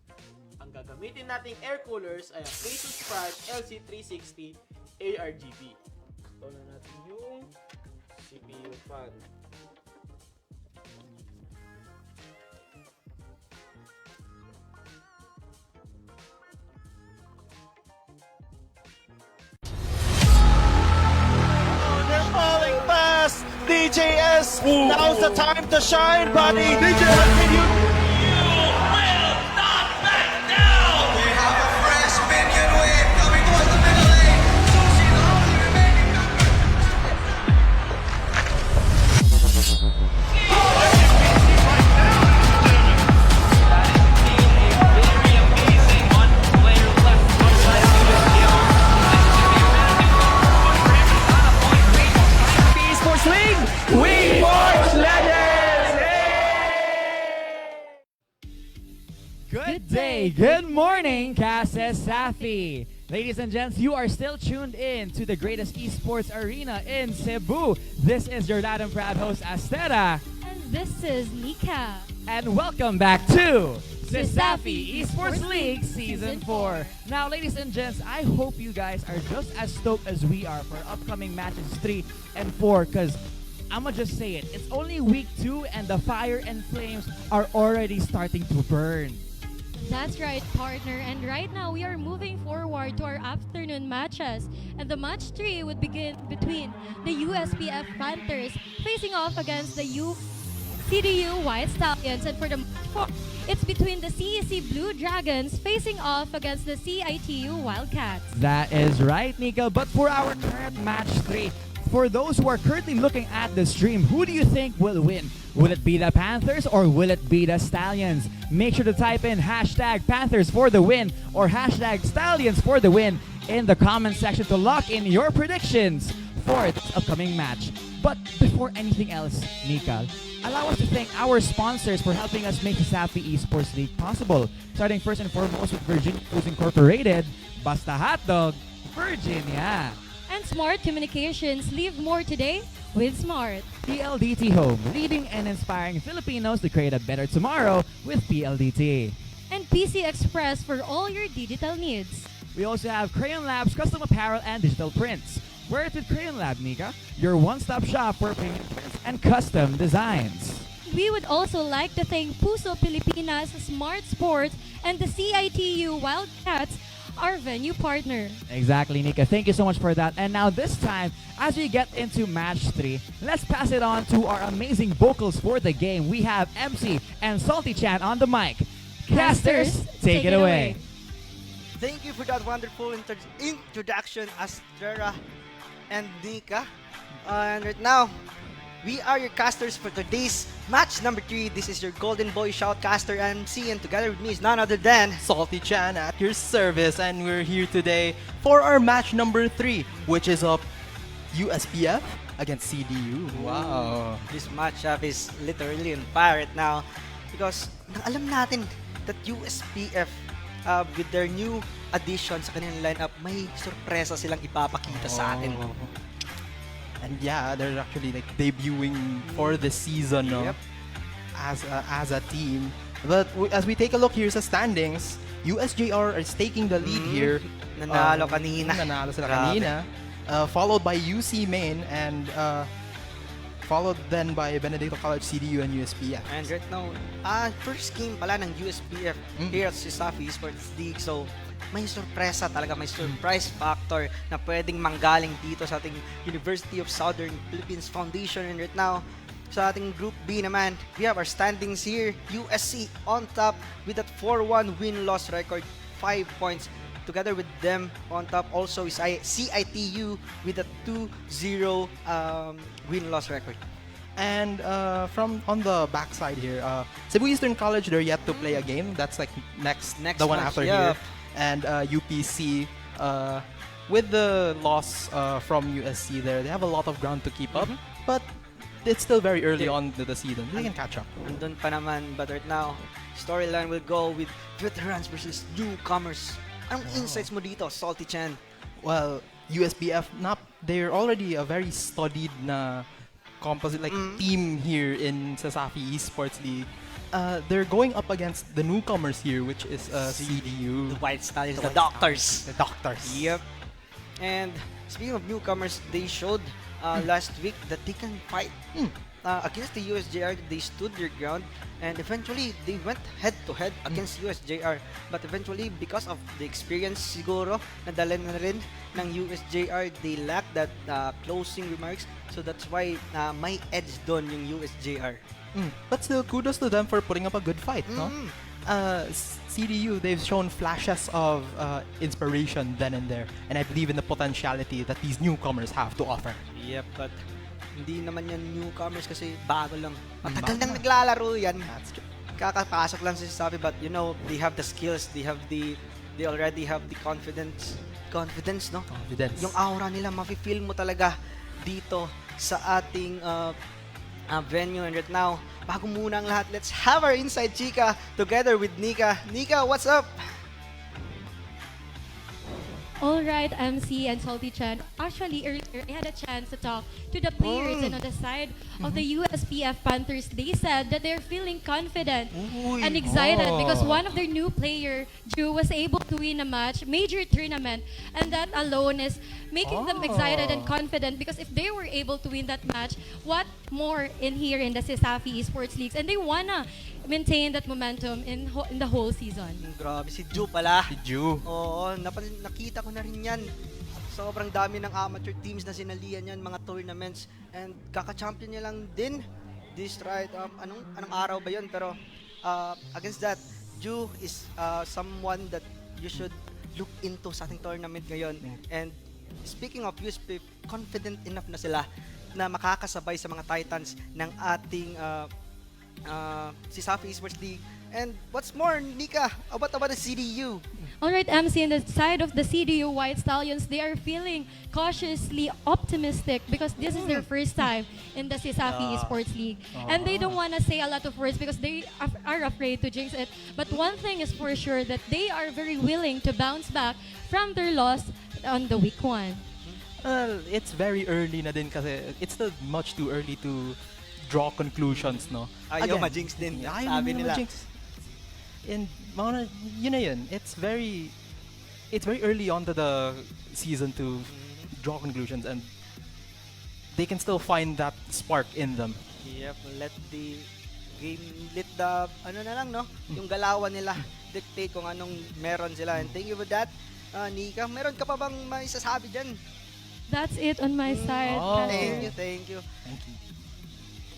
Ang gagamitin nating air coolers ay ang Asus Prime LC360 ARGB. Install na natin yung CPU fan. They're falling fast. DJS, now's the time to shine, buddy. DJ, what can you do? Esports League, we forge legends! Good day, good morning, CESAFI. Ladies and gents, you are still tuned in to the greatest esports arena in Cebu. This is your loud and proud host, Astera. And this is Nika. And welcome back to CESAFI Esports League Season 4. Now, ladies and gents, I hope you guys are just as stoked as we are for upcoming matches 3 and 4 because I'ma just say it. It's only week 2 and the fire and flames are already starting to burn. That's right, partner. And right now, we are moving forward to our afternoon matches. And the match 3 would begin between the USPF Panthers facing off against the CDU White Stallions. And for the match 4, it's between the CEC Blue Dragons facing off against the CITU Wildcats. That is right, Nika. But for our current match 3, for those who are currently looking at the stream, who do you think will win? Will it be the Panthers or will it be the Stallions? Make sure to type in hashtag Panthers for the win or hashtag Stallions for the win in the comment section to lock in your predictions for this upcoming match. But before anything else, Nika, allow us to thank our sponsors for helping us make the CESAFI Esports League possible. Starting first and foremost with Virginia Foods Incorporated, Basta Hotdog, Virginia. And Smart Communications, live more today with Smart. PLDT Home, leading and inspiring Filipinos to create a better tomorrow with PLDT. And PC Express for all your digital needs. We also have Crayon Labs custom apparel and digital prints. Wear it with Crayon Lab, Nika, your one-stop shop for printing prints and custom designs. We would also like to thank Puso Pilipinas, Smart Sports, and the CITU Wildcats, our venue partner. Exactly, Nika. Thank you so much for that. And now this time, as we get into match 3, let's pass it on to our amazing vocals for the game. We have MC and Salty Chan on the mic. Casters, take it away. Thank you for that wonderful introduction, Astrera and Nika. And right now, we are your casters for today's match number 3. This is your Golden Boy Shoutcaster MC, and together with me is none other than Salty Chan at your service, and we're here today for our match number 3, which is of USPF against CDU. Wow. This matchup is literally on fire right now because alam natin that USPF with their new addition sa kanilang lineup, may sorpresa silang ipapakita sa atin. And yeah, they're actually like debuting for the season, no? Yep. As a team. But as we take a look here sa standings, USJR is taking the lead here. Nanalo kanina. Nanalo sila kanina. Followed by UC Main and followed then by Benedicto College, CDU, and USPF. And right now, first game pala ng USPF here at CESAFI Esports League. So, may sorpresa talaga, may surprise factor na pwedeng manggaling dito sa ating University of Southern Philippines Foundation. And right now, sa ating Group B naman, we have our standings here. USC on top with that 4-1 win-loss record, 5 points. Together with them on top also is CITU with a 2-0 win-loss record. And from on the backside here, Cebu Eastern College, they're yet to play a game. That's like next the one match, after here. And UPC, with the loss from USC there, they have a lot of ground to keep up. But it's still very early on to the season. They can catch up. Andun pa naman, but right now, storyline will go with veterans versus newcomers. Anong insights mo dito, Salty Chan? Well, USPF, they're already a very studied na composite team here in CESAFI Esports League. They're going up against the newcomers here, which is CDU. The White Stallions, the Doctors. The Doctors. Yep. And speaking of newcomers, they showed last week that they can fight. Against the USJR, they stood their ground, and eventually they went head-to-head against USJR. But eventually, because of the experience siguro, nadala na rin ng USJR, they lacked that closing remarks. So that's why may edge doon yung USJR. But still, kudos to them for putting up a good fight, no? CDU, they've shown flashes of inspiration then and there, and I believe in the potentiality that these newcomers have to offer. Yep, but hindi naman yan newcomers kasi bago lang. Matagal nang naglalaro yan. Kakapasok lang sa sabi, but you know, they have the skills, they already have the confidence, no? Confidence. Yung aura nila, mafe-feel mo talaga dito sa ating venue. And right now, bago muna ang lahat, let's have our Inside Chika together with Nika. Nika, what's up? All right, MC and Salty Chan. Actually, earlier I had a chance to talk to the players, and on the side of the USPF Panthers, they said that they're feeling confident and excited because one of their new player, Drew, was able to win a match, major tournament, and that alone is making them excited and confident because if they were able to win that match, what more in here in the CESAFI Esports Leagues, and they wanna maintain that momentum in the whole season. Grabe, si Ju pala. Si Ju. Oo, nakita ko na rin yan. Sobrang dami ng amateur teams na sinalihan yan, mga tournaments. And kaka-champion niya lang din. This right, anong araw ba yun? Pero against that, Ju is someone that you should look into sa ating tournament ngayon. And speaking of USPF, confident enough na sila na makakasabay sa mga Titans ng ating CESAFI Esports League. And what's more, Nika, about the CDU? Alright, MC, on the side of the CDU White Stallions, they are feeling cautiously optimistic because this is their first time in the CESAFI Esports League. And they don't want to say a lot of words because they are afraid to jinx it. But one thing is for sure that they are very willing to bounce back from their loss on the week 1. It's very early na din kasi it's still much too early to draw conclusions, no? Ayaw ma-jinx din, sabi nila. And yun na yun. It's very early on to the season to draw conclusions, and they can still find that spark in them. Yep, let the ano na lang, no? Yung galawan nila dictate kung anong meron sila. And thank you for that, Nika. Meron ka pa bang maisasabi dyan? That's it on my side. Thank you.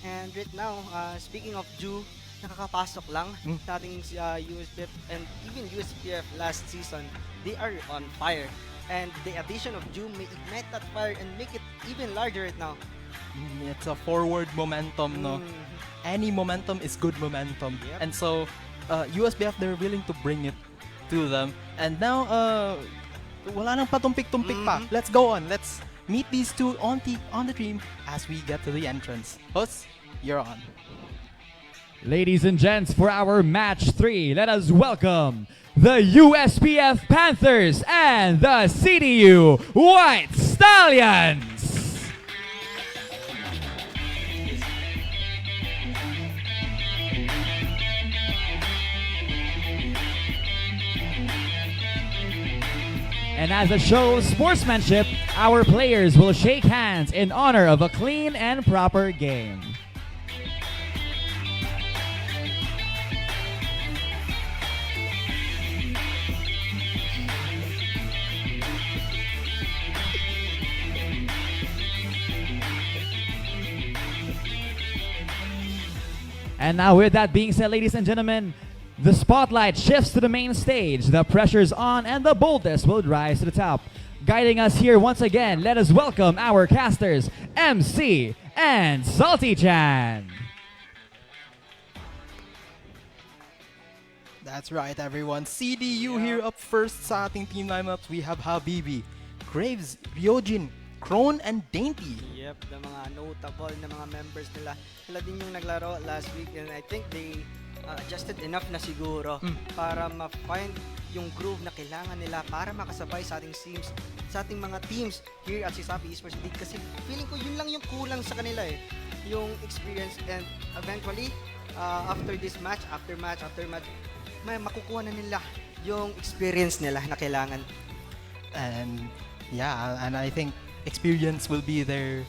And right now, speaking of Ju, nakakapasok lang sa ating USPF and even USPF last season, they are on fire. And the addition of Ju may ignite that fire and make it even larger right now. It's a forward momentum, no? Any momentum is good momentum. Yep. And so, USPF, they're willing to bring it to them. And now, wala nang patumpik-tumpik pa. Let's go on. Let's meet these two on the team as we get to the entrance. Host, you're on. Ladies and gents, for our match 3, let us welcome the USPF Panthers and the CDU White Stallions. And as a show of sportsmanship, our players will shake hands in honor of a clean and proper game. And now with that being said, ladies and gentlemen, the spotlight shifts to the main stage. The pressure's on and the boldest will rise to the top. Guiding us here once again, let us welcome our casters, MC and Salty Chan. That's right, everyone. CDU here up first sa ating team lineups. We have Habibi, Graves, Ryojin, Krone, and Dainty. Yep, the mga notable na mga members nila. Sila din yung naglaro last week, and I think they adjusted enough na siguro para ma-find yung groove na kailangan nila para makasabay sa ating teams, sa ating mga teams here at CESAFI Esports League. Kasi feeling ko yun lang yung kulang sa kanila yung experience, and eventually after this match, after match, may makukuha na nila yung experience nila na kailangan. And yeah, and I think experience will be their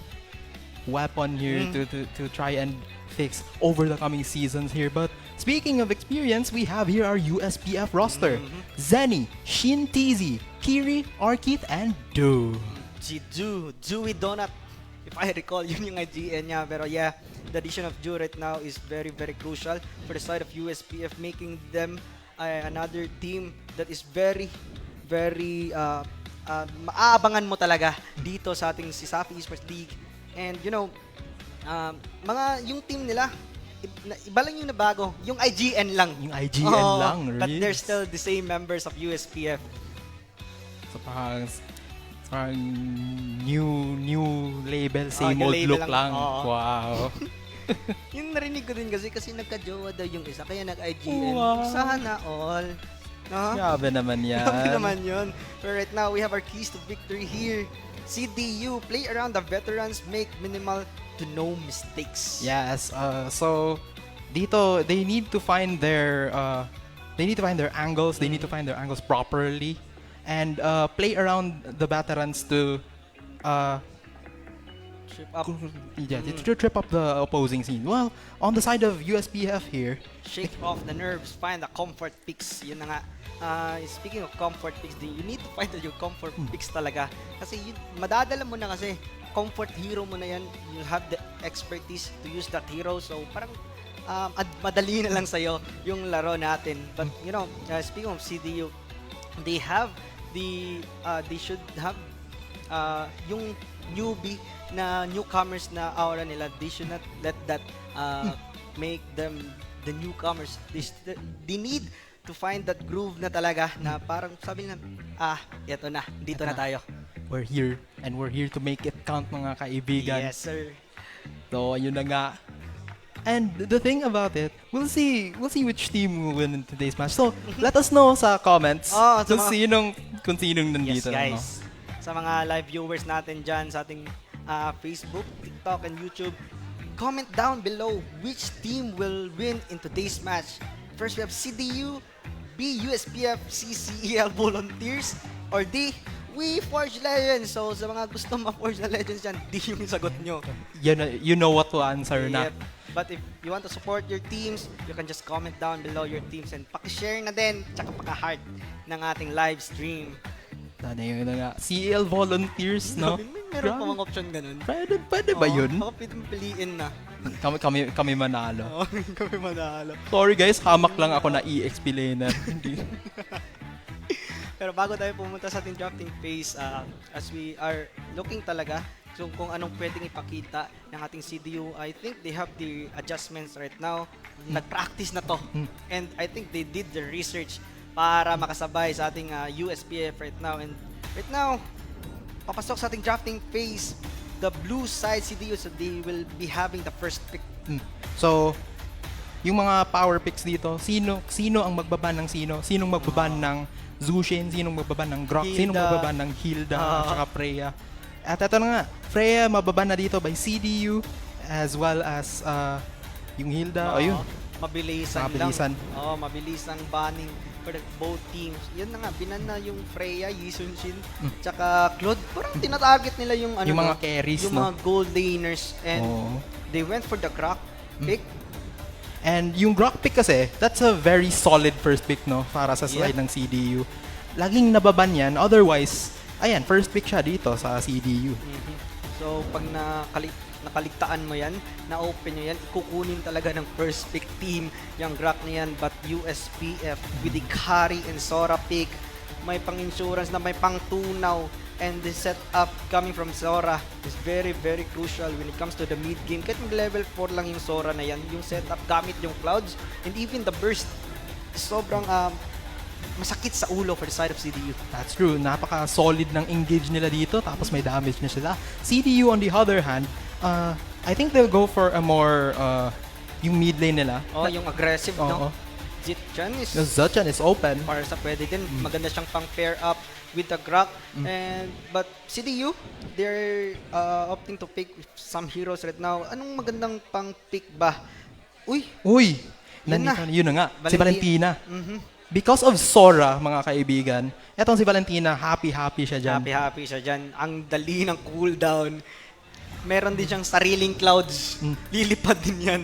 weapon here to try and fix over the coming seasons here. But speaking of experience, we have here our USPF roster. Zenny, Shin TZ, Kiri, Arkith, and Do. Si Dewey Donut. If I recall, yun yung IGN niya. Pero yeah, the addition of Dew right now is very, very crucial for the side of USPF, making them another team that is very, very maaabangan mo talaga dito sa ating CESAFI Esports League. And you know, yung team nila, iba lang yung nabago. Yung IGN lang. Yung IGN lang, but they're still the same members of USPF. So parang new label, same old look lang. Wow. Yung narinig ko din kasi nagka-jowa daw yung isa, kaya nag-IGN. Sana all. Grabe naman yan. Grabe naman yun. But right now, we have our keys to victory here. CDU, play around the veterans, make minimal to no mistakes. Yes. So dito they need to find their angles. They need to find their angles properly, and play around the veterans to Trip up. to trip up the opposing scene. Well, on the side of USPF here, Shake off the nerves, find the comfort picks. Yun na nga. Speaking of comfort picks, you need to find your comfort picks talaga. Kasi madadala mo na kasi. Comfort hero mo na yan. You have the expertise to use that hero. So, parang madali na lang sa'yo yung laro natin. But, speaking of CDU, they should have yung newbie na newcomers na aura nila. They should not let that make them the newcomers. They need to find that groove na talaga na parang sabi nila, eto na, dito na tayo. we're here and we're here to make it count, mga kaibigan. Yes, sir. So, ayun na nga. And the thing about it, we'll see which team will win in today's match. So, let us know sa comments kung sinong nandito. Yes, guys. Sa mga live viewers natin dyan sa ating Facebook, TikTok, and YouTube, comment down below which team will win in today's match. First, we have CDU, B, USPF, C, CEL Volunteers, or D, We Forge Legends. So, sa mga gusto ma-Forge na Legends dyan, D yung sagot nyo. You know what to answer na. But if you want to support your teams, you can just comment down below your teams and paki-share na din, tsaka paka-heart ng ating live stream. Sana yun na nga. CEL Volunteers, no? Meron pa mga option ganun. Pwede ba yun? Baka piliin na. Kami manalo. Kami manalo. Sorry guys, hamak lang ako na i-explainer. Pero bago tayo pumunta sa ating drafting phase, as we are looking talaga kung anong pwedeng ipakita ng ating CDU, I think they have the adjustments right now. Nag-practice na to. And I think they did the research para makasabay sa ating USPF right now. And right now, papasok sa ating drafting phase, the blue side CDU, so they will be having the first pick. So, yung mga power picks dito, sino ang magbaban ng sinong magbaban ng Zushin, sinong magbaban ng Grok, sinong magbaban ng Hilda, at saka Freya. At ito na nga, Freya mababan na dito by CDU as well as yung Hilda. Mabilisan lang. Mabilisang banning for both teams. Yan na nga, binan na yung Freya, Yisun-shin, tsaka Claude. Parang tinatarget nila yung mga carries, yung mga gold laners. And they went for the Grok pick. And yung Grok pick kasi, that's a very solid first pick, no? Para sa slide ng CDU. Laging nababan yan. Otherwise, ayan, first pick siya dito sa CDU. So, pag nakaligtaan mo yan, na-open nyo yan, ikukunin talaga ng first pick team yung Grok na yan. But USPF with the carry and Sora pick, may pang-insurance na may pang-tunaw, and the setup coming from Sora is very, very crucial when it comes to the mid-game. Kahit mag-level 4 lang yung Sora na yan, yung setup gamit yung Clouds, and even the burst, sobrang masakit sa ulo for the side of CDU. That's true. Napaka-solid ng engage nila dito, tapos may damage na sila. CDU on the other hand, I think they'll go for a more, yung mid lane nila. Yung aggressive, no? Zetchan is open. Para sa pwede din, maganda siyang pang-pair up with the Grok. But CDU, they're opting to pick some heroes right now. Anong magandang pang-pick ba? Uy! Yun na nga. Si Valentina. Because of Sora, mga kaibigan, etong si Valentina, happy siya dyan. Happy siya dyan. Ang dali ng cooldown. Meron din siyang sariling Clouds. Lilipad din yan.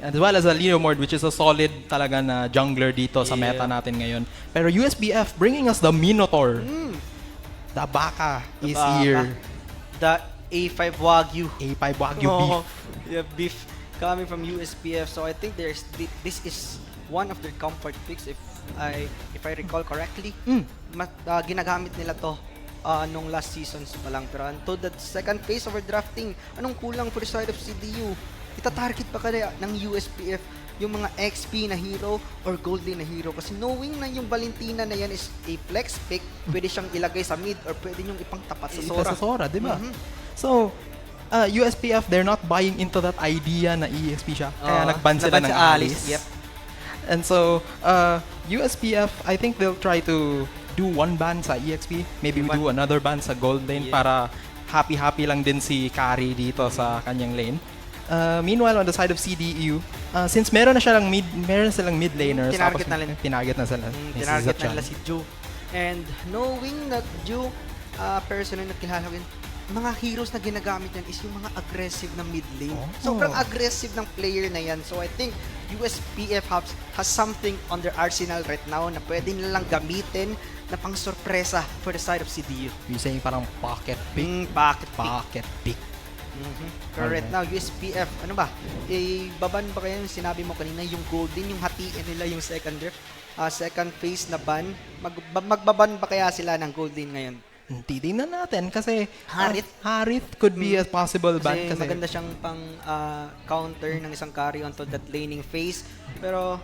As well as a Leomord, which is a solid talaga na jungler dito sa meta natin ngayon. Pero USPF bringing us the Minotaur. The Baka is here. The A5 Wagyu. A5 Wagyu beef. Yeah, beef coming from USPF. So I think this is one of their comfort picks if I recall correctly. Ginagamit nila to nung last seasons pa lang. Pero until the second phase of our drafting, anong kulang for the side of CDU? Ita-target pa kaya ng USPF yung mga XP na hero or gold lane na hero? Kasi knowing na yung Valentina na yan is a flex pick, pwede siyang ilagay sa mid or pwede niyong ipangtapat sa Sora. Sa Sora, di ba? So, USPF, they're not buying into that idea na EXP siya. Kaya nagban sila ng Alice. Yep. And so, USPF, I think they'll try to do one ban sa EXP. Maybe we do another ban sa gold lane para happy-happy lang din si Kari dito sa kanyang lane. Meanwhile, on the side of CDU, since meron silang mid laners, Tinarget na tinarget na sila. Tinarget na nila si Ju. And knowing that Ju, personally na kilala ko yun, mga heroes na ginagamit yan is yung mga aggressive na mid lane. Sobrang aggressive ng player na yan. So I think USPF has something on their arsenal right now na pwede nilang gamitin na pang sorpresa for the side of CDU. You're saying parang pocket pick? Pocket pick. Pero right now, USPF, ano ba? Baban ba kayo yung sinabi mo kanina, yung golden, yung hatiin nila yung second phase na ban? Magbaban ba kaya sila ng golden ngayon? Titingnan natin kasi Harith could be a possible ban kasi maganda siyang pang counter ng isang carry onto that laning phase. Pero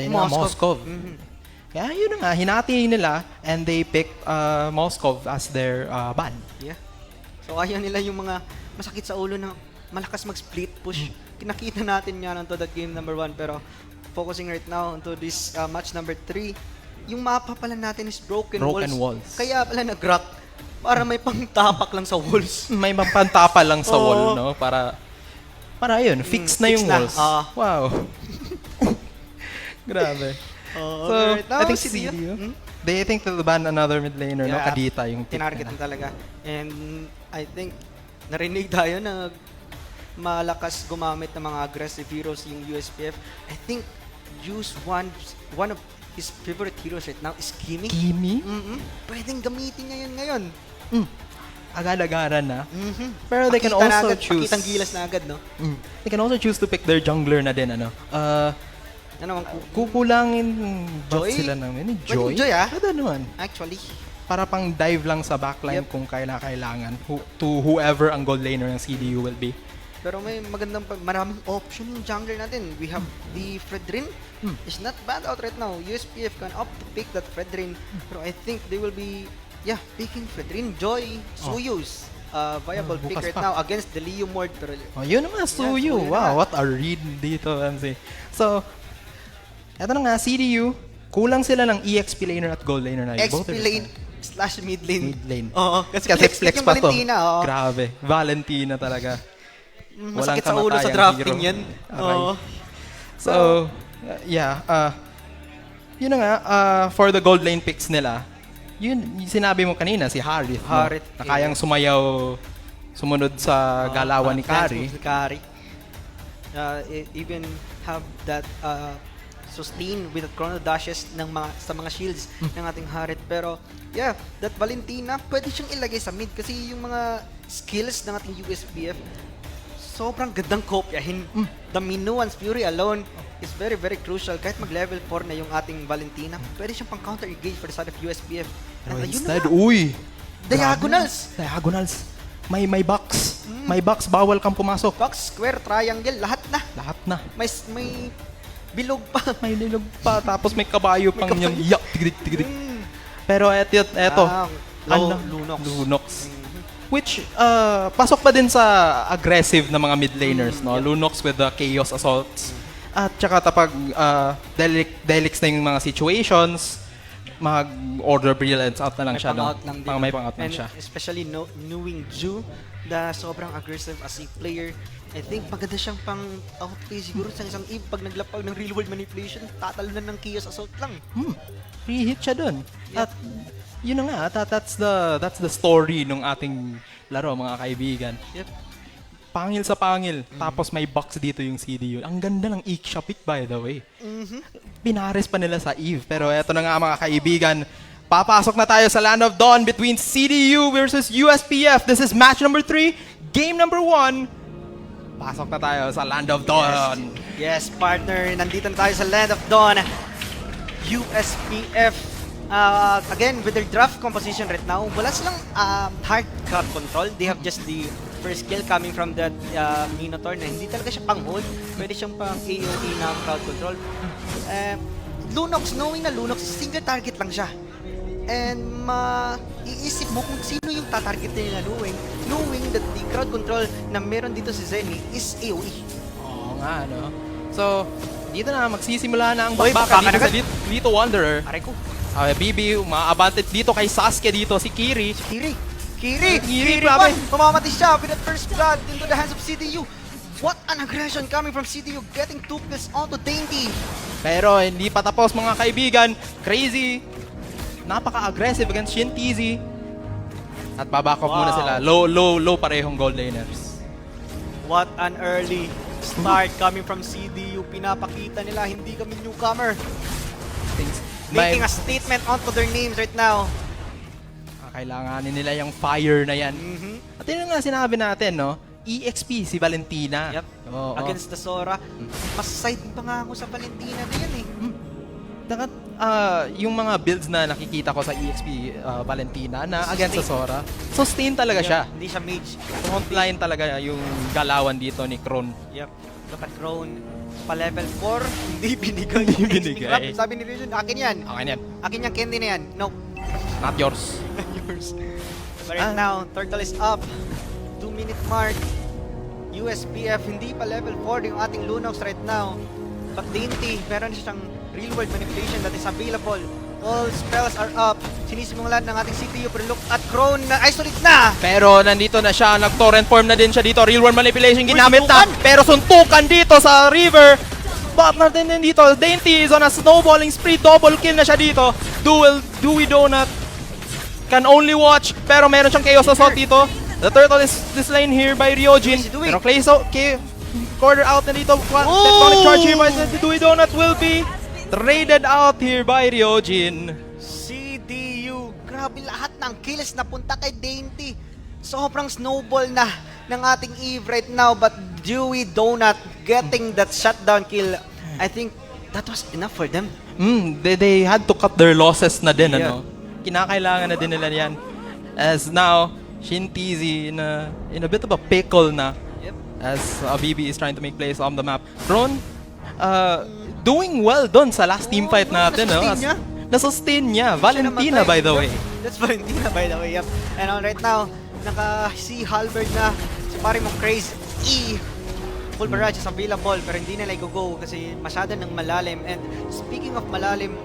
Moskov. Kaya yun nga, hinati nila and they picked Moskov as their ban. Yeah. So ayaw nila yung mga masakit sa ulo na malakas mag-split push. Kinakita natin yan onto that game number 1 pero focusing right now onto this match number 3. Yung mapa pala natin is broken walls. Kaya pala nag-rock para may pangtapak lang sa walls. May pangtapa lang sa wall, no? Para yun, fix na yung walls. Wow. Grabe. So, right now, I think CDU, they think they'll ban another mid laner, no? Kadita yung tinarget na talaga. And I think narinig tayo na malakas gumamit ng mga aggressive heroes yung USPF. I think use one of his favorite heroes right now is Kimi. Pwedeng gamitin niya yun ngayon. Agad-agaran na. Pero they can also choose... Pakitang gilas na agad, no? They can also choose to pick their jungler na din, ano? Kukulangin Joy? Sila ng Joy? Joy, Ano naman? Actually. Para pang dive lang sa backline kung kailangan to whoever ang gold laner ng CDU will be. Pero may maraming option yung jungler natin. We have the Fredrin. It's not bad out right now. USPF can opt to pick that Fredrin. Pero I think they will be, picking Fredrin. Joy, Suyus. Viable pick right now against the Leo Mord. Pero, yun naman, Suyu. Wow, what a read dito, MC. So, eto na nga, CDU, kulang sila ng EXP laner at gold laner na. XP lane / mid lane. Kasi flex pa to. Valentina, Grabe. Valentina talaga. Masakit sa ulo sa drafting yan. So, yun na nga, for the gold lane picks nila, yun, sinabi mo kanina, si Harith. Na kayang sumunod sa galawan ni Kari. Even have that sustain with the chrono dashes sa mga shields ng ating Harith. Pero, that Valentina, pwede siyang ilagay sa mid kasi yung mga skills ng ating USPF, sobrang gandang kopyahin. The Minuan's Fury alone is very, very crucial. Kahit mag-level 4 na yung ating Valentina, pwede siyang pang-counter engage for the side of USPF. Pero instead, Diagonals. May box. May box, bawal kang pumasok. Box, square, triangle, lahat na. May bilog pa. May bilog pa. Tapos may kabayo pang yung tigrik. Pero eto. Lunox. Which, pasok pa din sa aggressive na mga mid laners, no? Lunox with the Chaos Assaults. At tsaka kapag Delix na yung mga situations, mag-order brilliance out na lang siya. May pang-out lang siya. Especially knowing Ju, na sobrang aggressive as a player, I think maganda siyang pang-outplay siguro sa isang Eve. Pag naglapag ng real world manipulation, tatalunan ng Chaos Assault lang. Free hit siya dun. At yun na nga, that's the story ng ating laro, mga kaibigan. Pangil sa pangil. Tapos may box dito yung CDU. Ang ganda ng Iksha pick, by the way. Pinares pa nila sa Eve. Pero eto na nga, mga kaibigan. Papasok na tayo sa Land of Dawn between CDU versus USPF. This is match number 3, game number 1. Pasok na tayo sa Land of Dawn. Yes, partner. Nandito na tayo sa Land of Dawn. USPF. Again, with their draft composition right now, wala silang hard crowd control. They have just the first kill coming from that Minotaur na hindi talaga siya pang-hold. Pwede siyang pang-AOE na crowd control. Lunox, knowing na Lunox, single target lang siya. And iisip mo kung sino yung tatarget nila knowing that the crowd control na meron dito si Zenny is AOE. Oo nga, no? So, dito na, magsisimula na ang bakbakan dito sa dito Wanderer. Aray ko. BB, umaabante dito kay Sasuke dito, si Kiri. Kiri grabe. Mamamatay siya with the first blood into the hands of CDU. What an aggression coming from CDU, getting 2 kills onto Dainty. Pero hindi pa tapos mga kaibigan. Crazy. Napaka-aggressive against Shintizi. At baback off muna sila. Low parehong gold laners. What an early start coming from CDU. Pinapakita nila, hindi kami newcomer. Making a statement onto their names right now. Kailanganin nila yung fire na yan. At yun nga sinabi natin, no? EXP si Valentina. Yep. Against the Sora. Mas side pa nga ako sa Valentina na yan eh. Yung mga builds na nakikita ko sa EXP Valentina na against sa Sora, sustain talaga siya. Hindi siya mage. Frontline talaga yung galawan dito ni Kron. Yep. Look at Kron. Pa level 4, hindi binigay. Sabi ni Region, akin yan. Akin yan, candy na yan. No. Not yours. But right now, Turtle is up. 2-minute mark. USPF, hindi pa level 4 yung ating Lunox right now. But Dainty, meron siyang real-world manipulation that is available. All spells are up. Sinisimulan ng ating CPU, pero look at Crown na isolate na! Pero nandito na siya, nag-torrent form na din siya dito. Real-world manipulation ginamit na. Pero suntukan dito sa River. But natin din dito, Dainty is on a snowballing spree. Double kill na siya dito. Dewey Donut can only watch. Pero meron siyang chaos assault dito. The turtle is slain here by Ryojin. Pero quarter out na dito. Tectonic charge here by the Dewey Donut will be traded out here by Ryojin. CDU, grabe lahat ng kills na punta kay Dainty. Sobrang snowball na ng ating Eve right now, but Dewey Donut getting that shutdown kill. I think that was enough for them. They had to cut their losses na din, ano? Kinakailangan na din nila yan. As now, Shintizi in a bit of a pickle na. As BB is trying to make plays on the map. Ron, doing well dun sa last team fight natin. Nasustain niya. Valentina, by the way. That's Valentina, by the way. Yep. And right now, naka-si Halberd na si pare mong Craze E. Full barrage is available pero hindi nila i-go kasi masyado ng malalim. And speaking of malalim,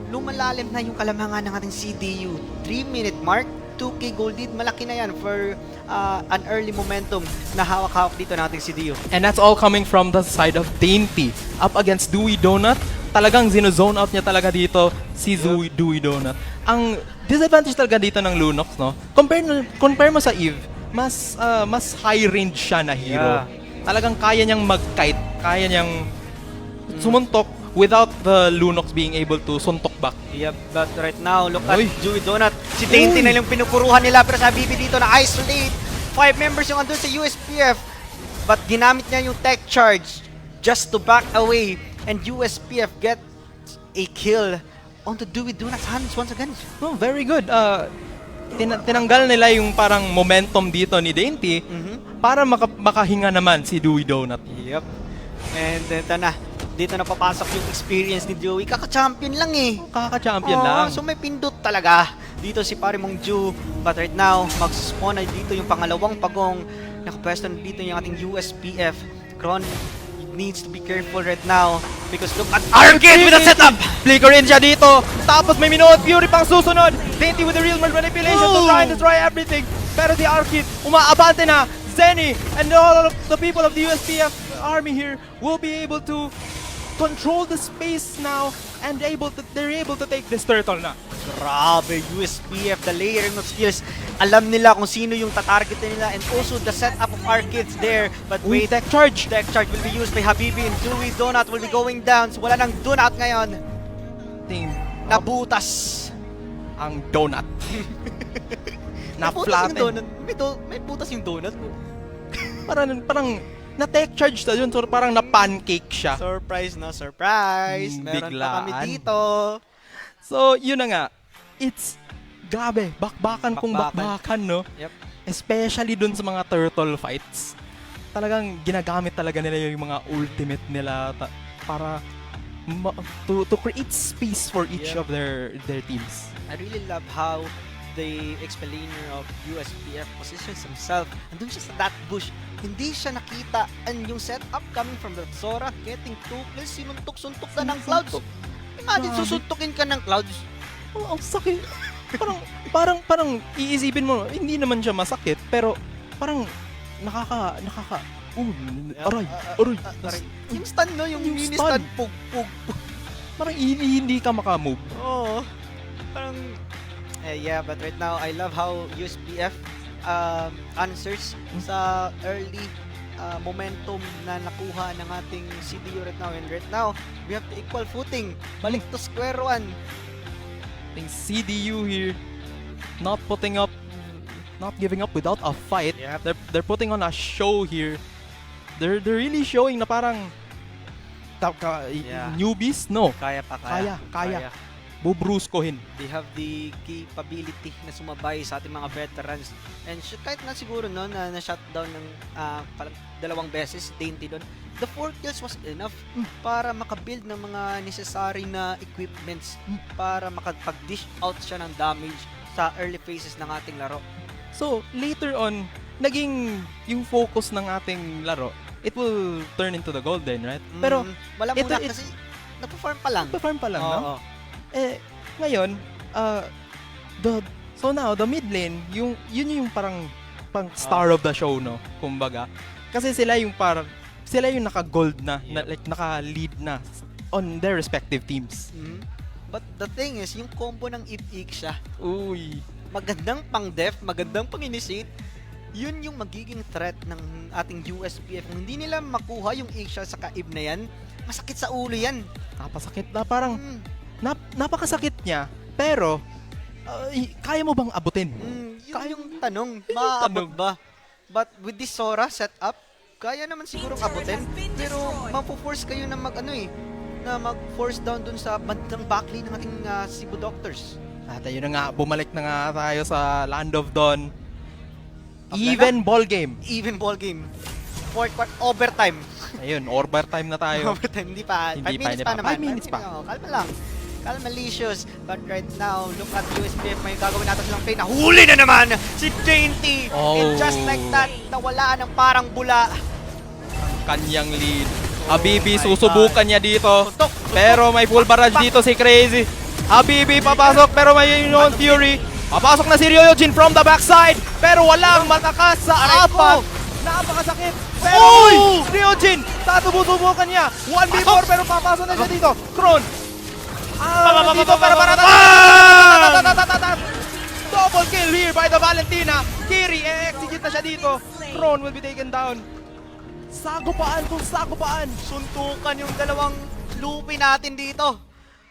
lumalalim na yung kalamangan ng ating CDU. 3-minute mark, 2k gold lead. Malaki na yan for an early momentum na hawak-hawak dito ng ating CDU. And that's all coming from the side of Dainty. Up against Dewey Donut, talagang zino-zone out niya talaga dito si Dewey Donut. Ang disadvantage talaga dito ng Lunox, no? Compare mo sa Eve, mas high range siya na hero. Talagang kaya niyang mag-kite, kaya niyang sumuntok without the Lunox being able to suntok back. Yep, but right now, look at Dewey Donut. Si Dainty na yung pinupuruhan nila, pero sa BB dito na isolate. 5 members yung andun sa USPF. But ginamit niya yung tech charge just to back away. And USPF get a kill onto Dewey Donut's hands once again. Oh, very good. Tinanggal nila yung parang momentum dito ni Dainty para makahinga naman si Dewey Donut. Yep. And dito na papasok yung experience ni Dewey. Kaka-champion lang eh. Kaka-champion lang. So may pindot talaga dito si pare mong Dew. But right now, mag-spawn na dito yung pangalawang pagong. Nakapwesto na dito yung ating USPF. Kron needs to be careful right now because look at Arcade with a setup! Flicker in siya dito. Tapos may Minoot Fury pang susunod. Dainty with the real world manipulation to try and destroy everything. Pero the Arcade, umaabante na. Zenny and all of the people of the USPF army here will be able to control the space now and they're able to take this turtle na. Grabe, USPF, the layering of skills. Alam nila kung sino yung tatargetin nila and also the setup of Arcades there. But wait, Deck charge will be used by Habibi and Dewey Donut will be going down. So wala nang donut ngayon. Nabutas ang donut. Na-flatten. May butas yung donut mo. Parang na-tech charge na yun. So parang na-pancake siya. Surprise na surprise. Meron pa kami dito. So, yun na nga. It's grabe. Bakbakan kung bakbakan, no? Yep. Especially dun sa mga turtle fights. Talagang ginagamit talaga nila yung mga ultimate nila para to create space for each of their teams. I really love how the explainer of USPF positions himself. Andun siya sa that bush. Hindi siya nakita. And yung setup coming from the Sora, getting 2 kills, sinuntok-suntok na ng Clouds. Imagine, susuntukin ka ng Clouds. Oh, ang sakit. parang iisipin mo, hindi naman siya masakit, pero parang aray. Yung stun, no? Yung mini stun. stun, pug. Parang hindi ka makamove. Oo. Parang, yeah, but right now, I love how USPF answers sa early momentum na nakuha ng ating CDU right now. And right now, we have the equal footing. Balik to square one. I think CDU here, not giving up without a fight. Yep. They're putting on a show here. They're really showing na parang newbies, no. Kaya. Bubruskohin. They have the capability na sumabay sa ating mga veterans. And kahit na siguro no, na shutdown ng dalawang beses, Dainty doon, the 4 kills was enough para makabuild ng mga necessary na equipments para makapag-dish out siya ng damage sa early phases ng ating laro. So, later on, naging yung focus ng ating laro, it will turn into the golden, right? Pero, wala muna kasi nagpa-farm pa lang. No? Ngayon, now, the mid lane, yun yung parang star of the show, no? Kumbaga. Kasi sila yung naka-gold na, like naka-lead na on their respective teams. But the thing is, yung combo ng Eve siya. Uy. Magandang pang-def, magandang pang-initiate. Yun yung magiging threat ng ating USPF. Kung hindi nila makuha yung Asia sa ka-Eve na yan, masakit sa ulo yan. Napasakit na, parang napakasakit niya, pero kaya mo bang abutin? Yun yung tanong, maaabot ba? But with this Sora setup, kaya naman siguro abutin, pero mapo-force kayo na mag-force down dun sa bandang backlane ng ating Cebu Doctors. At yun na nga, bumalik na nga tayo sa Land of Dawn. Even ball game. Fourth quarter, overtime. Ayun, overtime na tayo. Overtime, hindi pa. 5 minutes pa naman. 5 minutes pa. Kalma lang. Kalmalicious. But right now, look at USPF. May gagawin natin silang play. Nahuli na naman si Dainty. And just like that, nawala ng parang bula. Kanyang lead. Habibi, susubukan niya dito. Pero may full barrage dito si Crazy. Habibi papasok pero may Inon Fury. Papasok na si Ryojin from the backside. Pero walang matakas sa apat. Napakasakit. Pero Ryojin, tatubo-tubukan niya. 1v4 pero papasok na siya dito. Kron. Dito pero barata. Double kill here by the Valentina. Kiri, execute na siya dito. Kron will be taken down. Sagupaan. Suntukan yung dalawang lupi natin dito.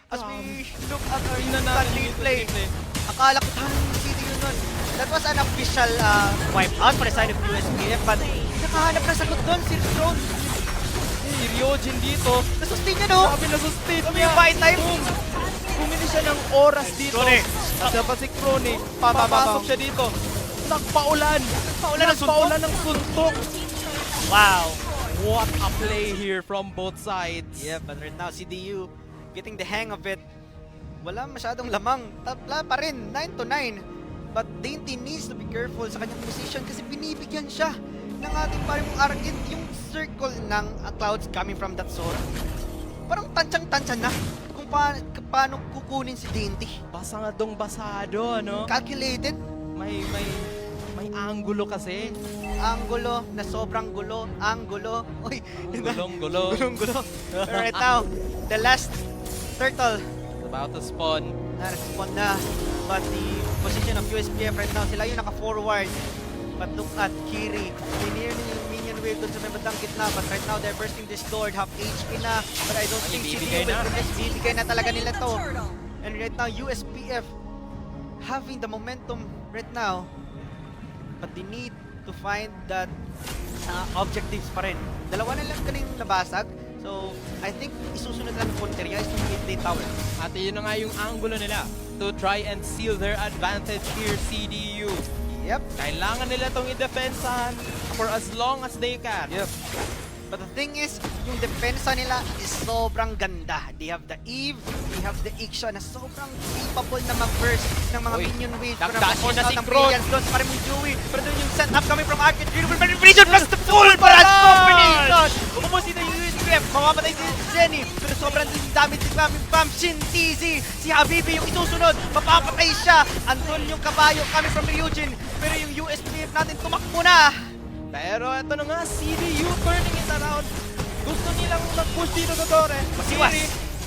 As we look at our lead play, akala ko tayo yung CDU nun. That was an official wipe out for the side of USPF, but nakahanap na sagot doon, si Throne. Ryojin dito. Nasustain niya, no? Sabi nasustain niya. May fight time. Bumili siya ng oras dito. Kasi pa si Crony. Papasok siya dito. Nagpaulan ng suntok. Wow. What a play here from both sides. Yeah, but right now, CDU getting the hang of it. Wala masyadong lamang. Tapla pa rin, 9-9. But Dainty needs to be careful sa kanyang position kasi binibigyan siya ng ating parang Argent yung circle ng clouds coming from that Sora. Parang tansyang-tansya na kung paano kukunin si Dainty. Basadong-basado, ano? Calculated. May angulo kasi. Angulo na sobrang gulo. Angulo. Uy. Gulong-gulo. Right now, the last turtle about to spawn. Na-respawn na. But the position of USPF right now, sila yung naka-forward. But look at Kiri. Near yung minion wave dun sa may bandang gitna. But right now, they're bursting this door. Half HP na. But I don't think CDU will progress. Bibigay na talaga nila to. And right now, USPF having the momentum right now. But they need to find that objectives pa rin. Dalawa na lang kaning nabasag. So, I think isusunod lang ng Ponteria is yung mid-lane tower. At yun na nga yung angulo nila to try and seal their advantage here, CDU. Yep. Kailangan nila itong i-defensahan for as long as they can. Yep. But the thing is, yung depensa nila is sobrang ganda. They have the Eve, they have the Iksha na sobrang capable na mag-burst ng mga minion waves. Nag-dash na si ng Kron. Brilliance doon sa parang Joey. Pero doon yung setup coming from Arcade Beautiful Vision plus the full barrage combination. Umubos dito yung USPF, mamamatay si Jenny. Pero sobrang damage Grabe bump, Shin TZ. Si Habibi yung isusunod. Mapapatay siya. Andun yung kabayo coming from Ryujin. Pero yung USPF natin tumakbo na. Pero ito na nga, CDU turning it around. Gusto nilang mag-push dito sa Torre. Masiwas.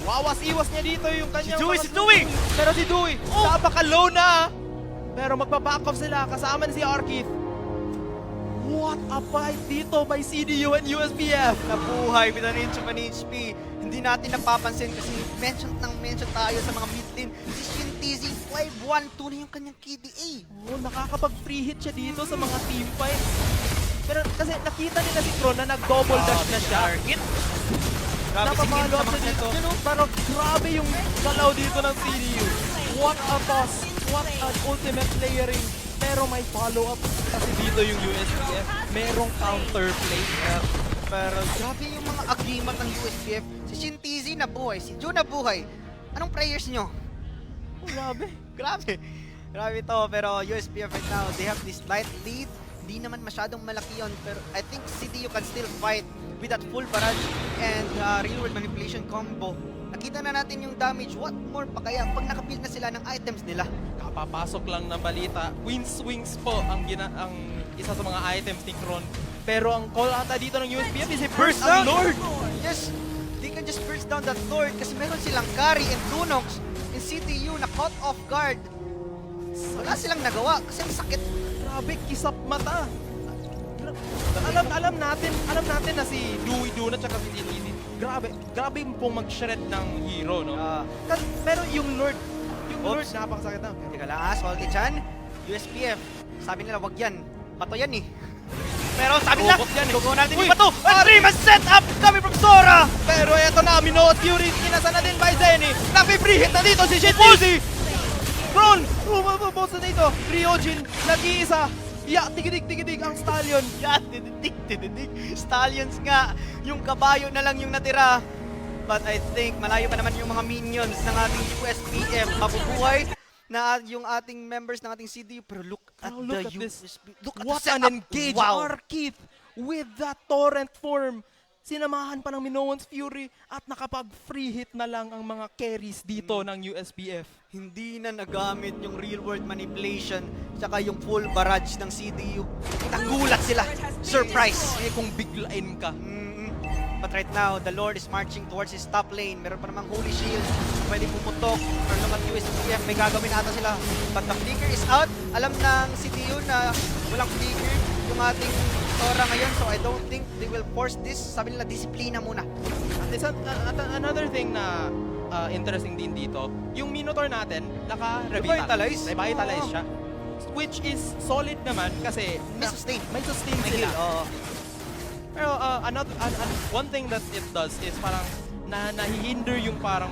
Wawas-iwas niya dito yung kanyang... Si Dewey! Pero si Dewey, napaka-low na. Pero magpa-back off sila, kasama ni si Arkith. What a fight dito by CDU and USPF. Nabuhay with an inch of an HP. Hindi natin napapansin kasi mention tayo sa mga mid lane. Si Shin TZ 5-1-2 na yung kanyang KDA. Oh, nakakapag-free hit siya dito sa mga team fights. Pero kasi nakita nila si Kron na nag-double dash na siya. Grabe si Kin sa mga dito. Pero grabe yung galaw dito ng CDU. What a toss. What an ultimate layering. Pero may follow-up kasi dito yung USPF. Merong counterplay. Pero grabe yung mga agreement ng USPF. Si Shin TZ nabuhay, si Ju nabuhay. Anong prayers nyo? Oh, grabe. Grabe to. Pero USPF right now, they have this slight lead. Hindi naman masyadong malaki yun. Pero I think CDU can still fight with that full barrage and real-world manipulation combo. Nakita na natin yung damage. What more pa kaya pag nakabuild na sila ng items nila? Kapapasok lang na balita. Wings po ang isa sa mga items ni Kron. Pero ang call ata dito ng USPF is burst ang Lord! Yes! They can just burst down that Lord kasi meron silang carry and Lunox in CTU na caught off guard. Wala silang nagawa kasi ang sakit. Grabe, kisap mata. Alam natin na si Dewey Duna at si Easy. Grabe pong mag-shred ng hero, no? Pero yung Lord napakasakit na. Teka lang, Salty-chan, USPF, sabi nila wag yan, bato yan eh. Pero sabi nila, gugawa natin yung bato! A dream set up coming from Sora! Pero eto na, Minoot Fury, kinasa na din by Zenny. Napi-free hit na dito si Shin TZ! Kron! Bumabos na dito, Ryujin, nag-iisa. Tigidig ang Stallion. Tigidig. Stallions nga. Yung kabayo na lang yung natira. But I think malayo pa naman yung mga minions ng ating USPF. Mabubuhay na yung ating members ng ating CDU. Pero look at this. Look at what the an setup. engaged Arkith with that torrent form. Sinamahan pa ng Minoan's Fury at nakapag-free hit na lang ang mga carries dito ng USPF. Hindi na nagamit yung real-world manipulation tsaka yung full barrage ng CDU. Nagulat sila. Surprise! Kung biglain ka. But right now, the Lord is marching towards his top lane. Meron pa namang Holy Shield. Pwede pumutok. Pero naman USPF, may gagawin ata sila. But the flicker is out. Alam ng CDU na walang flicker yung ating Sora ngayon. So I don't think they will force this. Sabi nila, disiplina muna. At another thing na interesting din dito, yung Minotaur natin, naka-revitalize siya. Which is solid naman kasi may sustain sila. Pero one thing that it does is parang nahihinder yung parang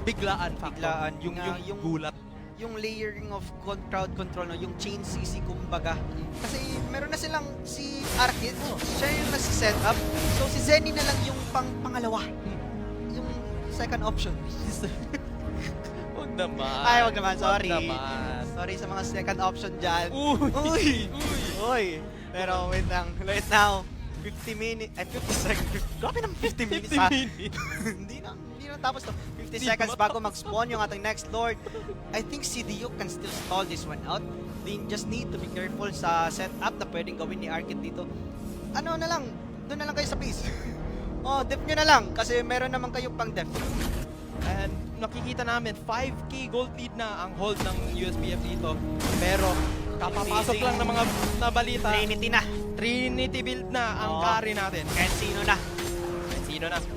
biglaan factor. Yung gulat. Yung layering of crowd control, no? Yung chain CC kumbaga. Kasi meron na silang si Arkith, siya yung nasi-set up. So si Zenny na lang yung pangalawa. Yung second option. Wag naman. Ay, wag naman. Sorry. Wag naman. Sorry sa mga second option dyan. Uy! Pero wait lang. Right now, 50 minutes, 50 seconds. Grabe naman 50 minutes ha. Hindi na tapos to. 50 seconds bago mag-spawn yung ating next Lord. I think CDU can still stall this one out. They just need to be careful sa setup na pwedeng gawin ni Arkith dito. Ano na lang, doon na lang kayo sa base. Def nyo na lang kasi meron naman kayo pang def. And nakikita namin 5k gold lead na ang hold ng USPF dito. Pero kapapasok lang ng mga nabalita. Trinity build na ang carry natin. And sino na?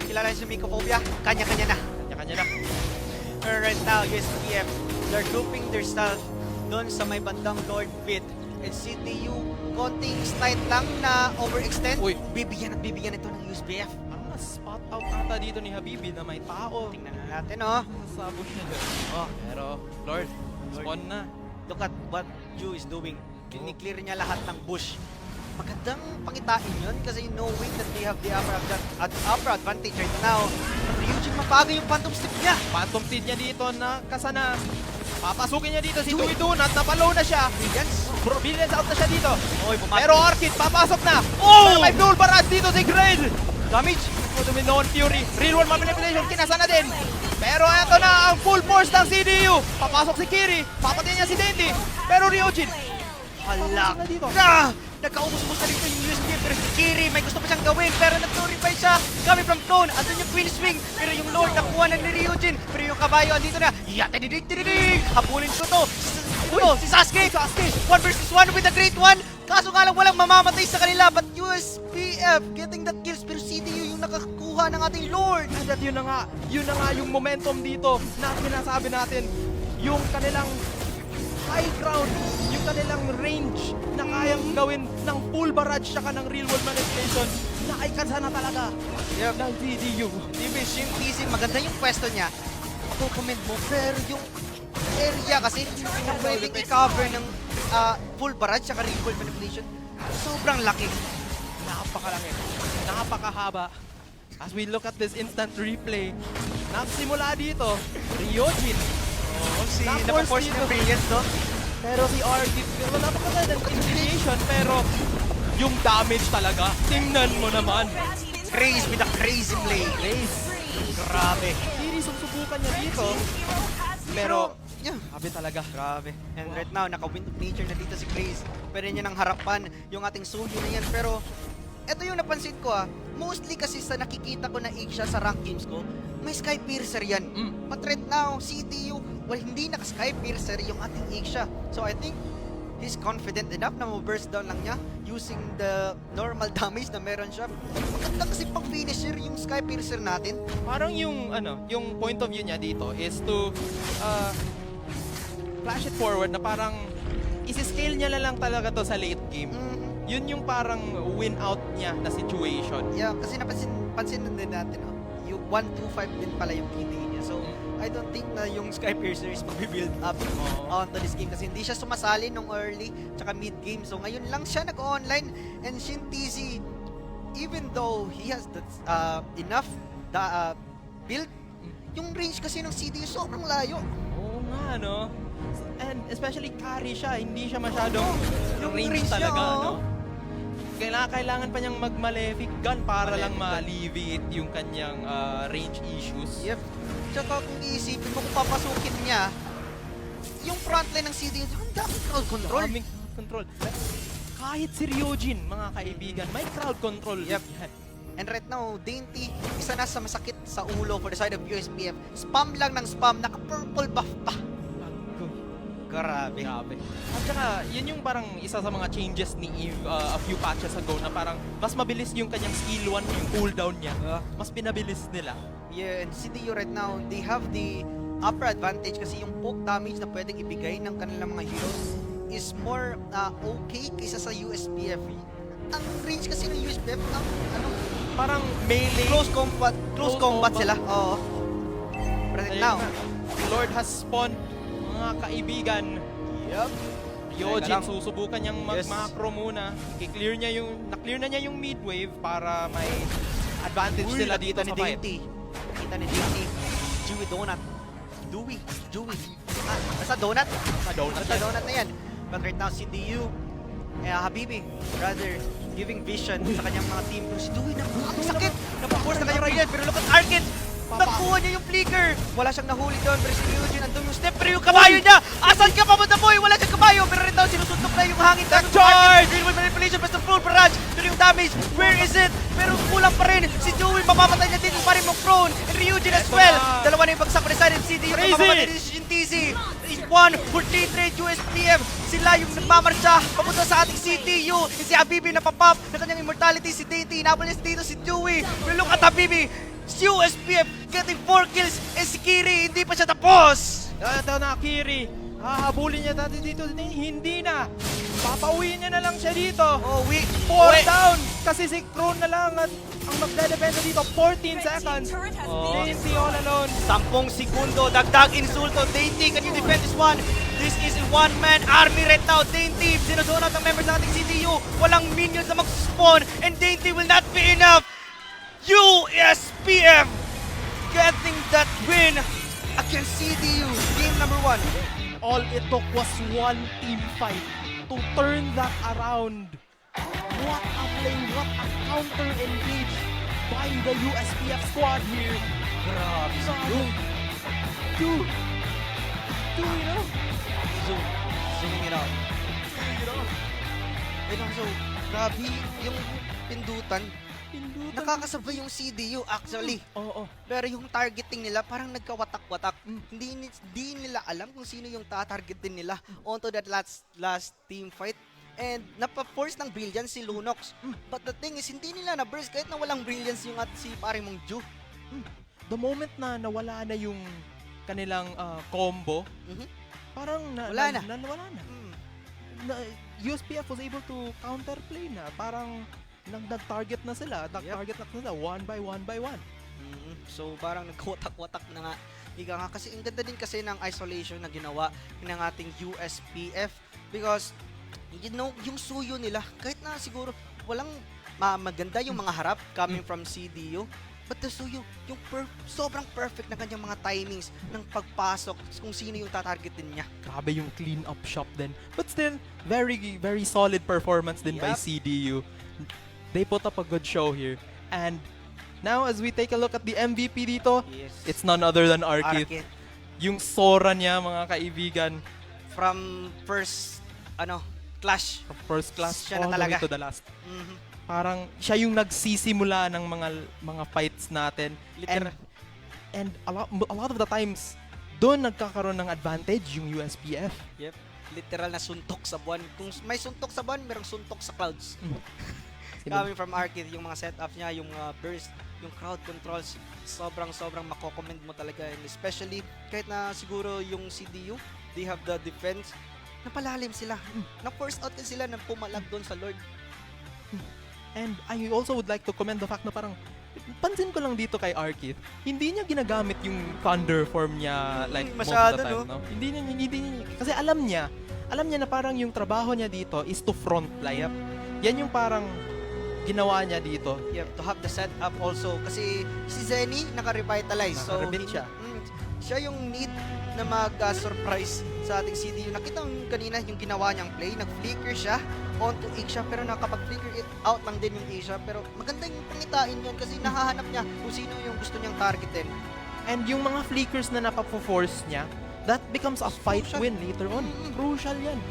Kilala niyo sa Mycophobia? Kanya-kanya na. Pero right now, USPF, they're grouping themselves doon sa may bandang Lord Pit. And CTU, konting slight lang na overextend. Bibigyan ito ng USPF. Spot out ata dito ni Habibi na may tao. Tingnan na natin, Sasabot niya doon. Pero, Lord, spawn na. Look at what Ju is doing. Kini-clear niya lahat ng bush. Magandang pangitain yun kasi knowing that they have the upper advantage right now. Ryujin mabago yung phantom step niya. Phantom step niya dito na kasana. Papasukin niya dito si Dewey Duna at napalow na siya. Brilliance out na siya dito. Pero Arkith papasok na. Pero may dual barrage dito si Grail. Damage. Noon Fury, real world manipulation, kinasa na din. Pero eto na ang full force ng CDU. Papasok si Kiri, papatayin niya si Dendy. Pero Ryojin, Hala na! Nagkaubos-ubos na dito yung USPF pero si Kiri may gusto pa siyang gawin pero nag-glorify siya coming from throne. Andun yung Queen Swing pero yung Lord nakuha na ni Ryojin pero yung kabayo andito na. Yatadidig! Habulin ko to! Si Sasuke! 1 versus 1 with the great one! Kaso nga lang walang mamamatay sa kanila but USPF getting that kills pero CDU yung nakakuha ng ating Lord! at yun na nga yung momentum dito na sinasabi natin. Yung kanilang high ground, yung kanilang range na kayang gawin ng full barrage saka ng real world manipulation na ay kansa na talaga ng CDU. Dibish, yung TC, maganda yung pwesto niya. Ako-comment mo, pero yung area kasi na pwedeng i-cover ng full barrage saka real world manipulation, sobrang laki. Napakalaki, napakahaba. As we look at this instant replay, nagsimula dito, Ryojin. Napaforce yung brilliance, no? Pero si RD, napakaganda ng intimidation, pero yung damage talaga, tingnan mo naman. Craze with a crazy play. Grabe. Kiri, susubukan niya dito. Pero, grabe talaga. Grabe. And right now, naka-wind of nature na dito si Craze. Pwede niya nang harapan yung ating Suyu na yan. Pero, eto yung napansin ko mostly kasi sa nakikita ko na siya sa rank games ko, may Sky Piercer yan. But right now, CDU, well, hindi naka-Sky Piercer yung ating Asia. So I think he's confident enough na ma-burst down lang niya using the normal damage na meron siya. Maganda kasi pang finisher yung Sky Piercer natin. Parang yung point of view niya dito is to flash it forward na parang isi-scale niya lang talaga to sa late game. Yun yung parang win out niya na situation. Yeah, kasi napansin din natin, yung 1-2-5 din pala yung KD niya. So, I don't think na yung Sky Piercer is mag-build up onto this game kasi hindi siya sumasali nung early tsaka mid-game. So, ngayon lang siya nag-online and Shin TZ, even though he has enough build, yung range kasi ng CDU sobrang layo. Oo nga, no? And especially carry siya, hindi siya masyadong range talaga, no? Kailangan pa niyang mag-malefic gun para lang ma-alleviate yung kanyang range issues. Yep. Tsaka kung iisipin mo kung papasukin niya, yung frontline ng CDU, ang daming crowd control. Daming control. Kahit si Ryojin, mga kaibigan, may crowd control. Yep. And right now, Dainty, isa na sa masakit sa ulo for the side of USPF. Spam lang ng spam, naka-purple buff pa. Grabe. At saka, yun yung parang isa sa mga changes ni Eve a few patches ago na parang mas mabilis yung kanyang skill 1, yung cooldown niya. Mas pinabilis nila. Yeah, and CDU right now, they have the upper advantage kasi yung poke damage na pwedeng ibigay ng kanilang mga heroes is more okay kaysa sa USPF. Ang range kasi ng USPF, parang melee. Close combat sila. Oo. Right now, Lord has spawned, mga kaibigan. Yep. Ryojin, susubukan niyang mag-macro muna. Na-clear na niya yung mid-wave para may advantage sila dito sa fight. Kita ni Dainty. Chewy Donut. Dewey. Nasa Donut? Nasa Donut na yan. But right now, CDU, Habibi, rather, giving vision sa kanyang mga team. Pero si Dewey, ang sakit! Napaforce na kanyang Ryan, pero look at Arkin! Nakuha niya yung flicker! Wala siyang nahuli doon, pero si Ryojin andun yung step, pero yung kabayo niya! Asan ka papunta boy? Wala siyang kabayo, pero rin daw sinusuntok na yung hangin. Charge! Real world manipulation, basta full barrage, pero yung damage, where is it? Pero kulang pa rin, si Dewey mamamatay niya din, pa rin mong prone, and Ryojin as well! Dalawa na yung bagsak pa rin sa CD, yung mamamatay din si Shin TZ. Is 1 for 3 trade USPF, sila yung nagmamarsya, papunta sa ating CTU, si Habibi na papap, na kanyang immortality, si Dainty, inabol niya dito si Dewey, pero look at Habibi! Si USPF getting 4 kills and si Kiri hindi pa siya tapos! Ito na, Kiri. Hahabulin niya dati dito. Hindi na. Papauwiin niya na lang siya dito. 4 down. Kasi si Krone na lang at ang magdedepende dito. 14 seconds. Dainty all alone. 10 segundo. Dagdag insulto. Dainty, can you defend this one? This is a one-man army right now. Dainty, sinodonat ng members ng ating CDU. Walang minions na mag-spawn and Dainty will not be enough. USPF getting that win against CDU. Game number 1. All it took was one team fight to turn that around. What a play, what a counter engage by the USPF squad here. Grabe. Two, you know? Zooming it out. So, grabe yung pindutan. Nakakasabay yung CDU actually. Oo. Pero yung targeting nila parang nagkawatak-watak. Hindi nila alam kung sino yung tatargetin nila onto that last team fight. And napa-force ng brilliance si Lunox. But the thing is, hindi nila na-burst kahit na walang brilliance yung at si paring mong Ju. The moment na nawala na yung kanilang combo, parang Wala na. nawala na. USPF was able to counterplay na. Parang nag-target na sila. Nag-target na sila one by one. So parang nagkawatak-watak na nga. Ika nga kasi ang ganda din kasi ng isolation na ginawa ng ating USPF because you know, yung suyo nila kahit na siguro walang maganda yung mga harap coming from CDU, but the suyo yung sobrang perfect na kanyang mga timings ng pagpasok kung sino yung tatargetin niya. Grabe yung clean up shop din. But still, very solid performance din by CDU. They put up a good show here. And now as we take a look at the MVP dito, it's none other than Arkit. Yung Sora niya, mga kaibigan. From first clash. From first clash siya all na the way talaga to the last. Parang siya yung nagsisimula ng mga fights natin. And a lot of the times, doon nagkakaroon ng advantage yung USPF. Yep. Literal na suntok sa buwan. Kung may suntok sa buwan, merong suntok sa clouds. Coming from Arkit, yung mga setup niya, yung burst, yung crowd controls, sobrang mako-commend mo talaga. And especially, kahit na siguro yung CDU, they have the defense, napalalim sila. Na-force out din sila na pumalag doon sa Lord. And I also would like to commend the fact na parang, pansin ko lang dito kay Arkit, hindi niya ginagamit yung thunder form niya like masyado, most of the time. No? Hindi niya, kasi alam niya na parang yung trabaho niya dito is to front line. Yan yung parang ginawa niya dito. Yep, to have the setup also. Kasi si Zenny naka-revitalize. So, siya. Siya yung need na mag-surprise sa ating CDU. Nakita mo kanina yung ginawa niyang play. Nag-flicker siya onto Asia pero nakapag-flicker it out lang din yung Asia. Pero maganda yung pangitain yun kasi nahahanap niya kung sino yung gusto niyang targetin. And yung mga flickers na napapo-force niya, that becomes a fight win later on. Crucial yan.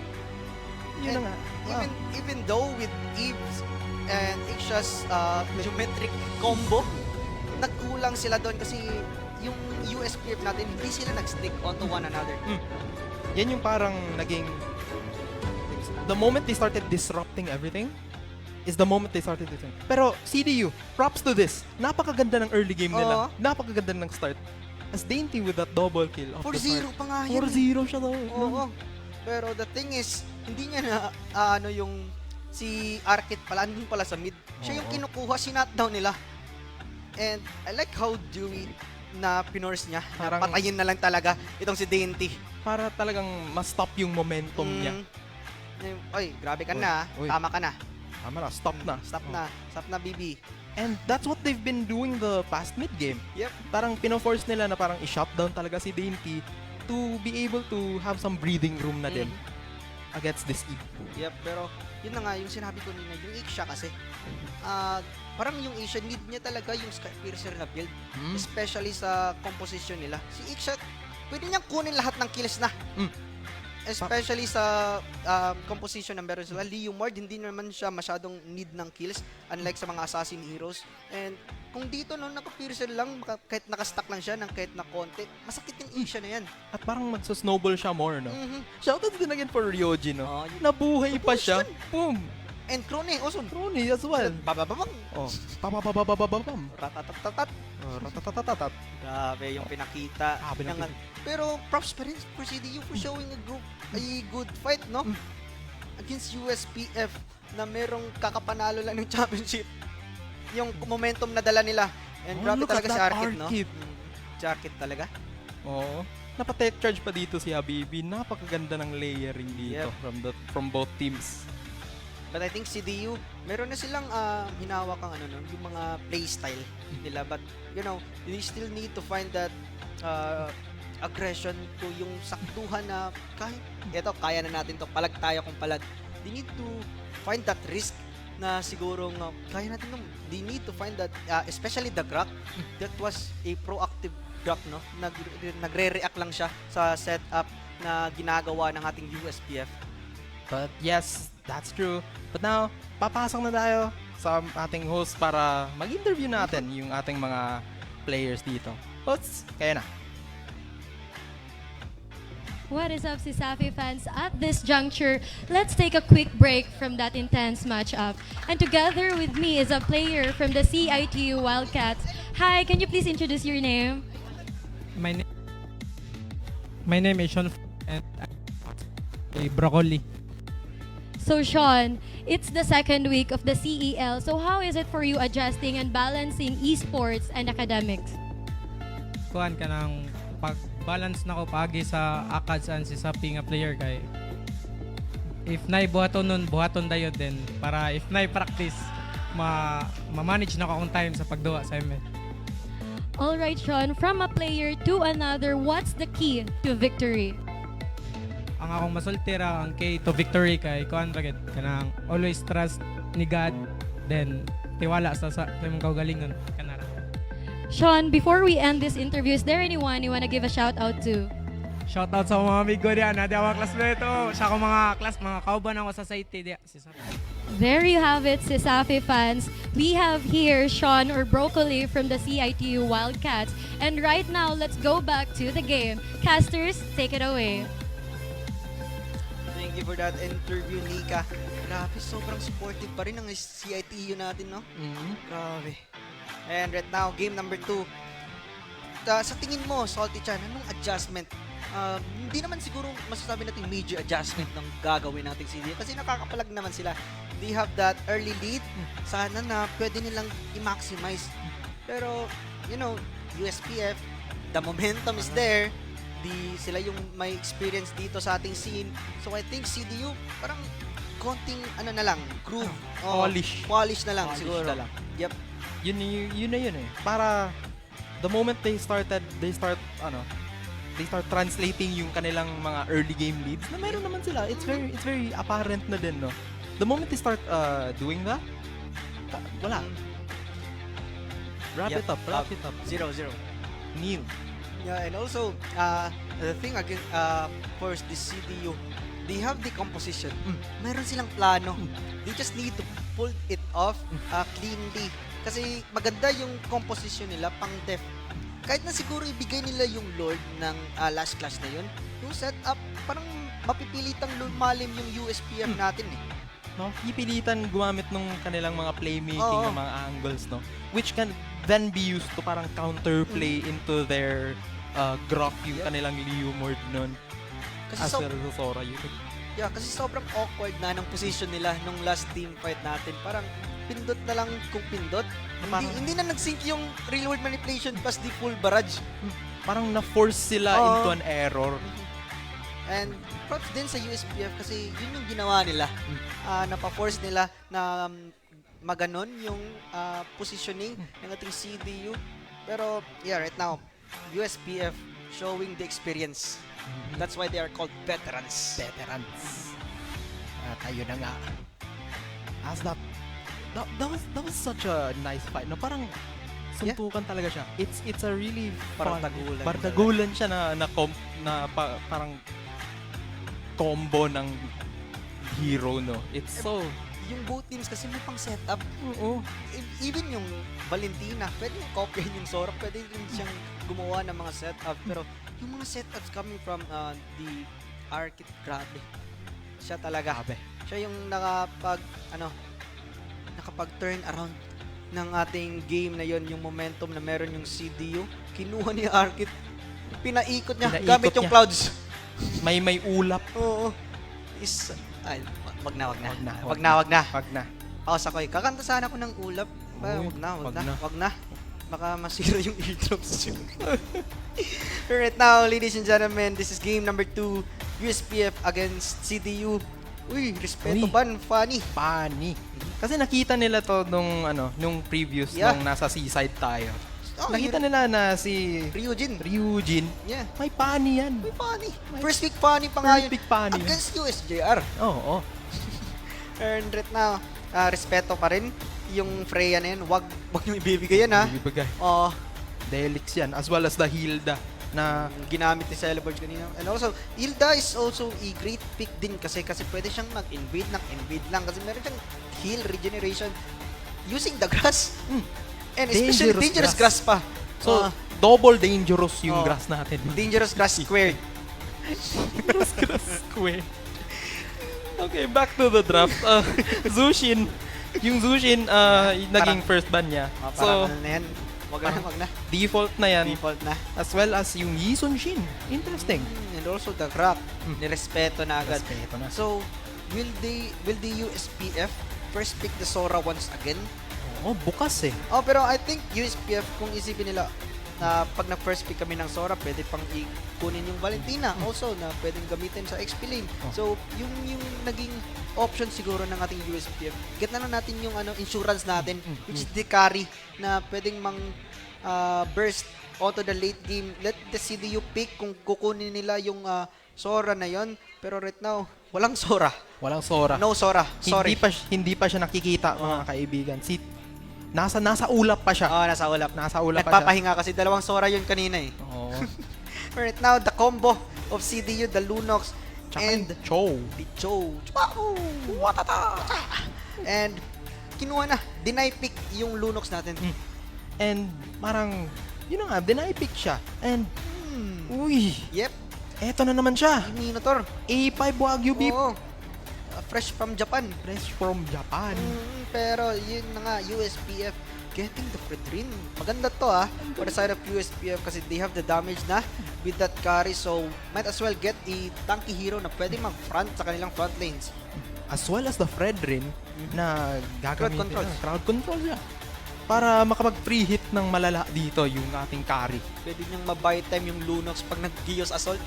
Yun na nga. Wow. Even though with Eve's and Asia's geometric combo, nagkulang sila doon kasi yung USPF natin, hindi sila nag-stick onto one another. Yan yung parang naging... The moment they started disrupting everything, is the moment they started this. Pero CDU, props to this. Napakaganda ng early game nila. Napakaganda ng start. As dainty with that double kill. 4-0 pa nga yun. 4-0 siya daw. Oo. Pero the thing is, hindi niya na yung si Arkit pala, andun pala sa mid. Siya yung kinukuha, sinatdown nila. And I like how Dewey na pinorse niya. Parang, patayin na lang talaga itong si Dainty. Para talagang ma-stop yung momentum niya. Oy, grabe ka na. Tama ka na. Tama na, stop na. Stop na, BB. And that's what they've been doing the past mid game. Yep. Parang pino-force nila na parang i-shutdown talaga si Dainty to be able to have some breathing room na din against this Eve. Yep, pero yun na nga, yung sinabi ko nila, yung Asia kasi, parang yung Asia, need niya talaga yung Skypiercer na build. Especially sa composition nila. Si Asia, pwede niyang kunin lahat ng kills na. Especially sa composition na meron sila. Leomord, hindi naman siya masyadong need ng kills. Unlike sa mga assassin heroes. And kung dito, no, naka-piercer lang, kahit nakastack lang siya ng kahit na konti, masakit yung Asia na yan. At parang magsa-snowball siya more, no? Shoutout din again for Ryoji, no? Nabuhay pa siya. Boom! And Krone, awesome. Krone as well. Babababang. Babababababam. Ratatatatat. Ratatatatat. Grabe yung pinakita. Pero props pa rin for CDU for showing a good fight, no? Against USPF na merong kakapanalo lang ng championship. Yung momentum na dala nila. And grabe talaga si Arkit, no? Si Arkit talaga. Oo. Napa-tech charge pa dito si Habibi. Napakaganda ng layering dito from both teams. But I think CDU, meron na silang hinawak ang yung mga playstyle nila. But, you know, they still need to find that aggression to yung saktuhan na kahit, kaya na natin to, palag tayo kung palag. They need to find that risk na sigurong kaya natin they need to find that, especially the Grak, that was a proactive Grak, no? Nagre-react lang siya sa setup na ginagawa ng ating USPF. But yes, that's true. But now, papasok na tayo sa ating host para mag-interview natin yung ating mga players dito. Hosts, kaya na. What is up, CESAFI fans? At this juncture, let's take a quick break from that intense matchup. And together with me is a player from the CITU Wildcats. Hi, can you please introduce your name? My name is Sean and I'm Broccoli. So Sean, it's the second week of the CEL. So how is it for you adjusting and balancing esports and academics? Kuhan ka ng pag-balance na ko pagi sa ACADS and CESAFI nga player kay if nay buhaton nun, buhaton dayo din para if nay practice ma-manage na ko akong time sa pagduwa sa ML. Alright Sean, from a player to another, what's the key to victory? Ang akong masultira ang key to victory kay kuhan bagid kanang always trust ni God then tiwala sa imong kaugalingon kanara. Sean, before we end this interview, is there anyone you want to give a shout out to? Shout out sa mga amigo diyan, di ako classmate sa akong mga kauban ako sa society diya. There you have it, CESAFI fans. We have here Sean or Broccoli from the CITU Wildcats. And right now, let's go back to the game. Casters, take it away. Thank you for that interview, Nika. Grabe, sobrang supportive pa rin ng CITU natin, no? Grabe. And right now, game number 2. Sa tingin mo, Salty Chan, anong adjustment? Hindi naman siguro masasabi natin major adjustment ng gagawin nating CDU kasi nakakapalag naman sila. They have that early lead. Sana na pwede nilang i-maximize. Pero, you know, USPF, the momentum is there. Sila yung may experience dito sa ating scene. So I think CDU, parang konting ano na lang, groove. Polish na lang siguro. Na lang. Yep. Yun na yun eh. Para the moment they start translating yung kanilang mga early game leads na meron naman sila. It's very apparent na din, no? The moment they start doing that, wala. Wrap it up. 0-0. Kneel. Yeah, and also, the thing again, for the CDU, they have the composition. Meron silang plano. They just need to pull it off cleanly. Kasi maganda yung composition nila pang def. Kahit na siguro ibigay nila yung Lord ng last class na yun, yung setup, parang mapipilitang lumalim yung USPF natin eh. No? Ipilitan gumamit ng kanilang mga playmaking ng mga angles, no? Which can then be used to parang counterplay into their Grok, yung kanilang Leo mode nun. Kasi Yeah, kasi sobrang awkward na ng position nila nung last team fight natin. Parang pindot na lang kung pindot. Hindi na nag-sync yung real world manipulation plus the full barrage. Parang na-force sila into an error. And props din sa USPF kasi yun yung ginawa nila. Napa-force nila na maganon yung positioning ng ating CDU. Pero yeah, right now, USPF showing the experience. That's why they are called veterans. At ayun na nga. That was such a nice fight. No, parang suntukan talaga siya. It's a really bardagulan siya parang combo ng hero, no. It's so yung both teams kasi may pang setup. Even yung Valentina, pwede yung copyin yung Sora, pwede rin siyang gumawa ng mga setup. Pero yung mga setups coming from the Arcade, grabe. Siya talaga. Siya yung nakapag-turn around ng ating game na yon, yung momentum na meron yung CDU. Kinuha ni Arcade, pinaikot niya gamit yung clouds. May ulap. Oo. Wag na. Pause ako eh. Kakanta sana ako ng ulap. Wag na. Baka masira yung eardrums. Right now, ladies and gentlemen, this is game number 2. USPF against CDU. Uy, respeto ban, funny. Kasi nakita nila to nung previous nung nasa seaside tayo. Nakita nila na si Ryujin. Yeah. May funny yan. First week funny pa nga yun. Against USJR. Oo. And right now, respeto pa rin yung Freya na yan. Wag nyo ibibigay yan, ha? Ibibigay. Oo. Delix yan, as well as the Hilda na ginamit ni Celeborge kanina. And also, Hilda is also a great pick din kasi pwede siyang mag-invade lang kasi meron siyang heal regeneration using the grass. And especially dangerous grass pa. So, double dangerous yung grass natin. Dangerous grass squared. Dangerous grass squared. Okay, back to the draft. Zushin. Yung Zushin, naging first ban niya. So, na yan. Wag na. Default na yan. Default na. As well as yung Yisun Shin. Interesting. And also the Grap. Nirespeto na agad. Respeto na. So, will the USPF first pick the Sora once again? Oo, bukas eh. Oh, pero I think USPF, kung isipin nila, na pag na-first pick kami ng Sora, pwede pang ikunin yung Valentina. Also, na pwedeng gamitin sa XP lane. So, yung naging option siguro ng ating USPF, get na lang natin yung insurance natin, which is the carry, na pwedeng burst onto the late game. Let the CDU pick kung kukunin nila yung Sora na yon. Pero right now, walang Sora. Walang Sora. No Sora. Sorry. Hindi pa siya nakikita, mga kaibigan. Nasa ulap pa siya. Nasa ulap. Nasa ulap pa siya. Nagpapahinga kasi dalawang Sora yun kanina eh. Oo. Right now, the combo of CDU, the Lunox, and the Cho. The Cho. Watata! And kinuha na. Deny pick yung Lunox natin. And parang, yun na nga, deny pick siya. And, uy. Yep. Eto na naman siya. Minotaur. A5 Wagyu beef. Oo. Fresh from Japan. Fresh from Japan. Pero yun na nga, USPF getting the Fredrin. Maganda to for the side of USPF kasi they have the damage na with that carry. So, might as well get a tanky hero na pwede mag-front sa kanilang front lanes. As well as the Fredrin na gagamitin. Crowd control siya. Para makapag-free hit ng malala dito yung ating carry. Pwede niyang ma-buy time yung Lunox pag nag-Gios Assault.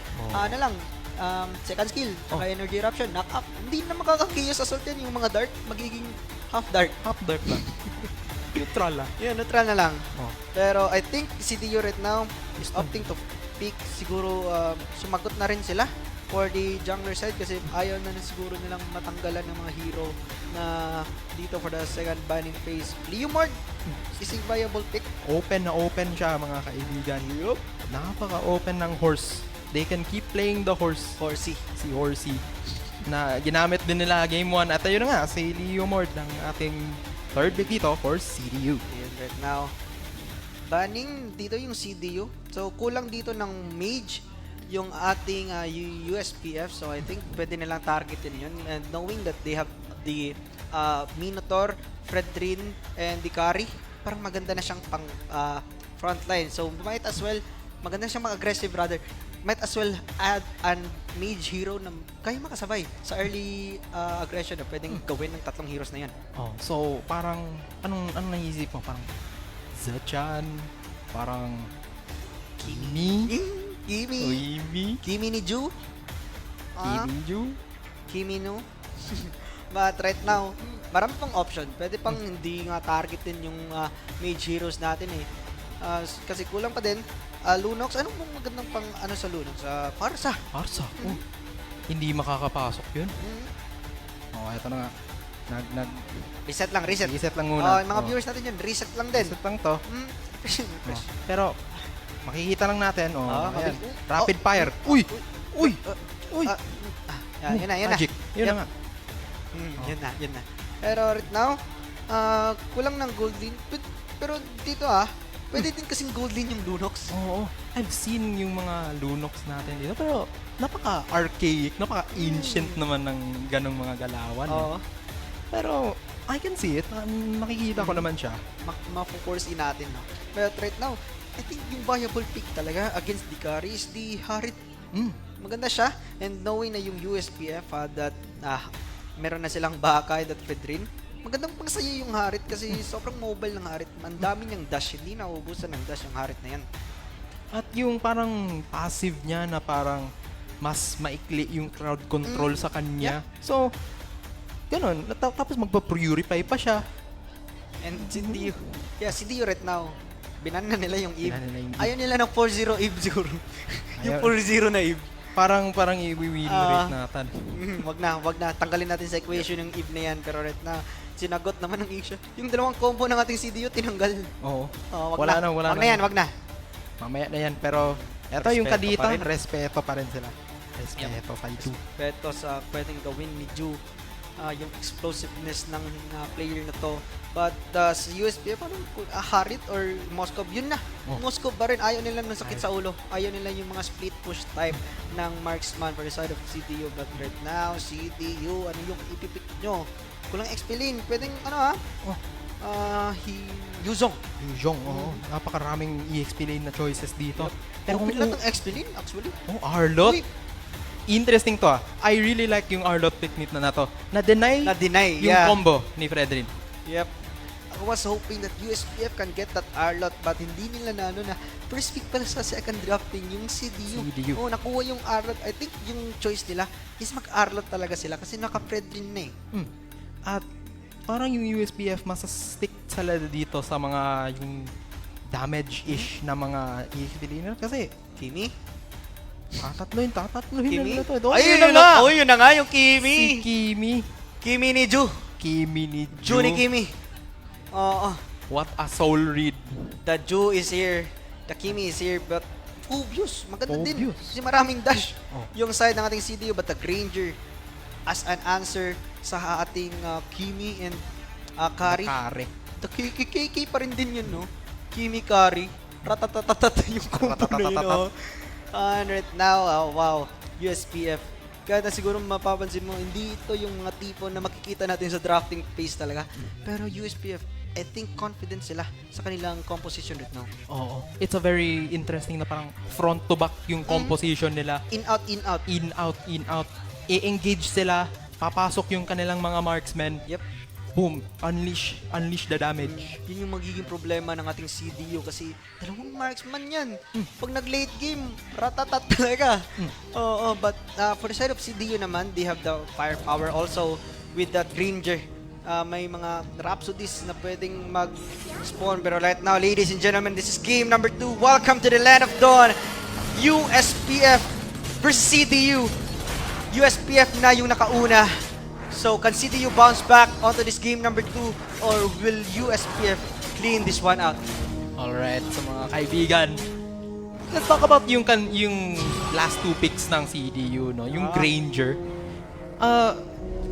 Second skill, energy eruption, knock up. Hindi na makaka-Gios Assault yan. Yung mga dart, magiging half dart. Half dart lang. Neutral lang. Yeah, neutral na lang. Pero I think CDU right now is opting to pick. Siguro sumagot na rin sila for the jungler side kasi ayaw na siguro nilang matanggalan ng mga hero na dito for the second banning phase. Leomord is a viable pick. Open na open siya, mga kaibigan. Yup. Napaka-open ng horse. They can keep playing the horse. Horsey. Si Horsey. Na ginamit din nila game 1. At ayun na nga, si Leomord ng ating third pick dito for CDU. And right now, banning dito yung CDU. So, kulang dito ng mage yung ating USPF. So, I think pwede nilang targetin yun. And knowing that they have the Minotaur, Fredrin, and the carry, parang maganda na siyang pang frontline. So, might as well, maganda siyang mag-aggressive rather. Might as well add an mage hero na kaya makasabay sa early aggression na pwedeng gawin ng tatlong heroes na yan. So, parang, anong naisip mo? Parang Zachan, parang Kimi ni Ju. Kimi no. But right now, marami pang option. Pwede pang hindi nga targetin yung mage heroes natin eh. Kasi kulang pa din. Lunox, anong magandang pang sa Lunox? Parsa. Hindi makakapasok yun. Ito na nga. Reset lang muna. Mga viewers natin yun, reset lang din. Reset lang to. Pero, makikita lang natin. Rapid fire. Uy! Yan na. Magic. Yun na nga. Yun na. Pero right now, kulang ng gold lane. Pero dito pwede din kasing gold lane yung Lunox. Oo. I've seen yung mga Lunox natin dito. Pero napaka-archaic, napaka-ancient naman ng ganong mga galawan. Oo. Pero I can see it. Nakikita ko naman siya. Ma-force in natin. No? But right now, I think yung viable pick talaga against the carry is the Harit. Maganda siya. And knowing na yung USPF that meron na silang Bakay that Fedrin, magandang pangsaya yung Harit kasi sobrang mobile ng Harit. Ang dami niyang dash. Hindi nauubusan ng dash yung Harit na yan. At yung parang passive niya na parang mas maikli yung crowd control sa kanya. Yeah. So, ganun. Tapos magpa-purify pa siya. And CDU right now, binan na nila yung Eve. Ayaw nila ng 4-0 Eve siguro. Yung 4-0 na Eve. Parang i-win rate natin. Wag na. Tanggalin natin sa equation yung Eve na yan. Pero right na, sinagot naman ng Asia. Yung dalawang combo ng ating CDU, tinanggal. Oo. Wag na. Mamaya na yan. Pero, eto yung Respeto kadita, pa rin. respeto pa rin sila. Respeto kay Ju. Respeto sa pwedeng gawin ni Ju. Yung explosiveness ng player na to. But sa USPF, Harit or Moscow, yun na. Moscow ba rin, ayaw nila ng sakit sa ulo. Ayaw nila yung mga split push type ng marksman for the side of CDU. But right now, CDU, ano yung ipipick nyo? Kulang XP lane, pwedeng Yuzong, oo. Napakaraming EXP lane na choices dito. Pero kung ilan ng XP lane, actually. Arlot. Interesting to I really like yung Arlot technique na to. Na-deny yung combo ni Fredrin. Yep. I was hoping that USPF can get that Arlot but hindi nila na first pick pala sa second drafting yung CDU. Nakuha yung Arlot. I think yung choice nila is mag-Arlot talaga sila kasi naka-Fredrin na At parang yung USPF masstick sila dito sa mga yung damage-ish na mga EXP laner kasi Kimi? Tatatluhin Kimi? na to. Yun na nga yung Kimi. Si Kimi. Kimi ni Ju. Ju ni Kimi. What a soul read. The Ju is here. The Kimi is here but obvious. Maganda din. Kasi maraming dash yung side ng ating CDU but the Granger as an answer sa ating Kimi and Kari. The KK pa rin din yun, no? Kimi Kari. Ratatatatata yung combo na yun, And right now, wow, USPF. Kaya na siguro mapapansin mo, hindi ito yung mga tipo na makikita natin sa drafting phase talaga. Pero USPF, I think confident sila sa kanilang composition right now. It's a very interesting na parang front to back yung composition nila. In out. I-engage sila, papasok yung kanilang mga marksmen. Yep. Boom, unleash the damage. Yun yung magiging problema ng ating CDU kasi dalawang marksman yan. Pag nag-late game, ratatat talaga. But for the side of CDU naman, they have the firepower also with that Granger. May mga Rhapsodies na pwedeng mag-spawn. Pero right now, ladies and gentlemen, this is game number 2. Welcome to the Land of Dawn. USPF versus CDU. USPF na yung nakauna. So, can CDU bounce back onto this game number 2 or will USPF clean this one out? Alright, so mga kaibigan, let's talk about yung last 2 picks ng CDU, no? Yung Granger.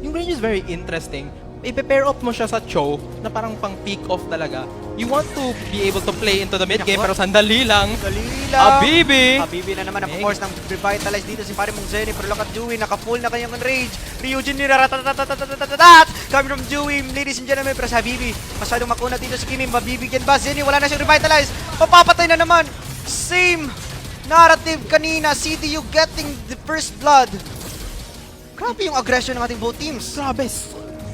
Yung Granger is very interesting. I-pair up mo siya sa Cho na parang pang pick off talaga. You want to be able to play into the mid game pero sandali lang. Habibi na naman ang force ng revitalize dito si pare mong Zenny pero look at Dewey, naka-full na kanyang rage. Ryujin ni Ratatatatatatatat coming from Dewey, ladies and gentlemen, pero sa Habibi masyadong makuna dito si Kimi. Mabibigyan ba Zenny? Wala na siyang revitalize. Papapatay na naman. Same narrative kanina. CDU getting the first blood. Grabe yung aggression ng ating both teams. Grabe.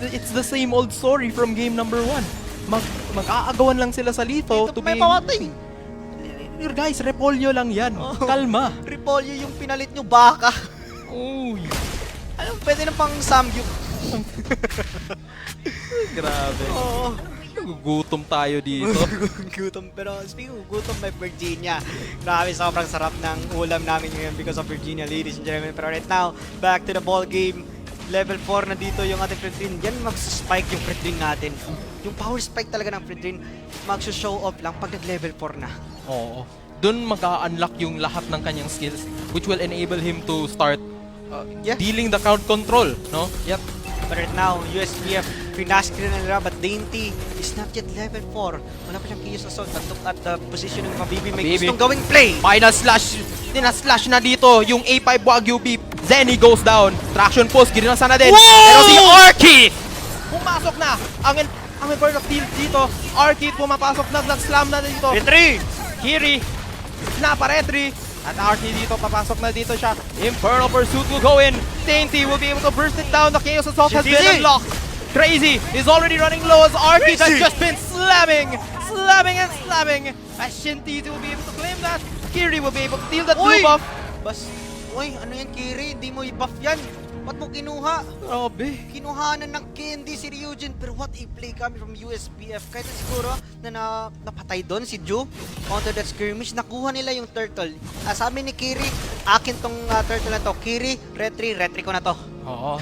It's the same old story from game number 1. Mag-aagawan lang sila sa Lito to may be... pawatay. Guys, Repolyo lang yan. Kalma. Repolyo yung pinalit nyo, baka. Uy. Ano, pwede na pang samgyup. Grabe. Gugutom tayo dito. Gutom. Pero speaking of gutom, may Virginia. Grabe, sobrang sarap ng ulam namin ngayon because of Virginia, ladies and gentlemen. Pero right now, back to the ball game. Level 4 na dito yung ating Fredrin. Yan mag-spike yung Fredrin natin. Yung power spike talaga ng Fredrin, mag-show off lang pag nag-level 4 na. Oo. Doon mag-unlock yung lahat ng kanyang skills which will enable him to start dealing the crowd control, no? Yep. But right now, USPF, pinaskri na nila, but Dainty is not yet level 4. Wala pa siyang Kios Assault, but look at the position ng Mabibi. May gustong gawing play. Final slash. Dina-slash na dito yung A5 Wagyu beep. Zenny goes down. Traction pulse, ginasa na din. Pero si Arkit pumasok na. Ang important of deal dito. Arkit pumapasok na. Slam na dito. Retry! Kiri. Napa-retry. At Arkit dito, papasok na dito siya. Infernal Pursuit will go in. Dainty will be able to burst it down. The Chaos Assault has been unlocked. Crazy is already running low as Arkit has just been slamming. As Shinty will be able to claim that. Kiri will be able to deal that blue buff. Uy, ano yan Kiri? Di mo i-buff yan. Ba't mo kinuha? Grabe. Kinuhanan ng candy si Ryujin. Pero what a play kami from USPF. Kahit na siguro na napatay doon si Ju. Counter that skirmish, nakuha nila yung turtle. Sabi ni Kiri, akin tong turtle na to. Kiri, retry ko na to. Oo,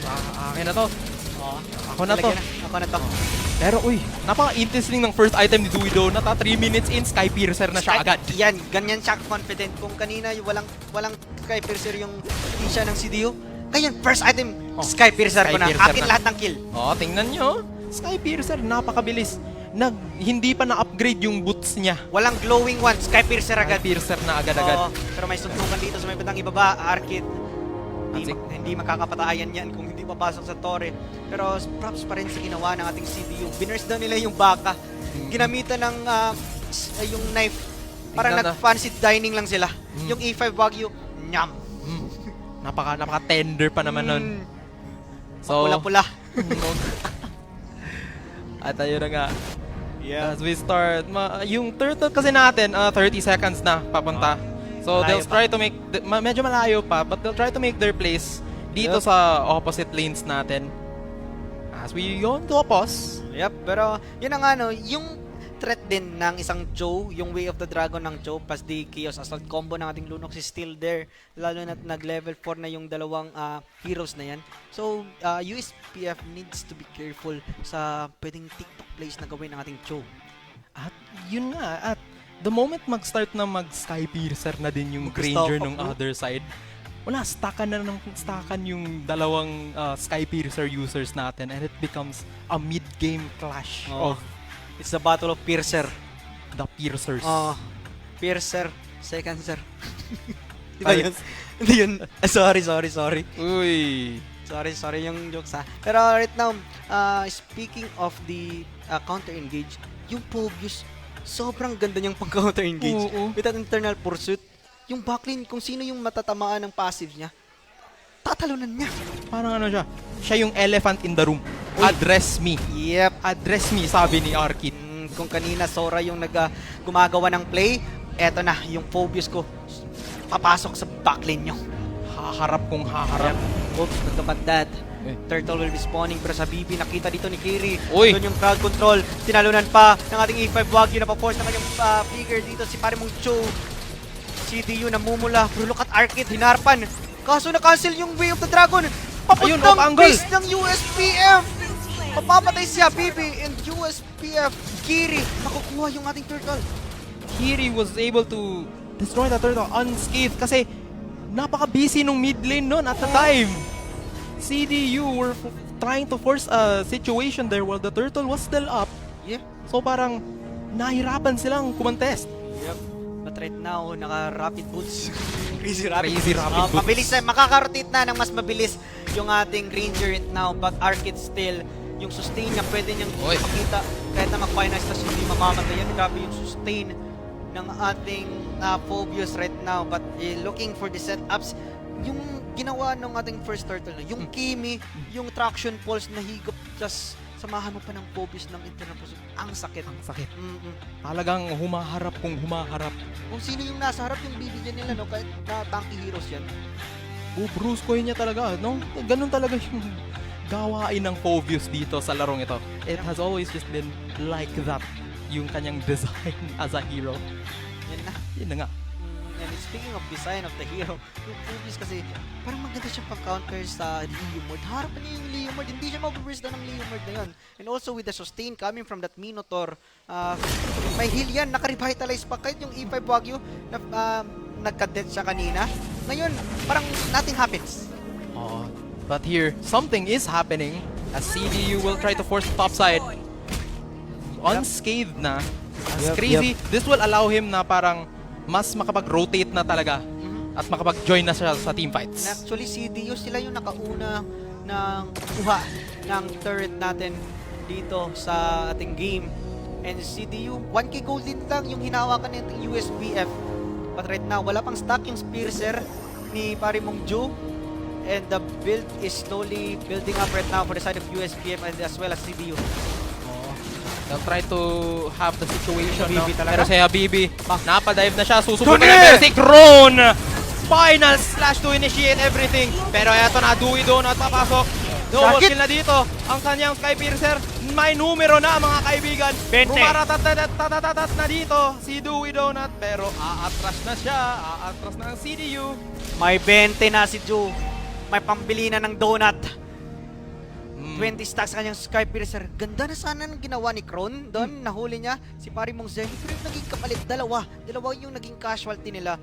akin na to. Ako na to. Ako na to. Pero uy, napaka-interesting ng first item ni Duido. Nata 3 minutes in, Sky Piercer na siya agad. Yan, ganyan siya confident. Kung kanina walang Sky Piercer yung siya ng CDU. Ngayon, first item, Sky Piercer ko na. Akin lahat ng kill. Tingnan nyo. Sky Piercer, napakabilis. Hindi pa na-upgrade yung boots niya. Walang glowing one, Sky Piercer agad. Sky Piercer na agad-agad. Pero may suntukan dito sa may batang ibaba, Arkit. Hindi makakapatayan yan kung hindi papasok sa Torre. Pero props pa rin sa ginawa ng ating CDU. Binurst down nila yung baka. Ginamitan ng yung knife. Parang nag-fancy dining lang sila. Yung E5 Wagyu, nyam. Napaka-tender pa naman nun. So, pula-pula. At ayun na nga. As we start, yung turtle kasi natin, 30 seconds na papunta. So they'll try to make, medyo malayo pa, but they'll try to make their place dito sa opposite lanes natin. As we go into a pause. Pero yun ang yung threat din ng isang Joe, yung Way of the Dragon ng Joe, plus the Chaos Assault combo ng ating Lunox is still there. Lalo na nag-level 4 na yung dalawang heroes na yan. So, USPF needs to be careful sa pwedeng TikTok plays na gawin ng ating Joe. At yun nga, at the moment mag-start na mag-Sky Piercer na din yung Granger ng other side, wala, stackan yung dalawang Sky Piercer users natin and it becomes a mid-game clash of... It's the battle of Piercer. The Piercers. Piercer, second sir. Diba yun? Hindi yun. Sorry. Uy. Sorry yung jokes ha. Pero right now, speaking of the counter-engage, yung Pobius, sobrang ganda niyang pang-counter-engage. With an internal pursuit. Yung backlane, kung sino yung matatamaan ng passive niya, tatalunan niya. Parang siya yung elephant in the room. Address me. Yep. Address me, sabi ni Arkit. Kung kanina Sora yung gumagawa ng play, eto na, yung Phobius ko, papasok sa backlane nyo. Haharap kong haharap. Oops, look at that. Turtle will be spawning, pero sa BB, nakita dito ni Kiri. Uy! Doon yung crowd control. Tinalunan pa ng ating E5 Wagyu na pa-force na kanyang figure dito. Si Paremong Cho. CDU namumula. Pero look at Arkit, hinarpan. Kaso na-cancel yung Way of the Dragon. Papuntang base ng USPF. Mapapatay siya, BB, and USPF. Kiri, makukuha yung ating turtle. Kiri was able to destroy the turtle unscathed kasi napaka-busy nung mid lane noon at the time. CDU were trying to force a situation there while the turtle was still up. Yeah. So parang nahirapan silang kumontest. Yep. But right now, naka-rapid boots. Crazy rapid boots. Mabilis na, makaka-rotate na ng mas mabilis yung ating Ranger right now. But Arkit still, yung sustain niya, pwede niyang ipakita kahit na mag-finals na hindi mamamatay yan. Grabe yung sustain ng ating Phobius right now. But looking for the setups, yung ginawa ng ating first turtle na, yung Kimi, yung traction pulse na higop, just samahan mo pa ng Phobius ng internal pursuit. Ang sakit. Talagang humaharap kung humaharap. Kung sino yung nasa harap, yung bibigyan nila, no? Kahit na tanky heroes yan. Bubruskoy niya talaga, no? Ganun talaga yung gawain ng Phobius dito sa larong ito. It has always just been like that, yung kanyang design as a hero. Yan na nga. And speaking of design of the hero, yung Phobius kasi parang maganda siya pang-counter sa Leomord. Harapan niya yung Leomord, hindi siya mag-burst down ng Leomord na yun. And also with the sustain coming from that Minotaur, may heal yan, naka-revitalize pa. Kahit yung E5 Wagyu, nagka-death siya kanina. Ngayon, parang nothing happens. But here, something is happening as CDU will try to force the top side. Unscathed na. As crazy, this will allow him na parang mas makapag-rotate na talaga at makapag-join na siya sa team fights. And actually, CDU sila yung nakauna ng kuha ng turret natin dito sa ating game. And CDU, 1k gold din lang yung hinawakan ng USPF. But right now, wala pang stock yung Spearser ni Paremong Joe. And the build is slowly building up right now for the side of USPF and as well as CDU. They'll try to have the situation, no? Pero si Habibi, napadive na siya, susubukan na Mercy Crone! Final slash to initiate everything. Pero eto na, Dewey Donut papasok. Double kill na dito. Ang kanyang Sky Piercer. May numero na mga kaibigan. 20. Rumaratatat na dito si Dewey Donut. Pero aatras na siya. Aatras na ang CDU. May 20 na si Ju. May pambili na ng donut. 20 stacks kanyang Sky Piercer. Ganda na sana ng ginawa ni Kron. Doon, nahuli niya si pari mong Zenny. Pero yung naging kapalit, dalawa yung naging casualty nila.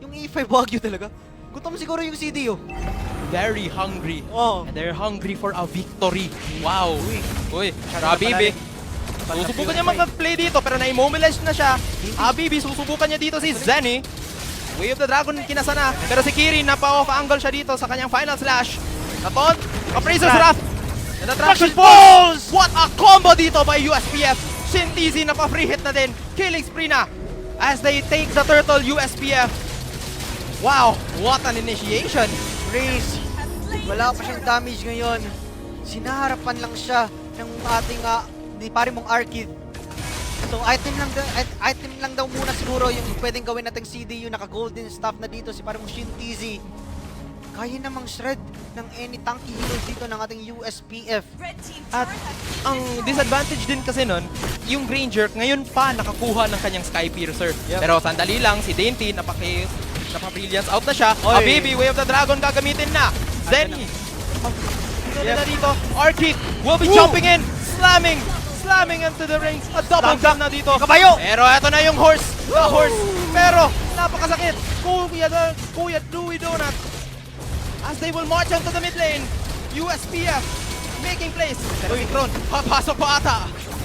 Yung E5 Wagyu talaga. Gutom siguro yung CDU. Very hungry. Oh. And they're hungry for a victory. Wow. Uy, Habibi. Susubukan niya mag-play dito pero na-immobilize na siya. Habibi, susubukan niya dito si Zenny. Way of the Dragon kinasa na. Pero si Kirin, napa-off angle siya dito sa kanyang final slash. Naton, Capricer's Wrath. And the Traction Balls! What a combo dito by USPF. Shintizi napa-free hit na din. Killing spree na as they take the turtle USPF. Wow, what an initiation. Raze, wala pa siyang damage ngayon. Sinaharapan lang siya ng ating di pare mong Arkid. So item lang daw muna siguro yung pwedeng gawin nating CDU. Naka-golden staff na dito si pare mong Shintizi. Kaya namang shred ng any tanky heroes dito ng ating USPF. At ang disadvantage din kasi nun, yung Granger ngayon pa nakakuha ng kanyang Sky Piercer. Pero sandali lang, si Dainty napa-brilliance out na siya. Habibi, Way of the Dragon gagamitin na. Zenny. Dito, Arkid will be jumping in, slamming into the rings. A double jump na dito. Kabayo! Pero eto na yung horse. The horse. Pero napakasakit. Kuya Dewey Donut. As they will march onto the mid lane. USPF making plays. Pero si Kron, papasok pa ata.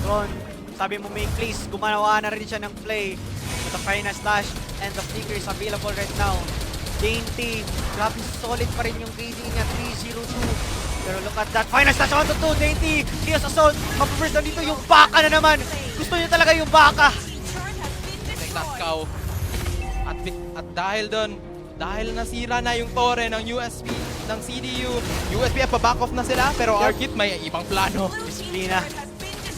Kron, sabi mo make plays. Gumawa na rin siya ng play. But the final slash and the flicker is available right now. Dainty, grabe solid pa rin yung KD niya, 3-0-2. Pero look at that, final slash onto 2, Dainty, Chaos Assault, mapaburst na dito yung baka na naman. Gusto niya talaga yung baka. Last cow. At dahil doon, dahil nasira na yung tore ng ng CDU, USPF pa-back off na sila, pero Arkid may ibang plano. Disiplina.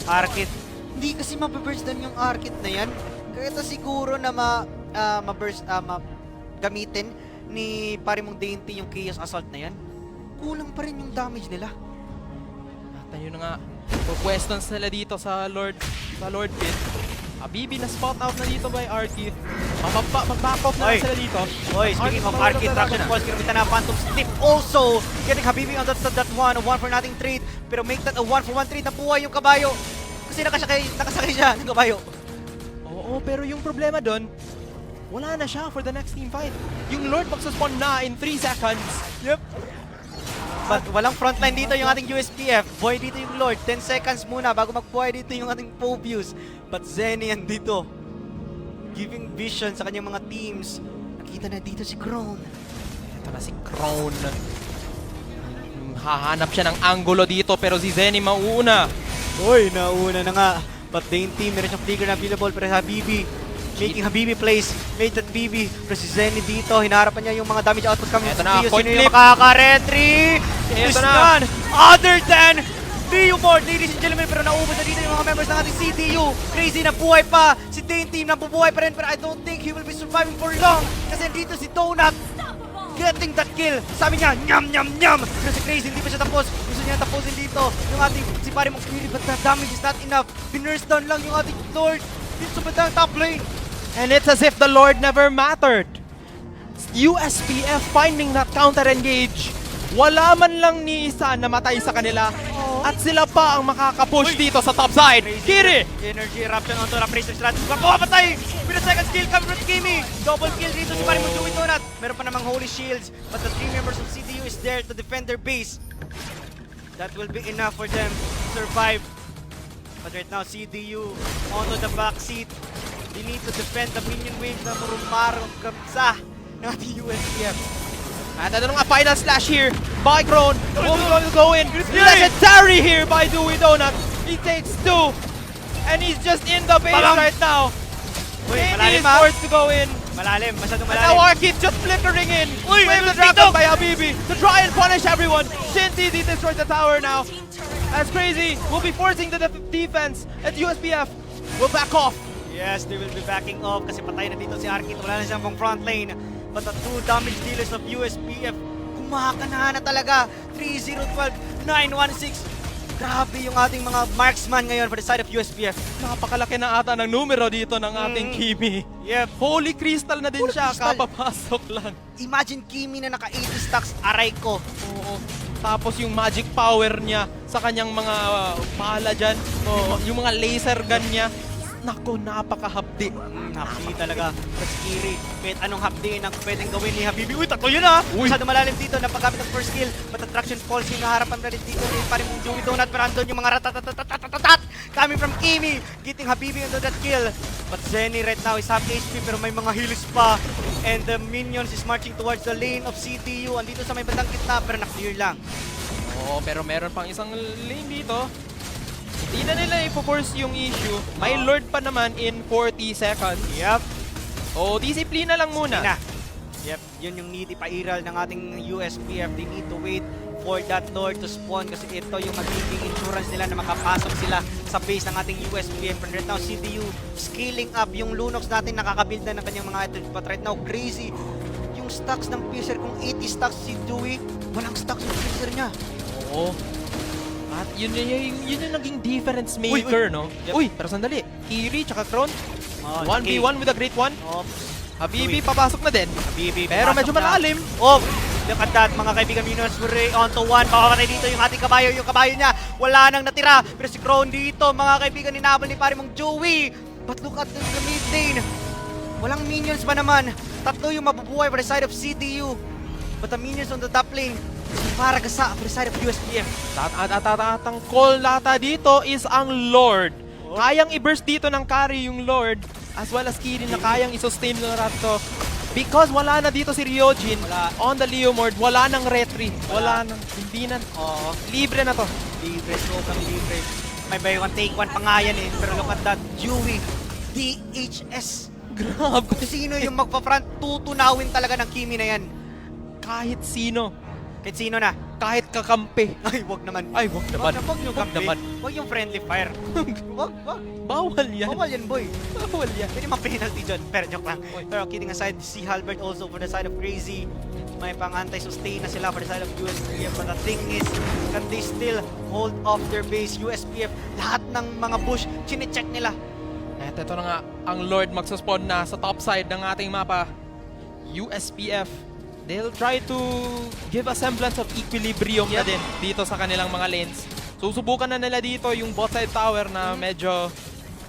Arkid. Hindi kasi mapaburst doon yung Arkid na yan. Kaya ito siguro na gamitin ni pare mong Dainty yung Chaos Assault na yan. Kulang pa rin yung damage nila. At ayun na nga, questions nila dito sa Lord Pit. Habibi na spot out na dito by Arkid. Mag-back off na sila dito. Speaking of Arkid, Traction Balls, kinamita na Phantom Slip also. Getting Habibi on that one, a 1 for nothing trade. Pero make that a 1 for 1 trade, nabuhay yung kabayo. Kasi nakasakay siya ng kabayo. Oo, pero yung problema doon, wala na siya for the next team fight. Yung Lord magsuspawn na in 3 seconds. Yep. But walang frontline dito yung ating USPF. Buhay dito yung Lord. 10 seconds muna bago magbuhay dito yung ating Phobius. But Zenny dito, giving vision sa kanyang mga teams. Nakita na dito si Kron. Ito na si Kron. Hahanap siya ng angulo dito pero si Zenny mauuna. Nauna na nga. But Dainty, meron siyang flicker na available pero Habibi. Making Habibi plays. Made that BB. Pero si Zenny dito, hinaharapan niya yung mga damage output coming from CDU. Sino yung makaka-retry? Ito na. Other than Dio Board, ladies and gentlemen. Pero naubos na dito yung mga members ng ating CDU. Crazy na buhay pa. Si Dainty nabubuhay pa rin. Pero I don't think he will be surviving for long. Kasi dito si Donut getting that kill. Sabi niya, nyam nyam nyam. Pero si Crazy hindi pa siya tapos. Gusto niya tapusin dito yung ating si pare mong Kiri. But the damage is not enough. Binurse down lang yung ating Lord dito sa bandang top lane. And it's as if the Lord never mattered. USPF finding that counter-engage. Wala man lang ni isa namatay sa kanila. At sila pa ang makakapush dito sa top side. Kiri! Energy eruption onto the Fraser's Rat. Patay! With a second skill coming from Kimi. Double kill dito si pare mong Dewey Donut. Meron pa namang Holy Shields. But the 3 members of CDU is there to defend their base. That will be enough for them to survive. But right now, CDU onto the backseat. They need to defend the minion wave na murumarong kapsa ng ating USPF. And ano nga, final slash here by Kron. Will go in. Legendary here by Dewey Donut. He takes 2. And he's just in the base right now. Dainty is forced to go in. Malalim, masyadong malalim. And now Arkid just flickering in. Wave the Dragon by Habibi to try and punish everyone. Shintizi destroys the tower now. That's Crazy. Will be forcing the defense. And USPF will back off. Yes, they will be backing off kasi patay na dito si Arkid. Wala na siyang pang front lane. But the two damage dealers of USPF, kumakana na talaga. 3-0-12, 9-1-6. Grabe yung ating mga marksman ngayon for the side of USPF. Napakalaki na ata ng numero dito ng ating Kimi. Yep. Holy Crystal na din Holy siya, Crystal. kapapasok lang. Imagine Kimi na naka 80 stacks, aray ko. Oo. Tapos yung magic power niya sa kanyang mga pala dyan, yung mga laser gun niya, nako, napakahapdi. Hapdi talaga. Mas scary. Kahit anong hapdi ang pwedeng gawin ni Habibi. Uy, tatlo yun ah! Masyado malalim dito. Napagamit ng first kill. But attraction falls yung harapan na rin dito. Parang yung Joey Donut. Pero andun yung mga ratatatatatatatat coming from Kimi. Getting Habibi into that kill. But Zenny right now is half HP pero may mga heals pa. And the minions is marching towards the lane of CDU. Andito sa may bandang gitna pero na-clear lang. Oo, pero meron pang isang lane dito. Hindi na nila i-force yung issue. May Lord pa naman in 40 seconds. Yep. O, disiplina lang muna. Yep, yun yung need ipairal ng ating USPF. They need to wait for that Lord to spawn kasi ito yung magiging insurance nila na makapasok sila sa base ng ating USPF. And right now, CDU scaling up yung Lunox natin, nakakabuild na ng kanyang mga items. But right now, crazy. Yung stocks ng Fisher, kung 80 stocks si Dewey, walang stocks yung Fisher niya. Oo. At yun yung naging difference maker, no? Yep. Uy, pero sandali. Kiri tsaka Kron. 1v1 with a great one. Habibi, papasok na din. Habibi, pero medyo malalim. Oh, look at that, mga kaibigan. Minions Murray onto one. Papapatay dito yung ating kabayo. Yung kabayo niya, wala nang natira. Pero si Kron dito, mga kaibigan, ninabal ni pare mong Joey. But look at the mid lane. Walang minions ba naman? Tatlo yung mabubuhay for the side of CDU. But the minions on the top lane, para gasa for the side of USPF. Ang call nata dito is ang Lord. Kayang i-burst dito ng carry yung Lord as well as Kirin na kayang i-sustain ng Rato. Because wala na dito si Ryojin on the Leo mode, wala nang retry. Wala nang, hindi na. Libre na to. Libre, sobrang libre. May buy one, take one pa nga yan eh. Pero look at that, Dewey, DHS. Grabe. Kung sino yung magpa-front, tutunawin talaga ng Kimi na yan. Kahit sino. Kahit sino na. Kahit kakampi. Ay, wag naman. Ay, wag naman. Wag yung kampi. Wag yung friendly fire. Wag. Bawal yan. Bawal yan, boy. Bawal yan. Pwede ma-penalty dyan. Pero joke lang. Pero kidding aside, si Halbert also for the side of Crazy. May pang anti-sustain na sila for the side of USPF. But the thing is, can they still hold off their base? USPF, lahat ng mga bush, chine-check nila. Ito na nga, ang Lord magsuspawn na sa top side ng ating mapa. USPF, they'll try to give a semblance of equilibrium na din dito sa kanilang mga lanes. Susubukan na nila dito yung bot side tower na medyo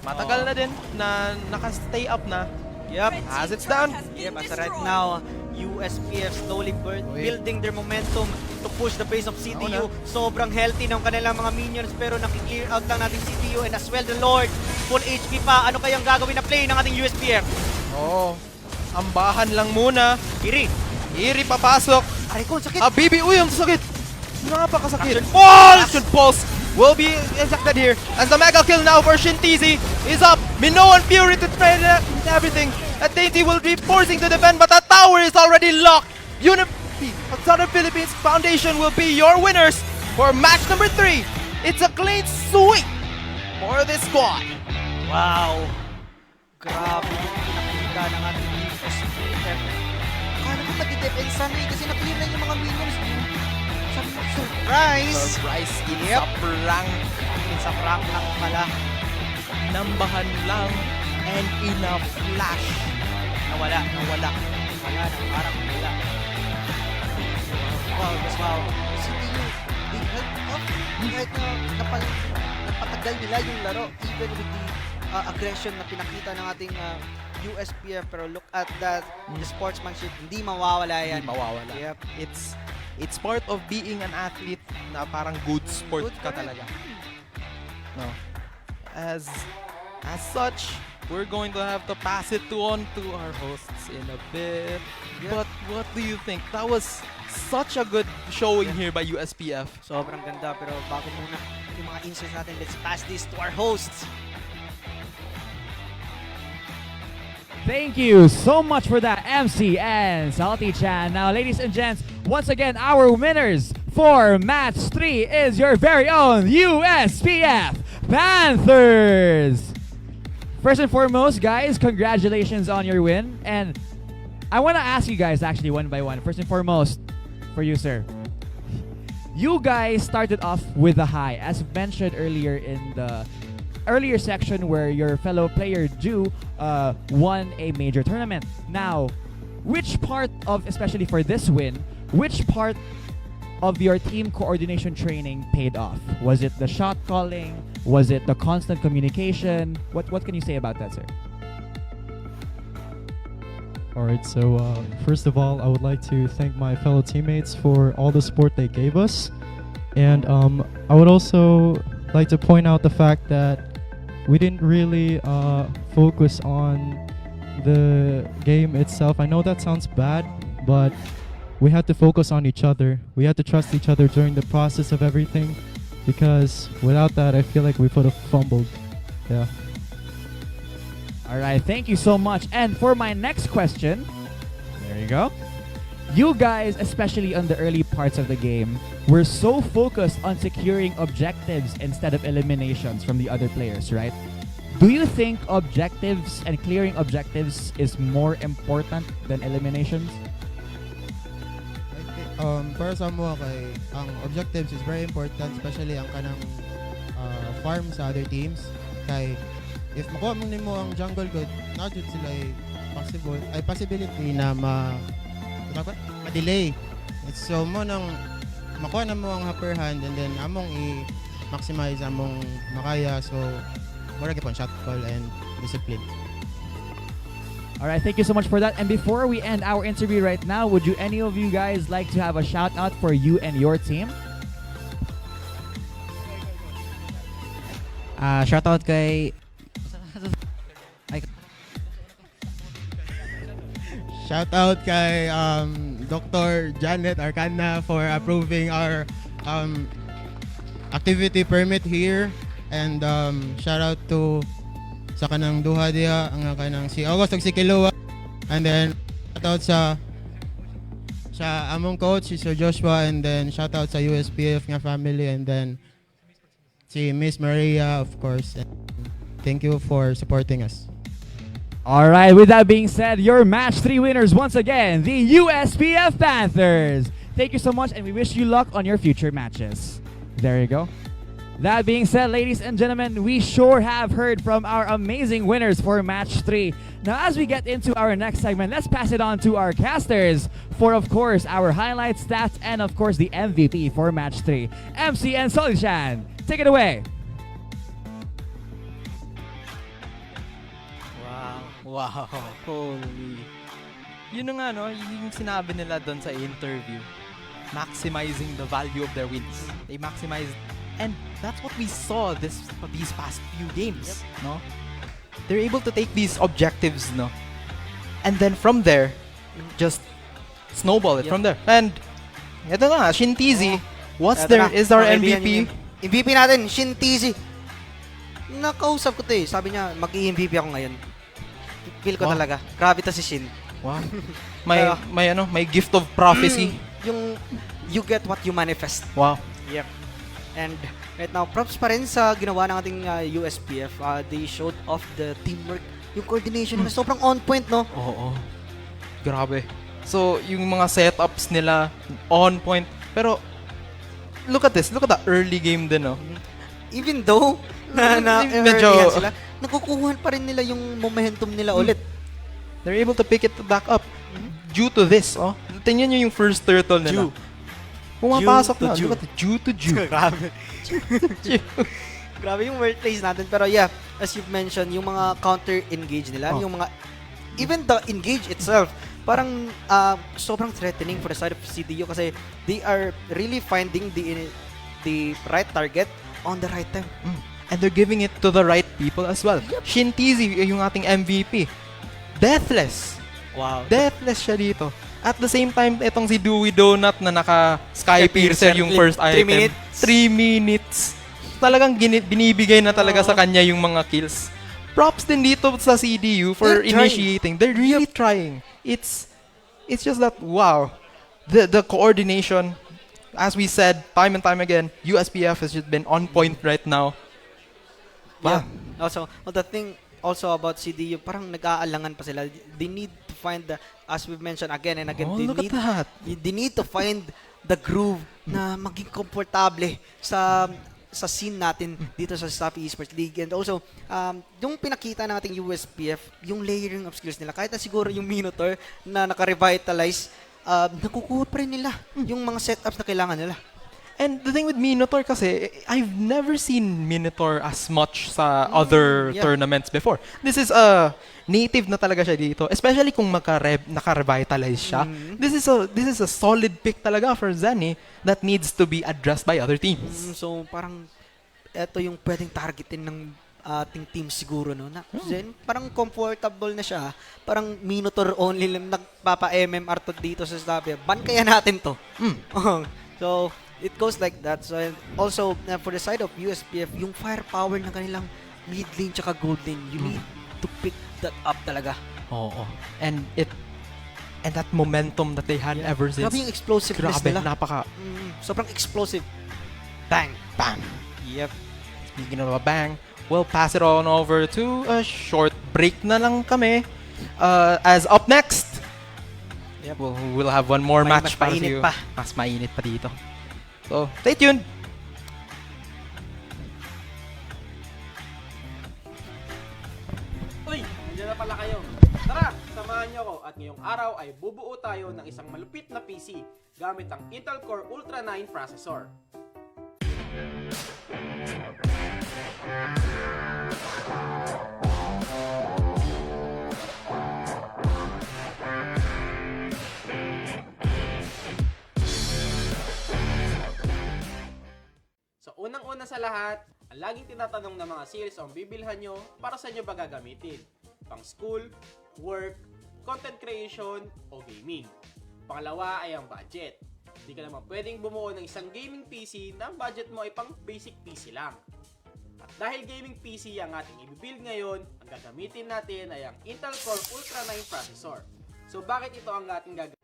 matagal na din, na naka-stay up na. Yep. As it's down. Yep, as right now, USPF slowly building their momentum to push the base of CDU. Sobrang healthy ng kanilang mga minions pero nakiklear out lang natin CDU and as well the Lord. Full HP pa. Ano kayang gagawin na play ng ating USPF? Ambahan lang muna. Kiri papasok. Aray ko, sakit. Habibi, uy, ang sakit. Napakasakit. Action Pulse will be ejected here as the mega kill now for Shintizi is up. Minoan and Fury to try everything. And Dainty will be forcing to defend, but that tower is already locked. Southern Philippines Foundation will be your winners for match number 3. It's a clean sweep for this squad. Wow. Grabe yung pinakita ng ating USPF. Akala ko matidepensa na kasi na-clear na yung mga minions. Sabi mo, surprise! Surprise, it's a prank lang pala. Nambahan lang and in a flash. Nawala na, parang wala. Wow. CDU, they held up. Kahit na napatagal nila yung laro, even with the aggression na pinakita ng ating USPF. Pero look at that, the sportsmanship, hindi mawawala yan. Hindi mawawala. Yep. It's part of being an athlete na parang good sport ka talaga. No. As such, we're going to have to pass it on to our hosts in a bit. Yeah. But what do you think? That was such a good showing here by USPF. Sobrang ganda, pero bago muna yung mga insights natin, let's pass this to our hosts. Thank you so much for that, MC and Salty Chan. Now, ladies and gents, once again, our winners for match 3 is your very own USPF Panthers. First and foremost, guys, congratulations on your win. And I want to ask you guys actually one by one. First and foremost, for you, sir. You guys started off with a high, as mentioned earlier in the earlier section where your fellow player Ju won a major tournament. Now, which part of, especially for this win, which part of your team coordination training paid off? Was it the shot calling? Was it the constant communication? What can you say about that, sir? Alright, so first of all, I would like to thank my fellow teammates for all the support they gave us. And I would also like to point out the fact that we didn't really focus on the game itself. I know that sounds bad, but we had to focus on each other. We had to trust each other during the process of everything, because without that, I feel like we would have fumbled. Yeah. All right, thank you so much. And for my next question, there you go. You guys, especially on the early parts of the game, were so focused on securing objectives instead of eliminations from the other players, right? Do you think objectives and clearing objectives is more important than eliminations? Para sa mo kay ang objectives is very important, especially ang kanang farm sa other teams. Kay if makuha mo nimo ang jungle god, na jud sila ay possibility na ma-delay. So mo nang makuha na mo ang upper hand and then among i-maximize among makaya, so mura gyud shot call and discipline. All right, thank you so much for that. And before we end our interview right now, would you any of you guys like to have a shout out for you and your team? Shout out kay Shout out kay Dr. Janet Arcana for approving our activity permit here, and shout out to sa kanang duha diha ang kanang si August ug si Kilowa, and then shout out sa among coach si Sir Joshua, and then shout out sa USPF nga family, and then si Miss Maria, of course. And thank you for supporting us. All right, with that being said, your match 3 winners once again, the USPF Panthers. Thank you so much, and we wish you luck on your future matches. There you go. That being said, ladies and gentlemen, we sure have heard from our amazing winners for match 3. Now, as we get into our next segment, let's pass it on to our casters for, of course, our highlights, stats, and, of course, the MVP for match 3. MC and Solichan, take it away. Wow. Holy. Yun nga, no? Yung sinabi nila doon sa interview. Maximizing the value of their wins. They maximized. And that's what we saw these past few games, no? They're able to take these objectives, no? And then from there, just snowball it from there. And ito nga, Shintizi. Is our MVP? MVP natin, Shintizi. Nakausap ko 'to eh. Sabi niya, mag-i-MVP ako ngayon. Feel ko talaga. Grabe to si Shin. Wow. May gift of prophecy. Yung you get what you manifest. Wow. Yep. And right now, props pa rin sa ginawa ng ating USPF. They showed off the teamwork, yung coordination na sobrang on point, no? Oo. Grabe. So, yung mga setups nila on point. Pero look at this. Look at the early game din, no? Even though medyo sila, nakukuhan pa rin nila yung momentum nila ulit. They're able to pick it back up due to this, oh. Tingnan nyo yung first turtle nila. Pumapasok na. Look at the Jew to Jew. Grabe. Grabe yung wordplays natin. Pero yeah, as you've mentioned, yung mga counter-engage nila, yung mga, even the engage itself, parang sobrang threatening for the side of CDU kasi they are really finding the right target on the right time. And they're giving it to the right people as well. Yep. Shintizi, yung ating MVP. Deathless. Wow. Deathless siya dito. At the same time, itong si Dewey Donut na naka-Sky Piercer yung first item. 3 minutes. Talagang binibigay na talaga sa kanya yung mga kills. Props din dito sa CDU for initiating. They're really trying. It's just that, wow. The coordination, as we said time and time again, USPF has just been on point right now. Yeah. Also, the thing also about CDU, parang nag-aalangan pa sila. They need to find as we've mentioned again and again, Look at that. they need to find the groove na maging komportable sa scene natin dito sa CESAFI Esports League. And also, yung pinakita nating USPF, yung layering of skills nila, kahit na siguro yung Minotaur na naka-revitalize, nakukuha pa rin nila yung mga setups na kailangan nila. And the thing with Minotaur kasi, I've never seen Minotaur as much sa other tournaments before. This is a native na talaga siya dito, especially kung naka-revitalize siya. This is a solid pick talaga for Zenny that needs to be addressed by other teams. So parang ito yung pwedeng targetin ng ating team siguro, no? Na Zen, parang comfortable na siya. Parang Minotaur only lang nagpapa-MMR to dito sa Slavia. Ban kaya natin to. So it goes like that. So and also for the side of USPF, yung firepower ng kanilang mid lane tsaka gold lane, you need to pick that up talaga. Oo. And that momentum that they had ever since. Grabe yung explosiveness nila. Napaka. Sobrang explosive. Bang! Bang! Yep. Speaking of a bang, we'll pass it on over to a short break na lang kami. As up next, we'll have one more match para sa iyo. Mas mainit pa dito. So, stay tuned! Uy! Nandiyan na pala kayo. Tara! Samahan niyo ako at ngayong araw ay bubuo tayo ng isang malupit na PC gamit ang Intel Core Ultra 9 processor. So unang-una sa lahat, ang laging tinatanong ng mga sales ang bibilhan nyo para sa inyo ba gagamitin? Pang school, work, content creation, o gaming. Pangalawa ay ang budget. Hindi ka naman pwedeng bumuo ng isang gaming PC na ang budget mo ay pang basic PC lang. At dahil gaming PC ang ating i-build ngayon, ang gagamitin natin ay ang Intel Core Ultra 9 processor. So bakit ito ang ating gagamitin?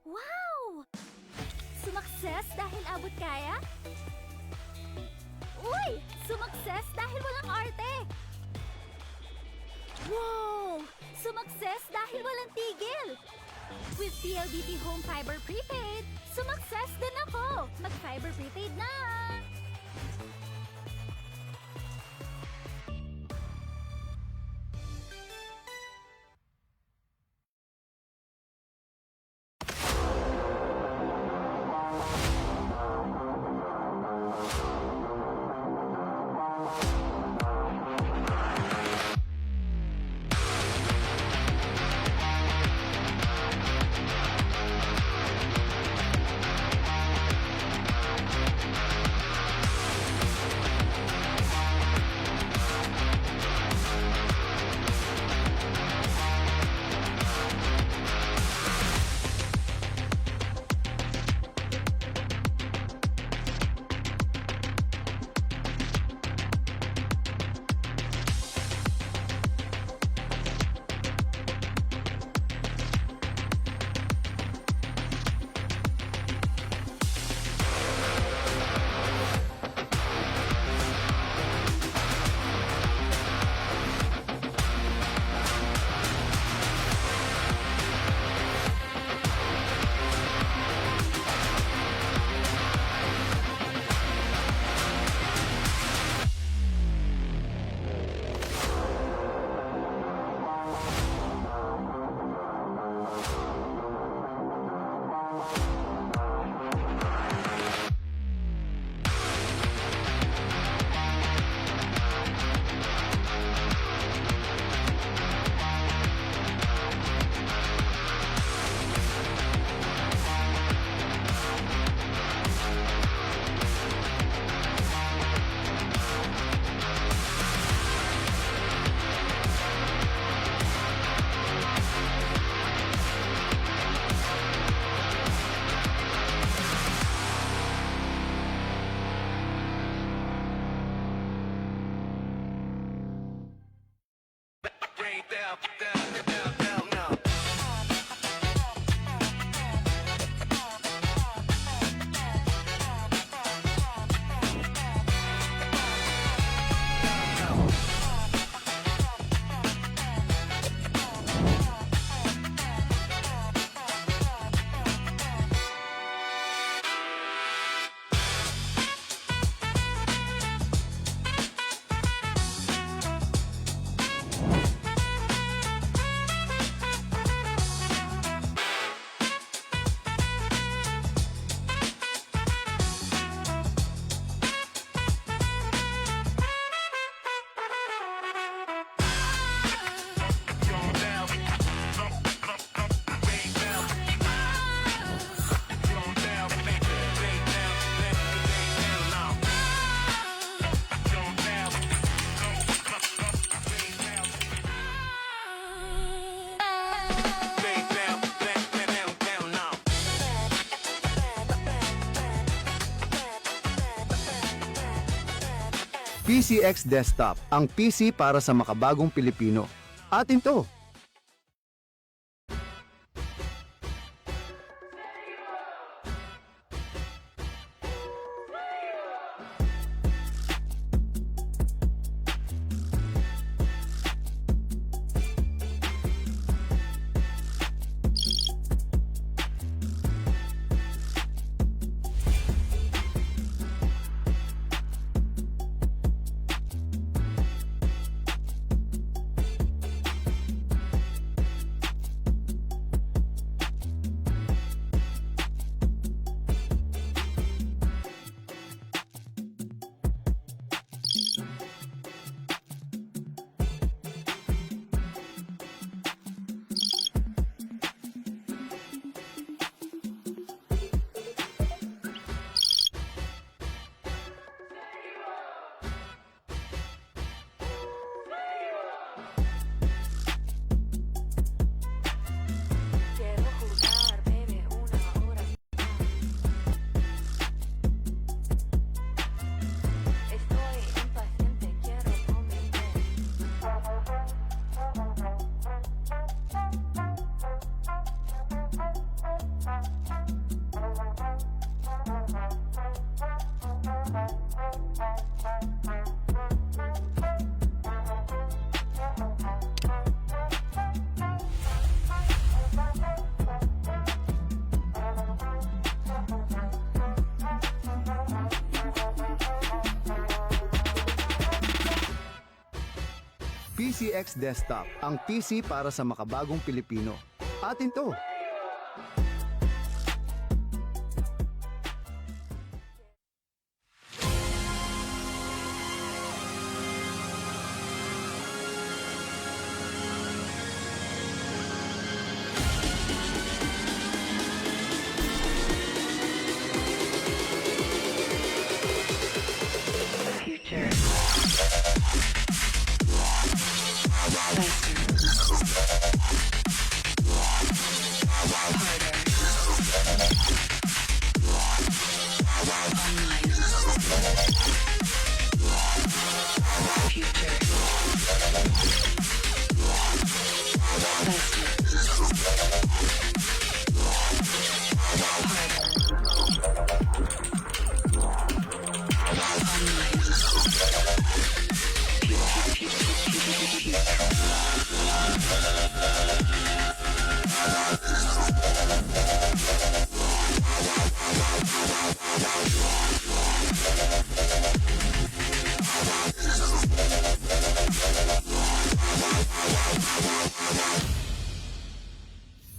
Wow! Sumakses dahil abot kaya? Uy! Sumakses dahil walang arte! Wow! Sumakses dahil walang tigil! With PLDT Home Fiber Prepaid, sumakses din ako! Mag-Fiber Prepaid na! PCX Desktop, ang PC para sa makabagong Pilipino. Atin to! PCX Desktop, ang PC para sa makabagong Pilipino. Atin to!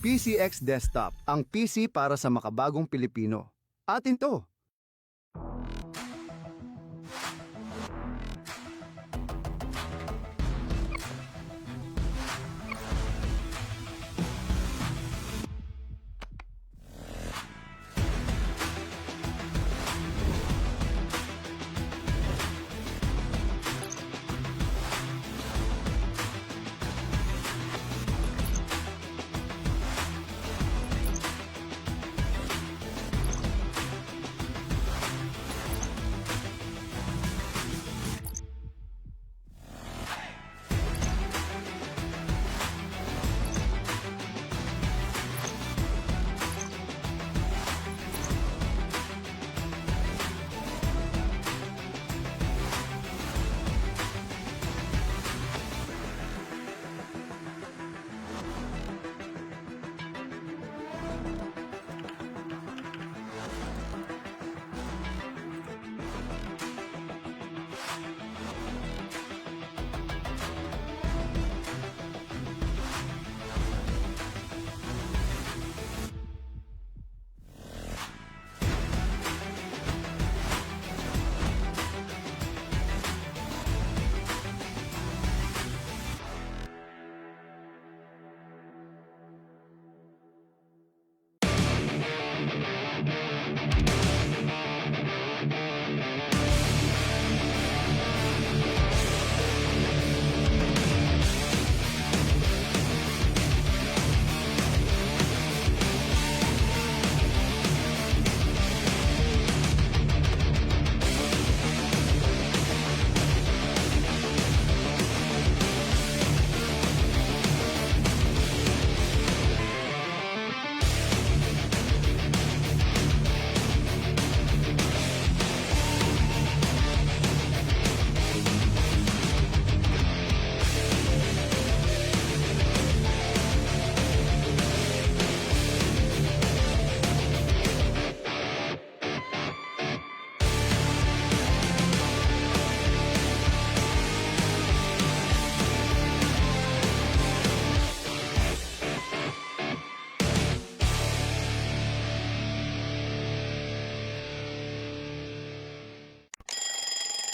PCX Desktop, ang PC para sa makabagong Pilipino. Atin to!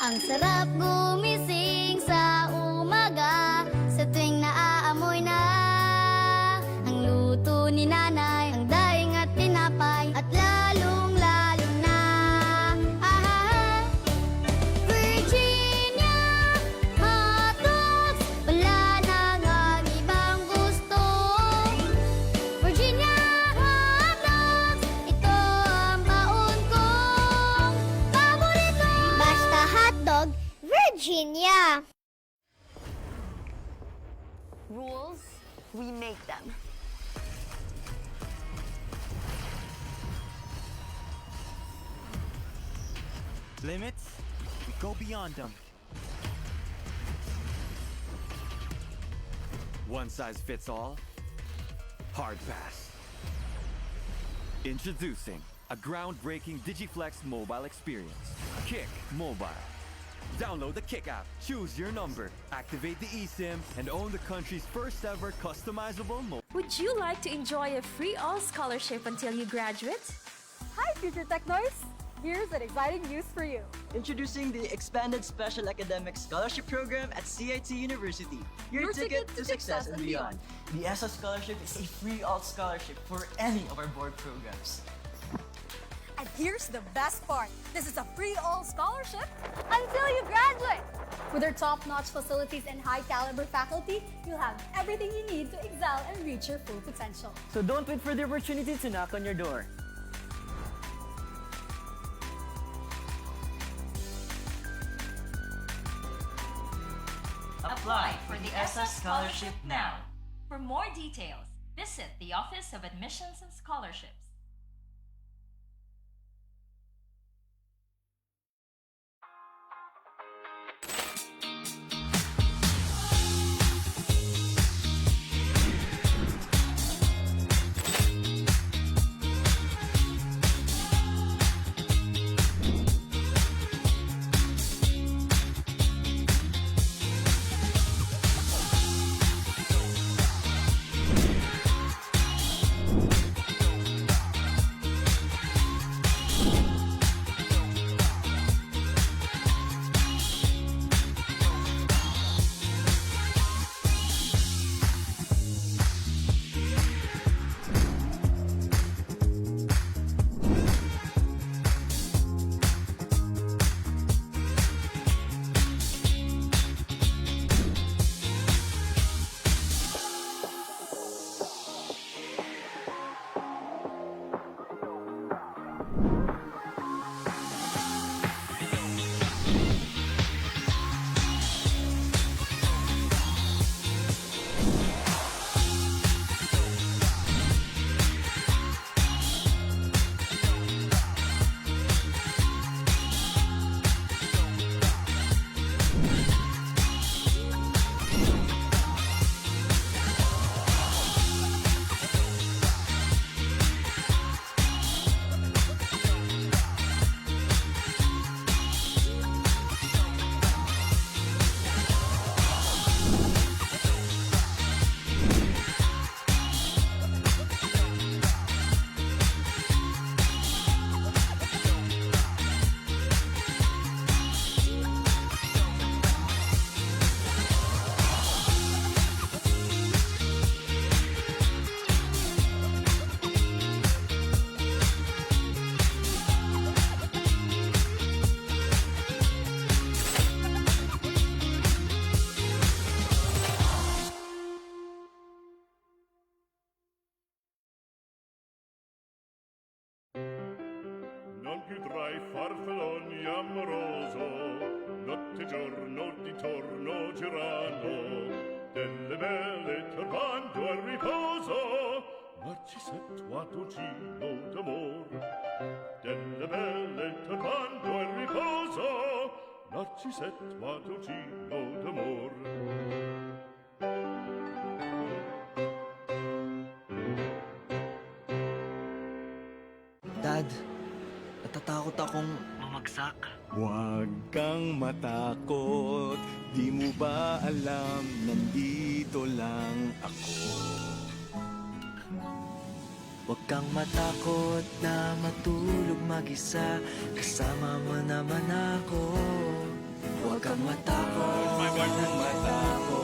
Ang sarap gumising sa umaga, sa tuwing naaamoy na ang luto ni nanay, ang daing at tinapay, at lalong-lalo na Virginia hotdogs, wala nang ang ibang gusto. Virginia hotdogs, ito ang baon kong paborito. Basta hotdog, Virginia. Rules, we make them. Limits, we go beyond them. One size fits all? Hard pass. Introducing a groundbreaking Digiflex mobile experience. Kick Mobile. Download the Kick app, choose your number, activate the eSIM, and own the country's first ever customizable mobile. Would you like to enjoy a free all scholarship until you graduate? Hi, Future Technoids! Here's an exciting news for you. Introducing the expanded Special Academic Scholarship Program at CIT University. Your ticket to success and beyond. The ESA Scholarship is a free alt scholarship for any of our board programs. And here's the best part. This is a free all scholarship until you graduate. With our top-notch facilities and high-caliber faculty, you'll have everything you need to excel and reach your full potential. So don't wait for the opportunity to knock on your door. Apply for the ESA scholarship now. For more details, visit the Office of Admissions and Scholarships. Non più tra i farfalloni amoroso, notte e giorno di torno girano, delle belle turbando al riposo, Narcisetto Adugino d'amor. Delle belle turbando al riposo, Narcisetto Adugino d'amor. Dad, natatakot akong mamagsak. Huwag kang matakot, di mo ba alam, nandito lang ako. Huwag kang matakot na matulog mag-isa, kasama mo naman ako. Huwag kang matakot, huwag kang matakot.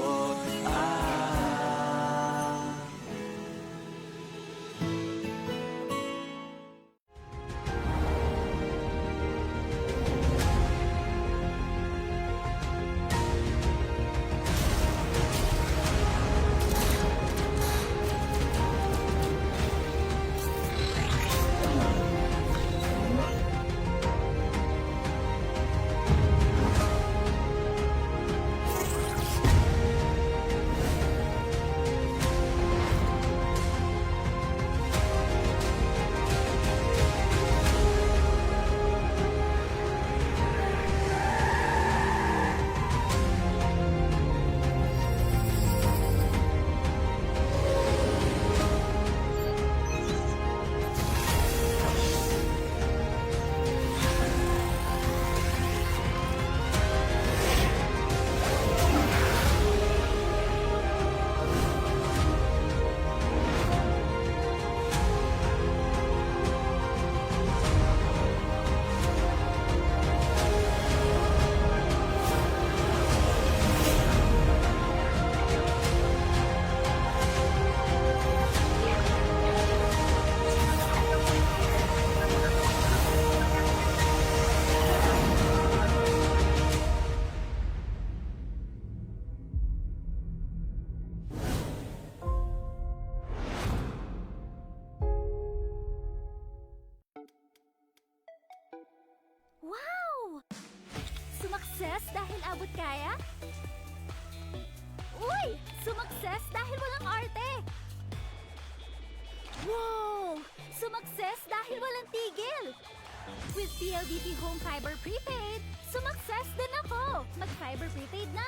Wow! Sumakses dahil abot kaya? Uy! Sumakses dahil walang arte! Wow! Sumakses dahil walang tigil! With PLDT Home Fiber Prepaid, sumakses din ako! Mag-Fiber Prepaid na!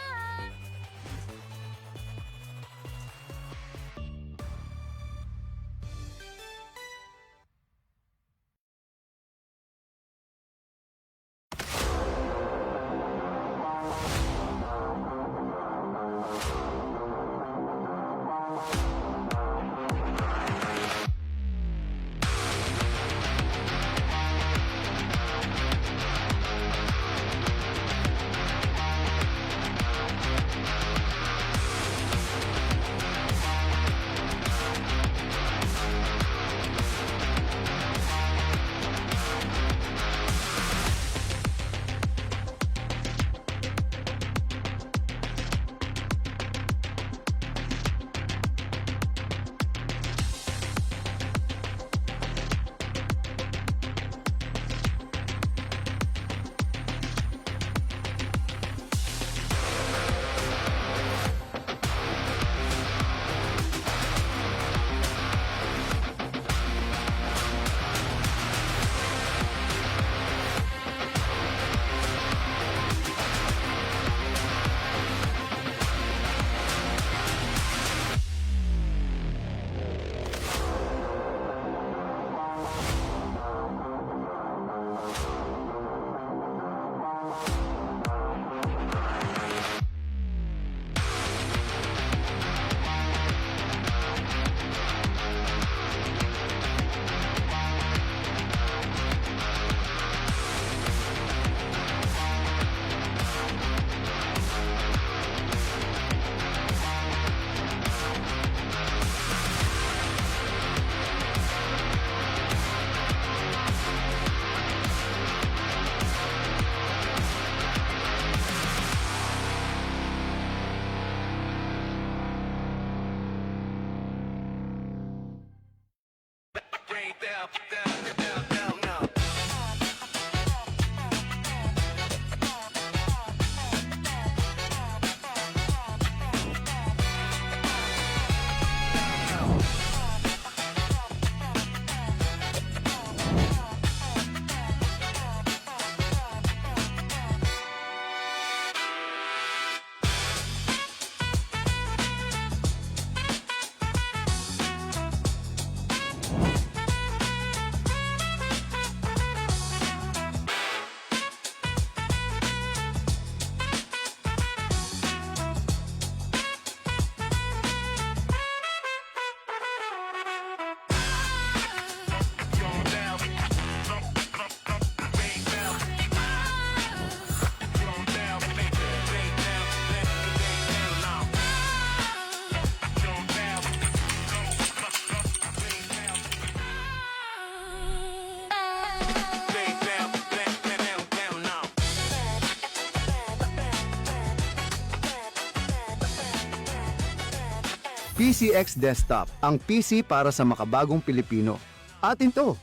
PCX Desktop, ang PC para sa makabagong Pilipino. Atin to!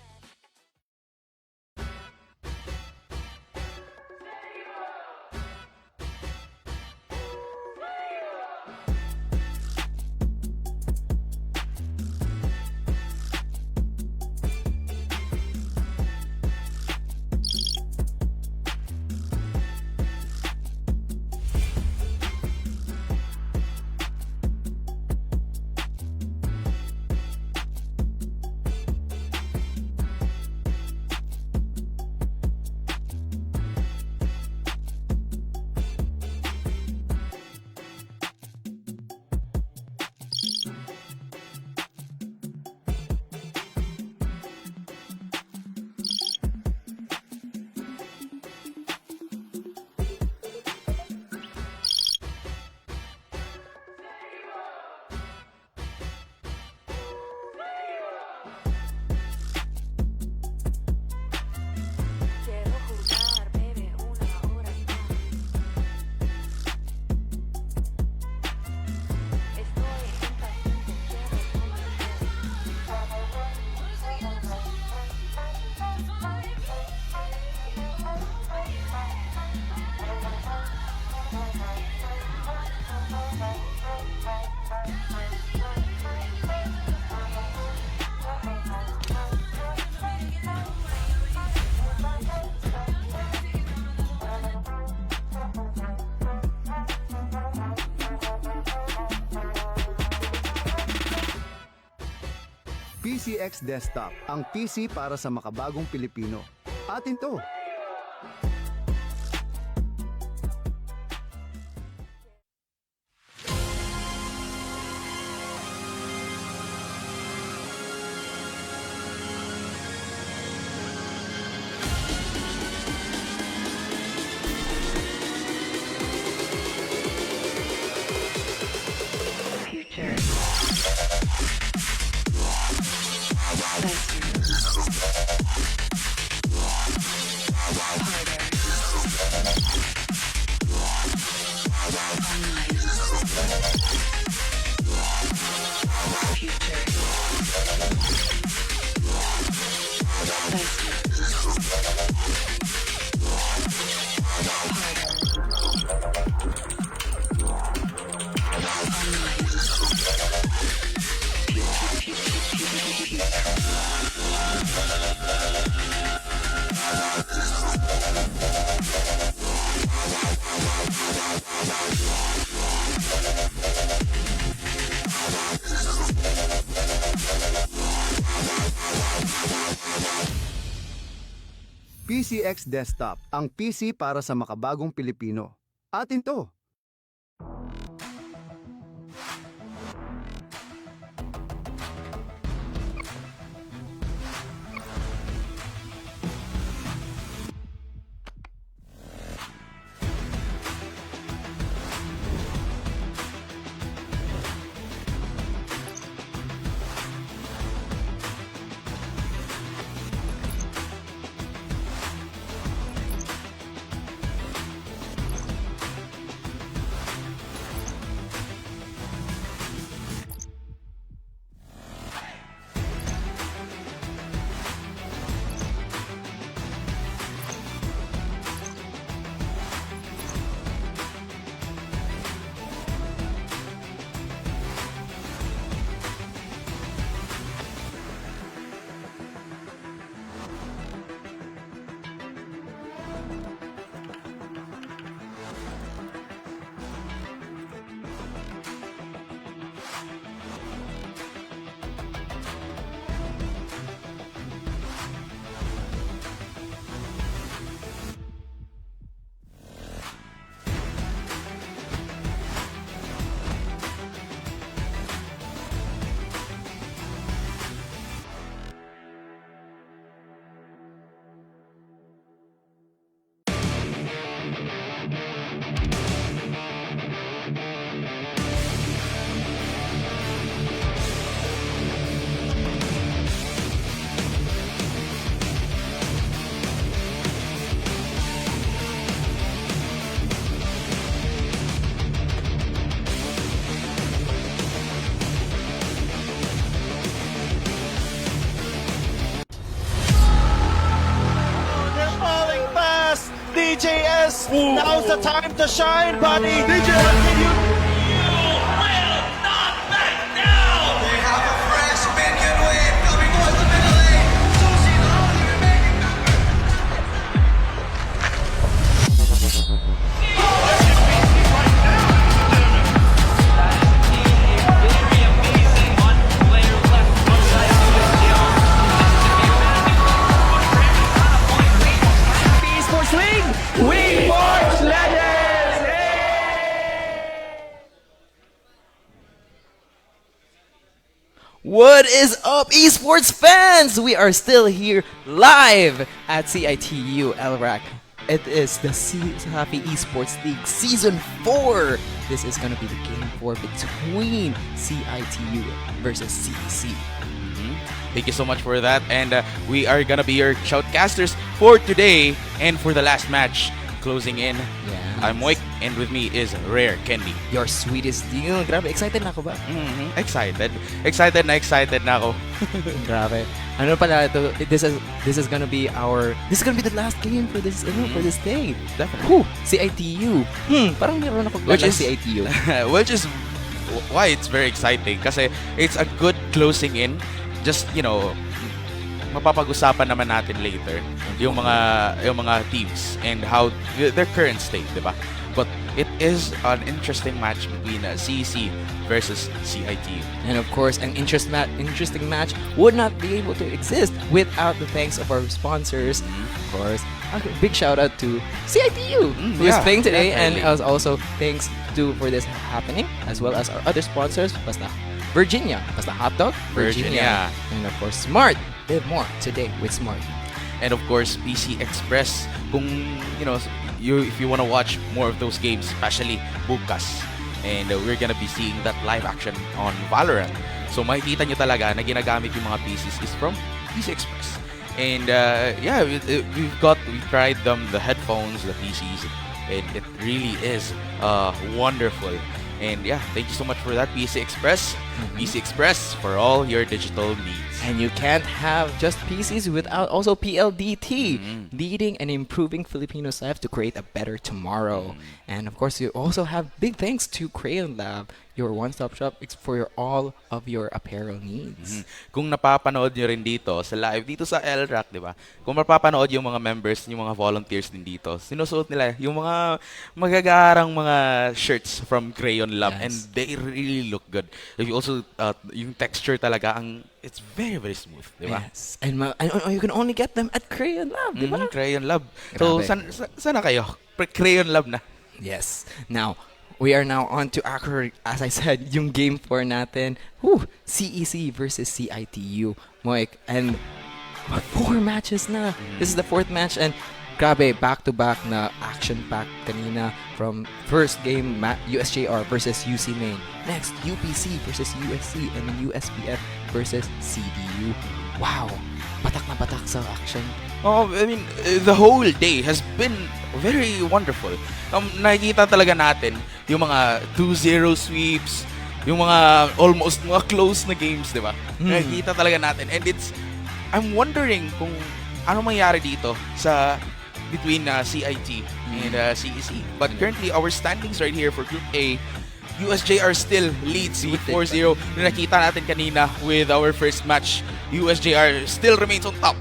PCX Desktop, ang PC para sa makabagong Pilipino. Atin to! PCX Desktop, ang PC para sa makabagong Pilipino. Atin to! DJS, now's the time to shine, buddy. DJ, can you? They have a fresh minion wave coming towards the middle lane. Sushi only remaining member. Esports League, we forge legends! What is up, esports fans? We are still here live at CITU LRAC. It is the CESAFI Esports League Season 4. This is going to be the game 4 between CITU versus CEC. Thank you so much for that. And we are gonna be your shoutcasters for today and for the last match closing in. Yes. I'm Moik, and with me is Rare Candy. Your sweetest deal. Grabe, excited na ako ba? Excited na ako. Grabe. Ano pala ito? This is gonna be the last game for this for this day. Definitely. CITU. Parang meron ako Which is CITU. Which is why it's very exciting kasi it's a good closing in. Just, mapapag-usapan naman natin later yung mga teams and how their current state, di ba? But it is an interesting match between CEC versus CITU. And of course, an interesting match would not be able to exist without the thanks of our sponsors. Of course, a big shout out to CITU who is playing today, definitely. and also thanks for this happening, as well as our other sponsors, basta Virginia, basta Hot Dog, Virginia. And of course, Smart. Live more today with Smart. And of course, PC Express. Kung, if you want to watch more of those games, especially bukas. And we're gonna be seeing that live action on Valorant. So makikita nyo talaga na ginagamit yung mga PCs is from PC Express. And we tried the headphones, the PCs, and it really is wonderful. And thank you so much for that, PC Express. PC Express for all your digital needs. And you can't have just PCs without also PLDT, leading and improving Filipinos' life to create a better tomorrow. And of course, you also have big thanks to Crayon Lab, your one-stop shop for all of your apparel needs. Kung napapanood nyo rin dito sa live, dito sa LRAC, di ba? Kung mapapanood yung mga members, yung mga volunteers din dito, sinusuot nila yung mga magagarang mga shirts from Crayon Lab, and they really look good. If you also, yung texture talaga, it's very, very smooth, di ba? Yes. And you can only get them at Crayon Lab, di ba? Crayon Lab. So, sana kayo? Crayon Lab na. Yes. Now, we are now on to as I said, yung game 4 natin. CEC versus CITU. Moik. And 4 matches na. This is the 4th match, and grabe, back-to-back na action-packed kanina from first game, USJR versus UC Main. Next, UPC versus USC, and then USPF versus CDU. Wow, batak na batak sa action. Oh, I mean, the whole day has been very wonderful. Nakikita talaga natin yung mga 2-0 sweeps, yung mga almost mga close na games, di ba? Nakikita talaga natin. And I'm wondering kung ano mangyari dito between CIT and CEC. But currently, our standings right here for Group A, USJR still leads with 4-0. Nakita natin kanina with our first match, USJR still remains on top.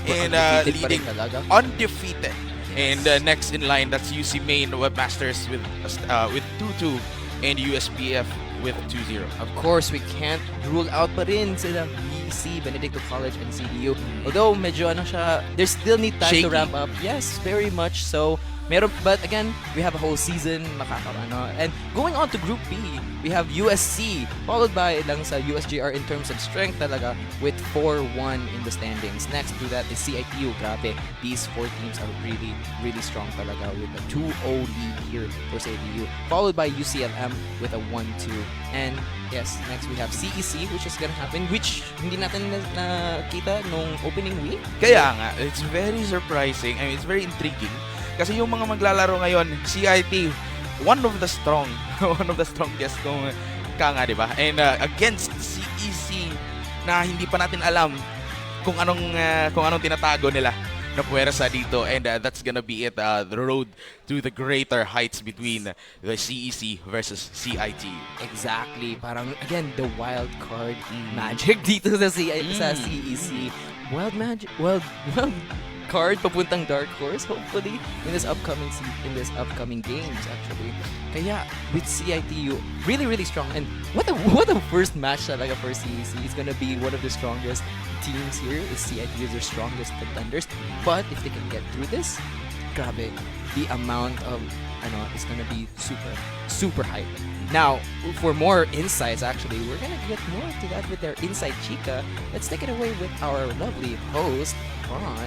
And leading undefeated. And next in line, that's UC Main Webmasters with 2-2 and USPF with 2-0. Of course, we can't rule out pa rin sila BC, Benedicto College, and CDU. Although medyo they still need time to ramp up. Yes, very much so. But again, we have a whole season and going on to Group B, we have USC followed by lang sa USJR in terms of strength talaga with 4-1 in the standings. Next to that is CITU. Grabe, these 4 teams are really, really strong talaga with a 2-0 lead here for CITU, followed by UCLM with a 1-2. And yes, next we have CEC, which is gonna happen, which hindi natin nakita nung opening week. Kaya nga, it's very surprising. I mean, it's very intriguing. Kasi yung mga maglalaro ngayon, CIT, one of the strongest kung nga, di ba? And against CEC na hindi pa natin alam kung anong tinatago nila. na puwersa dito, and that's gonna be it, the road to the greater heights between the CEC versus CIT. Exactly. Parang, again, the wild card magic dito sa CEC. Wild magic, wild card papuntang dark horse, hopefully, in this upcoming games, actually. Kaya, with CITU, really, really strong. And what a first match talaga for CEC. It's gonna be one of the strongest teams here. CITU is their strongest contenders. But if they can get through this, grabe, the amount of, it's gonna be super, super high. Now, for more insights, actually, we're gonna get more to that with our Inside Chica. Let's take it away with our lovely host, Ron.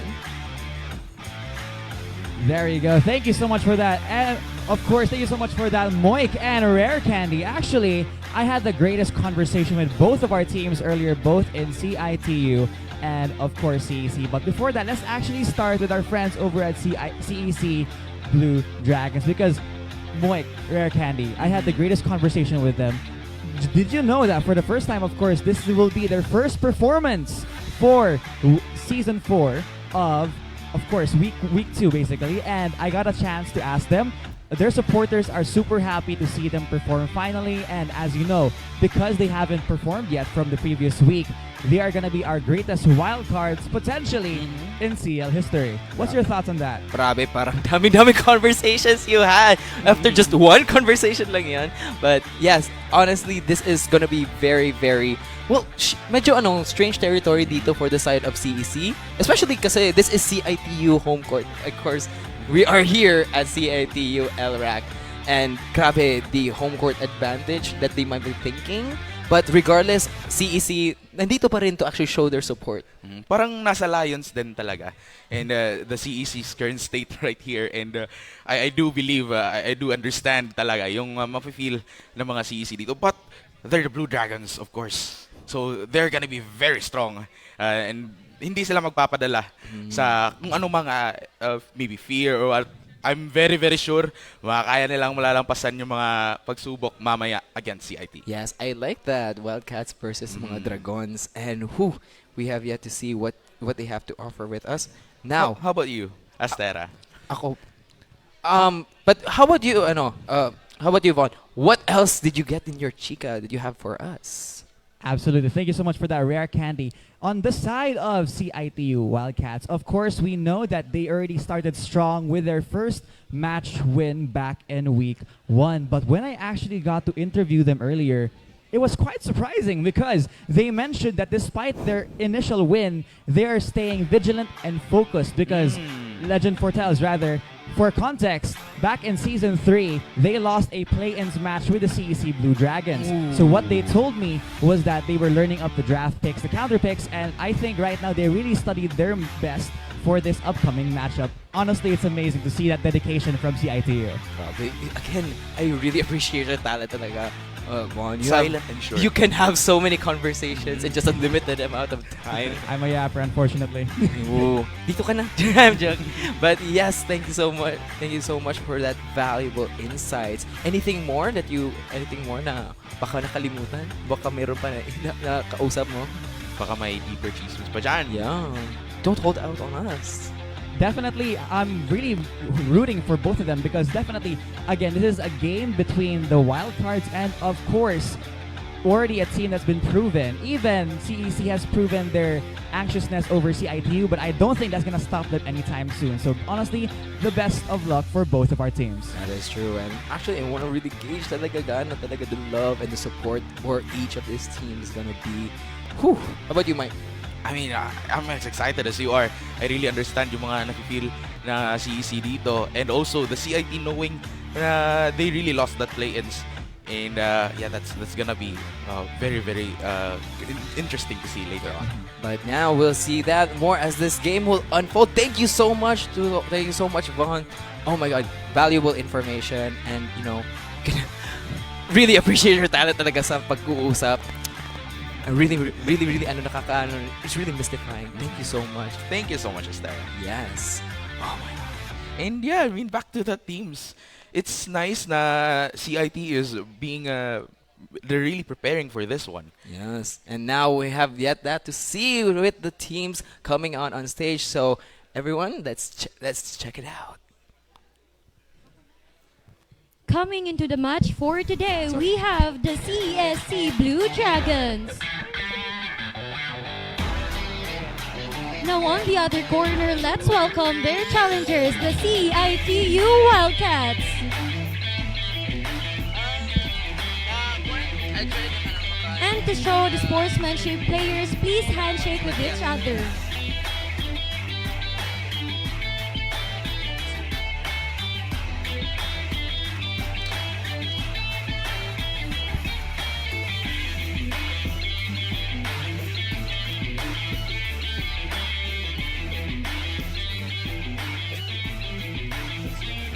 There you go. Thank you so much for that. And of course, thank you so much for that, Moik and Rare Candy. Actually, I had the greatest conversation with both of our teams earlier, both in CITU and of course CEC. But before that, let's actually start with our friends over at CEC Blue Dragons, because Moik, Rare Candy, I had the greatest conversation with them. Did you know that for the first time, of course, this will be their first performance for Season 4 of course, week 2 basically, and I got a chance to ask them. Their supporters are super happy to see them perform finally, and as you know, because they haven't performed yet from the previous week, they are gonna be our greatest wildcards potentially in CL history. What's your thoughts on that? Grabe, parang dami-dami conversations you had after just one conversation lang yan. But yes, honestly, this is gonna be very, very, well, medyo strange territory dito for the side of CEC. Especially kasi this is CITU home court. Of course, we are here at CITU LRAC. And grabe, the home court advantage that they might be thinking. But regardless, CEC, nandito pa rin to actually show their support. Parang nasa Lions din talaga. And the CEC's current state right here. And I do believe, I do understand talaga yung mafe-feel ng mga CEC dito. But they're the Blue Dragons, of course. So they're gonna be very strong. And hindi sila magpapadala sa kung ano mga maybe fear or what. I'm very, very sure makakaya nilang malalampasan yung mga pagsubok mamaya against CIT. Yes, I like that. Wildcats versus mga Dragons. And we have yet to see what they have to offer with us. Now, how about you, Astera? Ako. But how about you, how about you, Vaughn? What else did you get in your chica that you have for us? Absolutely. Thank you so much for that, Rare Candy. On the side of CITU Wildcats, of course, we know that they already started strong with their first match win back in week 1. But when I actually got to interview them earlier, it was quite surprising because they mentioned that despite their initial win, they are staying vigilant and focused because legend foretells, rather, for context, back in Season 3, they lost a play-ins match with the CEC Blue Dragons. So what they told me was that they were learning up the draft picks, the counter picks, and I think right now they really studied their best for this upcoming matchup. Honestly, it's amazing to see that dedication from CITU. Again, I really appreciate the talent talaga. Vaughn, silent and sure. You can have so many conversations in just a limited amount of time. I'm a yapper, unfortunately. Ooh, dito ka na. I'm joking. But yes, thank you so much. Thank you so much for that valuable insights. Anything more na baka nakalimutan? Baka meron pa na kausap mo? Baka may deeper chismis pa dyan. Yeah. Don't hold out on us. Definitely, I'm really rooting for both of them because definitely, again, this is a game between the Wildcards and, of course, already a team that's been proven. Even CEC has proven their anxiousness over CITU, but I don't think that's going to stop them anytime soon. So, honestly, the best of luck for both of our teams. That is true. And actually, I want to really gauge talaga the love and the support for each of these teams is going to be. How about you, Mike? I mean, I'm as excited as you are. I really understand yung mga nafe-feel na CEC dito. And also, the CIT knowing they really lost that play-ins. And yeah, that's gonna be very, very interesting to see later on. But now we'll see that more as this game will unfold. Thank you so much, Vaughn. Oh my God, valuable information. And, really appreciate your talent talaga sa pag-uusap. Really, it's really mystifying. Thank you so much. Thank you so much, Esther. Yes. Oh my God. And yeah, I mean, back to the teams. It's nice na CIT is being, they're really preparing for this one. Yes. And now we have yet that to see with the teams coming on stage. So everyone, let's check it out. Coming into the match for today, we have the CESC Blue Dragons. Now on the other corner, let's welcome their challengers, the CEITU Wildcats. And to show the sportsmanship, players please handshake with each other.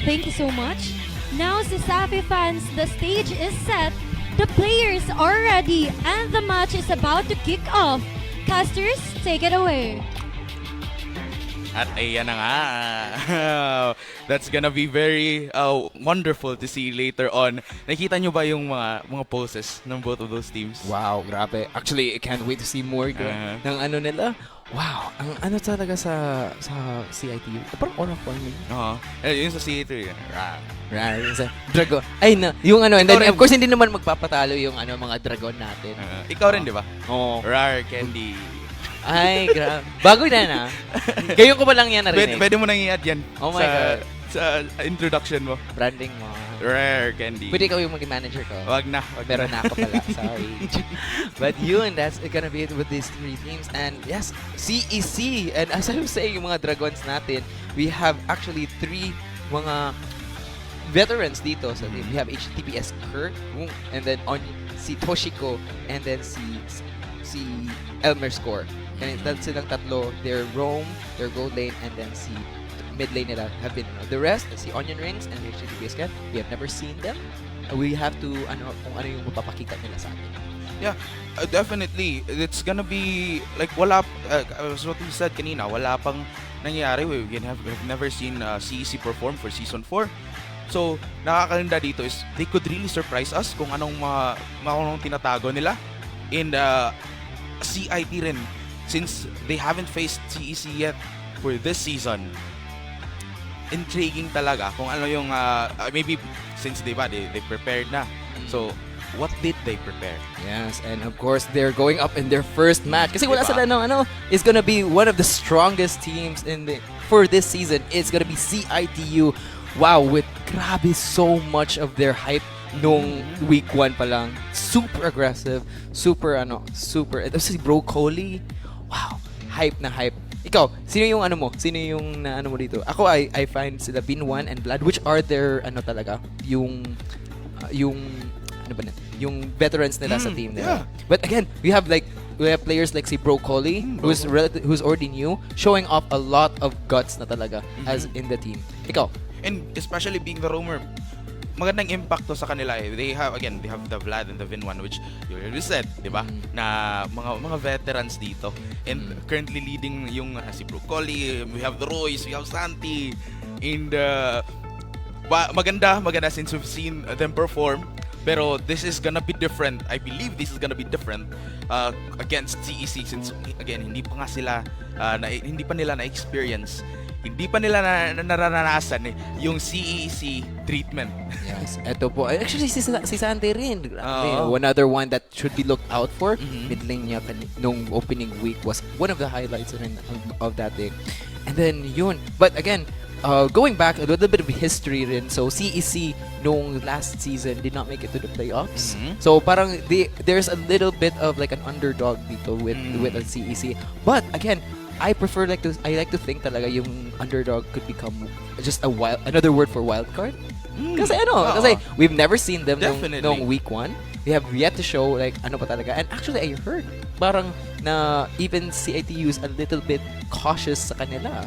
Thank you so much. Now, CESAFI fans, the stage is set, the players are ready, and the match is about to kick off. Casters, take it away. At ayan na nga. That's gonna be very wonderful to see later on. Nakita nyo ba yung mga poses ng both of those teams? Wow, grabe. Actually, I can't wait to see more ng ano nila. Wow, ang ano talaga sa CITU. Parang Oracle yun. Oo. Yun sa CITU yun. Right. Dragon. Ay na, yung ano, and then of course hindi naman magpapatalo yung ano mga dragon natin. Ikaw rin, di ba? Oo. Rare Candy. Ay, grabe. Bago na. Ngayon ko ba lang yan narinig? Pwede mo nang i-add yan. Oh my God. Sa introduction mo. Branding mo. Rare Candy. Pwede ikaw yung maging manager ko. Wag na. Pero na ako pala. Sorry. But yun, that's gonna be it with these three teams. And yes, CEC. And as I was saying, yung mga dragons natin, we have actually three mga veterans dito sa team. We have HTPS Kurt, and then si Toshiko, and then si Elmer Score. And that's silang tatlo. They're Rome, their gold lane, and then si mid lane nila have been the rest, si Onion Rings and HTTPS Cat. We have never seen them. We have to kung ano yung mapapakita nila sa atin. Yeah, definitely. It's gonna be like wala as what we said kanina, wala pang nangyayari. We've never seen CEC perform for season 4. So, nakakalinda dito is they could really surprise us kung anong anong tinatago nila. And CIT rin, since they haven't faced CEC yet for this season. Intriguing talaga kung ano yung maybe since they prepared na. So what did they prepare? Yes, and of course they're going up in their first match kasi wala sila no is gonna be one of the strongest teams for this season. It's gonna be CITU. Wow, with grabe so much of their hype nung week 1 pa lang. Super aggressive, super ito si Bro Coley. Wow, hype na hype. Ikaw, sino yung ano mo? Sino yung ano mo dito? Ako, I find sila Bin1 and Vlad, which are their, talaga, yung veterans nila sa team nila. Yeah. But again, we have players like si Bro Coley, who's already new, showing off a lot of guts na talaga as in the team. Ikaw? And especially being the roamer, magandang impact to sa kanila eh. They have the Vlad and the Vin1, which you already said, di ba? Na mga veterans dito. And currently leading yung si Broccoli, we have the Royce, we have Santi. And maganda since we've seen them perform. Pero this is gonna be different. I believe this is gonna be different against CEC since again, hindi pa nila na-experience. Hindi pa nila naranasan yung CEC treatment. Yes, eto po. Actually, si Santi rin. Another one that should be looked out for. Mid lane niya nung opening week was one of the highlights of that day. And then yun. But again, going back a little bit of history rin. So CEC nung last season did not make it to the playoffs. So parang there's a little bit of like an underdog dito with a CEC. But again, I like to think talaga yung underdog could become just another word for wild card. Kasi kasi we've never seen them nung week 1. They have yet to show like ano pa talaga. And actually I heard parang na even CITU is a little bit cautious sa kanila.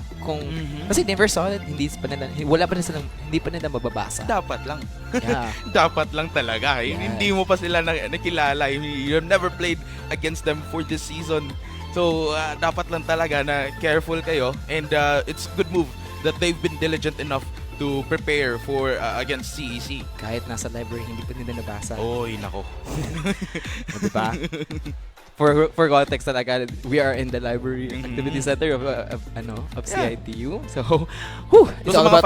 Kasi never saw it, hindi pa nila mababasa. Dapat lang. Yeah. Dapat lang talaga. Yeah. Hindi mo pa sila nakilala. You have never played against them for this season. So, dapat lang talaga na careful kayo. And it's a good move that they've been diligent enough to prepare for against CEC. Kahit nasa library, hindi pa nila nabasa. Oy, nako. Diba? for context talaga, we are in the library activity center of CITU. So, it's all about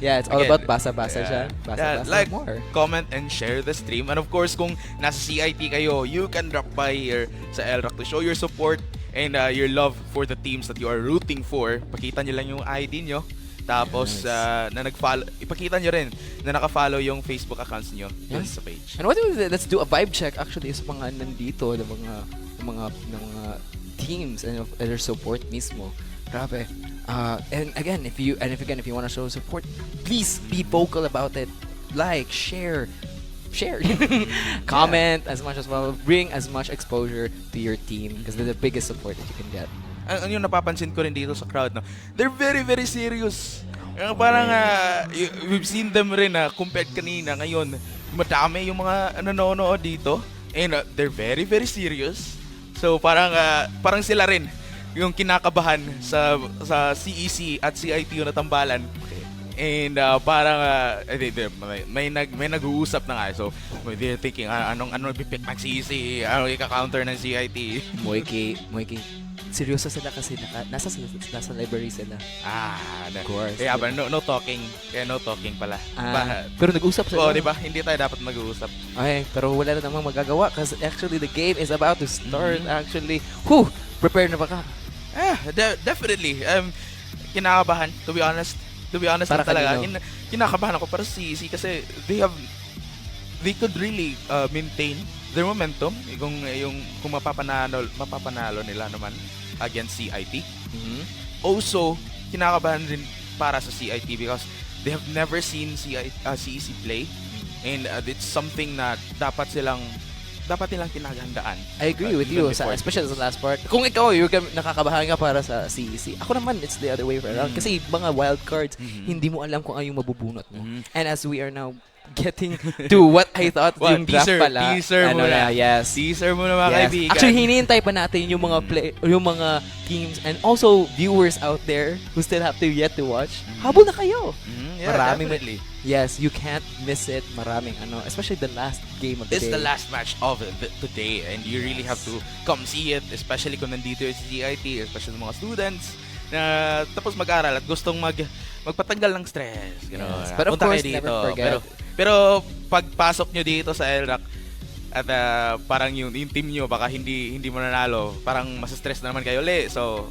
Yeah, it's all about basa-basa dyan. Basa-basa like, more. comment and share the stream. And of course, kung nasa CIT kayo, you can drop by here sa LRAC to show your support and your love for the teams that you are rooting for. Pakita nyo lang yung ID nyo. Tapos, na nag-follow, ipakita nyo rin na naka-follow yung Facebook accounts nyo sa page. And let's do a vibe check actually sa mga nandito, ng mga teams and their support mismo. Grabe. And again, if you want to show support, please be vocal about it. Like, share. Comment as much as well. Bring as much exposure to your team because they're the biggest support that you can get. Yung napapansin ko rin dito sa crowd, no? They're very, very serious. Parang, we've seen them rin, compared kanina, ngayon, madami yung mga nanonood dito. And they're very, very serious. So, parang sila rin yung kinakabahan sa CEC at CITU na tambalan. And parang may nag-uusap na nga. So, they're thinking, anong pipick ng CEC, anong ika-counter ng CIT. Moiki, seryoso sila kasi nasa library sila. Of course. Kaya ba, no talking. Kaya no talking pala. Pero nag-usap sila. Diba? Hindi tayo dapat mag-uusap. Okay, pero wala na namang magagawa kasi actually the game is about to start actually. Prepare na ba ka? Definitely. Kinakabahan, to be honest para talaga. Kinakabahan ako para CEC kasi they could really maintain their momentum kung mapapanalo nila naman against CIT. Also, kinakabahan din para sa CIT because they have never seen CEC play and it's something na dapat nilang kinagandaan. I agree with you, especially sa last part. Kung ikaw, nakakabahan ka para sa CEC. Ako naman, it's the other way around. Kasi mga wild cards, hindi mo alam kung ano yung mabubunot mo. And as we are now getting to what I thought yung draft pala. Teaser mo na. Yes. Teaser mo na mga kaibigan. Actually, hinihintay pa natin yung mga teams and also viewers out there who still have to yet to watch. Habol na kayo. Definitely. Yes, you can't miss it. Maraming especially the last game of the day. It's the last match of the day and you really have to come see it, especially kung nandito yung CIT, especially mga students na tapos mag-aral at gustong magpatanggal ng stress. Yes. But of course, never forget. Pero pagpasok nyo dito sa LRAC at parang yung team nyo baka hindi mo nanalo, parang mas-stress na naman kayo ulit. So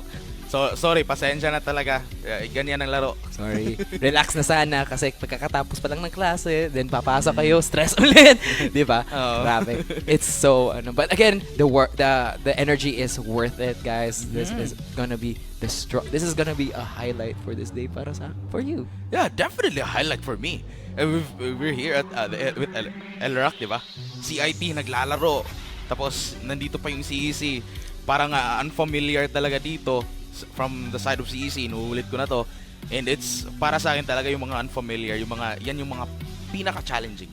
sorry, pasensya na talaga. Ganyan ang laro. Sorry. Relax na sana kasi pagkakatapos pa lang ng klase, then papasok kayo, stress ulit. Di ba? Grabe. It's so but again, the energy is worth it, guys. This is gonna be this is gonna be a highlight for this day for you. Yeah, definitely a highlight for me. We're here at with LRAC, di ba? CIT naglalaro. Tapos nandito pa yung CEC. Parang unfamiliar talaga dito from the side of CEC. Inuulit ko na to. And it's para sa akin talaga yung mga unfamiliar, yung mga pinaka-challenging.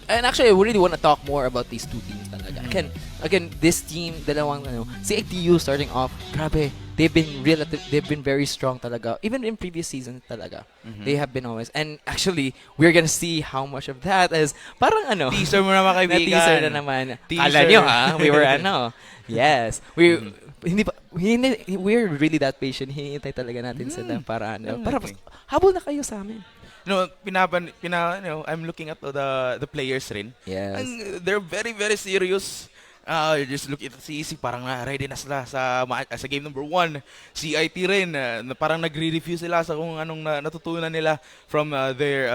And actually, I really want to talk more about these two teams talaga. Again, this team, dalawang CITU starting off, grabe, they've been very strong talaga. Even in previous seasons talaga. They have been always. And actually, we're gonna see how much of that is parang teaser mo na mga kaibigan. Na-teaser na naman. Kala nyo we were Yes. We're really that patient. Hinihintay talaga natin sila para habol na kayo sa amin. I'm looking at the players rin. Yes. And they're very, very serious. Just look at CEC, parang ready na sila sa game number 1. CIT rin, parang nagre-review sila sa kung anong natutunan nila from their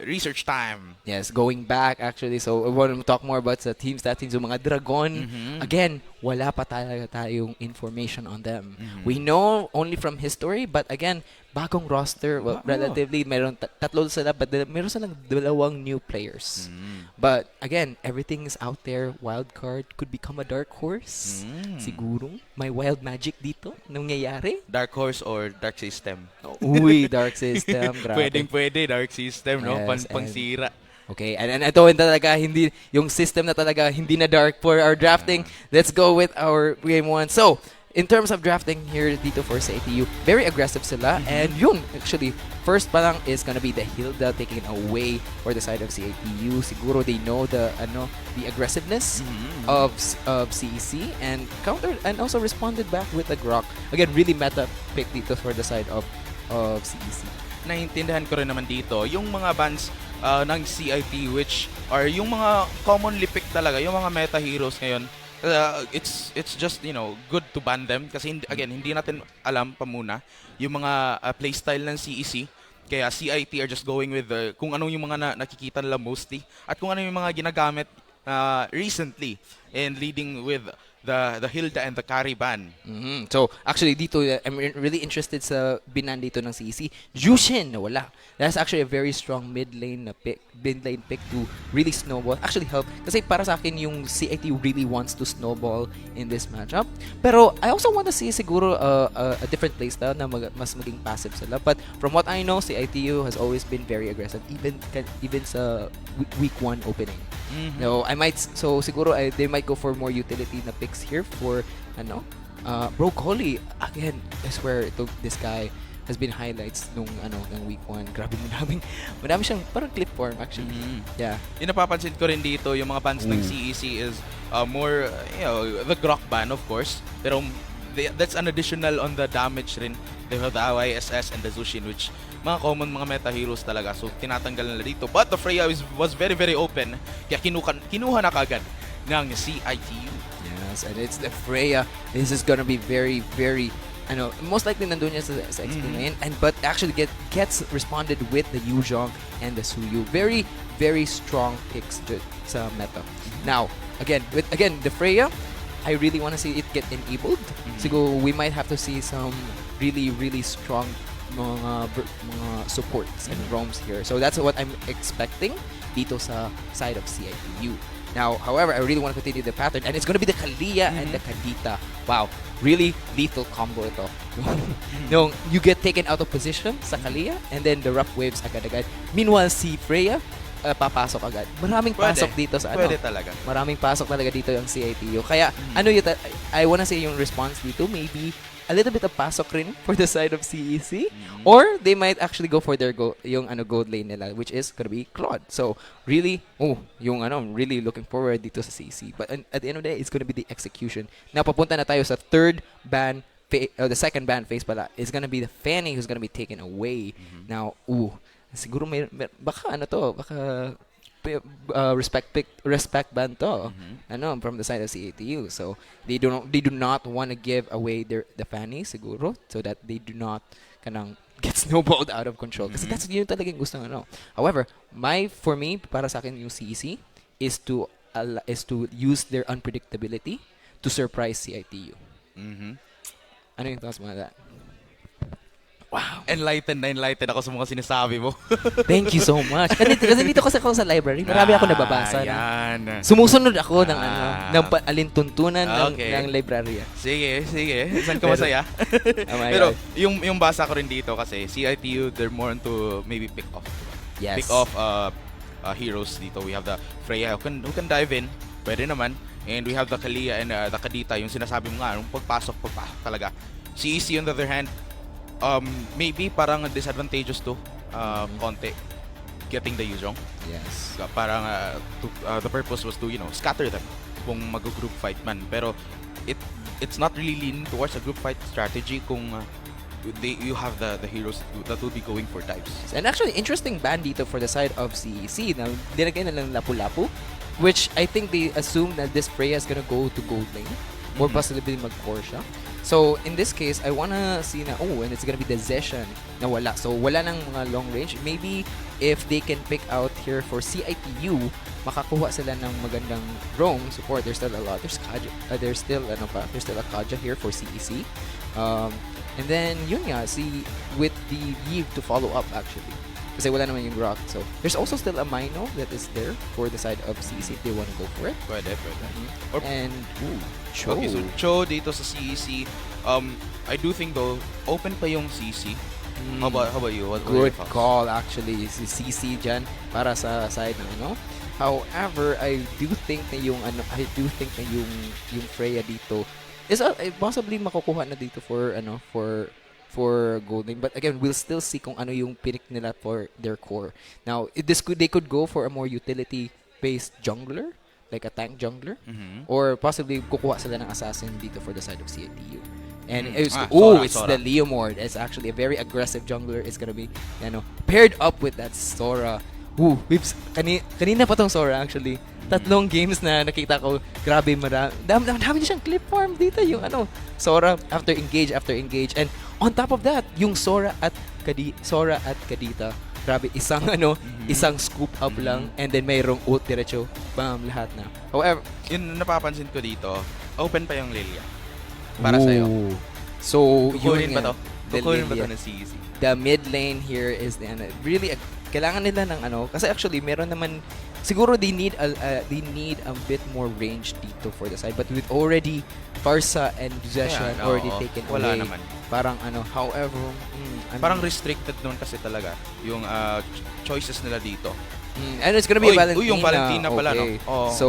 research time. Yes, going back actually. So, I want to talk more about the teams natin. So, mga Dragon, again, wala pa talaga tayong information on them. We know only from history, but again, bagong roster, relatively, meron tatlo sila, but meron silang 2 new players. But again, everything is out there. Wild card could become a dark horse. Siguro, may wild magic dito nangyayari. Dark horse or dark system? Uy, dark system. Grabe. Pwede, dark system, no? Yes, Pangsira. Okay, and ito talaga, hindi, yung system na talaga, hindi na dark for our drafting. Let's go with our game 1. So, in terms of drafting here dito for CITU, very aggressive sila. And yun, actually, first pa lang is gonna be the Hilda taking away for the side of CITU. Siguro they know the aggressiveness of CEC and countered and also responded back with a Grok. Again, really meta pick dito for the side of CEC. Naiintindihan ko rin naman dito yung mga bans ng CIT, which are yung mga commonly picked talaga, yung mga meta heroes ngayon. It's just, good to ban them kasi hindi natin alam pa muna yung mga playstyle ng CEC. Kaya CIT are just going with kung ano yung mga nakikita nila mostly at kung ano yung mga ginagamit recently and leading with the Hilda and the carry ban. So, actually, dito, I'm really interested sa binan dito ng CEC. Jushin, wala. That's actually a very strong mid lane pick to really snowball. Actually help. Kasi para sa akin, yung CIT really wants to snowball in this matchup. Pero, I also want to see siguro a different playstyle na mas maging passive sila. But from what I know, CITU has always been very aggressive, even sa week 1 opening. No, siguro they might go for more utility na picks here for Bro Coley again. I swear this guy has been highlights ng week 1. Grabe, madami siyang parang clip form actually. Yeah. Yung napapansin ko rin dito yung mga bans ng CEC is more the Grok ban of course, pero that's an additional on the damage rin. They have the ISS and the Zushin, which mga common mga meta heroes talaga. So tinatanggal nila dito. But the Freya was very very open. Kaya kinuha na kagad ng CITU. Yes, and it's the Freya. This is gonna be very very most likely nandun niya sa XP lane, but actually gets responded with the Yuzhong and the Suyu. Very very strong picks sa meta. Now again the Freya, I really want to see it get enabled. So we might have to see some really really strong mga supports and roams here. So that's what I'm expecting dito sa side of CITU. Now, however, I really want to continue the pattern, and it's going to be the Kalia and the Kadita. Wow, really lethal combo ito. No, you get taken out of position sa Kalia, and then the rough waves agad-agad. Meanwhile, si Freya, papasok agad. Maraming pasok dito sa Pwede talaga. Maraming pasok talaga dito yung CITU. Kaya, I wanna say yung response dito, maybe a little bit of pasok rin for the side of CEC, or they might actually go for their gold lane nila, which is gonna be Claude. So really, I'm really looking forward dito sa CEC. But at the end of the day, it's gonna be the execution. Now papunta na tayo sa third ban, the second ban phase pala. It's gonna be the Fanny who's gonna be taken away. Now, siguro baka respect ban to from the side of CATU. So they do not want to give away the Fanny siguro, so that they do not get snowballed out of control. Kasi that's yun talagang gusto However, for me, para sa akin yung CEC is to use their unpredictability to surprise CITU. Ano yung thoughts mo on that? Wow. Enlightened ako sa mga sinasabi mo. Thank you so much. Kasi dito kasi ako sa library, marami ako nababasa. Sumusunod ako ng alintuntunan ng librarya. Sige. Saan ka masaya? Pero yung basa ko rin dito kasi CITU, they're more into maybe pick off. Yes. Pick off heroes dito. We have the Freya who can dive in. Pwede naman. And we have the Kalia and the Kadita. Yung sinasabi mo nga, yung pagpasok talaga. CEC on the other hand, maybe parang disadvantageous to konti getting the Yuzhong. Yes. Parang the purpose was to scatter them kung mag-group fight man. Pero it's not really leaning towards a group fight strategy kung you have the heroes that will be going for dives. And actually, interesting ban dito for the side of CEC. Now, dinagay na lang lapu-lapu, which I think they assume that this Freya is gonna go to gold lane. More possibly mag-core siya. So, in this case, I wanna see and it's gonna be the Zeshan na wala. So, wala ng mga long range. Maybe, if they can pick out here for CITU, makakuha sila ng magandang roam support. There's still a lot. There's still a Kaja here for CEC. And then, yun nga, with the Eve to follow up, actually. Kasi wala naman yung Rock. So, there's also still a Mino that is there for the side of CEC if they want to go for it. Pwede. And, Cho. Okay, so Cho dito sa CEC. I do think though, open pa yung CEC. How about you? Good call actually. Si CC dyan para sa side ng However, I do think na yung Freya dito possibly makukuha na dito for gold lane. But again, we'll still see kung ano yung pick nila for their core. Now, they could go for a more utility-based jungler, like a tank jungler, or possibly kukuha sila ng assassin dito for the side of CITU. And it's the Leomord. It's actually a very aggressive jungler. It's gonna be, paired up with that Sora. Kanina pa tong Sora actually. 3 games na nakita ko, grabe dami niya siyang clip farm dito, yung Sora after engage. And on top of that, yung Sora at Kadita, grabe, isang scoop up lang, and then mayroong ult diretso, bam, lahat na. However, yun napapansin ko dito, open pa yung Lilia. Para sa'yo. So, kukunin ba to? Kukunin ba to ng CEC? The mid lane here is really, kailangan nila ng kasi actually, meron naman, siguro they need a bit more range dito for the side, but with already Barca and Zeshan already taken wala away. Naman. Parang however, parang restricted nun kasi talaga yung choices nila dito. And it's gonna be Valentina. Yung Valentina pala, okay. no? Oh. So,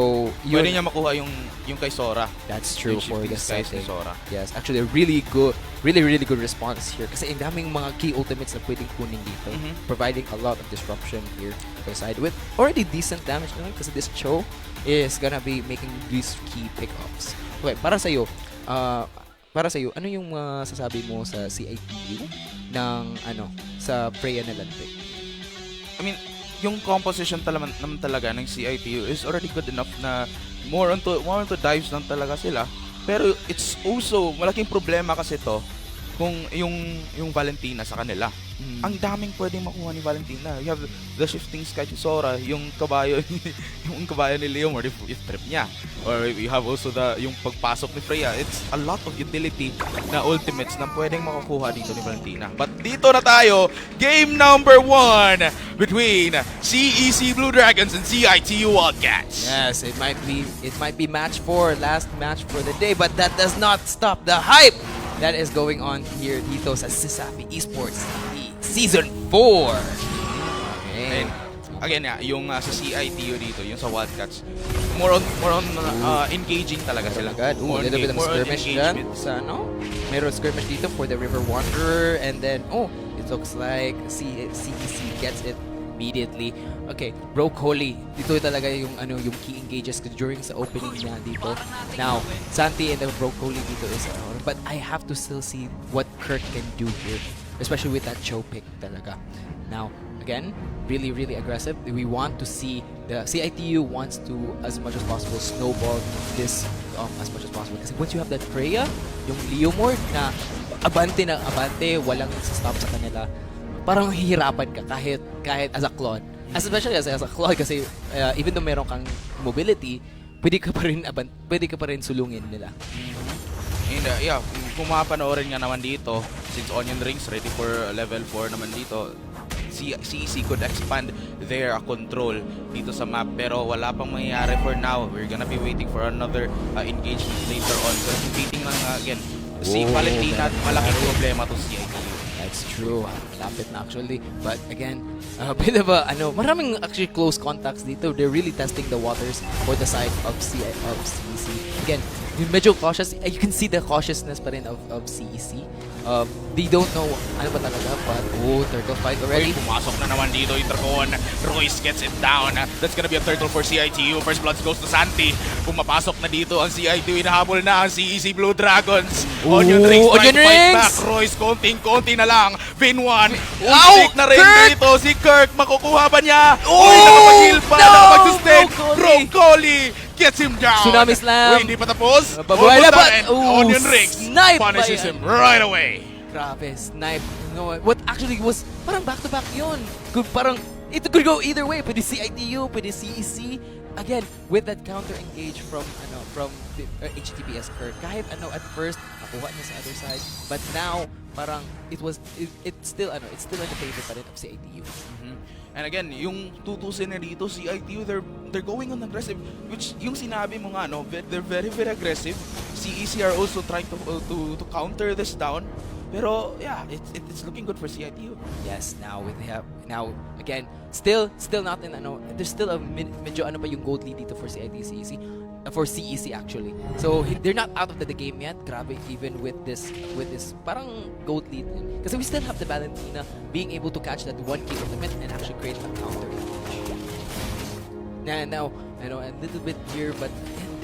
pwede niya makuha yung kay Sora. That's true for the setting. Sora. Yes, actually a really good response here. Kasi ang daming mga key ultimates na pwedeng kunin dito. Providing a lot of disruption here for the side with already decent damage naman kasi this Cho is gonna be making these key pickups. Okay, para sa'yo, ano yung sasabi mo sa CITU ng sa Freya na Lantic? I mean, yung composition naman talaga ng CITU is already good enough na more onto dives lang talaga sila. Pero it's also malaking problema kasi to kung yung Valentina sa kanila. Ang daming pwedeng makuha ni Valentina. You have the shifting sky to Sora, yung kabayo ni Leomord if trip niya. Or you have also yung pagpasok ni Freya. It's a lot of utility na ultimates na pwedeng makukuha dito ni Valentina. But dito na tayo, game number 1 between CEC Blue Dragons and CITU Wildcats. Yes, it might be match 4, last match for the day, but that does not stop the hype that is going on here dito sa CESAFI Esports League Season 4. Okay. And again, yung sa CITU dito, yung sa Wildcats, more on engaging talaga sila. More little bit of skirmish dyan sa Meron skirmish dito for the River Wanderer, and then it looks like CEC gets it immediately. Okay, Broke Holy. Dito talaga yung key engages during sa opening niya dito. Now, Santi and the Broke Holy dito is but I have to still see what Kirk can do here, especially with that Cho pick talaga. Now, again, really aggressive. We want to see the CITU wants to, as much as possible, snowball this as much as possible. Kasi once you have that Freya, yung Leomord na abante, walang stop sa kanila, parang hihirapan ka kahit as a Claude. Especially as a Claude kasi even though meron kang mobility, pwede ka pa rin sulungin nila. And kung mapanoorin nga naman dito, since Onion Rings ready for level 4 naman dito, CEC could expand their control dito sa map, pero wala pang mangyayari for now. We're gonna be waiting for another engagement later on. So competing lang again, si Valentina, malaking problema to CITU. That's true. Lapit na actually. But again, a bit of maraming actually close contacts dito. They're really testing the waters for the side of CEC. Again, yung medyo cautious. You can see the cautiousness pa rin of CEC. They don't know ano ba talaga, but turtle fight already. Pumasok na naman dito yung Dragon. Royce gets it down. That's gonna be a turtle for CITU. First blood goes to Santi. Pumapasok na dito ang CITU. Inahabol na ang CEC Blue Dragons. Onion Rings trying to fight back. Royce, konting-konti na lang. Vin1. Ultik na rin dito. Si Kirk, makukuha ba niya? Nakapag-heal pa. Nakapag-sustain. Broccoli gets him down. Tsunami slam. Hindi pa tapos. Babuhay na ba? Onion Rings punishes him right away. Grabe, snipe. What actually was, parang back-to-back yun. Parang, it could go either way. Pwede CITU, pwede CEC. Again, with that counter-engage from the HTTPS Kirk. Kahit at first, nakuha niya sa other side. But now, parang, it's still in the favor pa rin of CITU. And again, yung tutusin na dito, CITU, they're going on aggressive, which yung sinabi mo nga, they're very aggressive. CEC are also trying to counter this down. Pero yeah, it's looking good for CITU. Yes, now again, still not in there's still a medyo pa yung gold lead dito for CITU CEC. for CEC actually. So they're not out of the game yet. Grabe, even with this parang goat lead. Because we still have the Valentina being able to catch that 1K ultimate and actually create a counter. Now, I know a little bit here, but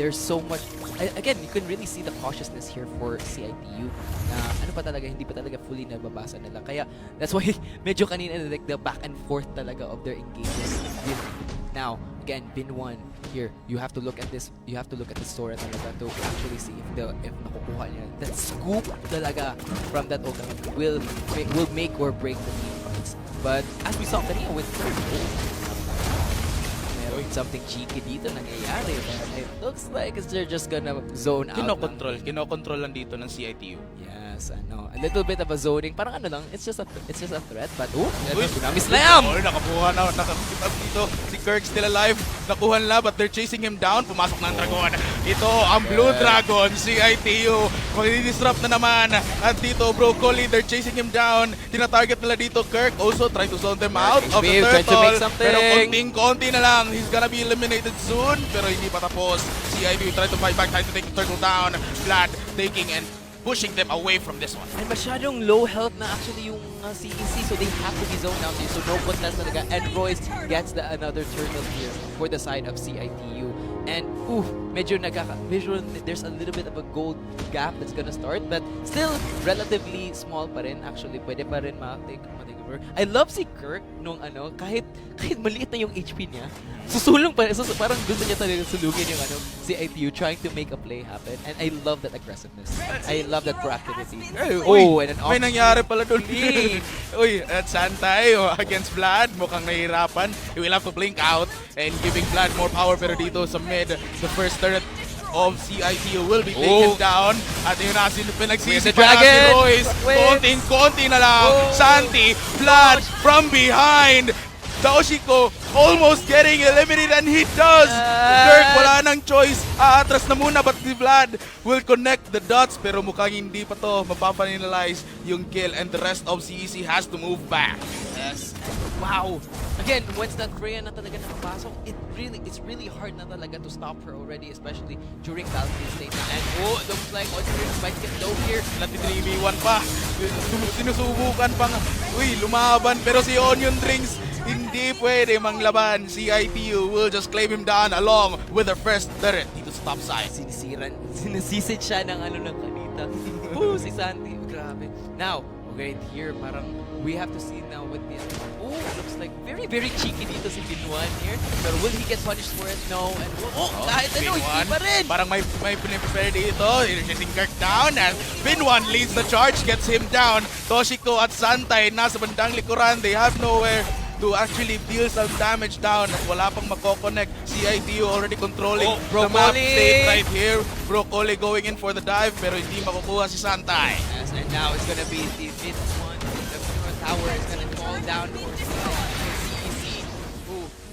there's so much. Again, you can really see the cautiousness here for CITU na ano pa talaga, hindi pa talaga fully nababasa nila. Kaya that's why medyo kanina like the back and forth talaga of their engagements. Now, again, bin 1 here. You have to look at this. You have to look at the Sora talaga to actually see if nakukuha niya. That scoop talaga from that ultimate will make or break the team fights. But as we saw kanina with third goal, something cheeky dito nangyayari. It looks like they're just gonna zone out. Kinokontrol lang dito ng CITU. Yes, ano, a little bit of a zoning. Parang ano lang, it's just a threat. But Tsunami Slam! Nakakuha na, nakakita dito. Si Kirk still alive. Nakuha nila, but they're chasing him down. Pumasok na ang Dragon. Ito, ang Blue Dragon, CITU. Magdi-disrupt na naman. At dito, Broccoli, they're chasing him down. Tina-target nila dito, Kirk. Also trying to zone them out of the turtle. Pero konting-konti na lang. He's gonna be eliminated soon. Pero hindi pa tapos. CITU trying to fight back, trying to take the turtle down. Vlad taking and pushing them away from this one. And masyadong low health na actually yung CEC, so they have to be zoned out here. So no contest talaga. And Royce gets another turtle here for the side of CITU. And medyo there's a little bit of a gold gap that's gonna start, but still relatively small pa rin. Actually, pwede pa rin ma-take over. I love si Kirk nung kahit maliit na yung HP niya, susulong pa rin. Parang gusto niya talaga sulugin yung CITU, trying to make a play happen. And I love that aggressiveness. I love that proactivity. And an may nangyari pala doon. Uy, at Santay against Vlad, mukhang nahihirapan. He will have to blink out and giving Vlad more power. Pero dito sa mid, the first turret of CITU will be taken down. At yun na, pinagsisi pa na si Royce. Konting-konti na lang. Santi, Vlad from behind. Daoshiko almost getting eliminated, and he does! Dirk, wala nang choice. Aatras na muna, but si Vlad will connect the dots. Pero mukhang hindi pa to mapapanalize yung kill, and the rest of CEC has to move back. Yes. Wow. Again, once that Freya na talaga nakapasok, it's really hard na talaga to stop her already, especially during Valkyrie stage. And it looks like Onion might get low here. 3v1 pa. Sinusubukan pang lumaban, pero si Onion Drinks hindi pwede manglaban. CITU will just claim him down along with their first turret dito sa top side. Sinisisid siya ng ng kanita. Si Santi. Grabe. Now, okay, here parang we have to see now with the looks like very, very cheeky dito si Binwan here. Pero will he get punished for it? No. And kahit hindi pa rin. Parang may prepare dito. He's chasing Kirk down, and Binwan leads the charge, gets him down. Toshiko at Santay nasa bandang likuran. They have nowhere to actually deal some damage down. Wala pang mako-connect. CITU already controlling the map state right here. Broccoli going in for the dive, pero hindi makukuha si Santay. Yes, and now it's gonna be the mid one. The tower is gonna fall down for CEC.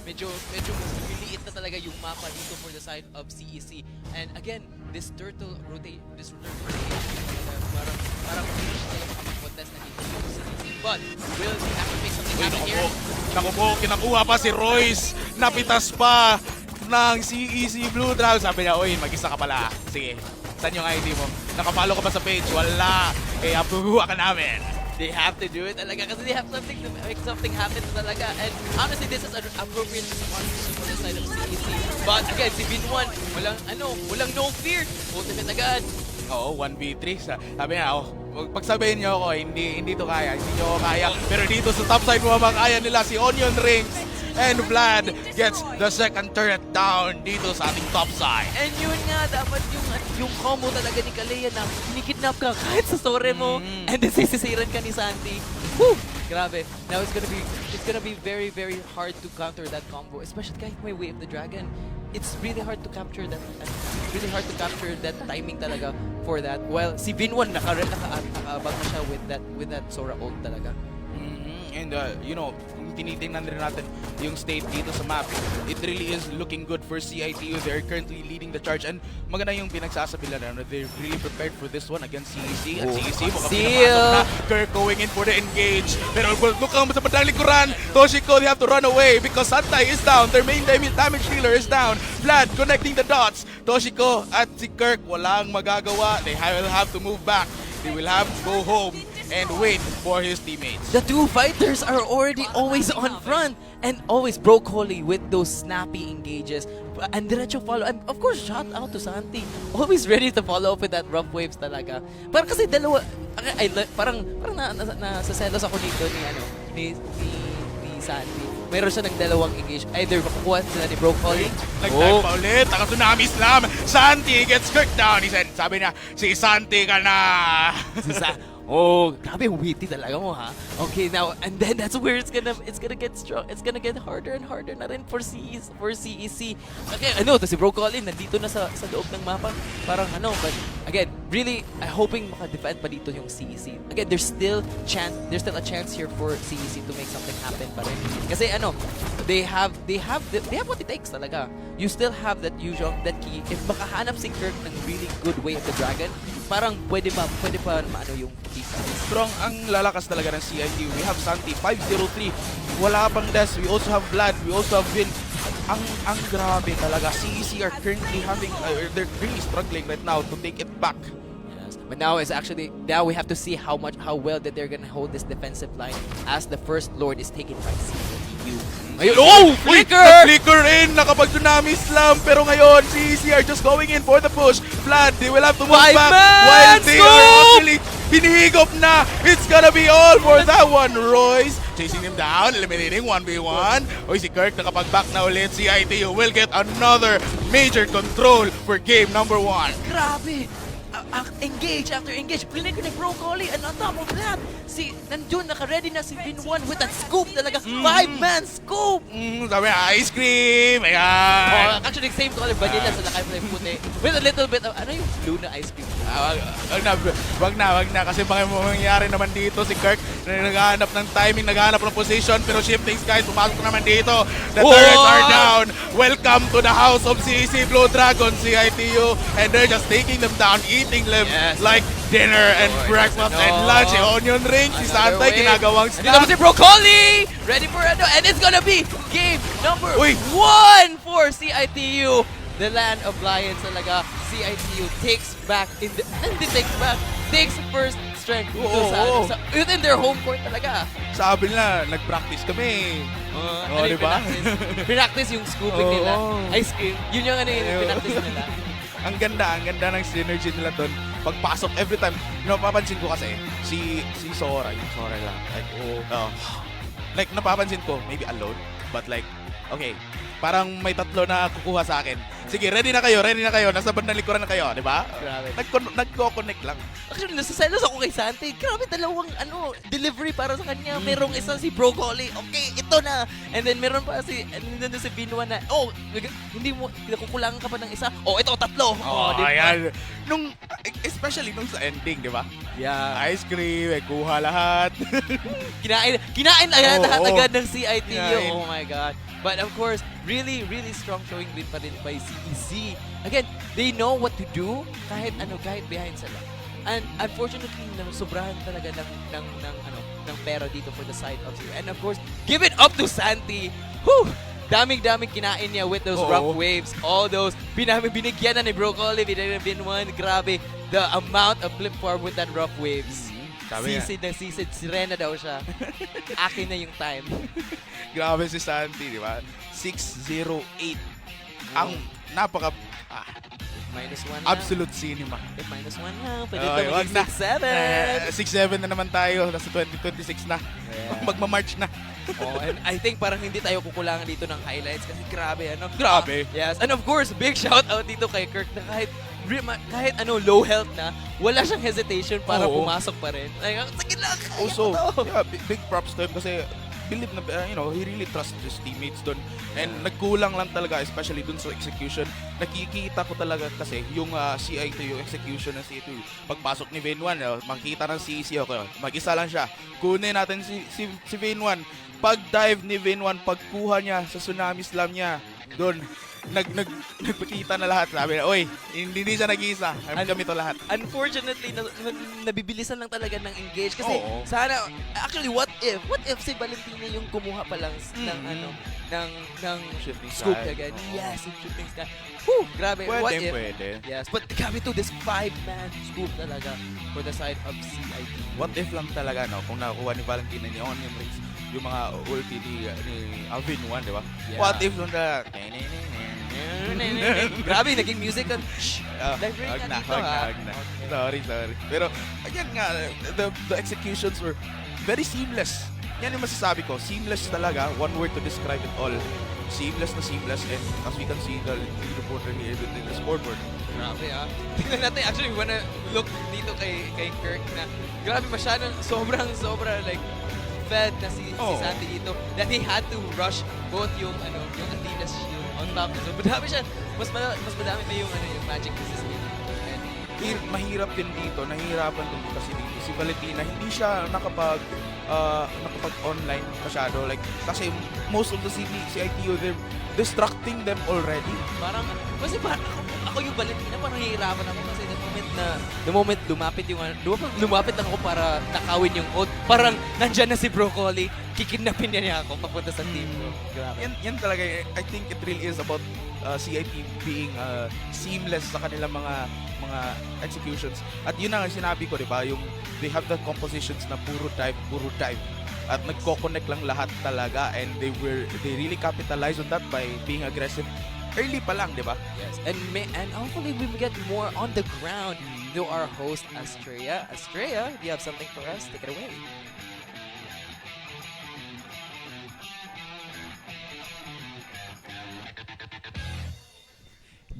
Medyo maliit na talaga yung mapa dito for the side of CEC. And again, this turtle rotation, parang finish talaga makapag-contest na dito yung CEC. But will he have to make something happen here? Naku po, kinakuha pa si Royce. Napitas pa ng CEC Blue Dragon. Sabi niya, oy, mag-isa ka pala. Sige, saan yung ID mo? Nakapalo ka pa sa page? Wala. Kaya puhuha ka namin. They have to do it talaga kasi they have something to make something happen talaga. And honestly, this is an appropriate response for the side of CEC. But again, si Binwan, walang no fear. Ultimate agad. Oo, 1v3. Sabi niya, pagsabihin niyo ako, hindi to kaya, hindi niyo ako kaya. Pero dito sa top side mo, makaya nila si Onion Rings. And Vlad gets the second turret down dito sa ating top side. And yun nga, dapat yung combo talaga ni Kalea na kinikidnap ka kahit sa sore mo. And then sisisiran ka ni Santi. Woo! Grabe. Now it's gonna be very, very hard to counter that combo. Especially kahit may Wave the Dragon. It's really hard to capture that. Timing talaga for that. Well, si Vinwan nakaabang na siya with that Sora ult talaga. And kung tinitingnan rin natin yung state dito sa map, it really is looking good for CITU. They're currently leading the charge and maganda yung pinagsasabi nila na they're really prepared for this one against CEC. At CEC mukhang pinapasok na. Kirk going in for the engage. Pero mukhang sa bandang likuran, Toshiko, they have to run away because Santai is down. Their main damage dealer is down. Vlad connecting the dots. Toshiko at si Kirk walang magagawa. They will have to move back. They will have to go home and wait for his teammates. The two fighters are already always on front and always broccoli with those snappy engages. And diretso follow. And of course, shout out to Santi. Always ready to follow up with that rough waves talaga. Parang kasi dalawa, parang nasaselos ako dito ni Santi. Meron siya ng dalawang engage. Either makukuha sila ni broccoli. Nag-time pa ulit. Ang Tsunami Slam. Santi gets Kirk down. Sabi niya, si Santi ka na. Oh, grabe witty talaga mo ha. Okay, now and then that's where it's gonna get strong. It's gonna get harder and harder na rin for CEC. Okay, to si Broccoli nandito na sa loob ng mapa. Parang but again, really hoping maka-defend pa dito yung CEC. Again, there's still a chance here for CEC to make something happen pa rin. Kasi they have what it takes talaga. You still have that key. If makahanap si Kirk ng really good way of the dragon, parang pwede pa yung strong ang lalakas talaga ng CIT. We have Santi 503. Wala pang Des. We also have Vlad. We also have Vin. Ang grabe talaga. CEC are currently they're really struggling right now to take it back. Yes. But now we have to see how well that they're gonna hold this defensive line as the first Lord is taken by CEU. Ayun, flicker! Flicker in! Nakapag-Tsunami Slam. Pero ngayon, CEC are just going in for the push. Vlad, they will have to move back. While they are actually pinihigop na. It's gonna be all for that one. Royce chasing him down, eliminating 1v1. Oy, si Kirk nakapag-back na ulit. CITU will get another major control for game number 1. Grabe! Engage after engage. Plinig ni Broccoli, and on top of that, nandun naka-ready na si Vin1 with that scoop talaga. 5-man scoop! Sabi ice cream! Ayan! Actually, same color vanilla sa lakay pala yung puti. With a little bit of, yung blue na ice cream? Wag na. Kasi baka mangyari naman dito si Kirk na naghahanap ng timing, naghahanap ng position, pero Shifting Skies pumasok naman dito. The turrets are down. Welcome to the house of CEC Blue Dragon, CITU, and they're just taking them down, eating them like dinner and breakfast and lunch. Onion ring, si Santay ginagawang snack. Dito si Broccoli! Ready for and it's gonna be game number 1 for CITU. The land of lions talaga. CITU takes first strength within their home court talaga. Sabi nila, nag-practice kami. Diba? Pinractice yung scooping nila. Ice cream. Yun yung pinractice nila. Ang ganda ng synergy nila doon. Pagpasok every time, napapansin ko kasi si Sora, yung Sora lang. Like napapansin ko, maybe alone, but like, okay, parang may tatlo na kukuha sa akin. Sige, ready na kayo. Nasa bandang likuran na kayo, di ba? Grabe. Nagko-connect lang. Actually, nasaselos ako kay Santi. Grabe, dalawang delivery para sa kanya. Merong isa si Broccoli. Okay, ito na. And then meron pa si Binwa na, hindi mo, kukulangan ka pa ng isa. Ito, tatlo. Ayan. Especially nung sa ending, di ba? Yeah. Ice cream, kuha lahat. Kinain lahat agad ng CITU. Oh my God. But of course, really, really strong showing din pa rin by CEC. Again, they know what to do kahit behind sila. And unfortunately, sobrahan talaga ng pera dito for the side of CEC. And of course, give it up to Santi. Whew! Daming kinain niya with those rough waves. All those, binigyan na ni Broccoli, binigyan na Vin1. Grabe, the amount of flip forward with that rough waves. Sisid, sirena daw siya. Akin na yung time. Grabe si Santi, di ba? 608. Ang napaka... -1 absolute cinema. -1 na. Pwede ito maging 6-7. 6-7 na naman tayo. Nasa 2026 na. Magmamarch na. And I think parang hindi tayo kukulangan dito ng highlights kasi grabe. Grabe. Yes. And of course, big shout out dito kay Kirk na kahit low health na, wala siyang hesitation para pumasok pa rin. Sige lang, also, big props to him kasi believe na, he really trusts his teammates doon. And nagkulang lang talaga, especially doon sa execution. Nakikita ko talaga kasi yung CI2, yung execution ng CI2. Pagpasok ni Vin1, makikita ng CEC, okay, mag-isa lang siya. Kunin natin si Vin1. Pag-dive ni Vin1, pagkuha niya sa tsunami slam niya, doon, nagpakita na lahat. Sabi na, oy, hindi siya nag-iisa. Kami to lahat. Unfortunately, nabibilisan lang talaga ng engage. Kasi sana, actually, what if si Valentina yung kumuha pa lang ng shifting scoop sky. agad? Yes, yung shifting sky. Whew, grabe. What if? Pwede. Yes, but grabe to, this 5-man scoop talaga for the side of CIT. What if lang talaga, no? Kung nakuha ni Valentina ni Onion Rings, yung mga ulti ni Alvin 1, di ba? Yeah. What if lang na... Grabe, naging music on... Wag na. Sorry. Pero, again nga, the executions were very seamless. Yan yung masasabi ko. Seamless talaga. One word to describe it all. Seamless. And as we can see, the reporter here with the scoreboard. Grabe Tingnan natin. Actually, we wanna look dito kay Kirk na grabe masyadong sobra like fed na si Santi dito that he had to rush both yung Athena's shield on top. So madami siya. Mas madami pa yung magic resist dito. Mahirap din dito. Nahihirapan din kasi dito. Si Valentina, hindi siya nakapag-online masyado. Like, kasi most of the CITO, they're distracting them already. Parang, kasi ako yung Valentina, parang nahihirapan ako kasi the moment lumapit ako para nakawin yung ult, parang nandyan na si Broccoli, kikidnapin niya ako papunta sa team ko. Yan talaga, I think it really is about CIP being seamless sa kanilang mga executions. At yun ang sinabi ko, di ba? Yung they have the compositions na puro dive. At nagko-connect lang lahat talaga, and they really capitalize on that by being aggressive early pa lang, di ba? Yes, and hopefully we will get more on the ground to our host Astrea. Astrea, do you have something for us? Take it away.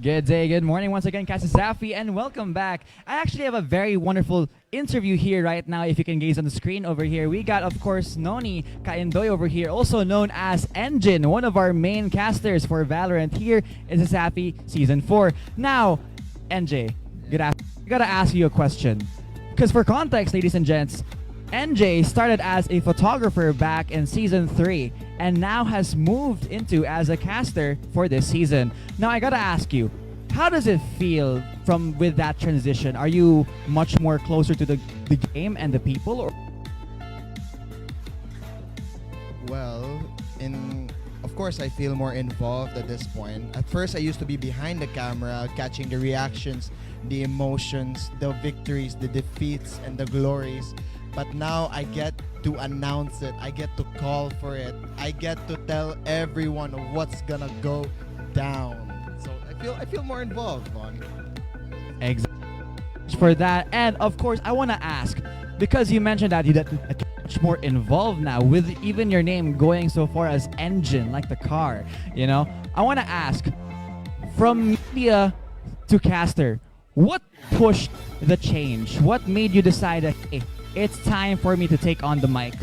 Good day, good morning once again, CESAFI, and welcome back. I actually have a very wonderful interview here right now. If you can gaze on the screen over here, we got, of course, Noni Kaindoy over here, also known as Engine, one of our main casters for Valorant here in CESAFI Season 4. Now, NJ, I gotta ask you a question. Because for context, ladies and gents, NJ started as a photographer back in Season 3 and now has moved into as a caster for this season. Now, I gotta ask you, how does it feel with that transition? Are you much more closer to the game and the people? Or? Well, of course, I feel more involved at this point. At first, I used to be behind the camera, catching the reactions, the emotions, the victories, the defeats, and the glories. But now I get to announce it. I get to call for it. I get to tell everyone what's gonna go down. So I feel more involved, Vaughn. Exactly. For that, and of course, I want to ask, because you mentioned that you get much more involved now with even your name going so far as Engine, like the car. I want to ask, from media to caster, what pushed the change? What made you decide that, hey, it's time for me to take on the mic?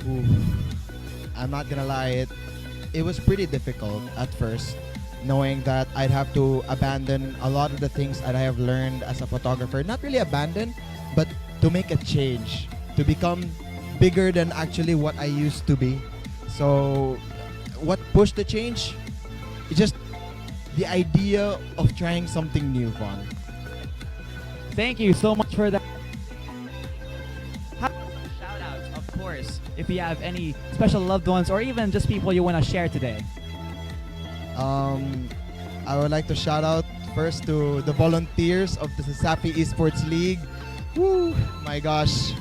Ooh. I'm not gonna lie, it was pretty difficult at first, knowing that I'd have to abandon a lot of the things that I have learned as a photographer. Not really abandon, but to make a change, to become bigger than actually what I used to be. So what pushed the change? It's just the idea of trying something new, Vaughn. Thank you so much for that. Shout-outs, of course, if you have any special loved ones or even just people you want to share today. I would like to shout out first to the volunteers of the CESAFI Esports League. Woo! My gosh,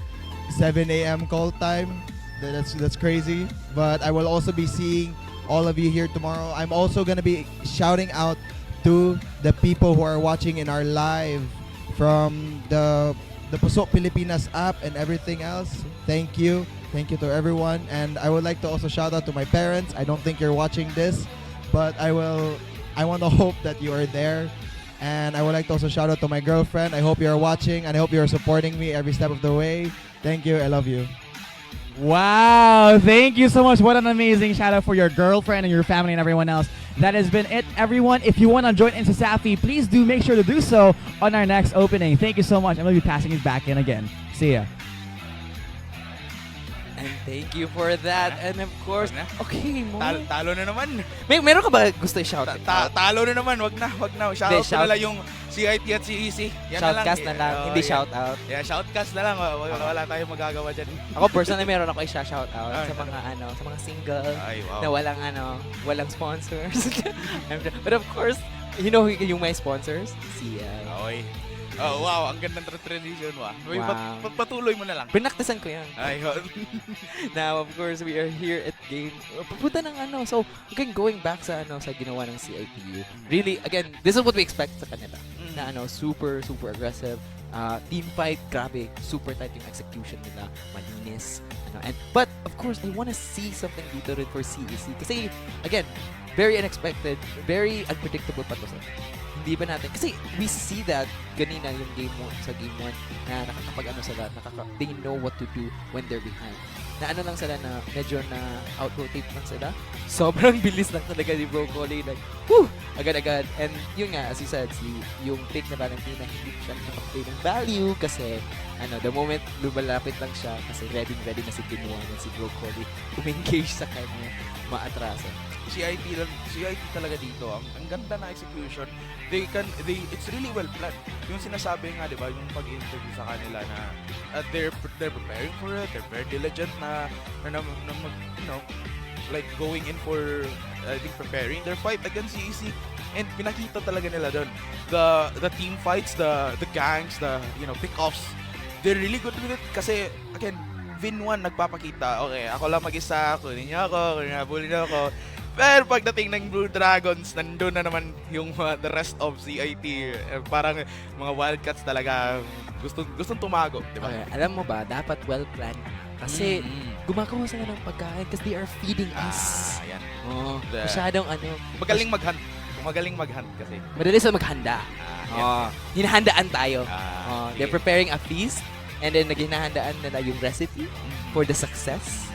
7 a.m. call time. That's crazy. But I will also be seeing all of you here tomorrow. I'm also gonna be shouting out to the people who are watching in our live from the Pusok Pilipinas app and everything else. Thank you to everyone. And I would like to also shout out to my parents. I don't think you're watching this, but I want to hope that you are there. And I would like to also shout out to my girlfriend. I hope you are watching and I hope you are supporting me every step of the way. Thank you. I love you. Wow, thank you so much. What an amazing shout out for your girlfriend and your family and everyone else. That has been it, everyone. If you want to join in CESAFI, please do make sure to do so on our next opening. Thank you so much. I'm going to be passing it back in again. See ya. And thank you for that. And of course, okay, mo. Talo na naman. Meron ka ba gusto i-shout? Talo na naman. Wag na. Shout out na lang yung CIT at CEC. Yan Shoutcast na lang, hindi yeah. shout out. Yeah, shoutcast na lang. Wala tayong magagawa dyan. Ako personally meron ako i-shout out sa mga sa mga single na walang sponsors. But of course, you know yung my sponsors, CEL. Okay. Oh, wow, ang ganda ng tradition, wow. Patuloy mo na lang. Pinaktisan ko yan. Now, of course, we are here at game. Papunta ng So, again, going back sa ginawa ng CITU. Really, again, this is what we expect sa kanila. Na super aggressive. Team fight, grabe. Super tight yung execution nila. Malinis. But, of course, I wanna see something dito rin for CEC. Kasi, again, very unexpected, very unpredictable pa to sa hindi ba natin, kasi we see that ganina yung game 1 na sila, they know what to do when they're behind. Na lang sila na medyo na out-rotate lang sila. Sobrang bilis lang talaga ni Broccoli. Like, agad-agad. And yun nga, as you said, yung pick na Valentina, hindi siya nakapagpay ng value kasi the moment lumalapit lang siya kasi ready na si Kinuha na si Broccoli umengage sa kanya, maatrasan. CIT talaga dito. Ang ganda na execution. It's really well planned. Yung sinasabi nga, di ba, yung pag-interview sa kanila na they're preparing for it. They're very diligent na like going in for, I think, preparing their fight against CEC. And pinakita talaga nila doon. The team fights, the gangs, the pick-offs. They're really good with it kasi, again, Vin 1 nagpapakita, okay, ako lang mag-isa, kunin niyo ako, bully niyo ako. Pero pagdating ng Blue Dragons, nandun na naman yung the rest of CIT. Parang mga Wildcats talaga gustong tumago, di ba? Okay, alam mo ba, dapat well-planned. Kasi gumagawa sila ng pagkain kasi they are feeding us. Yan. Masyadong Magaling mag-hunt kasi. Madali sila maghanda. Hinahandaan tayo. They're preparing a feast and then naghihandaan nila yung recipe for the success.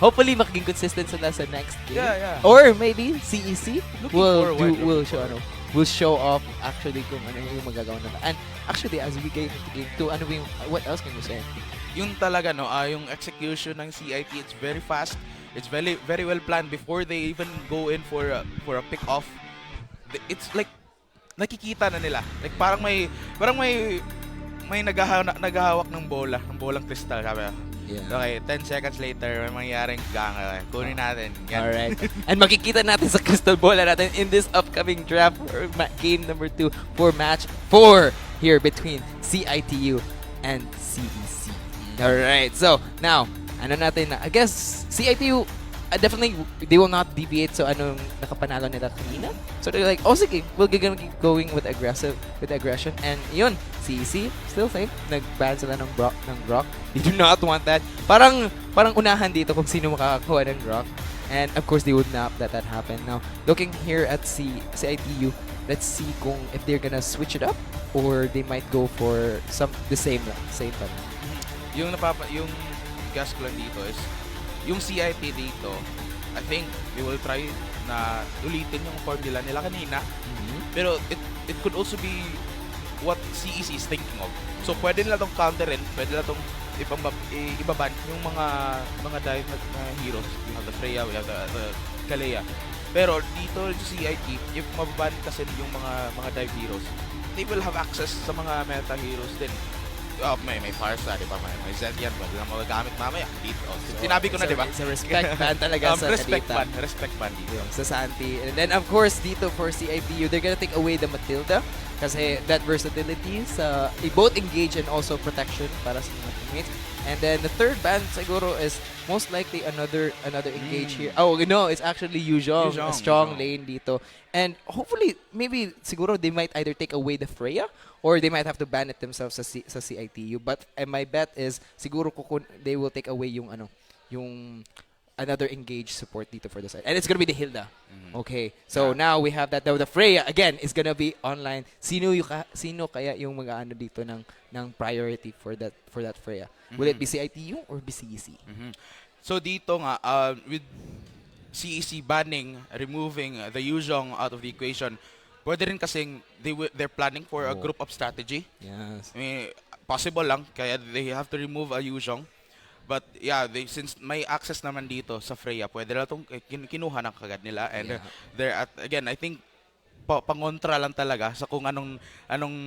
Hopefully magiging consistent sila sa next game. Yeah. Or maybe CEC will show off actually kung ano yung magagawa nila. And actually as we get into game 2, what else can you say? Yung talaga yung execution ng CIT, it's very fast. It's very very well planned before they even go in for a pick-off. It's like nakikita na nila. Like parang may naghahawak ng bolang kristal, sabi. Yeah. Okay, 10 seconds later, may mangyaring gang. Kunin natin. Yan. Alright. And makikita natin sa crystal ball natin in this upcoming draft for game number 2 for match 4 here between CITU and CEC. Alright, so now, I guess CITU, definitely, they will not deviate so anong nakapanalo nila kanina. So they're like, sige, we're gonna keep going with aggression. And yun, CEC, still safe. Nag-ban sila ng Brock. They do not want that. Parang unahan dito kung sino makakakuha ng Brock. And of course, they would not let that happen. Now, looking here at CITU, let's see if they're gonna switch it up or they might go for the same pattern. Yung gas ko lang dito is yung CIT dito, I think they will try na ulitin yung formula nila kanina. Pero it could also be what CEC is thinking of. So pwede nila tong counterin, pwede nila tong ibaban yung mga dive na heroes. We have the Freya, we have the Kalea. Pero dito sa CIT, if mababan kasi yung mga dive heroes, they will have access sa mga meta heroes din. May Farsa, di ba? May Zedian, wala lang magagamit mamaya. Dito. Sinabi ko na, di ba? It's a respect ban talaga sa respect ban dito. Sa Santi. And then, of course, dito for CITU, they're gonna take away the Matilda. Kasi that versatility sa both engage and also protection para sa mga teammates. And then, the third ban, siguro, is most likely another engage here. Oh, no, it's actually Yuzhong. A strong lane dito. And hopefully, maybe, siguro, they might either take away the Freya or they might have to ban it themselves sa CITU. But my bet is, siguro they will take away yung another engaged support dito for the side. And it's gonna be the Hilda. Okay. So now we have that. Now the Freya again is gonna be online. Sino kaya yung mag-aano dito ng priority for that Freya? Will it be CITU or be CEC? So dito nga with CEC banning, removing the Yuzhong out of the equation, pwede rin kasing they're planning for a group up strategy. Yes. I mean, possible lang, kaya they have to remove a Yuzhong. But yeah, since may access naman dito sa Freya, pwede na itong kinuha ng kagad nila. And they're again, I think, pangontra lang talaga sa kung anong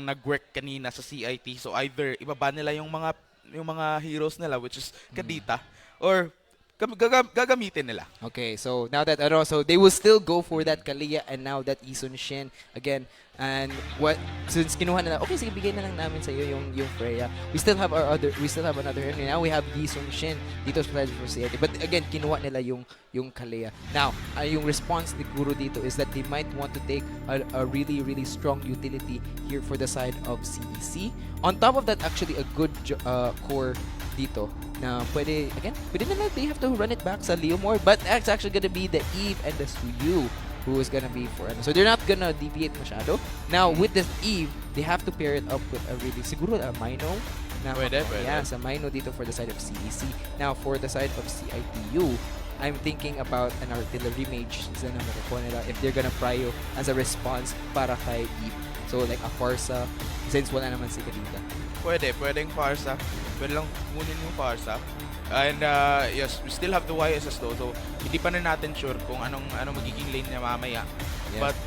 nag-work kanina sa CIT. So either ibaba nila yung mga heroes nila, which is Kadita, or gagamitin nila. Okay, so now that so they will still go for that Kalia and now that Isun Shin again. And since kinuha nila, okay, sige, bigay na lang namin sa iyo yung Freya. We still have another hero. Now we have Isun Shin dito sa for CIT. But again, kinuha nila yung Kalia. Now, yung response ni Guru dito is that they might want to take a really, really strong utility here for the side of CEC. On top of that, actually a good core dito na pwede na they have to run it back sa Leomore, but that's actually gonna be the Eve and the Suyu who is gonna be for so they're not gonna deviate masyado. Now with this Eve, they have to pair it up with a really siguro a Mino na pwede. Sa Mino dito for the side of CEC. Now for the side of CITU, I'm thinking about an artillery mage na makukuha nila if they're gonna prio as a response para kay Eve. So like a Farsa, since wala naman si Kadita. Pwedeng Farsa. Pwede lang kunin yung Farsa. And yes, we still have the YSS though. So hindi pa na natin sure kung anong magiging lane niya mamaya. Yeah. But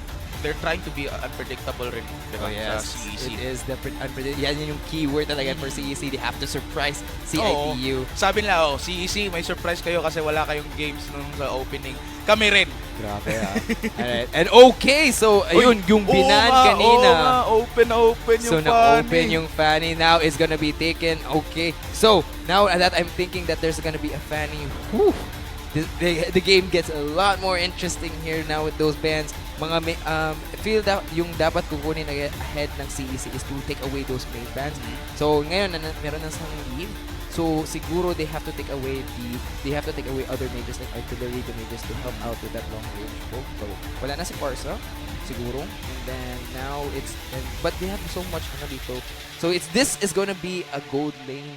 they're trying to be unpredictable rin, diba? Yes. Sa CEC. It is the unpredictable. Yan yung keyword talaga for CEC. They have to surprise CITU. Sabi nila, CEC, may surprise kayo kasi wala kayong games nung sa opening. Kami rin. Grabe Alright. And okay, so ayun, yung binan kanina. Open yung so, Fanny. So na-open yung Fanny now is gonna be taken. Okay. So, now that I'm thinking that there's gonna be a Fanny, whew, the game gets a lot more interesting here now with those bans. Feel that yung dapat kukunin ahead ng CEC is to take away those main bans. So, ngayon, meron na sang lead. So siguro they have to take away other mages like artillery mages to help out with that long range bow. So wala na si Parsa siguro, and then now but they have so much dito. So this is gonna be a gold lane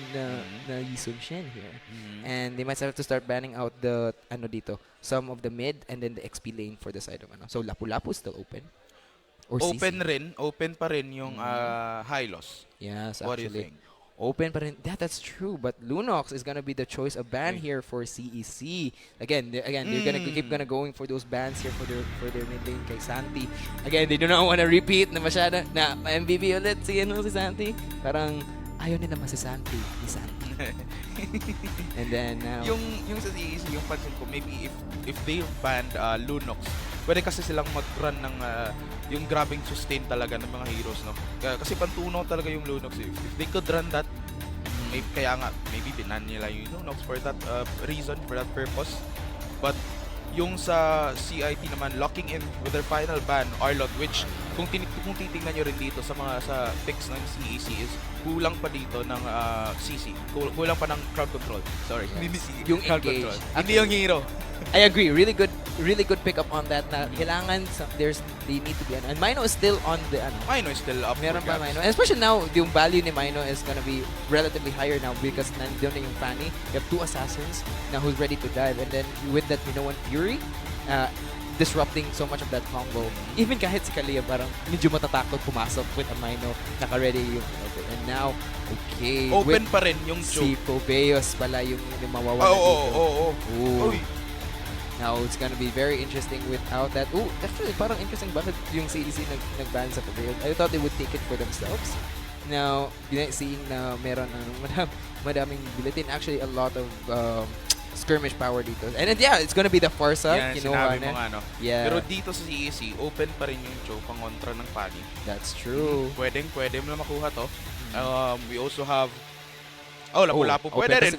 na Yisun Shen here, and they might have to start banning out the dito some of the mid and then the XP lane for the side of So Lapu-Lapu still open. Or open pa rin yung Hylos. Yes, what actually. Do you think? Open, but that's true. But Lunox is gonna be the choice of ban here for CEC. Again, they're gonna keep going for those bans here for their mid lane kay Santi. Again, they do not want to repeat na masyado na MBB ulit si Santi. Parang ayaw nila si Santi. And then now yung sa CEC, yung pansin ko, maybe if they banned Lunox, pwede kasi silang mag-run ng yung grabing sustain talaga ng mga heroes, no? Kasi pantunaw talaga yung Lunox. If they could run that, maybe binan nila yung Lunox for that reason, for that purpose. But yung sa CIT naman, locking in with their final ban, Arlot, which kung titingnan nyo rin dito sa picks ng CEC is kulang pa dito ng CC. Kulang pa ng crowd control. Sorry. Hindi yung crowd engage. control. Hindi yung hero. I agree. Really good pick up on that. Na kailangan they need to be and Mino is still on the Mino is still up. Meron pa Mino. And especially now, yung value ni Mino is gonna be relatively higher now because nandiyon na yung Fanny. You have two assassins now who's ready to dive, and then with that Minoan Fury, disrupting so much of that combo. Even kahit si Kalia parang medyo matatakot pumasok with a Mino, naka-ready yung and now okay, open pa rin yung choke. Si Pobeos pala yung mawawala dito. Now it's gonna be very interesting without that. Actually parang interesting bakit yung CEC nag-ban sa Pobeos. I thought they would take it for themselves. Now, seeing na meron madaming bulletin, actually a lot of skirmish power dito. And then, yeah, it's gonna be the Farsa. Yan, sinabi mo nga, no? Yeah. Pero dito sa CEC, open pa rin yung Cho pangontra ng Fanny. That's true. Pwede mo na makuha to. We also have Lapu-Lapu. Pwede rin.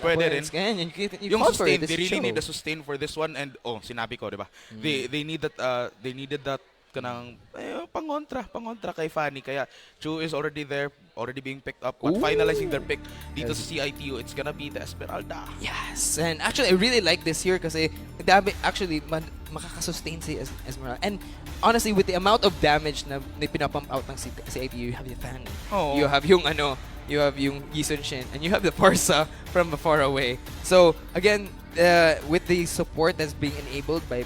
Yung sustain, they really need a sustain for this one. And, sinabi ko, diba? They needed that ka ng pangontra kay Fanny. Kaya Chu is already there, already being picked up. But finalizing their pick dito sa CITU, it's gonna be the Esmeralda. Yes, and actually I really like this here kasi actually makakasustain si Esmeralda. And honestly, with the amount of damage na pinapump out ng CITU, you have the Fanny, you have yung you have yung Yison Shin, and you have the Farsa from far away. So again, with the support that's being enabled by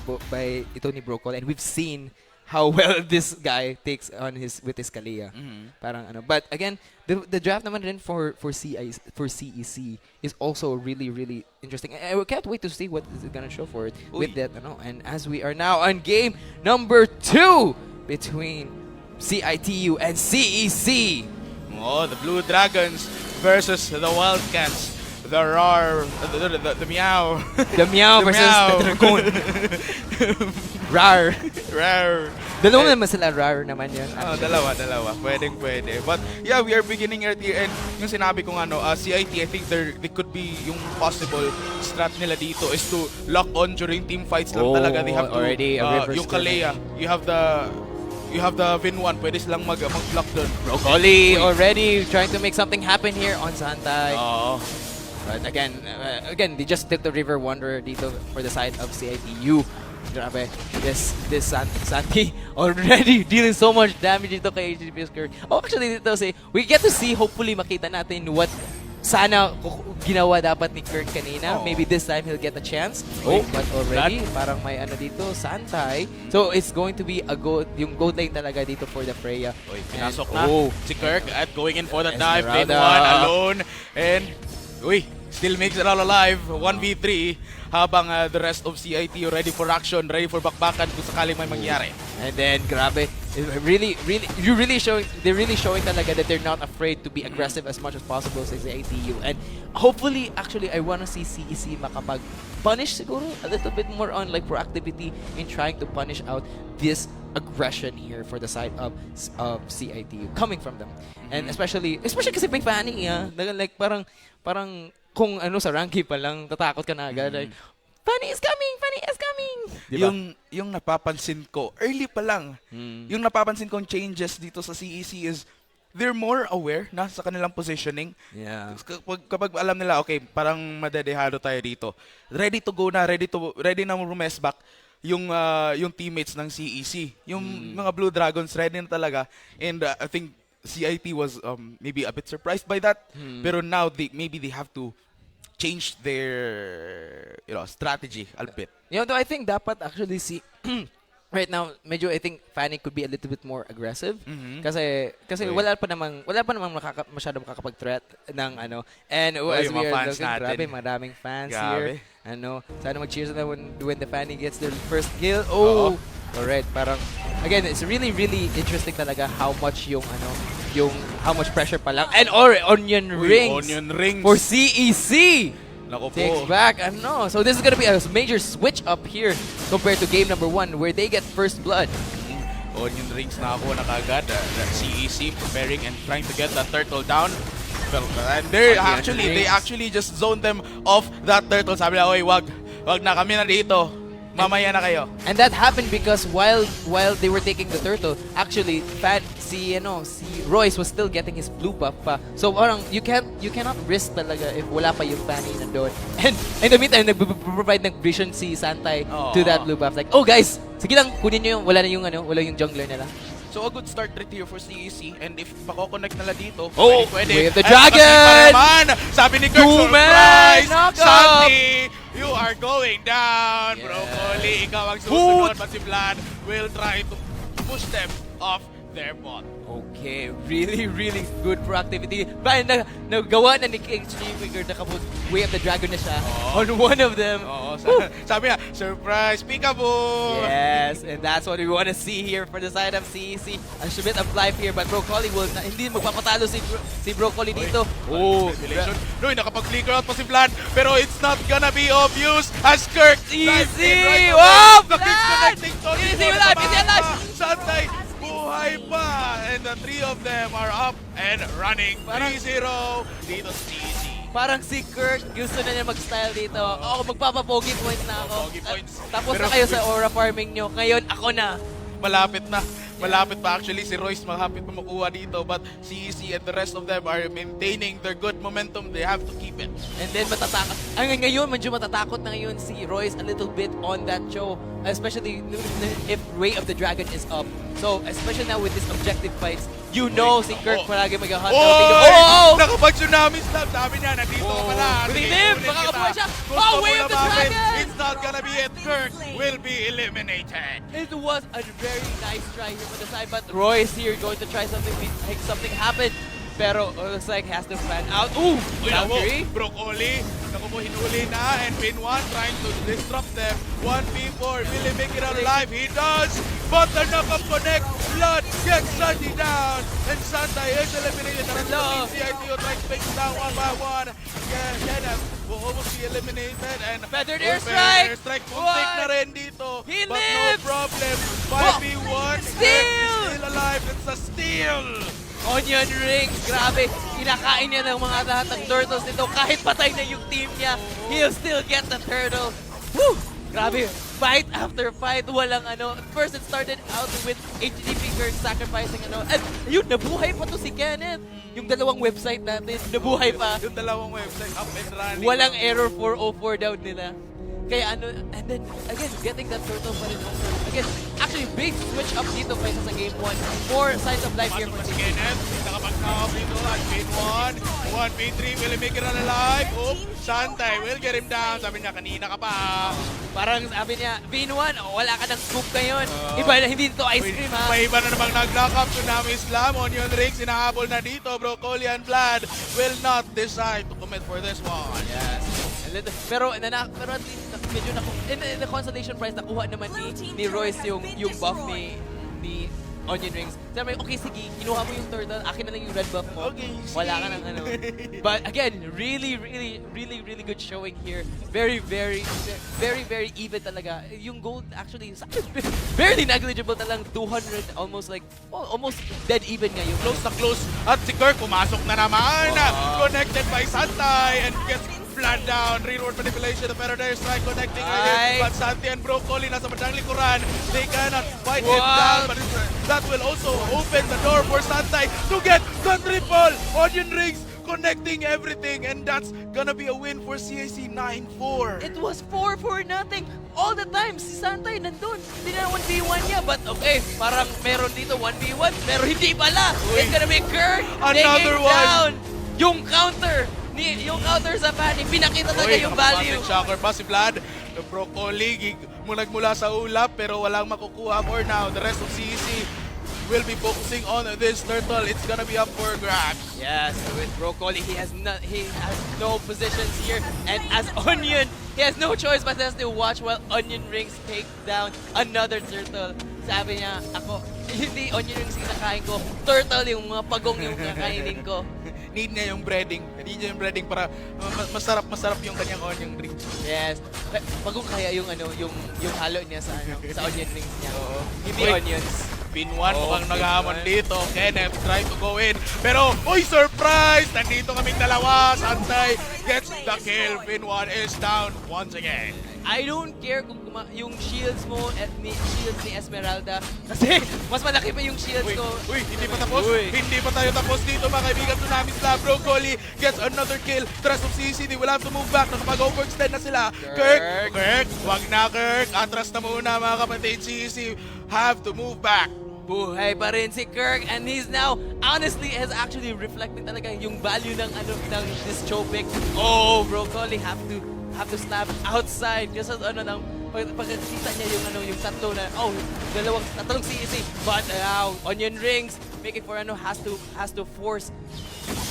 Tony Brocol, and we've seen how well this guy takes on with his Kalia. Parang but again, the draft naman rin for CEC is also really interesting. I can't wait to see what is it gonna show for it with that. And as we are now on game number 2 between CITU and CEC. Oh, the Blue Dragons versus the Wildcats. The Rar, the Meow. The Meow versus the Dragon. Rar. Dalawa naman sila, Rar naman yun. Dalawa. Pwede. But yeah, we are beginning right here. And yung sinabi kong CIT, I think they could be yung possible strat nila dito is to lock on during team fights lang talaga. They have to, already yung Kalea, you have the Vin 1, pwede silang mag-block dun. Broccoli already trying to make something happen here on Santay. But again, they just took the River Wanderer dito for the side of CITU. Grabe, this Santi already dealing so much damage dito kay HGP Kirk. Actually dito we get to see, hopefully makita natin what sana ginawa dapat ni Kirk kanina. Maybe this time he'll get a chance. But already parang may dito, Santay. So it's going to be yung gold lane talaga dito for the Freya. Pinasok na si Kirk at going in for the dive. Vin 1 alone. And still makes it all alive. 1v3 habang the rest of CIT ready for action, ready for bakbakan kung sakaling may mangyari. And then grabe, they're really showing talaga that they're not afraid to be aggressive as much as possible sa CITU. And hopefully, actually, I want to see CEC makapag-punish siguro a little bit more on proactivity in trying to punish out this aggression here for the side of CITU coming from them. And especially kasi may Fanny, parang kung sa ranking pa lang, tatakot ka na agad. Fanny is coming! Diba? Yung napapansin ko, early pa lang, yung napapansin kong changes dito sa CEC is they're more aware na sa kanilang positioning. Yeah. Kapag alam nila, okay, parang madedehado tayo dito, ready to go na, ready na rumess back yung teammates ng CEC. Yung mga Blue Dragons ready na talaga. And I think CIT was maybe a bit surprised by that. Pero now maybe they have to change their strategy a bit. Though I think dapat actually right now medyo I think Fanny could be a little bit more aggressive kasi wala pa namang masyadong makakapag-threat ng and as we are looking, grabe, maraming fans here. Sana mag-cheers na when the Fanny gets their first kill. Alright, parang again, it's really interesting talaga how much yung how much pressure pa lang. And onion rings for CEC. Takes back, So this is gonna be a major switch up here compared to game number 1 where they get first blood. Onion rings na ako na kagad. CEC preparing and trying to get that turtle down. And they actually just zoned them off that turtle. Sabi na, wag na, kami na dito. Mamaya na kayo. And that happened because while they were taking the turtle, actually si Royce was still getting his blue buff pa. So parang you cannot risk talaga if wala pa yung Fanny nandoon. And in the meantime, nag-provide ng vision si Santay to that blue buff. Like, guys, sige lang, kunin nyo yung wala yung jungler nila. So a good start right here for CEC, and if mako-connect nila dito, pwede. We have the dragon! Sabi ni Kirk, surprise! Santi, you are going down, Broccoli. Ikaw ang susunod, but si Vlad will try to push them off their bot. Okay, really good proactivity. But nagawa na ni HG Figure way of the dragon na siya on one of them. Sabi niya, surprise, peekaboo! Yes, and that's what we want to see here for the side of CEC. A bit of life here, but Broccoli will hindi magpapatalo si Broccoli dito. Nakapag-flicker out pa si Vlad, pero it's not gonna be of use as Kirk easy! Wow! The kids connecting Easy alive! Santay, buhay pa! And the 3 of them are up and running. 3-0 dito sa CEC. Parang si Kirk, gusto na niya mag-style dito. Magpapapogi points na ako. Pogi points. Tapos na kayo sa aura farming nyo. Ngayon, ako na. malapit na. Malapit pa actually si Royce malapit na makuha dito, but CEC and the rest of them are maintaining their good momentum. They have to keep it. And then matatakot. Ngayon, medyo matatakot na ngayon si Royce a little bit on that show. Especially if Way of the Dragon is up. So, especially now with these objective fights, you know si Kirk palagi mag-hunt out. Nakapag-tsunami slam. Sabi niya, nandito ka pala. Lilim! Makakabuhay siya. Oh, Way of the Dragon! It's not gonna be it. Kirk will be eliminated. It was a very nice try here for the side, but Royce here going to try something, make something happen. Pero looks like has to fan out. Ooh! Down 3. Broccoli. Naku po, hinuli na. And Pin1 trying to disrupt them. 1v4. Will he make it out alive? He does! But the knock-up connect. Blood gets Sandy down. And Santay is eliminated. Hello. CITO trying to take it down one by one. Kenneth will almost be eliminated. And feathered airstrike! Airstrike. Muntik na rin dito. He but lives! no problem. 5v1. Steal! Still alive. It's a steal. Onion rings, grabe. Kinakain niya ng mga lahat ng turtles nito. Kahit patay na yung team niya, he'll still get the turtle. Woo! Grabe. Fight after fight. Walang ano. First, it started out with HDP Kirk sacrificing ano. At yun, nabuhay pa to si Kenneth. Yung dalawang website natin, nabuhay pa. Yung dalawang website, up and running. Walang error 404 down nila. Kaya ano, and then again, getting that turtle pa rin over. Again, actually, big switch up dito kaysa sa game 1. More signs of life here for Kenneth. Nakapag-knock dito at Pin1. 1v3, will he make it alive? Oops, Santay will get him down. Sabi niya, kanina ka pa. Parang sabi niya, Pin1, wala ka ng scoop ngayon. Iba na, hindi ito ice cream ha. May iba na namang nag-lock up. Tsunami Slam, Onion Rings, sinahabol na dito. Broccoli and Vlad will not decide to commit for this one. Yes. Pero at least medyo in the consolation prize nakuha naman ni Royce yung buff ni Onion Rings. Sabi, okay, sige, kinuha mo yung turtle, akin na lang yung red buff mo. Okay, wala ka ng ano. But again, really good showing here. Very even talaga. Yung gold actually barely negligible talang 200, almost dead even nga yung close na close. At si Kirk pumasok na naman. Connected by Santay and gets flat down. Rearward manipulation. The Faraday strike connecting again. But Santi and Broccoli nasa bandang likuran. They cannot fight him down. But that will also open the door for Santay to get the triple. Onion Rings connecting everything. And that's gonna be a win for CAC 9-4. It was 4-4 nothing. All the time, si Santay nandun. Hindi na 1v1 niya. But okay, parang meron dito 1v1. Pero hindi pala. It's gonna be Kirk another one down. Yung counter sa Fanny, pinakita talaga yung value. Shocker pa si Vlad. The Broccoli nagmula sa ulap pero walang makukuha for now. The rest of CEC will be focusing on this turtle. It's gonna be up for grabs. Yes, with Broccoli, he has no positions here. And as Onion, he has no choice but has to watch while Onion Rings take down another turtle. Sabi niya, ako, hindi Onion Rings kinakain ko. Turtle yung mga pagong yung kakainin ko. Need niya yung breading. Need niya yung breading para masarap yung kanyang onion rings. Yes. Pagong kaya yung halo niya sa onion rings niya. Hindi onions. Pin1 mukhang naghahamon dito. Kenneth try to go in. Pero, surprise! Nandito kaming dalawa. Santay gets the kill. Pin1 is down once again. I don't care kung yung shields mo at shields ni Esmeralda. Kasi mas malaki pa yung shields ko. Hindi pa tapos. Hindi pa tayo tapos dito mga kaibigan. Tsunami Slam. Broccoli gets another kill. The rest of CEC, they will have to move back. Nakapag-overextend na sila. Kirk! Wag na Kirk. Atras na muna mga kapatid. CEC have to move back. Buhay pa rin si Kirk, and he's now honestly has actually reflected talaga yung value ng this Chopik. Oh, Broccoli have to slap outside just as pagkakita niya yung tatlo na tatlong CEC, but Onion Rings making for has to force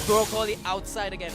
Broccoli outside again.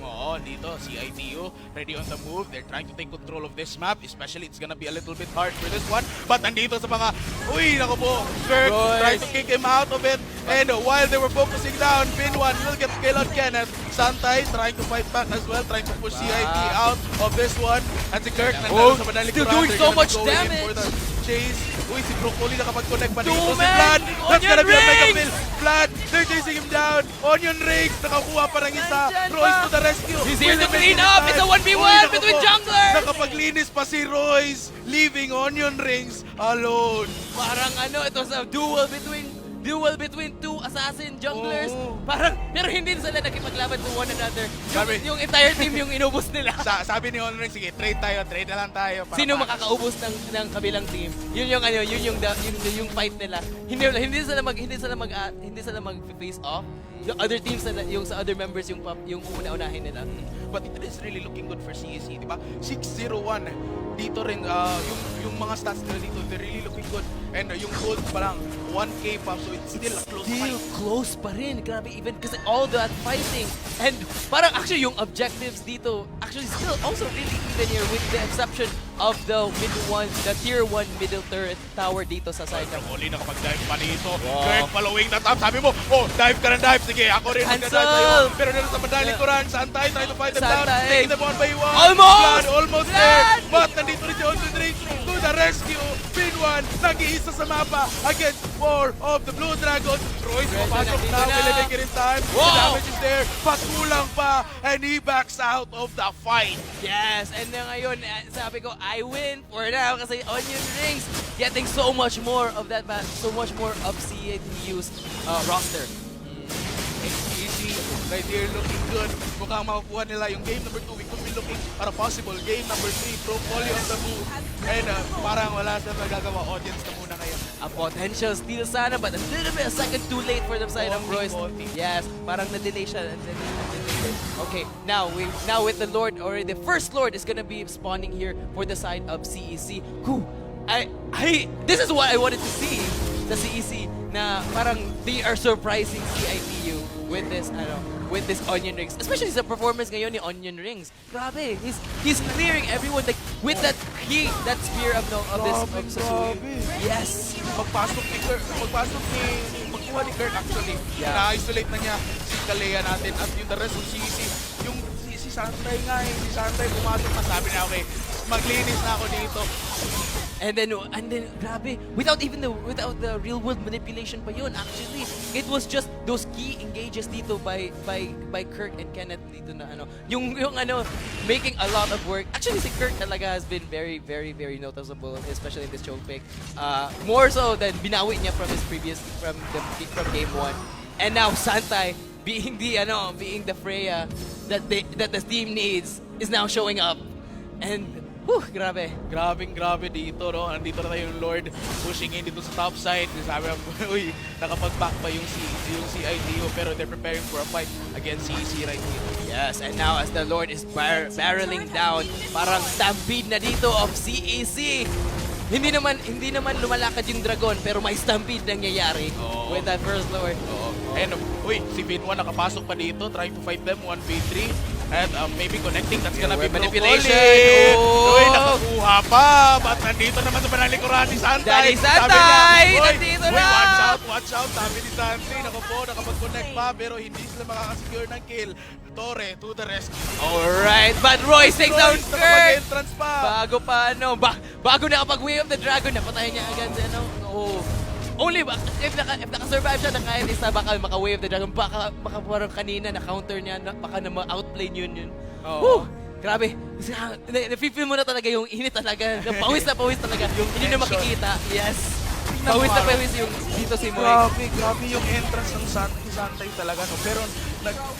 Oo, dito, CITO, ready on the move. They're trying to take control of this map. Especially, it's gonna be a little bit hard for this one. But nandito sa mga, naku po, Kirk trying to kick him out of it. And while they were focusing down, Pin1 will get killed on Kenneth. Santay trying to fight back as well, trying to push CIT out of this one. At si Kirk, nandito sa madaling still doing so much damage! chase. Uy, si Broccoli nakapag-connect pa dito. Si Two-man! Vlad, that's gonna be a mega Rings! kill. Vlad, they're chasing him down. Onion Rings, nakakuha pa ng isa. Royce to the rescue. He's here to Will clean make up. it It's a time. 1v1 Uy, between nako po. junglers. Nakapaglinis pa si Royce, leaving Onion Rings alone. Parang it was a duel between two assassin junglers. Parang, pero hindi sila nakipaglaban to one another. Yung entire team yung inubos nila. Sabi ni Onion Rings, sige, trade na lang tayo. Sino makakaubos ng kabilang team? Yun yung fight nila. Hindi sila mag-face off. Yung other teams yung sa other members yung una-unahin nila. But it is really looking good for CEC, di ba? 6-0-1. Dito rin, yung mga stats nila dito, they're really looking good. And yung gold pa lang, 1K pa, so it's still a close fight. Still close pa rin. Grabe, even kasi all that fighting. And parang actually yung objectives dito, actually still also really even here with the exception of the tier 1 middle turret tower dito sa side. Broccoli nakapag-dive pa dito. Kurt following the top. Sabi mo, dive ka ng dive. Sige, ako rin mag-dive sa'yo. Pero nila sa madaling kuran, Santay trying to fight them down. Taking them one by one. Almost there. But nandito rin si Onion Rings to the rescue. Pin1, nag-iisa sa mapa against 4 of the Blue Dragons. Royce, papasok na. Will he make it in time? The damage is there. Patulang pa. And he backs out of the fight. Yes, and then ngayon, sabi ko, I win for now kasi Onion Rings getting so much more of that match, so much more of CDU's roster. Easy, right here, looking good. Mukhang makukuha nila yung game number 2. We could be looking at a possible game number 3. Broccoli on the move. And parang wala sa magagawa. Audience na muna ngayon. A potential steal sana, but a little bit a second too late for the side of Royce. Yes, parang na-delay siya. Okay, now with the Lord, or the first Lord is gonna be spawning here for the side of CEC. This is what I wanted to see sa CEC, na parang they are surprising CITU with this Onion Rings, especially sa performance ngayon ni Onion Rings. Grabe, he's clearing everyone like with that spear of Sasui. Yes. Magpasok ni Kurt actually. Yeah. Na-isolate na niya si Kalea natin at yung the rest of CEC. Yung si Santay nga si Santay pumasok na, sabi niya, okay, maglinis na ako dito. And then grabe, without the real world manipulation pa yun, actually it was just those key engages dito by Kirk and Kenneth dito na yung making a lot of work. Actually si Kirk talaga has been very very very noticeable, especially in this choke pick. More so than binawi niya from his previous from game 1. And now Santay being the Freya that the team needs is now showing up. And grabe. Grabe dito, no? Nandito na tayo yung Lord pushing in dito sa top side. Sabi mo, uy, nakapag-back pa yung CITU, pero they're preparing for a fight against CEC right here. Yes, and now as the Lord is barreling down, parang stampede na dito of CEC. Hindi naman lumalakad yung dragon, pero may stampede nangyayari with that first Lord. And uy, si Pin1 nakapasok pa dito, trying to fight them 1v3. And maybe connecting, that's gonna be manipulation. Uy, nakakuha pa. But nandito naman sa panalikuran ni Santay. Nandito na! Watch out. Sabi ni Santay, nakapag-connect pa, pero hindi sila makakasecure ng kill. Torre to the rescue. Alright, but Royce takes down Kurt! Bago Bago nakapag-Way of the Dragon, napatayin niya agad. Only if naka-survive siya na kahit isa, baka maka-Way of the Dragon, baka parang kanina na-counter niya, baka na ma-outplay yun. Grabe. Nafe-feel mo na talaga yung init talaga. Pawis na talaga. Hindi na makikita. Yes. Pawis na pawis yung dito si Moy. Grabe yung entrance ng Santay talaga. No? Pero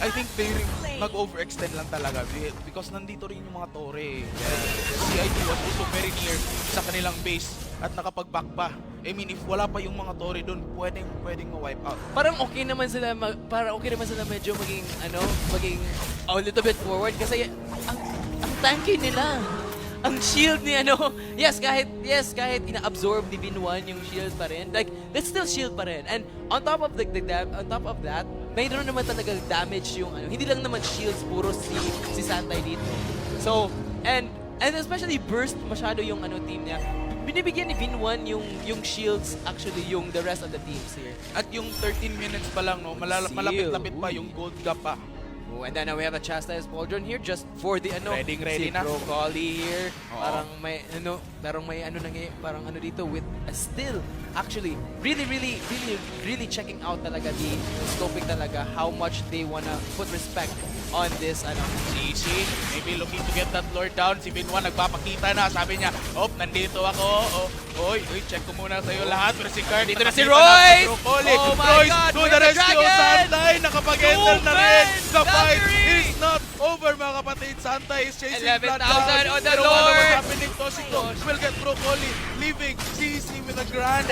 I think they nag-overextend lang talaga because nandito rin yung mga torre. CIT was also very near sa kanilang base at nakapag-back pa. I mean, if wala pa yung mga torre doon, pwedeng ma-wipe out. Parang okay naman sila medyo maging a little bit forward kasi ang tanky nila. Ang shield ni kahit ina-absorb ni Bin1 yung shield pa rin. Like, that's still shield pa rin. And on top of that, mayroon naman talaga damage yung hindi lang naman shields, puro si Santay dito. So, and especially burst masyado yung team niya. Binibigyan ni Bin1 yung shields, actually yung the rest of the teams here. At yung 13 minutes pa lang, no, malapit-lapit pa yung gold gap pa. Oh, and then now we have a chastised Pauldron here just for the Ready si na. Broccoli here. Oo. Parang may dito with a still actually really checking out talaga the scoping talaga how much they wanna put respect on this CC, maybe looking to get that Lord down. Si Binwan nagpapakita na. Sabi niya, nandito ako. Oy, check ko muna sa'yo lahat. Pero si Kurt, dito na si Royce! Oh my Royce, God! to the rescue! Santay, nakapag-enter na rin. The fight Valkyrie! is not over, mga kapatid. Santay is chasing 11,000 on the Pero Lord! what's happening? Toshiko will get Broccoli, leaving CC with a grand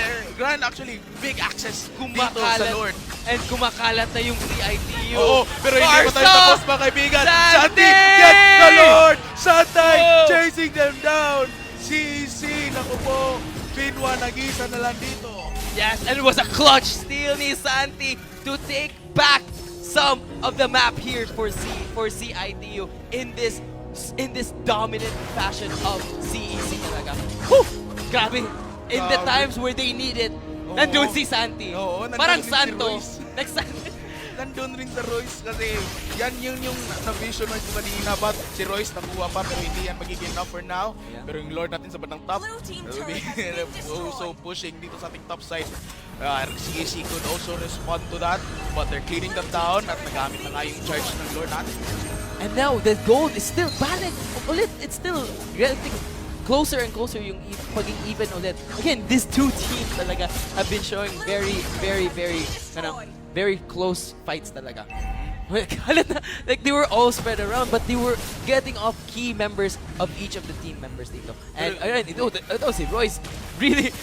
actually, big access dito sa Lord. And kumakalat na yung CITU. Oo, pero hindi pa tayo tapos, mga kaibigan. Santi gets the Lord! Santay chasing them down. CC, naku po. Binwa, nag-isa na lang dito. Yes, and it was a clutch steal ni Santi to take back some of the map here for CITU in this dominant fashion of CEC talaga. Whew! Grabe! In the times where they need it, nandun si Santi. Parang Santo. Nandun rin sa Royce kasi yan yung na-vision mo kanina, but si Royce nakuha pa pero hindi yan magiging enough for now. Pero yung Lord natin sa bandang top will be also pushing dito sa ating top side. CEC could also respond to that, but they're cleaning them down at nagamit na nga yung charge ng Lord natin. And now the gold is still balanced ulit. It's still getting closer and closer yung paging even ulit. Again, these two teams talaga have been showing very close fights talaga. Like they were all spread around, but they were getting off key members of each of the team members dito. And ayun, ito si Royce, really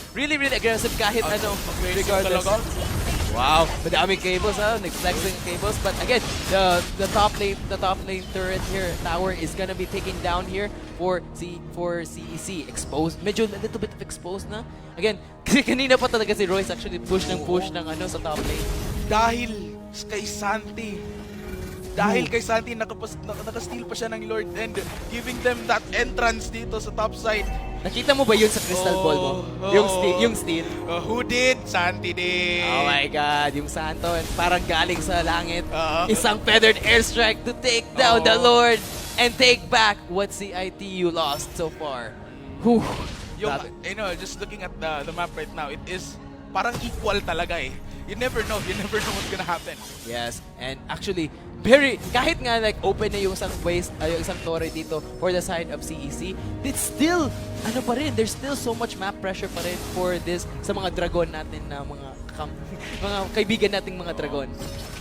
aggressive kahit regardless. Wow, madaming cables nag-flexing cables, but again, the top lane turret here, tower is gonna be taken down here for CEC. Exposed, medyo a little bit of exposed na. Again, kasi kanina pa talaga si Royce actually push ng sa top lane. Dahil kay Santi, naka-steal pa siya ng Lord and giving them that entrance dito sa top side. Nakita mo ba yun sa crystal ball mo? Yung steal? Who did? Santi did. Oh my God, yung Santo parang galing sa langit. Isang feathered airstrike to take down the Lord and take back what CITU lost so far. Whew. Just looking at the map right now, it is parang equal talaga eh. You never know what's gonna happen. Yes, and actually, kahit nga like open na yung isang torre dito for the side of CEC, it's still, there's still so much map pressure pa rin for this sa mga dragon natin na mga kaibigan nating mga dragon.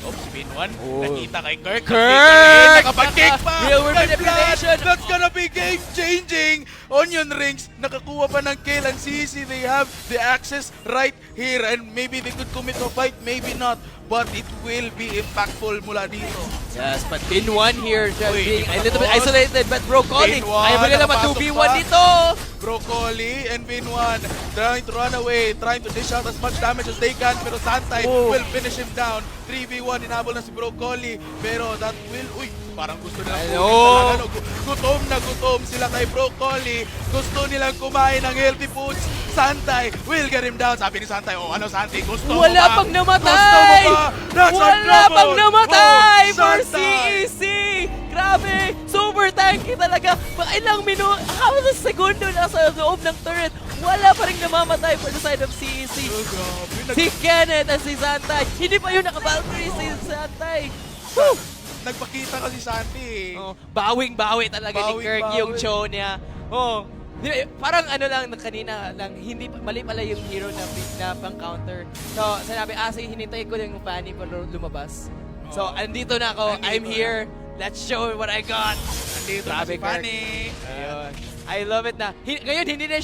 Spin one. Nakita kay Kirk. Nakapag-kick pa! Real world manipulation! That's gonna be game-changing! Onion Rings, nakakuha pa ng kill and CEC, they have the access right here and maybe they could commit to a fight, maybe not. But it will be impactful mula dito. Yes, but Bin1 here just being a little bit isolated, but Broccoli, ayaw mo naman 2v1 dito! Broccoli and Bin1 trying to run away, trying to dish out as much damage as they can, pero Santay will finish him down. 3v1, inabol na si Broccoli, pero that will, parang gusto nilang gutom na gutom sila kay Broccoli. Gusto nilang kumain ng healthy foods. Santay will get him down. Sabi ni Santay, Santi, gusto mo ba? Wala pang namatay! Wala pang namatay for CEC! Grabe! Super tanky talaga! Ilang minuto, halos segundo na sa loob ng turret. Wala pa rin namamatay for the side of CEC. Si Kenneth at si Santay. Hindi pa yun naka-Valkyrie si Santay. Woo! Nagpakita kasi Santi. Bawing-bawi talaga ni Kirk yung show niya. Parang kanina lang, hindi mali pala yung hero na pang-counter. So, sinabi, sige, hinintay ko lang yung Fanny para lumabas. So, andito na ako. I'm here. Let's show what I got. Andito na si Fanny. Ayun. I love it na. Ngayon, hindi na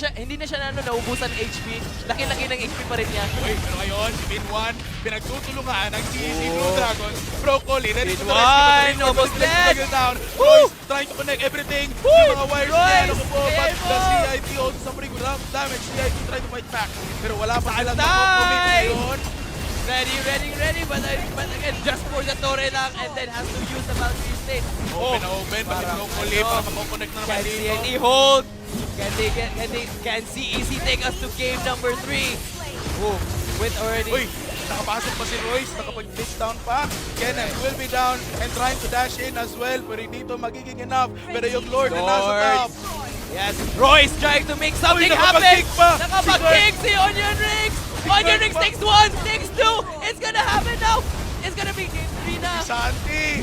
siya naubusan HP. Laki-laki ng HP pa rin niya. Pero ngayon, si Bin1, pinagtutulungan ng CEC Blue Dragons. Broccoli, ready to the rescue. Almost dead! Royce trying to connect everything. Yung mga wires niya, but the CIT also suffering with damage. CIT trying to fight back. Pero wala pa silang commit ngayon. Ready, but again, just for the torre lang and then has to use the Valkyrie state. Open, but Broccoli para makakonect na naman dito. Can CIT hold? Can CEC take us to game number 3? With already nakapasok pa si Royce, nakapag-blitz down pa. Kenneth will be down and trying to dash in as well. Pero hindi ito magiging enough. Pero yung Lord na nasa top. Yes, Royce trying to make something happen. Nakapag-kick si Onion Rings. Onion Rings takes 1, takes 2. It's gonna happen now. It's gonna be game 3 na. Santi.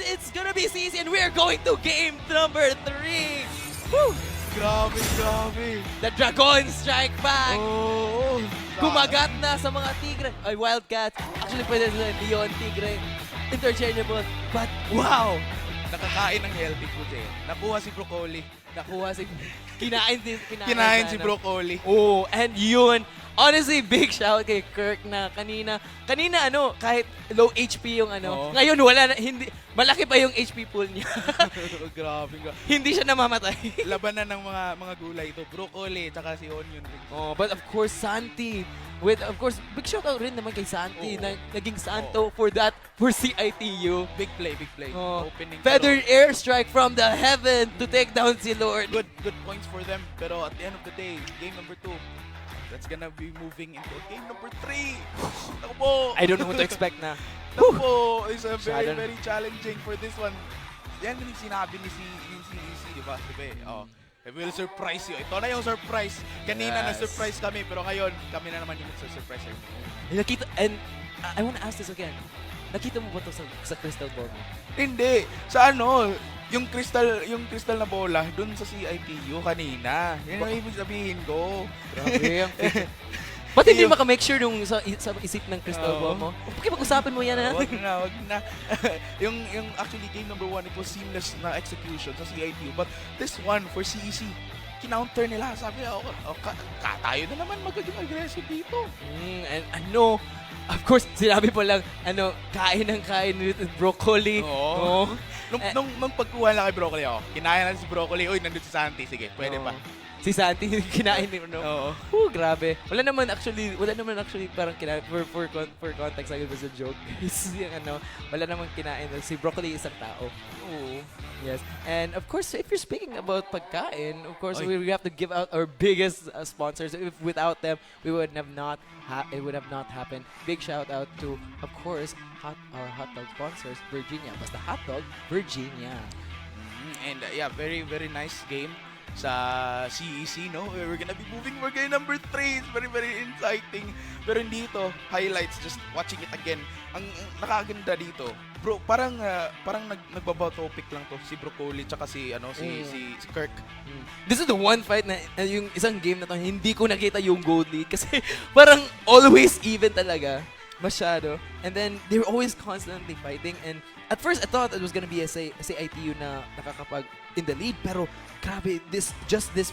It's gonna be CC and we're going to game number 3. Woo! Grabe. The Dragon strike back. Oh. Kumagat na sa mga Tigre. Ay, Wildcats. Actually, pwede sila Leon, Tigre. Interchangeable. But, wow! Nakakain ng healthy food eh. Nakuha si Broccoli. Kinain si Broccoli. Oh, and yun. Honestly, big shout kay Kirk na kanina kahit low HP yung ngayon wala na, hindi, malaki pa yung HP pool niya. Grabe. Hindi siya namamatay. Labanan ng mga gulay ito. Broccoli, tsaka si Onion Ring. Oh, but of course, Santi. Of course, big shout out rin naman kay Santi na naging Santo for CITU. Big play. Opening. Feathered airstrike from the heaven to take down si Lord. Good points for them. Pero at the end of the day, game number 2. That's gonna be moving into game number 3. Naku po. I don't know what to expect na. Naku po. It's a very challenging for this one. Yan yung sinabi ni CEC, di ba? Oh. I will surprise you. Ito na yung surprise. Kanina na-surprise kami, pero ngayon, kami na naman yung surprise. And I wanna ask this again. Nakita mo ba ito sa crystal ball mo? Hindi. Sa yung crystal na bola dun sa CITU kanina. Yan ang ibig sabihin ko. Grabe. Ba't hindi maka-make sure yung sa isip ng crystal ball mo? Okay, pag-usapan mo yan ha? Wag na. yung actually game number 1, it was seamless na execution sa CITU. But this one for CEC, kinounter nila. Sabi, tayo na naman magiging aggressive dito. And of course, sinabi po lang, kain with broccoli. Oo. Nung pagkuha lang kay Broccoli, kinaya na si Broccoli. Uy, nandun si Santi. Sige, pwede pa. Si Santi, kinain ni Oo. Grabe. Wala naman actually parang kinain. For context, it was a joke. Wala naman kinain. Si Broccoli isang tao. Oo. Yes. And of course, if you're speaking about pagkain, of course, we have to give out our biggest sponsors. If without them, it would have not happened. Big shout out to, of course, our hot dog sponsors, Virginia. Basta hot dog, Virginia. And very nice game sa CEC, no? We're gonna be moving for game number 3. It's very exciting. Pero hindi ito highlights, just watching it again. Ang nakaganda dito, bro, parang nagbabaw topic lang to si Broccoli tsaka si Kirk. This is the one fight na yung isang game na to hindi ko nakita yung gold lead kasi parang always even talaga. Masyado. And then they were always constantly fighting, and at first I thought it was gonna be a CITU na nakakapag in the lead, pero grabe, this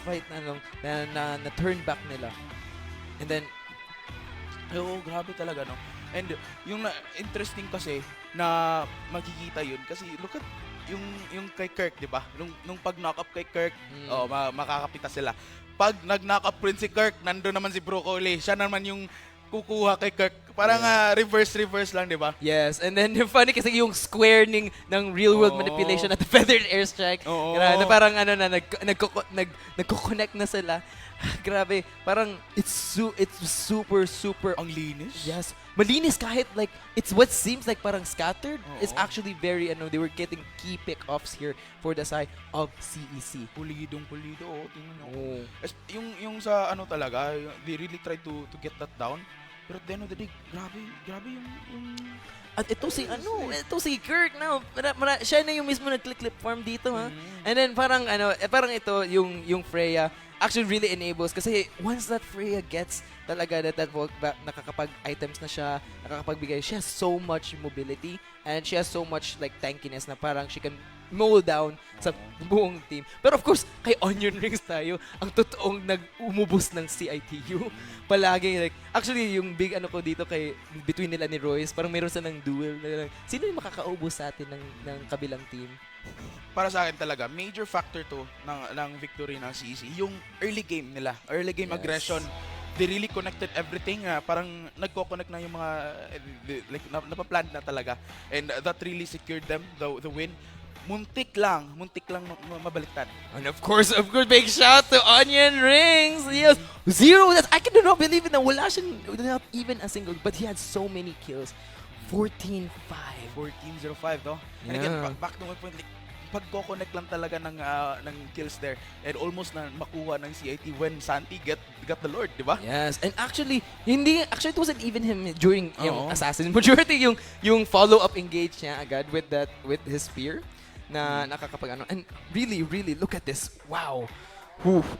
fight na turn back nila. And then grabe talaga, no? And yung interesting kasi na makikita yun kasi look at yung kay Kirk, di ba? Nung pag knock up kay Kirk, makakapita sila. Pag nag-knock up rin si Kirk, nando naman si Broccoli. Siya naman yung kukuha kay Kirk. Parang reverse lang, di ba? Yes, and then yung funny kasi yung square ng real world manipulation at the feathered airstrike. Na parang nagko-connect na sila. Grabe, parang it's super ang linis. Yes, malinis kahit like it's what seems like parang scattered. It's actually very they were getting key pick-offs here for the side of CEC. Pulido. Tingnan mo. Yung sa talaga, they really tried to get that down. Pero at the end of the day, grabe yung at ito si Kirk na siya na yung mismo nag-clip farm dito ha. And then parang ito yung Freya actually really enables kasi once that Freya gets talaga that nakakapag items na siya, nakakapagbigay, she has so much mobility and she has so much like tankiness na parang she can mold down sa buong team. Pero of course, kay Onion Rings tayo, ang totoong nag-umubos ng CITU. Palagi, like, actually, yung big ko dito between nila ni Royce, parang meron silang duel. Sino yung makakaubos sa atin ng kabilang team? Para sa akin talaga, major factor to ng victory ng CEC, yung early game nila, early game aggression. They really connected everything. Parang nagko-connect na yung mga, napaplan na talaga. And that really secured them the win. muntik lang mabaliktad. And of course, big shout to Onion Rings. Yes, 0. I cannot believe it. Wala siyang, not even a single, but he had so many kills. 14-5. 14-0-5, no? And again, back to my point, like, pag-connect lang talaga ng kills there and almost na makuha ng CIT when Santi got the Lord, di ba? Yes, and actually it wasn't even him during yung assassin. Majority yung follow-up engage niya agad with his spear na nakakapag-ano. And really, look at this. Wow.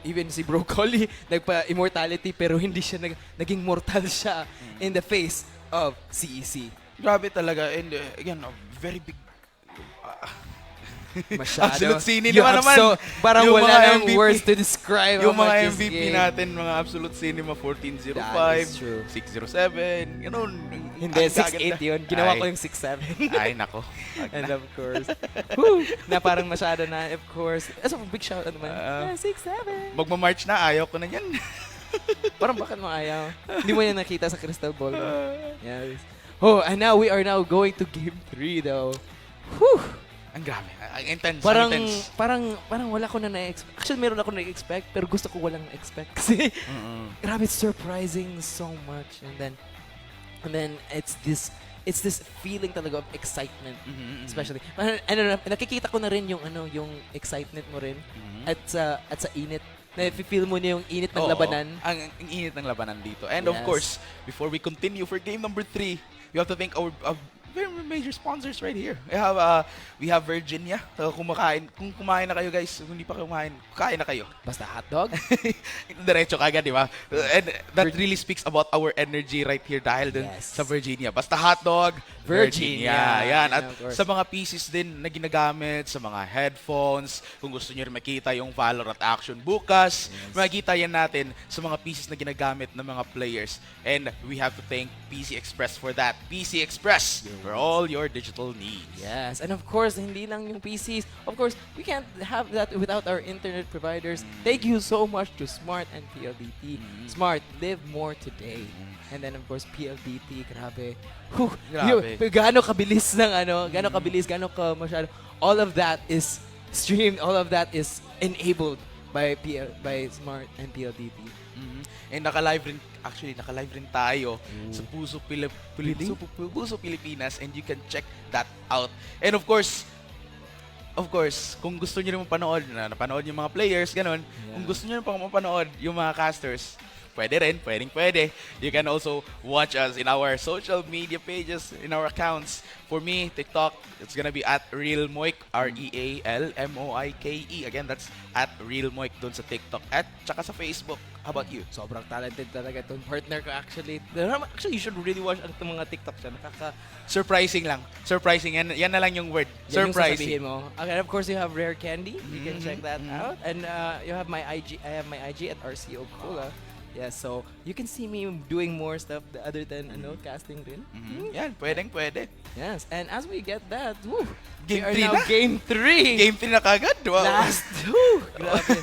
Even si Broccoli nagpa-immortality pero hindi siya naging mortal siya in the face of CEC. Grabe talaga. And again, very big masyado. Absolute cinema naman. Parang wala nang words to describe yung mga MVP natin, mga absolute cinema, 14-05, 6-07, ganun. Hindi, 6-8 yun. Ginawa ko yung 6-7. Ay, nako. And of course, na parang masyado na, of course. So, big shout out naman. 6-7. Magmamarch na, ayaw ko na yan. Parang bakit mo ayaw? Hindi mo yan nakita sa crystal ball mo. Yes. And now we are going to game 3 though. Ang grabe. Intense. Parang wala ko na na-expect. Actually, meron ako na-expect, pero gusto ko walang na-expect. Kasi, grabe, it's surprising so much. And then, it's this feeling talaga of excitement. Especially. Nakikita ko na rin yung excitement mo rin at sa init. Na-feel mo niya yung init ng labanan. Ang init ng labanan dito. And of course, before we continue for game number 3, we have to thank our very major sponsors right here. We have Virginia. Kung kumain na kayo guys, kung hindi pa kumain, kain na kayo. Basta hotdog? Diretso kagad, di ba? And that really speaks about our energy right here dahil dun sa Virginia. Basta hotdog, Virginia. Yan. At sa mga pieces din na ginagamit, sa mga headphones, kung gusto nyo rin makita yung Valorant action bukas, makikita yan natin sa mga pieces na ginagamit ng mga players. And we have to thank PC Express for that. PC Express for all your digital needs. Yes, and of course, hindi lang yung PCs. Of course, we can't have that without our internet providers. Thank you so much to Smart and PLDT. Smart, live more today. And then of course, PLDT, grabe. Gaano kabilis gaano ka masyado. All of that is streamed, all of that is enabled by Smart and PLDT. And naka-live rin tayo sa Puso Pilipinas, and you can check that out. And of course, kung gusto niyo rin mapanood, napanood yung mga players, ganun, kung gusto niyo rin pang mapanood yung mga casters, pwede. You can also watch us in our social media pages, in our accounts. For me, TikTok, it's gonna be at RealMoik, RealMoike. Again, that's at RealMoik dun sa TikTok. At tsaka sa Facebook. How about you? Sobrang talented talaga itong partner ko actually. Actually, you should really watch itong mga TikTok siya. Surprising lang. Surprising. Yan na lang yung word. Surprising. Mo. Okay, of course, you have Rare Candy. You can check that out. And you have my IG. I have my IG at RCO Cola. Yeah, so you can see me doing more stuff other than casting rin. Yan, pwede. Yes, and as we get that, Game 3 na. Game 3. Game 3 na kagad. Wow. Last. Grabe.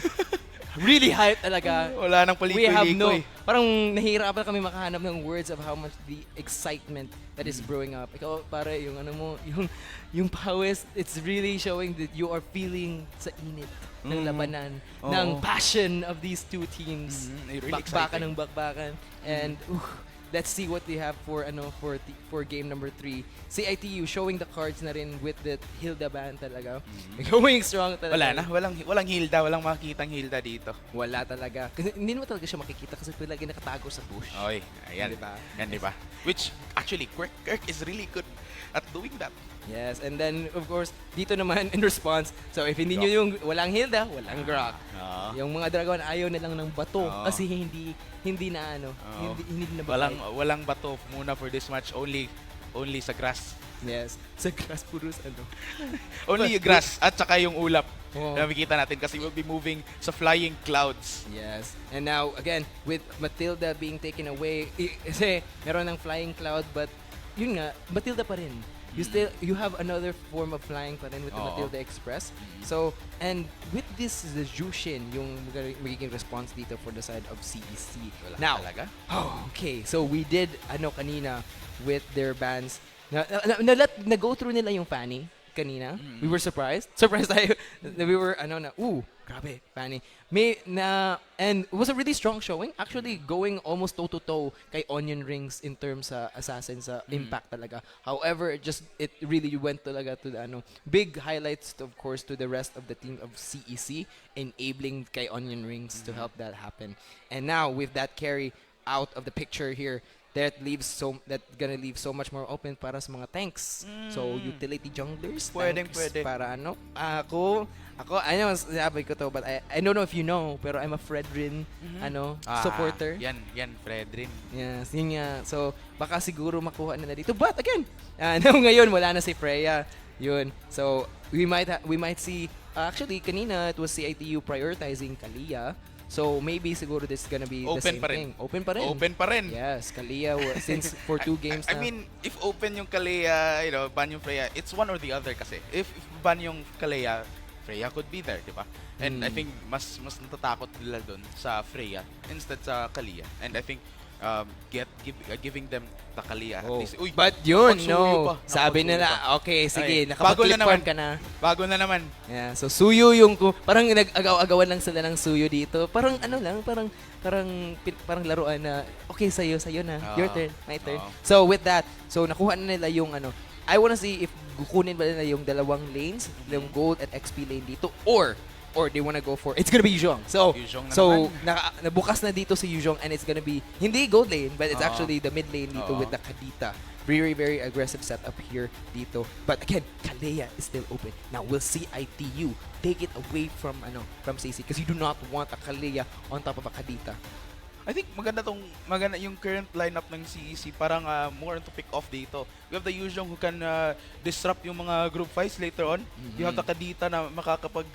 Really hype talaga. Wala nang paliko-liko Parang nahihirapan kami makahanap ng words of how much the excitement that is brewing up. Ikaw, pare, yung pawis, it's really showing that you are feeling sa init ng labanan, ng passion of these two teams. Really Bakbakan. And let's see what they have for game number 3. CITU showing the cards na rin with the Hilda band talaga. Going strong talaga. Walang Hilda, walang makikitang Hilda dito. Wala talaga. Kasi hindi naman talaga siya makikita kasi lagi nakatago sa bush. Oy, ayan. Yan, diba? Which, actually, Kirk is really good at doing that. Yes, and then, of course, dito naman in response, so if hindi nyo yung walang Hilda, walang Grok. Yung mga dragon ayaw na lang ng bato kasi hindi na walang bato muna for this match, only sa grass. Yes, sa grass puros only yung grass at saka yung ulap. Nakikita natin kasi we'll be moving sa flying clouds. Yes. And now again with Matilda being taken away, kasi meron ng flying cloud but yun nga, Matilda pa rin. You have another form of flying pa rin with the Matilda Express. So, and with this is the Jushin yung magiging response dito for the side of CEC. Now, okay. So we did kanina with their bans. Na-go through nila yung Fanny. kanina. We were surprised. Surprised tayo. We were, grabe, Fanny. And it was a really strong showing. Actually, going almost toe-to-toe kay Onion Rings in terms sa Assassin sa impact talaga. However, it really went talaga to the big highlights, of course, to the rest of the team of CEC, enabling kay Onion Rings to help that happen. And now, with that carry out of the picture here, that gonna leave so much more open para sa mga tanks. So utility junglers, tanks, para ako I know sabi ko to, but I don't know if you know, pero I'm a Fredrin supporter. Yan Fredrin. Yes, yun nga. So baka siguro makuha nila dito. But again, ngayon wala na si Freya. Yun. So we might see actually kanina it was CITU prioritizing Kalia. So maybe siguro this is gonna be the same thing. Open pa rin. Yes, Kalia since for 2 games I mean, if open yung Kalia, ban yung Freya, it's one or the other kasi. If ban yung Kalia, Freya could be there, di ba? And I think mas natatakot nila doon sa Freya instead sa Kalia. And I think giving them the Kalia at least. Uy, but yun, no. Sabi nila, okay, sige, nakapag-click farm ka na. Bago na naman. Yeah, so Suyo yung parang nag-agaw-agawan lang sila ng Suyo dito. Parang parang laruan na okay sa'yo na. Your turn, my turn. So with that, nakuha na nila yung I wanna see if kukunin ba nila yung dalawang lanes, yung gold at XP lane dito, or they wanna go for, it's gonna be Yuzhong. So nabukas na dito si Yuzhong, and it's gonna be hindi gold lane, but it's actually the mid lane dito with the Kadita. Very, very aggressive setup here dito. But again, Kalea is still open. Now we'll see ITU take it away from CC, because you do not want a Kalea on top of a Kadita. I think maganda yung current lineup ng CEC, parang more to pick off dito. You have the Yuzhong who can disrupt yung mga group fights later on. You have the Kadita na makakapag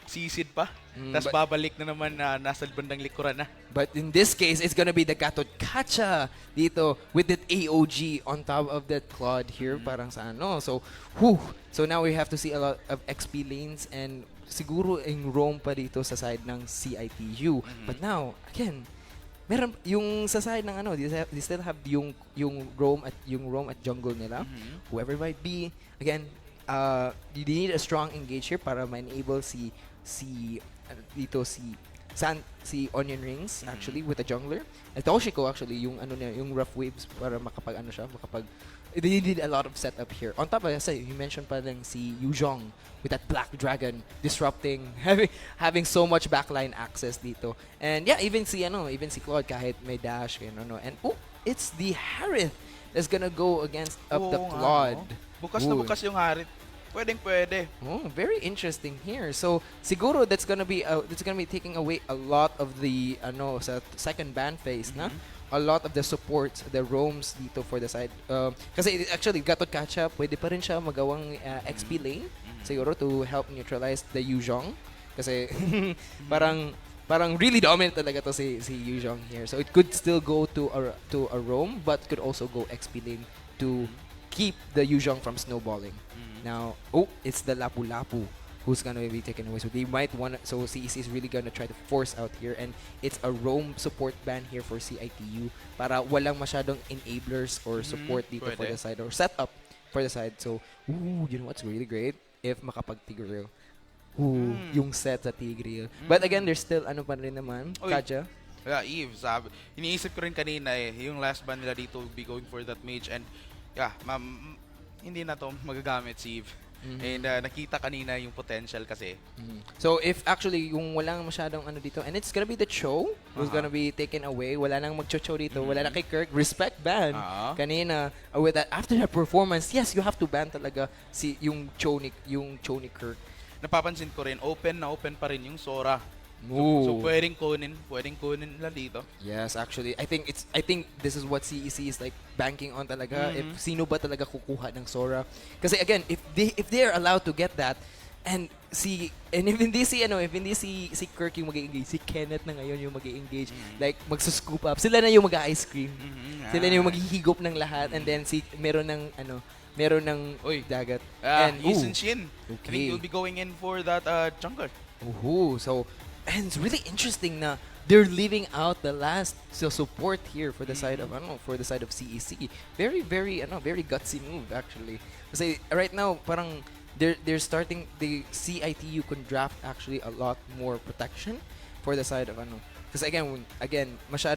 sisid pa. Tapos babalik na naman na nasa bandang likuran na. But in this case, it's gonna be the Gatot Kacha dito with that AOG on top of that Claude here. Parang sa So now we have to see a lot of XP lanes and siguro yung roam pa dito sa side ng CITU. But now, again, meron yung sa side ng they still have yung roam at jungle nila. Whoever might be, again, you need a strong engage here para ma-enable si Onion Rings actually with a jungler. At Toshiko actually yung yung rough waves para makapag they did a lot of setup here. On top of that, you mentioned pa lang si Yuzhong with that Black Dragon disrupting, having so much backline access dito. And yeah, even si Claude kahit may dash and it's the Harith that's gonna go against the Claude. Bukas na bukas yung Harith. Pwede. Oh, very interesting here. So siguro that's gonna be taking away a lot of the sa second ban phase na. A lot of the supports, the roams dito for the side. Kasi actually, Gatot Kacha, pwede pa rin siya magawang XP lane siguro to help neutralize the Yuzhong. Kasi parang really dominant talaga to si Yuzhong here. So it could still go to a roam, but could also go XP lane to keep the Yuzhong from snowballing. Now, it's the Lapu-Lapu who's gonna be taken away. So they might so CEC is really gonna try to force out here, and it's a roam support ban here for CITU para walang masyadong enablers or support dito for the side or setup for the side. So, you know what's really great? If makapag-Tigreal. Yung set sa Tigreal. But again, there's still pa rin naman, Kaja. Yeah, Eve, iniisip ko rin kanina yung last ban nila dito will be going for that mage, and hindi na to magagamit si Eve. And nakita kanina yung potential kasi. So if actually yung walang masyadong dito, and it's gonna be the Cho who's gonna be taken away. Wala nang magcho-cho dito. Wala na kay Kirk. Respect ban. Kanina with that, after that performance, yes, you have to ban talaga yung Cho ni Kirk. Napapansin ko rin, open pa rin yung Sora. So pwedeng kunin lang dito. Yes, actually, I think this is what CEC is like banking on talaga. If sino ba talaga kukuha ng Sora? Kasi again, if they are allowed to get that, and if hindi si Kirk yung mag-engage, si Kenneth na ngayon yung mag-engage, like magsuscoop up, sila na yung mag-ice cream. Sila na yung maghihigop ng lahat, and then meron ng dagat. And Yisun Shin. Okay. I think you'll be going in for that jungler. So And it's really interesting na they're leaving out the last support here for the side of CEC. Very very gutsy move actually. Kasi right now parang they're starting the CITU can draft actually a lot more protection for the side of Because again masyado